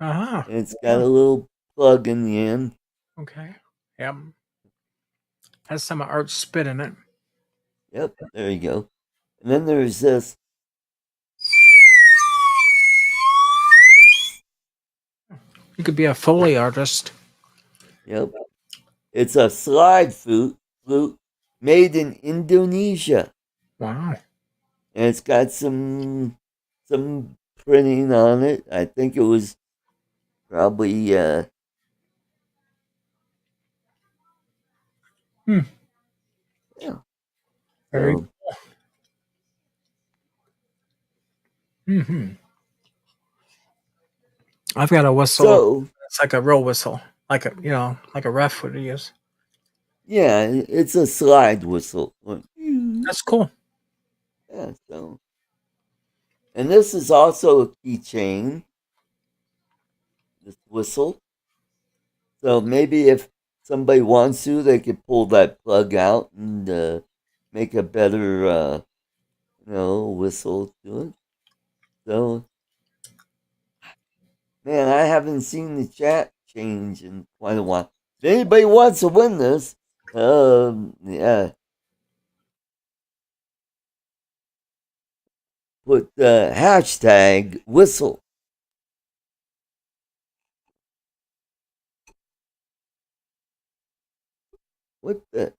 Uh-huh. And it's got a little plug in the end. Okay. Yep. Has some art spit in it. Yep, there you go. And then there's this. You could be a Foley artist. Yep. It's a slide flute made in Indonesia. Wow. And it's got some printing on it. I think it was probably Yeah. Very cool. I've got a whistle. So it's like a real whistle, like a ref would use. Yeah, it's a slide whistle. That's cool. Yeah, so. And this is also a keychain. This whistle. So maybe if somebody wants to, they could pull that plug out and make a better, whistle to it. So, man, I haven't seen the chat change in quite a while. If anybody wants to win this, yeah. Put the hashtag whistle. What the?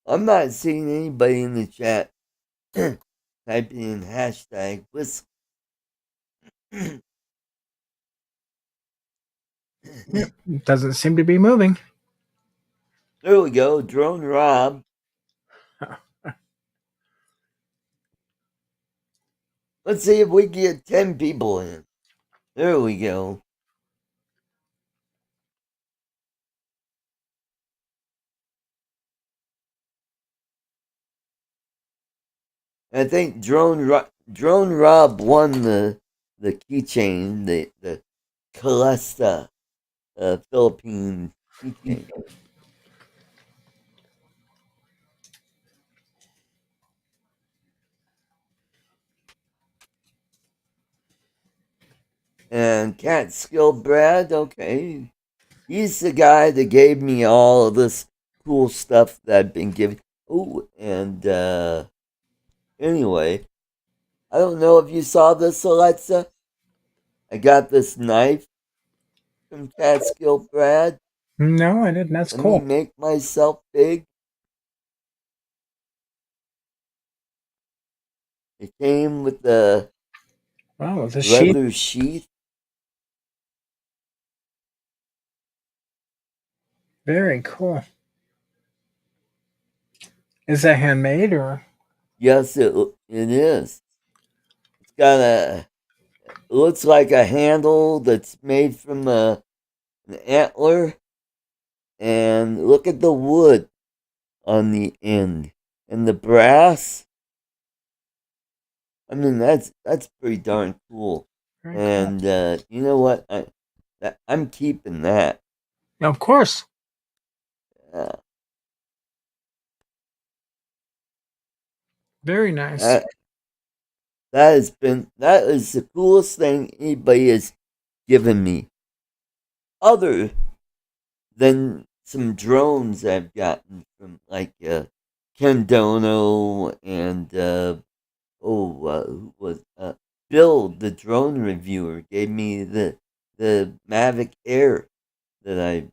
I'm not seeing anybody in the chat typing in hashtag whistle. Doesn't seem to be moving. There we go, Drone Rob. Let's see if we can get 10 people in. There we go. I think Drone Rob won the keychain, the Calesta Philippine keychain. And Catskill Brad, okay. He's the guy that gave me all of this cool stuff that I've been giving. Oh, and anyway, I don't know if you saw this, Alexa. I got this knife from Catskill Brad. No, I didn't. That's Let cool. me make myself big. It came with the Wow, the sheet. leather sheath. Very cool. Is that handmade or? Yes, it is. It's got it looks like a handle that's made from an antler. And look at the wood on the end. And the brass. I mean, that's pretty darn cool. Very cool. And you know what? I'm keeping that. Of course. Very nice. That is the coolest thing anybody has given me. Other than some drones I've gotten from like Ken Dono and who was Bill, the drone reviewer, gave me the Mavic Air that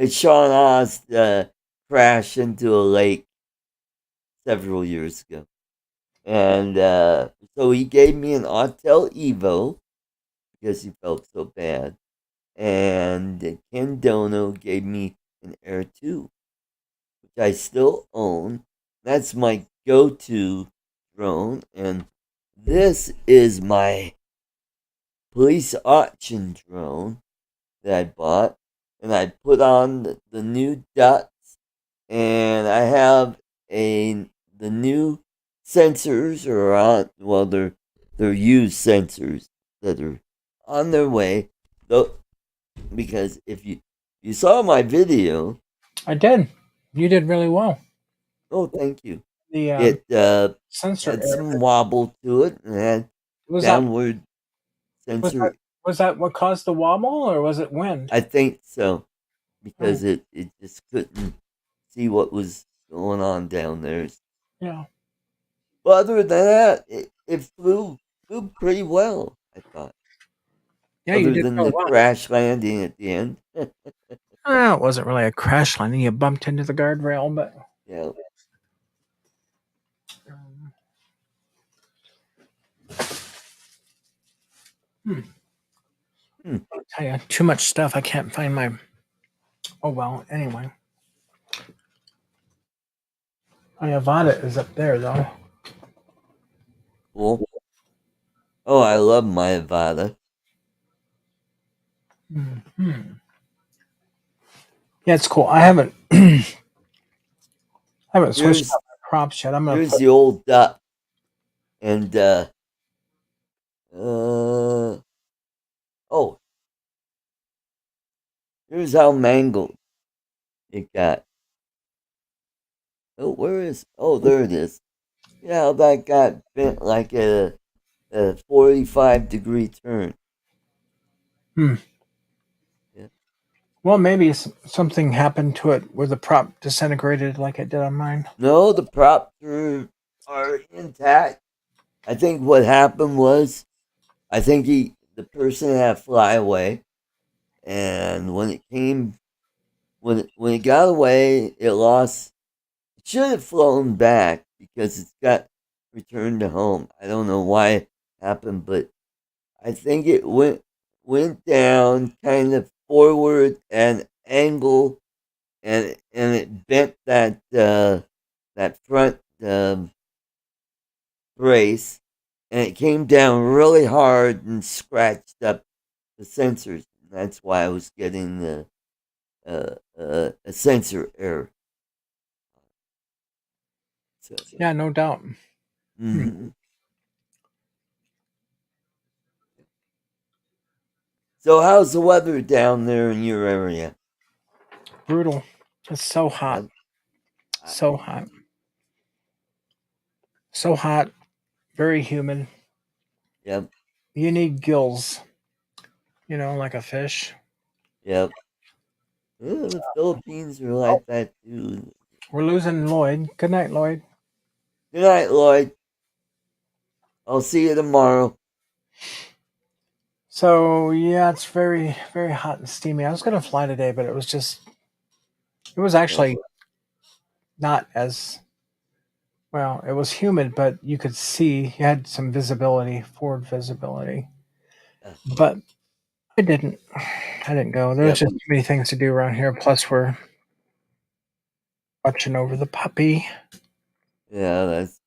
Sean Oz crashed into a lake several years ago. And so he gave me an Autel Evo because he felt so bad. And Ken Dono gave me an Air 2, which I still own. That's my go-to drone. And this is my police auction drone that I bought. And I put on the new dots. And I have the new sensors are on. Well, they're used sensors that are on their way. Though, because if you saw my video, I did. You did really well. oh, thank you. The It sensor had error. some wobble to it and had Was downward sensor. Was that what caused the wobble, or was it wind? I think so, because it just couldn't see what was going on down there. Yeah. But other than that, it flew pretty well, I thought. Yeah, you Other did than so the well. crash landing at the end. It wasn't really a crash landing. You bumped into the guardrail, but Yeah. I'll tell you, too much stuff. I can't find my. Oh well. Anyway, my Avada is up there though. Cool. Oh, I love my Avada. Yeah, it's cool. I haven't switched out my props yet. I'm gonna. Here's the old duck, and oh, here's how mangled it got. Oh, where is? Oh, there it is. Yeah, how that got bent like a 45-degree turn. Yeah. Well, maybe something happened to it where the prop disintegrated like it did on mine. No, the props are intact. I think what happened was, I think the person had a flyaway, and when it got away, it lost. It should have flown back because it's got returned to home. I don't know why it happened, but I think it went went down kind of forward at an angle, and it bent that front brace, and it came down really hard and scratched up the sensors. That's why I was getting a sensor error. So, Yeah, no doubt. mm-hmm. So how's the weather down there in your area? Brutal. It's so hot. So hot. So hot. Very humid. Yep. You need gills. Like a fish. Yep. Yeah, the Philippines are like that too. We're losing Lloyd. Good night, Lloyd. Good night, Lloyd. I'll see you tomorrow. So yeah, it's very, very hot and steamy. I was gonna fly today, but it was actually not as well. It was humid, but you could see you had some visibility, forward visibility. But I didn't. I didn't go. There's just too many things to do around here. Plus, we're watching over the puppy. Yeah, that's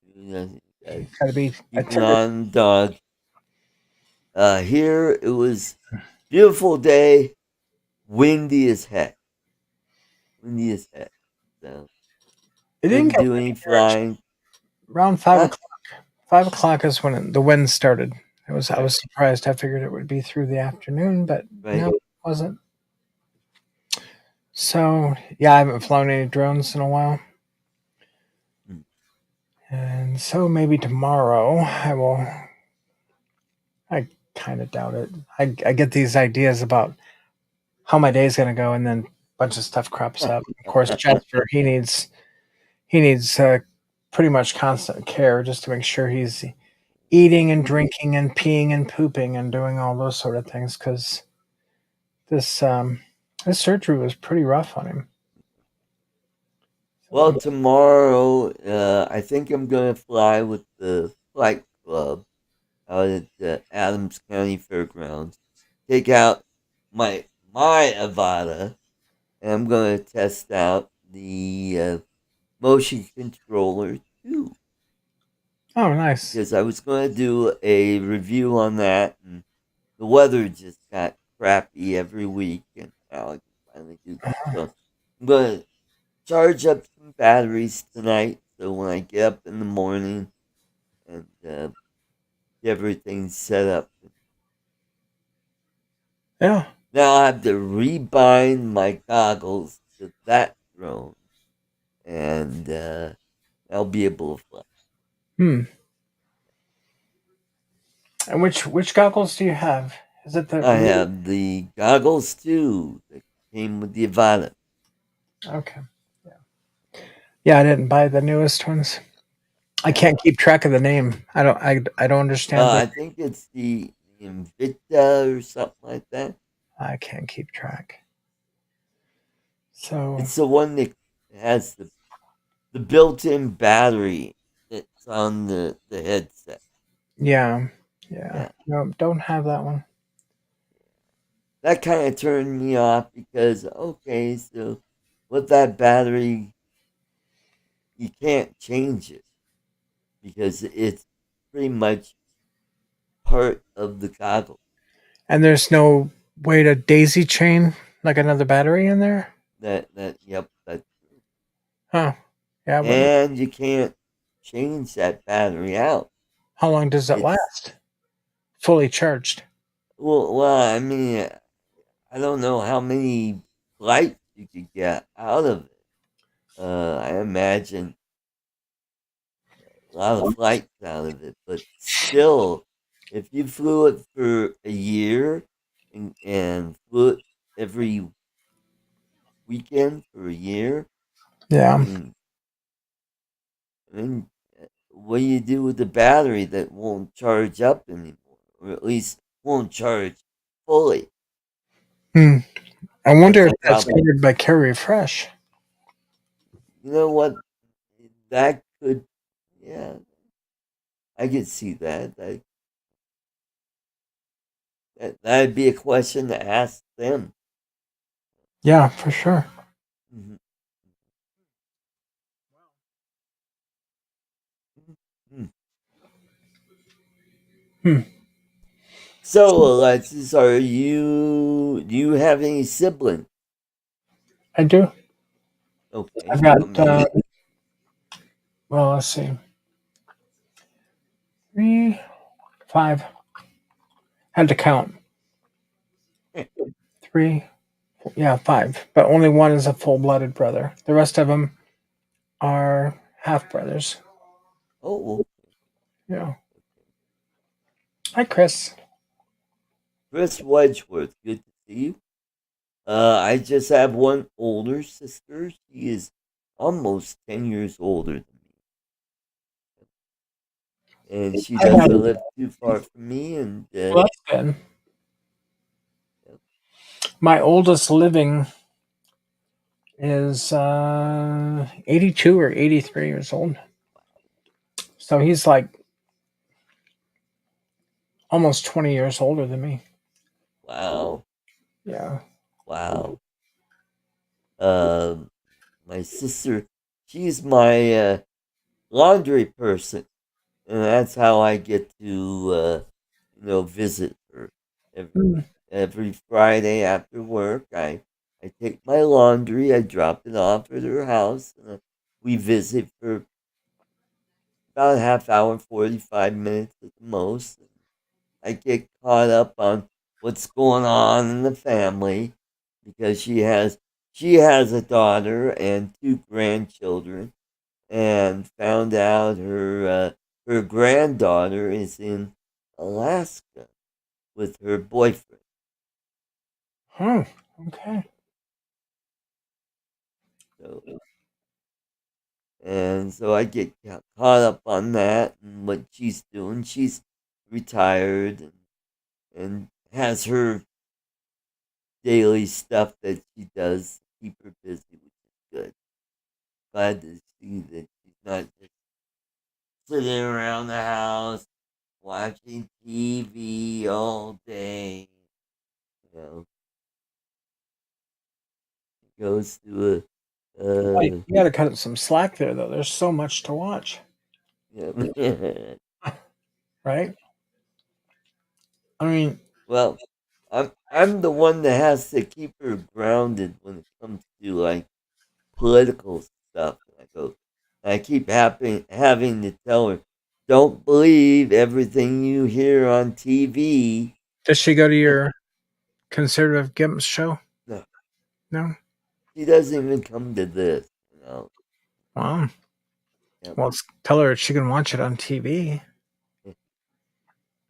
Gotta be keeping on dog. Here it was beautiful day, windy as heck. Windy as heck. So It didn't didn't get do any flying. around 5 o'clock. 5 o'clock is when the wind started. I was surprised. I figured it would be through the afternoon, but no, it wasn't. So yeah, I haven't flown any drones in a while. And so maybe tomorrow I will. I kind of doubt it. I get these ideas about how my day's going to go, and then a bunch of stuff crops up. Of course, Jasper he needs pretty much constant care just to make sure he's eating and drinking and peeing and pooping and doing all those sort of things because this surgery was pretty rough on him. Well, tomorrow, I think I'm going to fly with the flight club out at the Adams County Fairgrounds. Take out my Avata, and I'm going to test out the motion controller too. Oh, nice. Because I was going to do a review on that, and the weather just got crappy every week, and now I can finally do that. So I'm going to charge up some batteries tonight, so when I get up in the morning and get everything set up. Yeah. Now I have to rebind my goggles to that drone, and I'll be able to fly. And which goggles do you have? Is it the? I have the goggles too that came with the Avata. Okay. Yeah, I didn't buy the newest ones. I can't keep track of the name. I don't understand. I think it's the Invicta or something like that. I can't keep track. So it's the one that has the built-in battery that's on the headset. Yeah. No, don't have that one. That kind of turned me off because okay, so with that battery, you can't change it because it's pretty much part of the goggle. And there's no way to daisy chain like another battery in there? Yep. Huh. Yeah. And you can't change that battery out. How long does it last? Fully charged. Well, I mean, I don't know how many flights you could get out of it. I imagine a lot of flights out of it, but still, if you flew it for a year and flew it every weekend for a year, yeah. I mean, what do you do with the battery that won't charge up anymore, or at least won't charge fully? I wonder if that's covered by Carry Refresh. You know what? That could, yeah, I could see that. That'd be a question to ask them. Yeah, for sure. Mhm. Hmm. So, Alexis, do you have any siblings? I do. Okay, I've got, how many? well, let's see. 3, 5. Had to count. 3, yeah, 5. But only one is a full-blooded brother. The rest of them are half brothers. Oh, Yeah. Hi, Chris. Chris Wedgeworth, good to see you. I just have one older sister. She is almost 10 years older than me. And she I have. doesn't live too far from me. And Well, that's good. My oldest living is 82 or 83 years old. So he's like almost 20 years older than me. wow, Yeah. wow. My sister, she's my laundry person. And that's how I get to, visit her. Every, Mm. every Friday after work, I take my laundry, I drop it off at her house, and we visit for about a half hour, 45 minutes at the most. I get caught up on what's going on in the family because she has a daughter and two grandchildren, and found out her granddaughter is in Alaska with her boyfriend. Oh, okay. So, and so I get caught up on that and what she's doing. She's retired and has her daily stuff that she does to keep her busy, which is good. Glad to see that she's not just sitting around the house watching TV all day. You know, she goes to a You got to cut some slack there, though. There's so much to watch, yeah. right? I mean, Well, I'm the one that has to keep her grounded when it comes to like political stuff. I keep having to tell her, don't believe everything you hear on TV. does she go to your conservative Gims show? No, No. she doesn't even come to this. Wow. Yep. Well, tell her she can watch it on TV.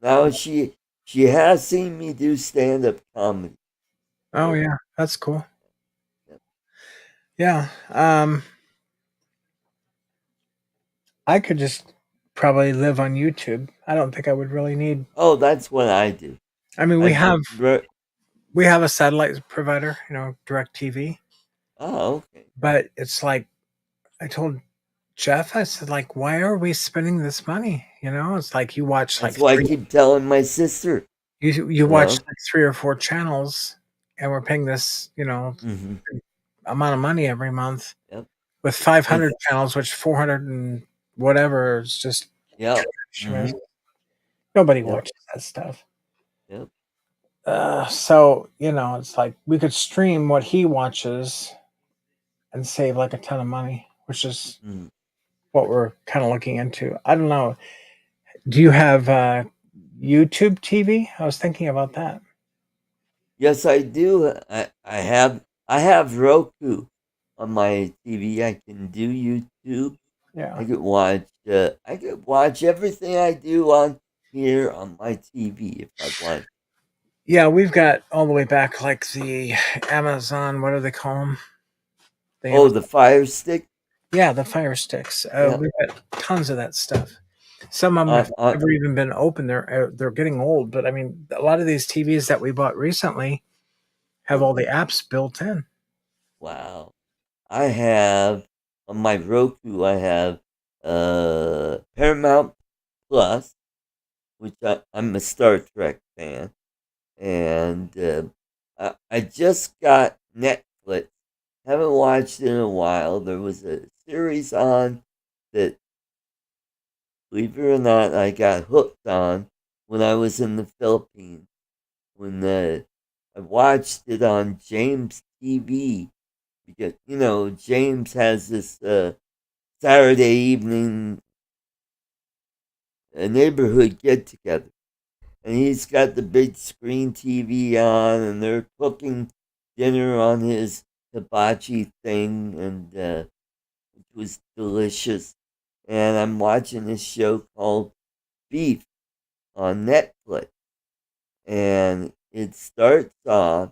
Now she has seen me do stand up comedy. Oh yeah, that's cool. Yep. Yeah. I could just probably live on YouTube. I don't think I would really need. Oh, that's what I do. I mean, I we have a satellite provider, DirecTV, Oh, okay. but it's like I told Jeff, I said, like, why are we spending this money? It's like you watch like That's why I keep telling my sister. you watch like 3 or 4 channels, and we're paying this Mm-hmm. amount of money every month Yep. with 500 channels, which 400 and whatever is just Yep. trash. Mm-hmm. Nobody Yep. watches that stuff. Yep. So it's like we could stream what he watches and save like a ton of money, which is Mm. what we're kind of looking into. I don't know. Do you have YouTube TV? I was thinking about that. Yes, I do. I have Roku on my TV. I can do YouTube. Yeah. I could watch everything I do on here on my TV if I want. Yeah, we've got all the way back like the Amazon, what do they call them? The Fire Stick. Yeah, the Fire Sticks. Yeah. We've got tons of that stuff. Some of them have never even been open. They're getting old, but I mean, a lot of these TVs that we bought recently have all the apps built in. Wow. I have on my Roku. I have Paramount Plus, which I'm a Star Trek fan. and I just got Netflix. Haven't watched it in a while. There was a series on that, believe it or not, I got hooked on when I was in the Philippines. When I watched it on James TV, because James has this Saturday evening neighborhood get together, and he's got the big screen TV on, and they're cooking dinner on his hibachi thing, and it was delicious. And I'm watching this show called Beef on Netflix, and it starts off.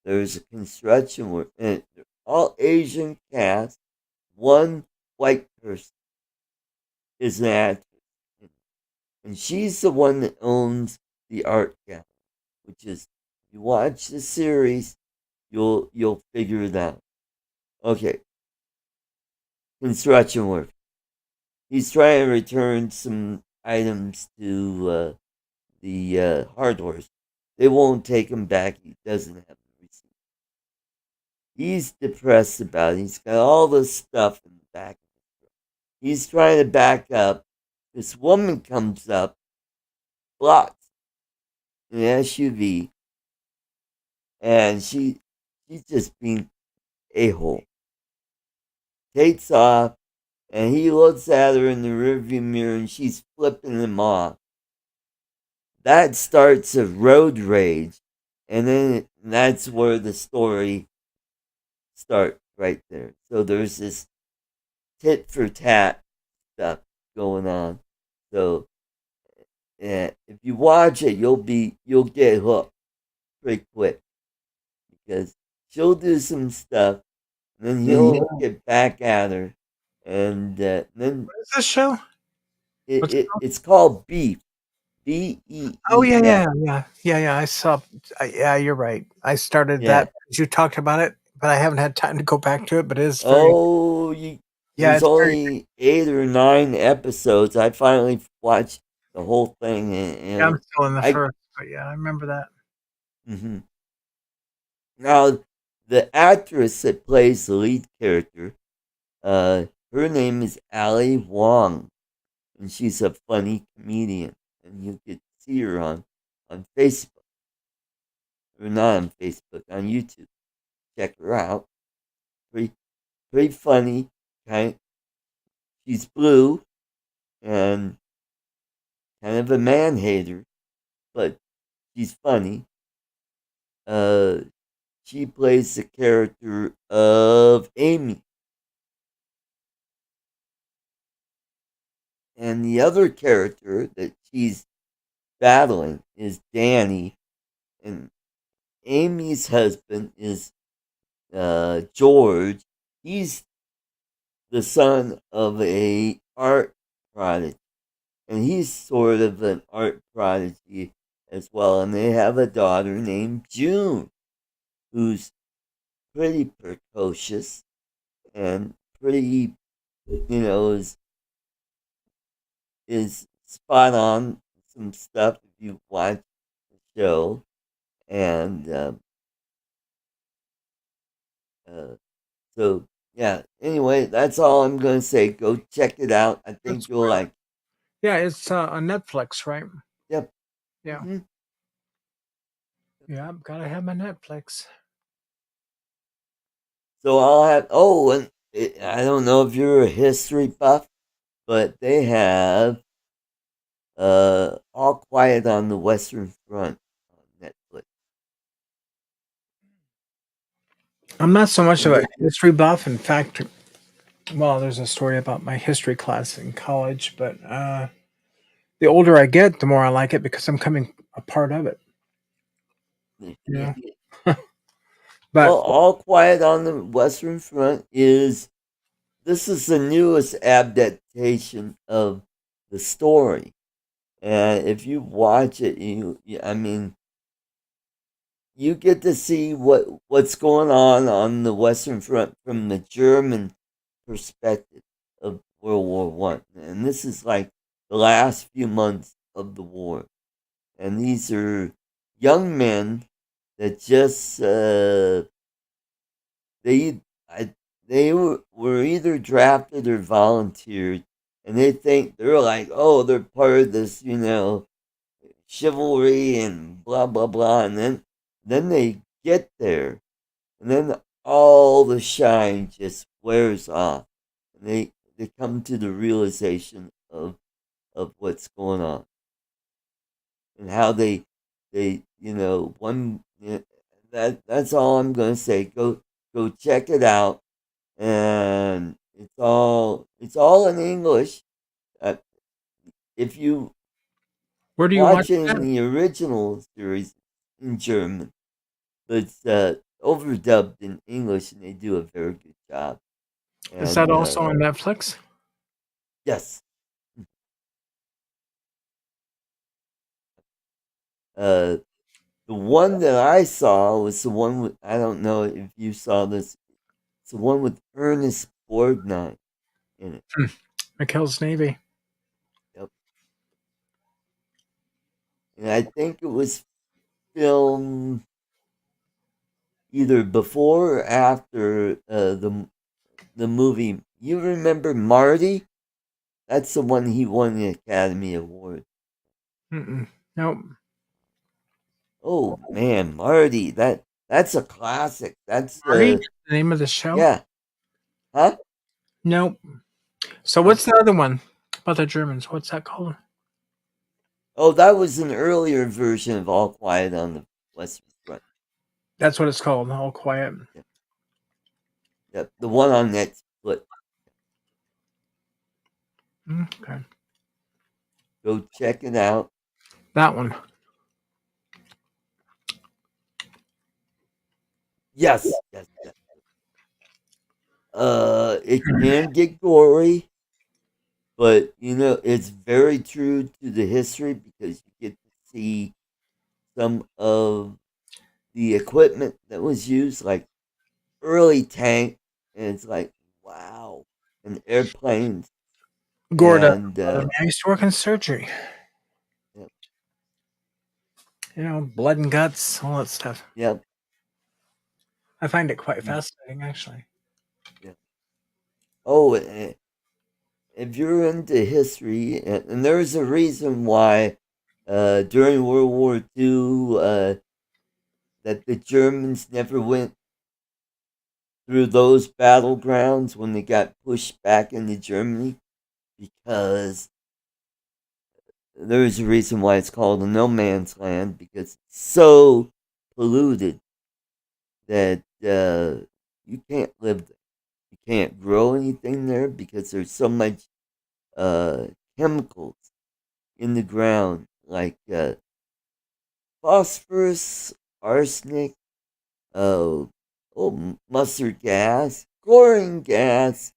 There's a construction work, and they're all Asian cast. One white person is an actress, and she's the one that owns the art gallery. Which is, if you watch the series, you'll figure it out. Okay, construction work. He's trying to return some items to the hardware. They won't take him back. He doesn't have the receipt. He's depressed about it. He's got all this stuff in the back of his truck. He's trying to back up. This woman comes up, blocks an SUV, and she's just being a-hole. Takes off, and he looks at her in the rearview mirror, and she's flipping him off. That starts a road rage, and then that's where the story starts right there. So there's this tit for tat stuff going on. So if you watch it, you'll get hooked pretty quick, because she'll do some stuff, and then he'll get back at her, and then What is this show? it's called Beef. BEEF. Oh yeah. I saw. Yeah, you're right. I started that because you talked about it, but I haven't had time to go back to it. But it is very. There's only 8 or 9 episodes. I finally watched the whole thing, and I'm still in the first, but yeah, I remember that. Mm-hmm. Now, the actress that plays the lead character, her name is Ali Wong, and she's a funny comedian, and you could see her on Facebook, or not on Facebook, on YouTube. Check her out. Pretty funny. She's blue and kind of a man hater, but she's funny. She plays the character of Amy. And the other character that she's battling is Danny. And Amy's husband is George. He's the son of a art prodigy. And he's sort of an art prodigy as well. And they have a daughter named June, who's pretty precocious and pretty, is spot on some stuff if you watch the show. And so, yeah, anyway, that's all I'm going to say. Go check it out. I think you'll like it. Yeah, it's on Netflix, right? Yep. Yeah. Mm-hmm. Yeah, I've got to have my Netflix. So I'll have, and I don't know if you're a history buff, but they have All Quiet on the Western Front on Netflix. I'm not so much of a history buff. In fact, well, there's a story about my history class in college, but the older I get, the more I like it because I'm becoming a part of it. Yeah. But All Quiet on the Western Front is the newest adaptation of the story. And if you watch it, you get to see what's going on the Western Front from the German perspective of World War One. And this is like the last few months of the war. And these are young men that just they they were either drafted or volunteered, and they think they're like, oh, they're part of this, chivalry and blah blah blah, and then they get there, and then all the shine just wears off, and they come to the realization of what's going on and how they one that's all I'm gonna say. Go check it out, and it's all in English. Uh, if you Where do you watch watch it in that? the original series in German, but it's overdubbed in English, and they do a very good job. Is that And also on Netflix? yes, the one that I saw was the one with, I don't know if you saw this. It's the one with Ernest Borgnine in it. McHale's Navy. Yep. And I think it was filmed either before or after the movie. You remember Marty? That's the one he won the Academy Award. Nope. Oh man, Marty! That's a classic. That's Marty? The name of the show? yeah. Huh? Nope. So what's the other one about the Germans? What's that called? Oh, that was an earlier version of All Quiet on the Western Front. That's what it's called. All Quiet. Yep, the one on Netflix. Okay. Go check it out. That one. Yes. It can get gory, but it's very true to the history because you get to see some of the equipment that was used, like early tank, and it's like wow, and airplanes. Gorda. And I used to work in surgery. Yep. Blood and guts, all that stuff. Yep. I find it quite fascinating, actually. Yeah. Oh, if you're into history, and there's a reason why during World War II that the Germans never went through those battlegrounds when they got pushed back into Germany, because there's a reason why it's called a no man's land, because it's so polluted that you can't live there. You can't grow anything there because there's so much chemicals in the ground, like phosphorus, arsenic, mustard gas, chlorine gas.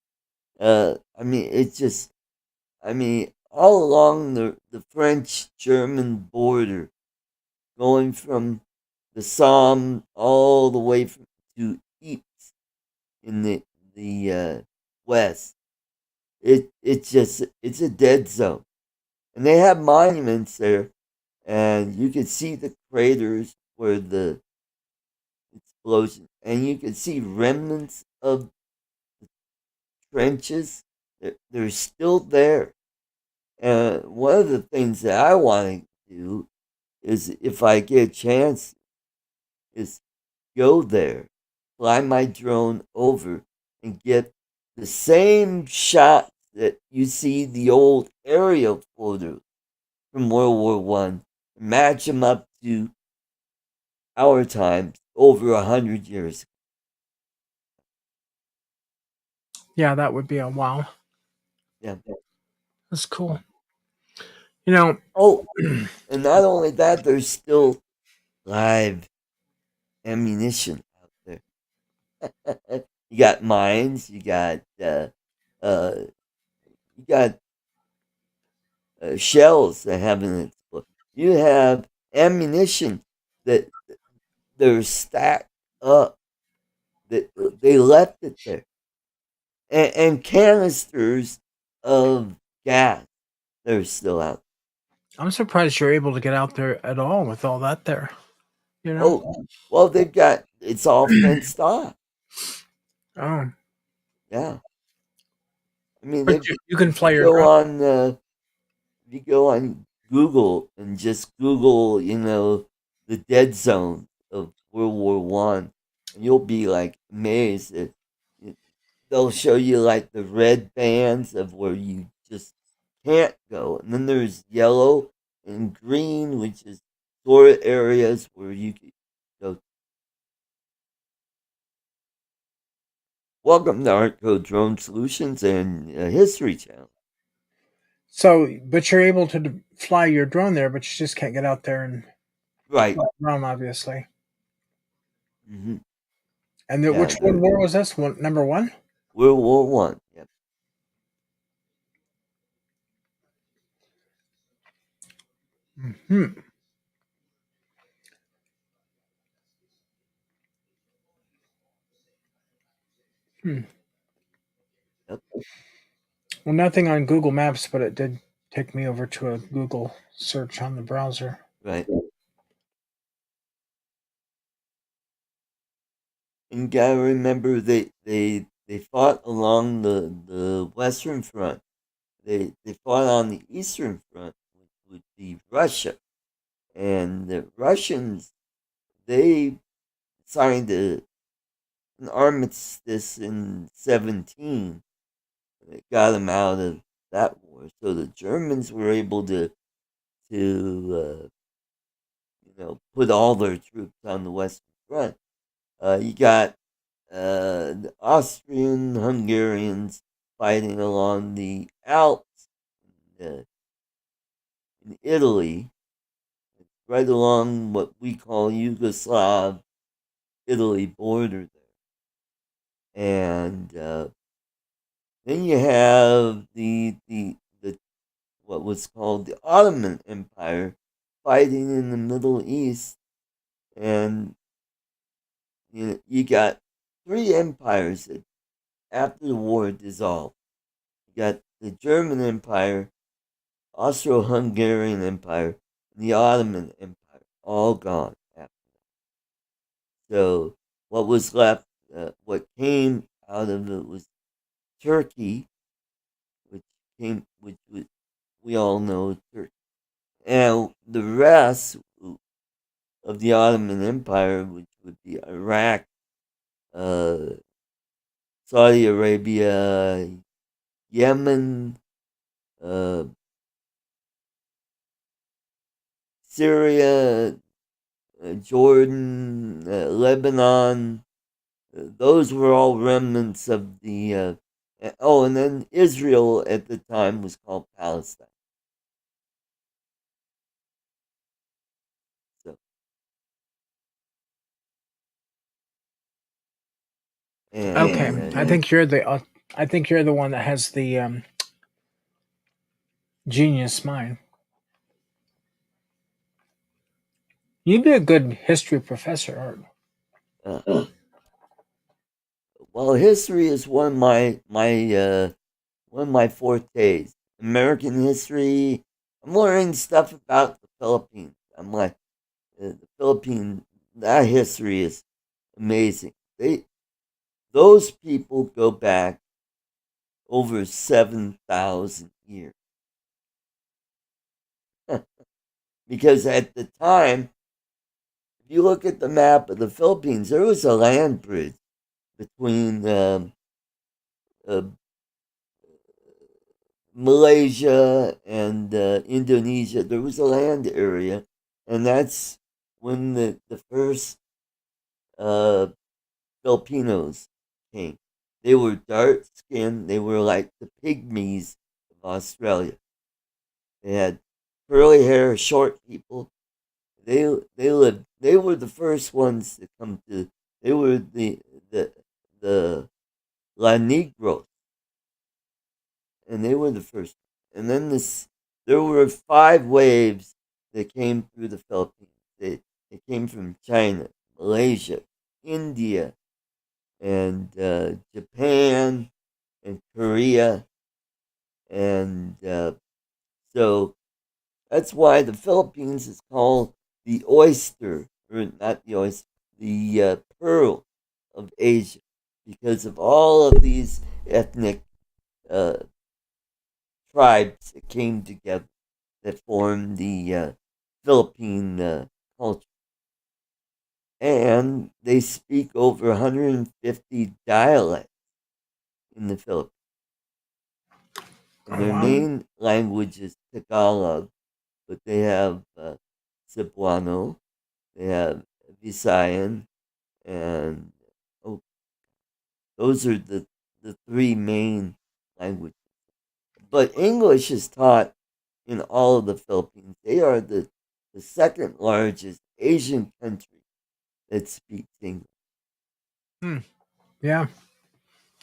All along the French-German border, going from the Somme all the way to Ypres in the west. It's a dead zone, and they have monuments there, and you can see the craters where the explosion, and you can see remnants of the trenches. They're still there. And one of the things that I want to do is, if I get a chance, is go there, fly my drone over, and get the same shots that you see the old aerial photos from World War One, match them up to our times over 100 years. Yeah, that would be a wow. Yeah. That's cool. Oh, and not only that, there's still live ammunition out there. You got mines. You got shells that haven't exploded. You have ammunition that they're stacked up. That they left it there, and canisters of gas that are still out. I'm surprised you're able to get out there at all with all that there. You know? Oh, well, it's all fenced off. Oh, Yeah. I mean, but you can fly your go drone. on, if you go on Google and just Google, the dead zone of World War I, and you'll be like amazed that they'll show you like the red bands of where you just can't go, and then there's yellow and green, which is sort of areas where you can go. Welcome to ArtCo Drone Solutions and History Channel. So, but you're able to fly your drone there, but you just can't get out there and Right. fly around, obviously. Mm-hmm. And Yeah, which World War was this? Number one? World War One. Yep. Hmm. Hmm. Yep. Well, nothing on Google Maps, but it did take me over to a Google search on the browser. Right. And you gotta remember they fought along the Western Front. They fought on the Eastern Front, which would be Russia. And the Russians, they signed an armistice in 17 that got them out of that war. So the Germans were able to put all their troops on the Western Front. You got the Austrian Hungarians fighting along the Alps in Italy, right along what we call Yugoslav Italy border there. And then you have the what was called the Ottoman Empire fighting in the Middle East, and you got three empires that after the war dissolved. You got the German Empire, Austro-Hungarian Empire, and the Ottoman Empire, all gone after that. So what was left, what came out of it was Turkey, which we all know Turkey, and the rest of the Ottoman Empire, which would be Iraq, uh, Saudi Arabia, Yemen, uh, Syria, Jordan, Lebanon. Those were all remnants of the. And then Israel at the time was called Palestine. So, Okay, I think you're the. I think you're the one that has the genius mind. You'd be a good history professor, Art. Well, history is one of my fortes. American history. I'm learning stuff about the Philippines. I'm like, the Philippine, that history is amazing. Those people go back over 7,000 years. Because at the time, if you look at the map of the Philippines, there was a land bridge between uh, Malaysia and Indonesia. There was a land area, and that's when the first uh, Filipinos came. They were dark skinned. They were like the pygmies of Australia. They had curly hair, short people. They lived. They were the first ones to come to. They were the La Negros, and they were the first. And then there were five waves that came through the Philippines. They came from China, Malaysia, India, and Japan, and Korea, and so that's why the Philippines is called the oyster or not the oyster, the pearl of Asia, because of all of these ethnic uh, tribes that came together that formed the Philippine culture. And they speak over 150 dialects in the Philippines. And their main language is Tagalog, but they have Cebuano, they have Visayan, and those are the three main languages. But English is taught in all of the Philippines. They are the second largest Asian country that speaks English. Yeah.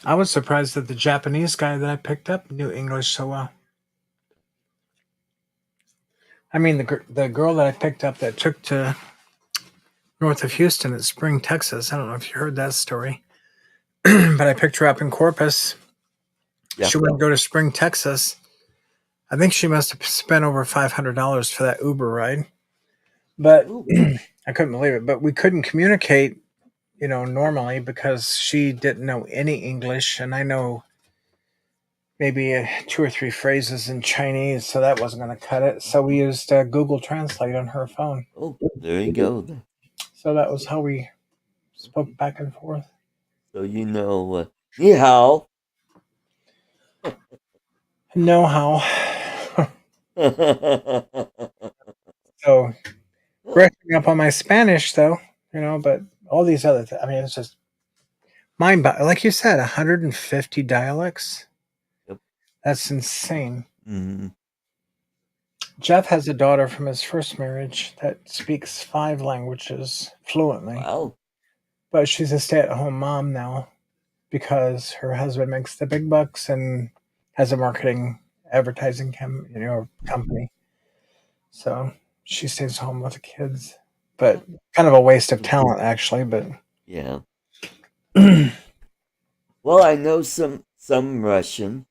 I was surprised that the Japanese guy that I picked up knew English so well. I mean, the girl that I picked up that took to north of Houston at Spring, Texas. I don't know if you heard that story, but I picked her up in Corpus. Yeah. She wouldn't go to Spring, Texas. I think she must have spent over $500 for that Uber ride. But I couldn't believe it. But we couldn't communicate, normally because she didn't know any English, and I know maybe 2 or 3 phrases in Chinese, so that wasn't going to cut it. So we used Google Translate on her phone. Oh, there you go. So that was how we spoke back and forth. So ni hao. Know how. So brushing up on my Spanish, though, but all these other things. I mean, it's just mind-boggling. Like you said, 150 dialects. Yep. That's insane. Mm-hmm. Jeff has a daughter from his first marriage that speaks 5 languages fluently. Wow. But she's a stay-at-home mom now because her husband makes the big bucks and has a marketing advertising company. So she stays home with the kids. But kind of a waste of talent, actually. But yeah. Well, I know some Russian.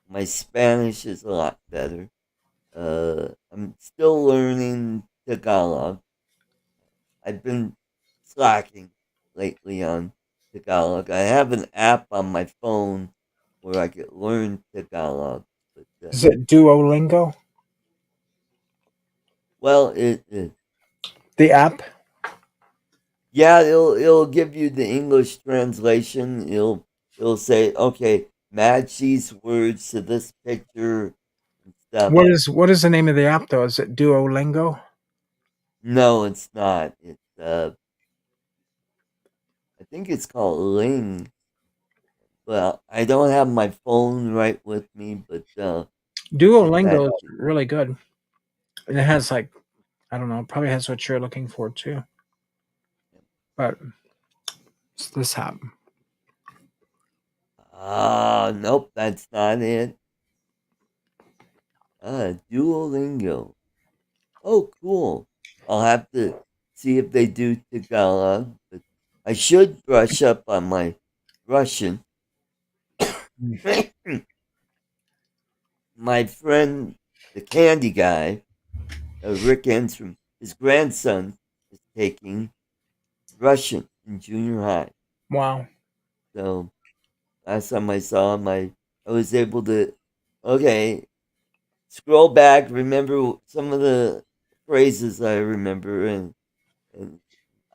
My Spanish is a lot better. I'm still learning Tagalog. I've been slacking lately on Tagalog. I have an app on my phone where I could learn Tagalog. But, is it Duolingo? Well, the app? Yeah, it'll give you the English translation. It'll say, okay, match these words to this picture and stuff. What is the name of the app though? Is it Duolingo? No, it's not. It's I think it's called Ling. Well, I don't have my phone right with me, but Duolingo is really good. And it has I don't know, probably has what you're looking for too. But it's this app. Nope, that's not it. Duolingo. Oh, cool. I'll have to see if they do Tagalog, but I should brush up on my Russian. My friend, the candy guy, Rick Enstrom, his grandson is taking Russian in junior high. Wow. So last time I saw him, I was able to, okay, scroll back, remember some of the phrases I remember, and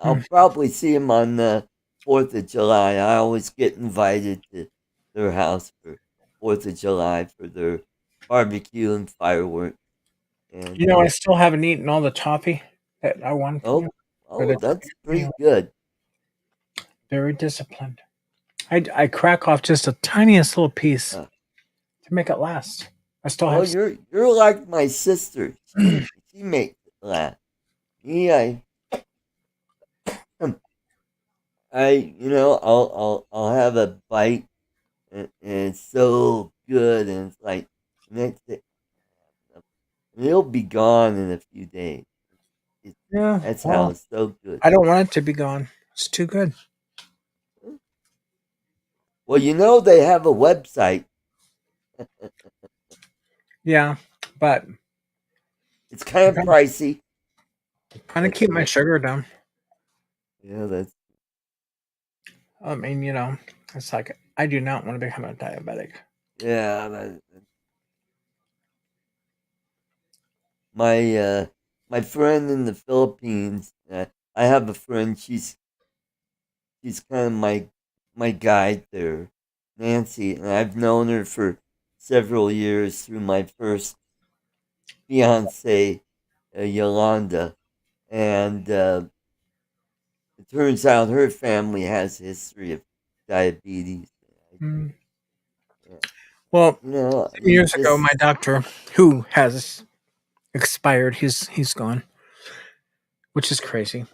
I'll probably see him on the 4th of July. I always get invited to their house for 4th of July for their barbecue and fireworks. And I still haven't eaten all the toffee that I wanted. That's pretty good. Very disciplined. I crack off just a tiniest little piece to make it last. I still have. You're like my sister. She makes it last. I'll have a bite, and it's so good, and it's like next day, and it'll be gone in a few days. That's how it's so good. I don't want it to be gone. It's too good. Well, they have a website. Yeah, but it's kind of pricey. Trying to keep my sugar down. Yeah, that's I mean, it's like I do not want to become a diabetic. yeah. My friend in the Philippines. I have a friend. She's kind of my guide there, Nancy, and I've known her for several years through my first fiance, Yolanda, and it turns out her family has a history of diabetes. Mm. Yeah. Well, You know, I some mean, years ago, just my doctor, who has expired, he's gone, which is crazy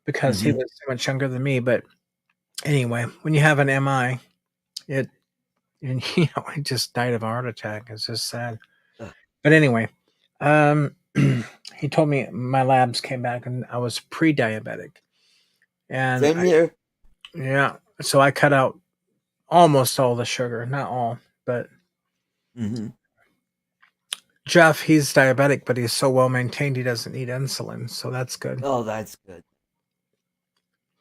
because he hmm was so much younger than me. But anyway, when you have an MI, it and he just died of a heart attack. It's just sad. But anyway, um, he told me my labs came back and I was pre-diabetic, and same here. yeah, so I cut out almost all the sugar, not all, but hmm Jeff, he's diabetic, but he's so well maintained he doesn't need insulin, so that's good. Oh, that's good.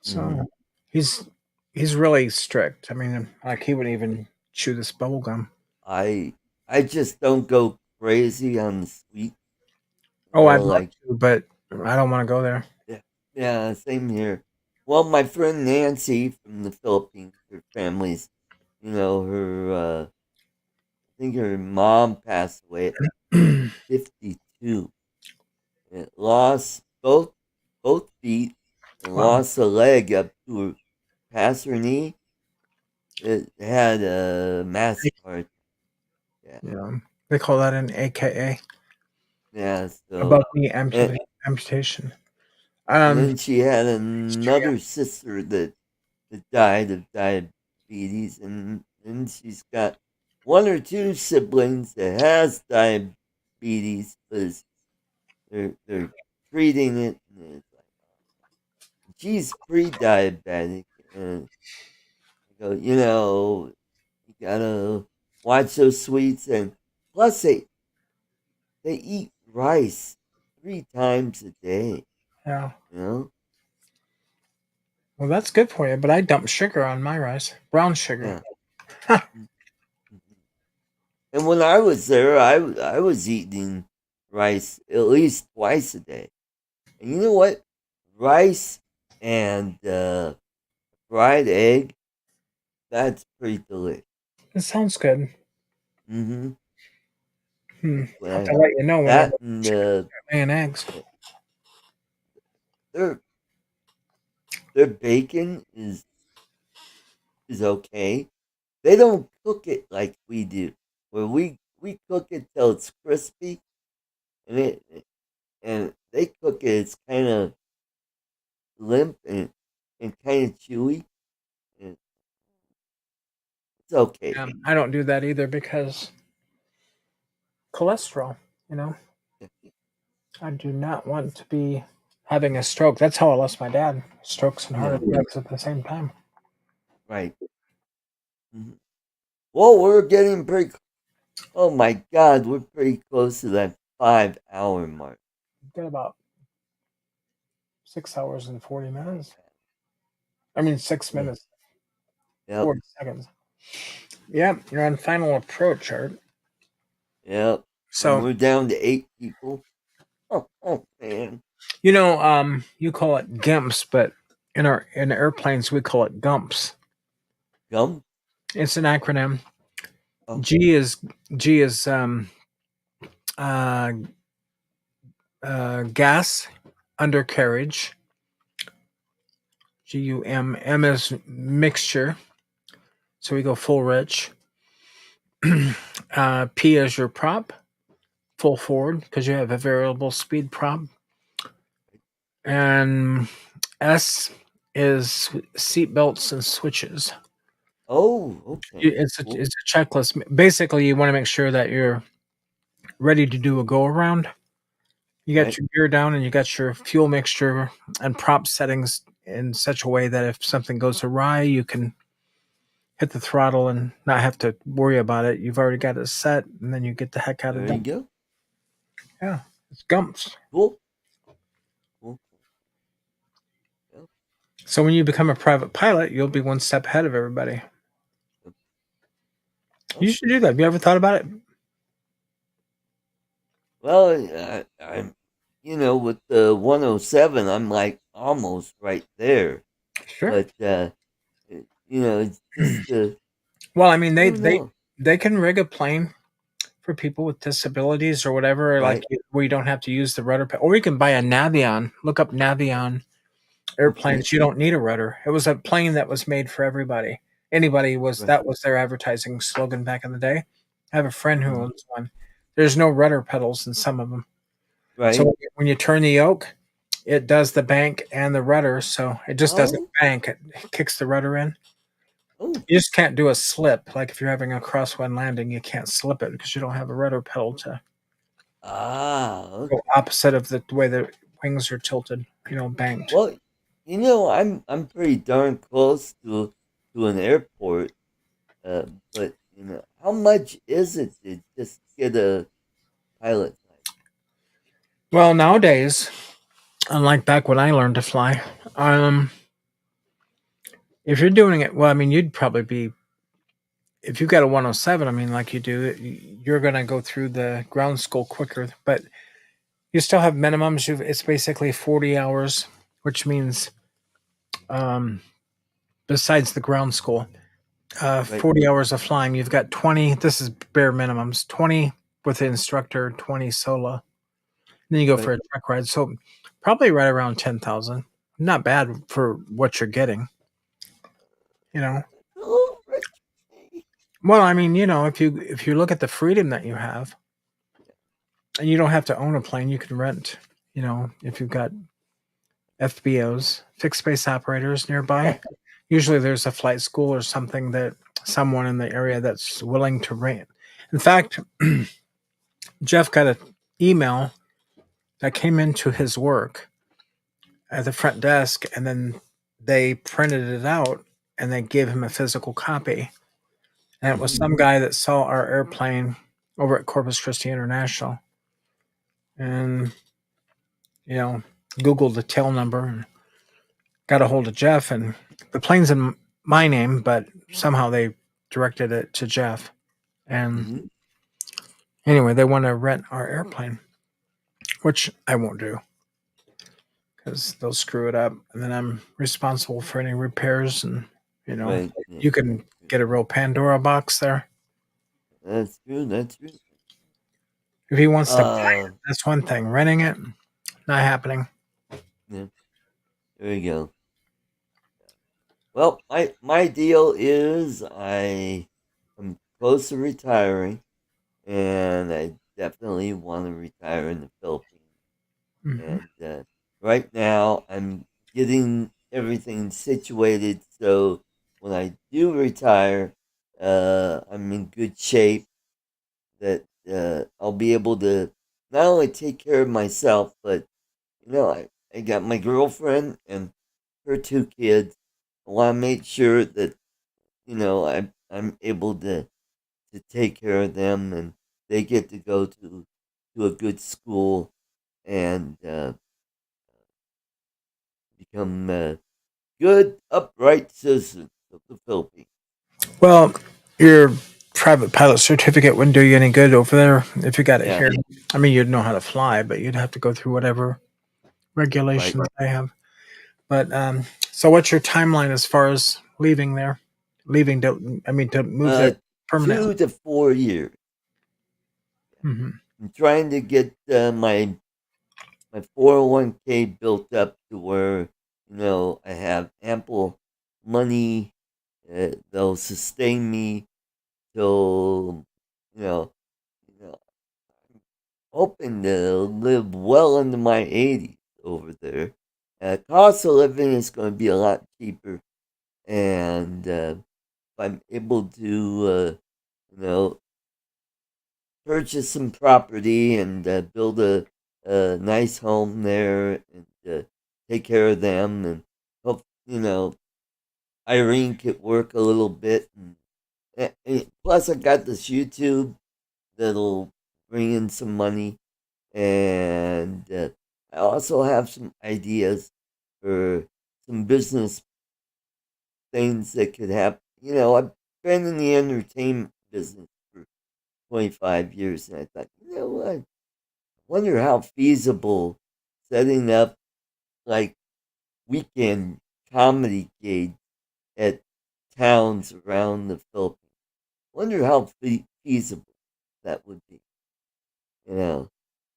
So he's he's really strict. I mean, like he wouldn't even chew this bubble gum. I I just don't go crazy on the sweet. Oh, I'd love Like to, but I don't want to go there. yeah, yeah, same here. Well, my friend Nancy from the Philippines, her family's, her I think her mom passed away at 52. It lost both feet and Wow. lost a leg up to her past her knee. It had a massive heart. Yeah, Yeah, they call that an AKA, yeah. above So knee and amputation. and Um, then she had yeah. another sister that died of diabetes, and then she's got one or two siblings that has diabetes, but they're treating it. And it's like she's pre-diabetic, and I go, you gotta watch those sweets, and plus they eat rice 3 times a day. Yeah. You know, Well, that's good for you, but I dump sugar on my rice, brown sugar. yeah. And when I was there, I was eating rice at least twice a day. And you know what? Rice and fried egg, that's pretty delicious. It sounds good. Mm-hmm. That's what I have I to have. let you know whenever That and chickens start laying eggs. their their bacon is okay. They don't cook it like we do, where we cook it till it's crispy, and they cook it. It's kind of limp and kind of chewy. And it's okay. I don't do that either because cholesterol. You know, I do not want to be having a stroke. That's how I lost my dad. Strokes and heart Yeah, attacks at the same time. right. Mhm. Well, we're getting pretty. Oh my God, we're pretty close to that 5 hour mark. Got about 6 hours and 40 minutes. I mean, six Yeah. minutes, Yep. 40 seconds. Yeah, you're on final approach, Art. Yep. And So we're down to 8 people. Oh man. you call it GIMPs, but in airplanes we call it GUMPS. Gum. It's an acronym. Oh, G is uh, gas undercarriage. GUM. M is mixture. So we go full rich. P is your prop, full forward, because you have a variable speed prop. And S is seat belts and switches. oh, okay. It's a, Cool. it's a checklist. Basically, you want to make sure that you're ready to do a go around. You got Right. your gear down and you got your fuel mixture and prop settings in such a way that if something goes awry, you can hit the throttle and not have to worry about it. You've already got it set, and then you get the heck out of There you it. go. Yeah, it's gumps. Cool. Cool. Yep. So when you become a private pilot, you'll be one step ahead of everybody. You should do that. Have you ever thought about it? Well, I'm, with the 107, I'm like almost right there. Sure. But it's just Well, I mean, I don't know. they can rig a plane for people with disabilities or whatever, like Right. where you don't have to use the rudder, or you can buy a Navion. Look up Navion airplanes. Okay. You don't need a rudder. It was a plane that was made for everybody. Anybody was Right. that was their advertising slogan back in the day. I have a friend who Mhm. owns one. There's no rudder pedals in some of them. Right. So when you turn the yoke, it does the bank and the rudder. So it just doesn't Oh. bank; it kicks the rudder in. Oh. You just can't do a slip. Like if you're having a crosswind landing, you can't slip it because you don't have a rudder pedal to Okay. go opposite of the way the wings are tilted. Banked. Well, I'm pretty darn close to an airport. But how much is it to just get a pilot license? Well, nowadays, unlike back when I learned to fly, if you're doing it, well, I mean, you'd probably be if you got a 107. I mean, like you do, you're going to go through the ground school quicker, but you still have minimums. It's basically 40 hours, which means um, besides the ground school, Right. 40 hours of flying. You've got 20. This is bare minimums. 20 with the instructor, 20 solo. Then you go for Right. a truck ride. So probably right around 10,000. Not bad for what you're getting. You know. Oh, right. Well, I mean, if you look at the freedom that you have, and you don't have to own a plane, you can rent. If you've got FBOs, fixed base operators nearby, usually there's a flight school or something that someone in the area that's willing to rent. In fact, Jeff got an email that came into his work at the front desk, and then they printed it out and they gave him a physical copy. And it was some guy that saw our airplane over at Corpus Christi International, and Googled the tail number and got a hold of Jeff. And the plane's in my name, but somehow they directed it to Jeff. And Mm-hmm. anyway, they want to rent our airplane, which I won't do because they'll screw it up, and then I'm responsible for any repairs. And Right. Yeah. you can get a real Pandora box there. That's true. That's true. If he wants to buy it, that's one thing. Renting it, not happening. Yeah. There you go. Well, my deal is I am close to retiring, and I definitely want to retire in the Philippines. Mm-hmm. And right now, I'm getting everything situated so when I do retire, I'm in good shape. That I'll be able to not only take care of myself, but I got my girlfriend and her two kids. I want to make sure that I'm able to take care of them, and they get to go to a good school and become good, upright citizens of the Philippines. Well, your private pilot certificate wouldn't do you any good over there if you got it Yeah. here. I mean, you'd know how to fly, but you'd have to go through whatever regulations they have. But so what's your timeline as far as leaving there? To move there permanently. 2 to 4 years. Mm-hmm. I'm trying to get my 401k built up to where I have ample money. They'll sustain me till you know, I'm hoping to live well into my 80s over there. Cost of living is going to be a lot cheaper, and if I'm able to, purchase some property and build a nice home there and take care of them, and hope Irene could work a little bit. And plus, I got this YouTube that'll bring in some money, and I also have some ideas for some business things that could happen. You know, I've been in the entertainment business for 25 years, and I thought, you know what? I wonder how feasible setting up like weekend comedy gigs at towns around the Philippines. Wonder how feasible that would be. You know,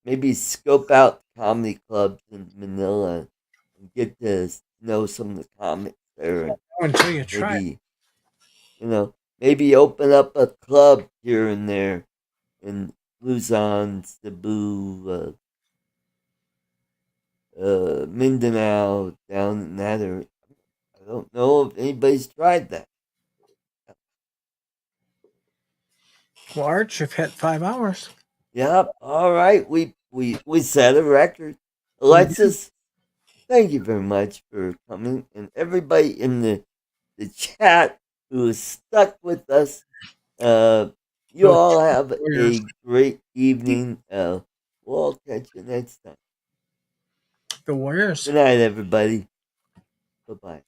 maybe scope out comedy clubs in Manila and get to know some of the comics there. And Until you try. maybe, you know, maybe open up a club here and there in Luzon, Cebu, Mindanao, down in that area. I don't know if anybody's tried that. Well, Arch, you've hit 5 hours. Yep. All right. We set a record. Alexis, thank you very much for coming, and everybody in the chat who is stuck with us. You all have a great evening. We'll all catch you next time. The Warriors. Good night, everybody. Bye bye.